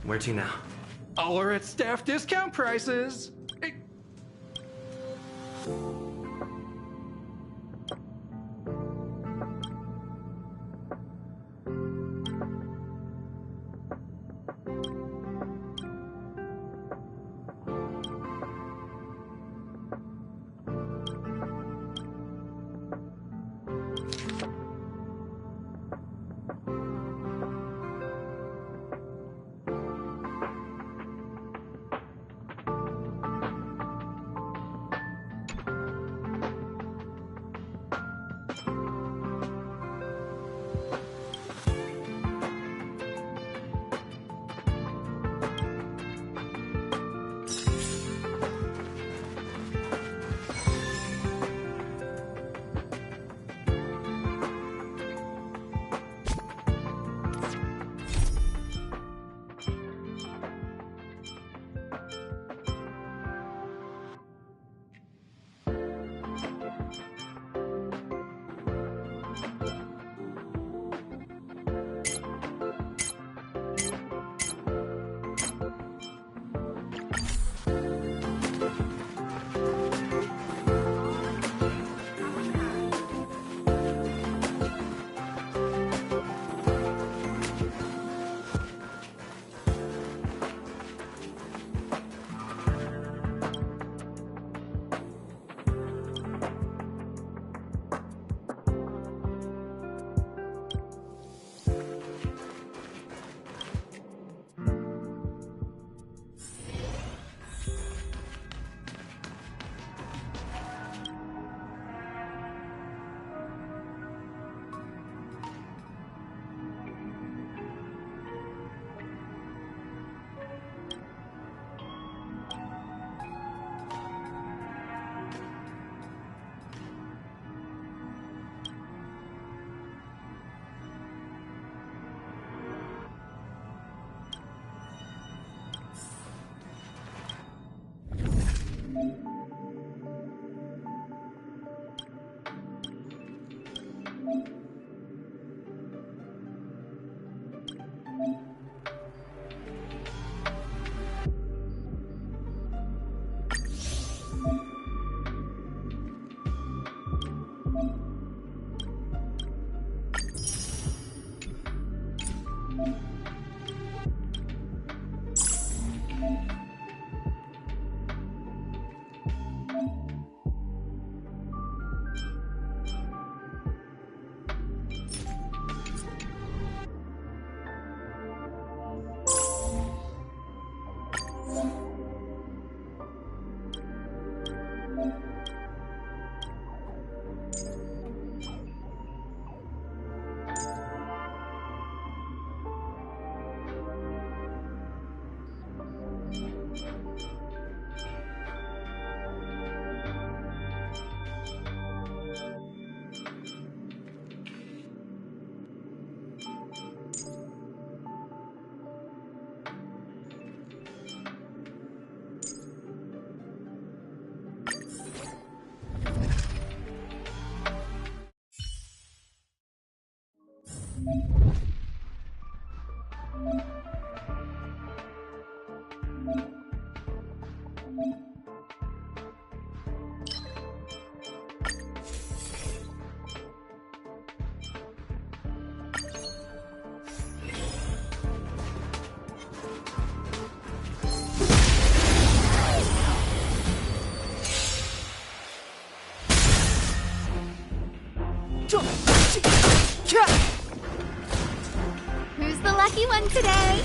Where to now? All are at staff discount prices. Who's the lucky one today?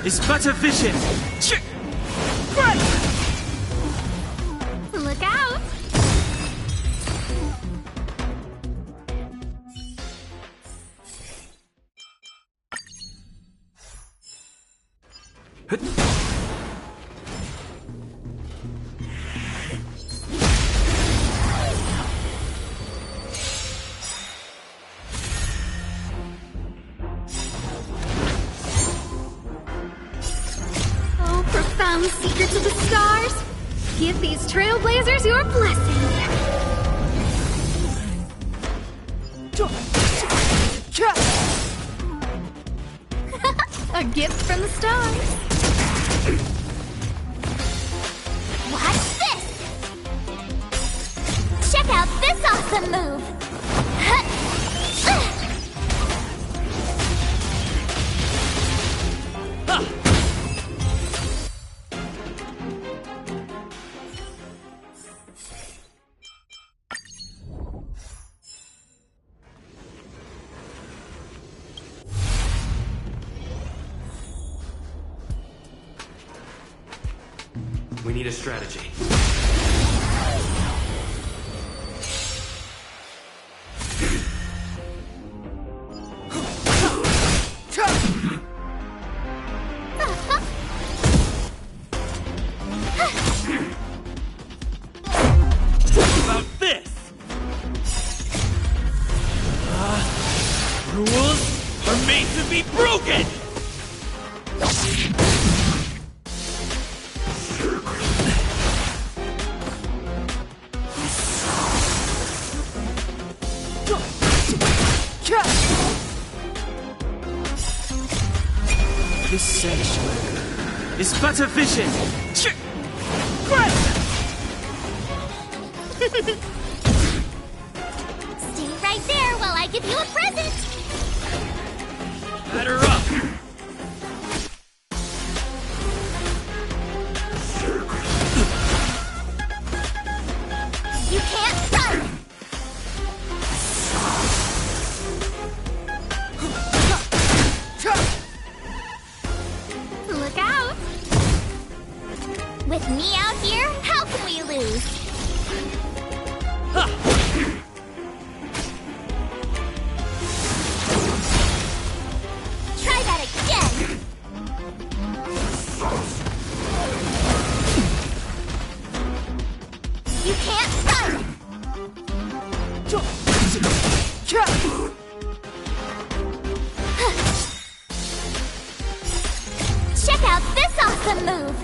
is but a vision. Look out! Oh, profound secrets of the stars! Give these trailblazers your blessing! A gift from the stars! Watch this! Check out this awesome move! We need a strategy. About this! Rules are made to be broken! This sanctuary is but a vision. Stay right there while I give you a present! Batter up! You can't run! Look out! With me out here, how can we lose? Try that again! You can't run! Check out this awesome move!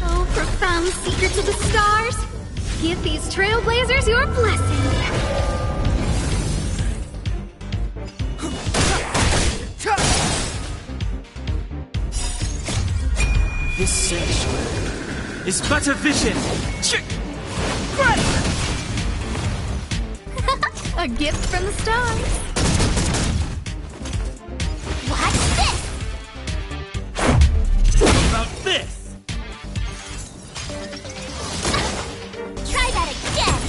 Oh, profound secrets of the stars! Give these trailblazers your blessing! This sanctuary is but a vision. A A gift from the stars. Watch this! What about this? Try that again!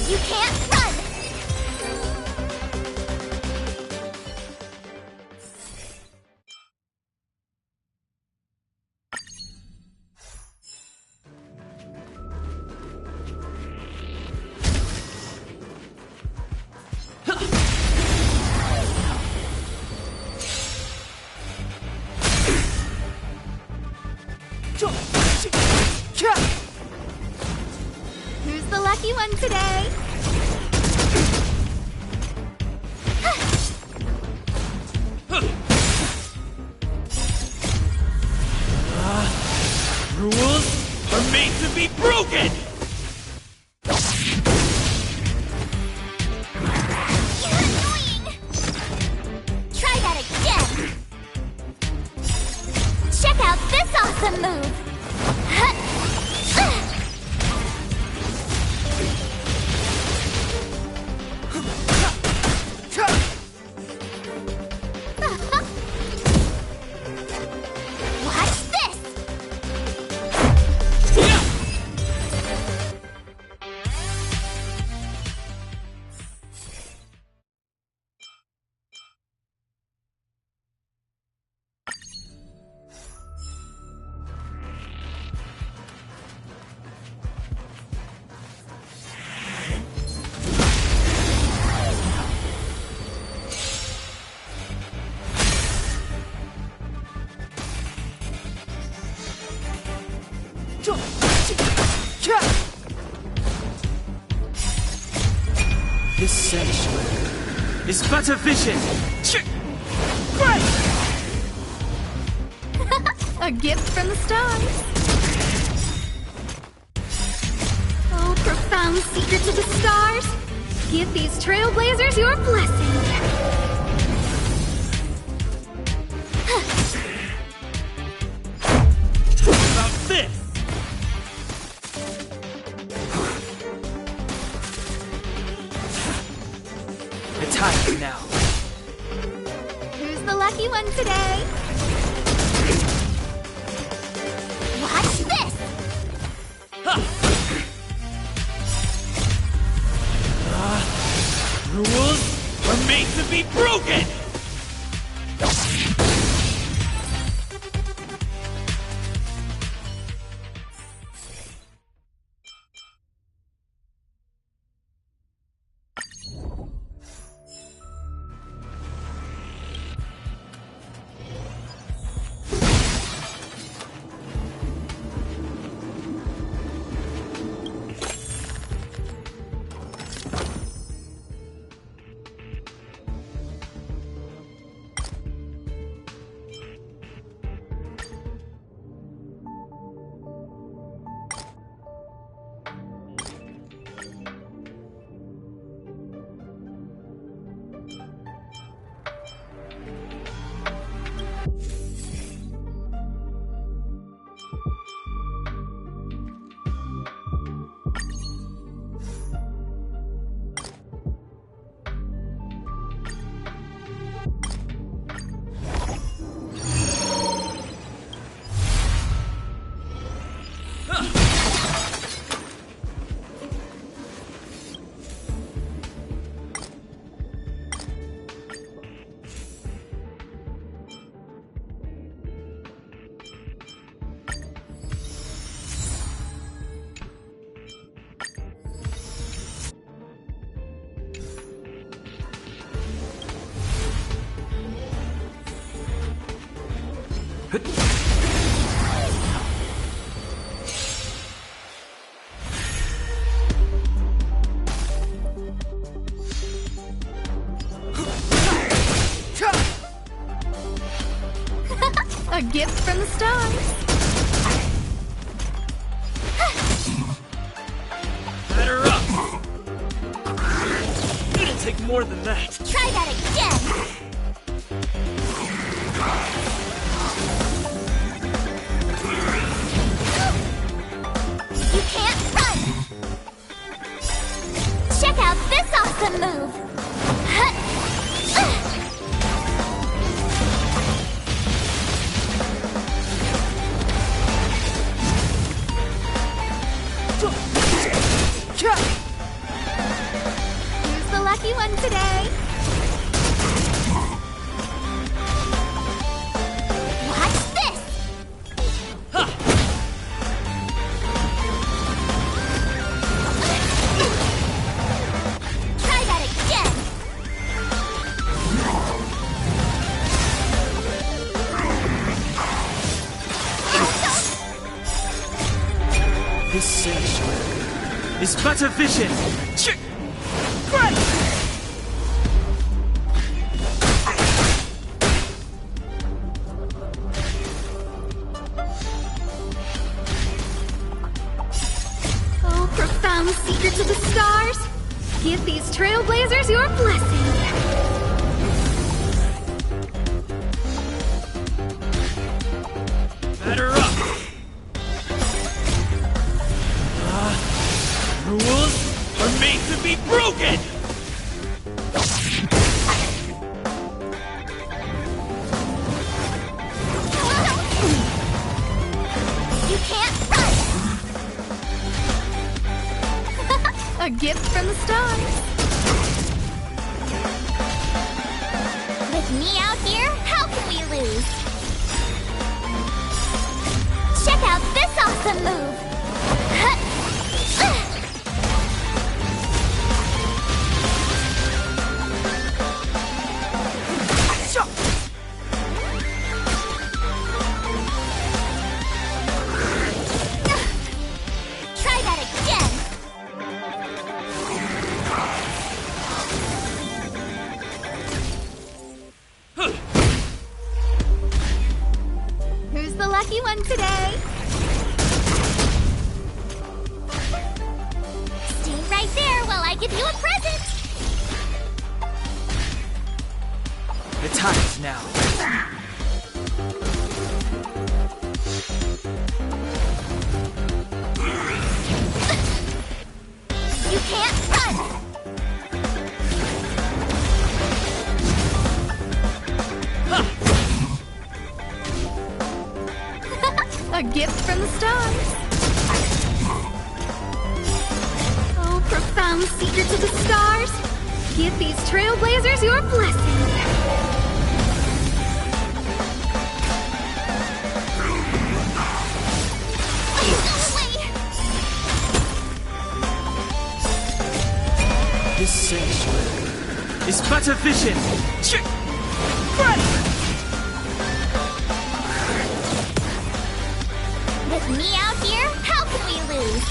You can't run! Who's the lucky one today? Rules are made to be broken! You're annoying! Try that again! Check out this awesome move! Watch this! This sanctuary is but a vision. Great! A gift from the stars. Oh, profound secrets of the stars. Give these trailblazers your blessing. What about this? It's time now. Who's the lucky one today? Watch this! Rules are made to be broken! A gift from the stars. Batter up! It'll take more than that. Try that again! You can't run! lucky one today. Watch this! Try that again! This sanctuary is but a vision. Oh, profound secret to the stars. Give these trailblazers your blessing. Batter up. Rules are made to be broken! You can't run! A gift from the stars. With me out here, how can we lose? Check out this awesome move! Try that again! Who's the lucky one today? Stay right there while I give you a present! The time is now. You can't run! A gift from the stars. Oh, profound secret to the stars. Give these trailblazers your blessing. This sanctuary is but a vision. With me out here, how can we lose?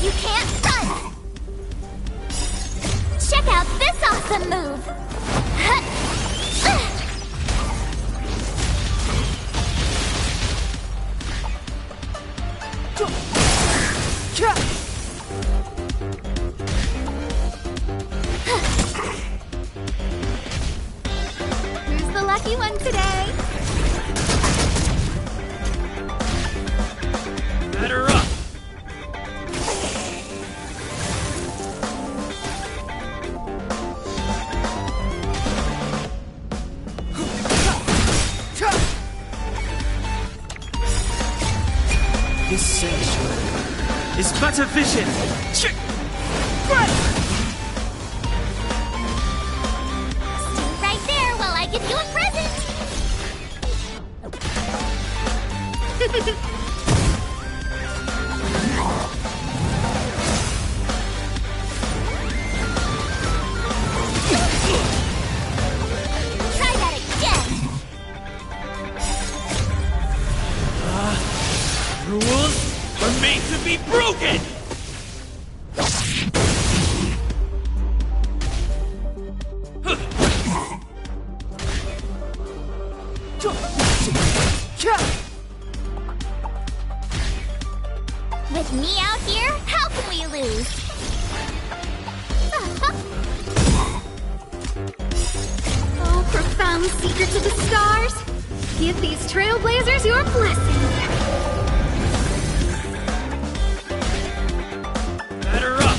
You can't run! Check out this awesome move! Who's the lucky one today? Batter up. This sanctuary is but a vision. Stay right there while I give you a present! Try that again! Rules are made to be broken! With me out here, how can we lose? Oh, profound secret to the stars. Give these trailblazers your blessing. Batter up.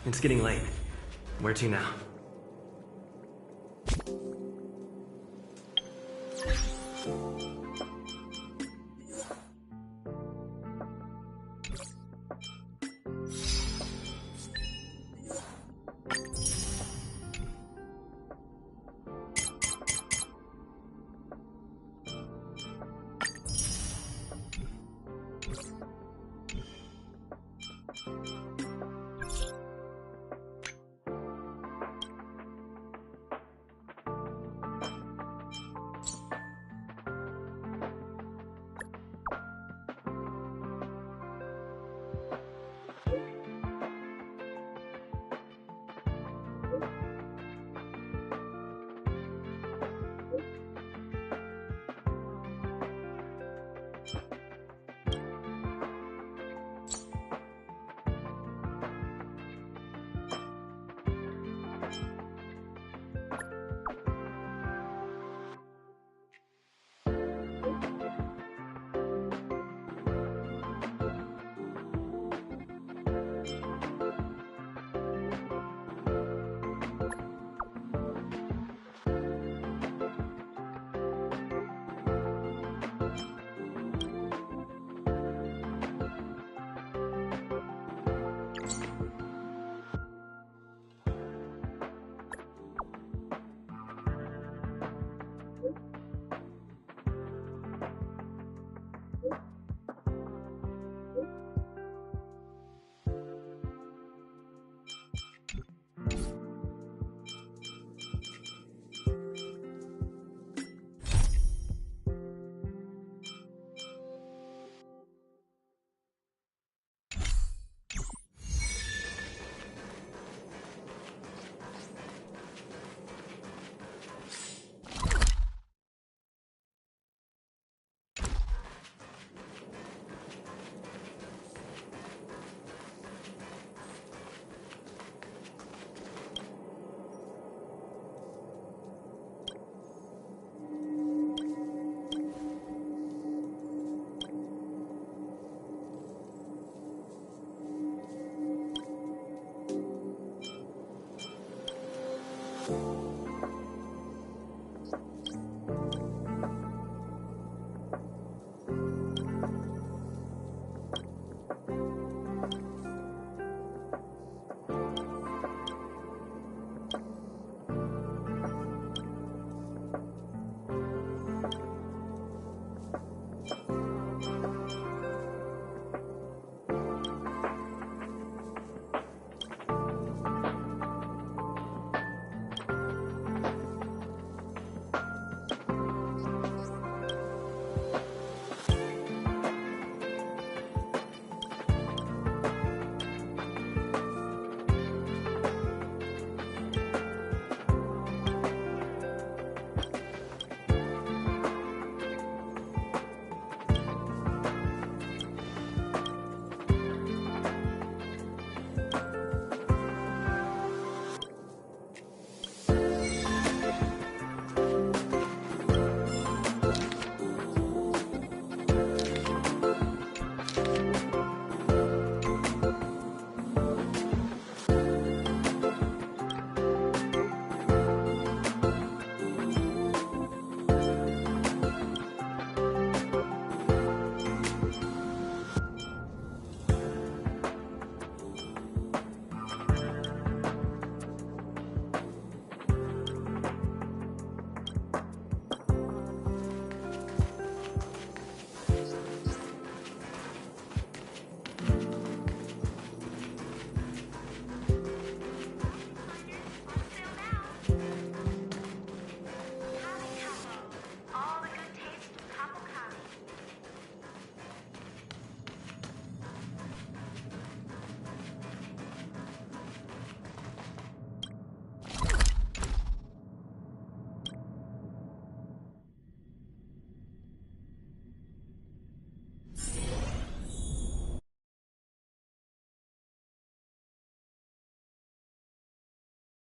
It's getting late. Where to now?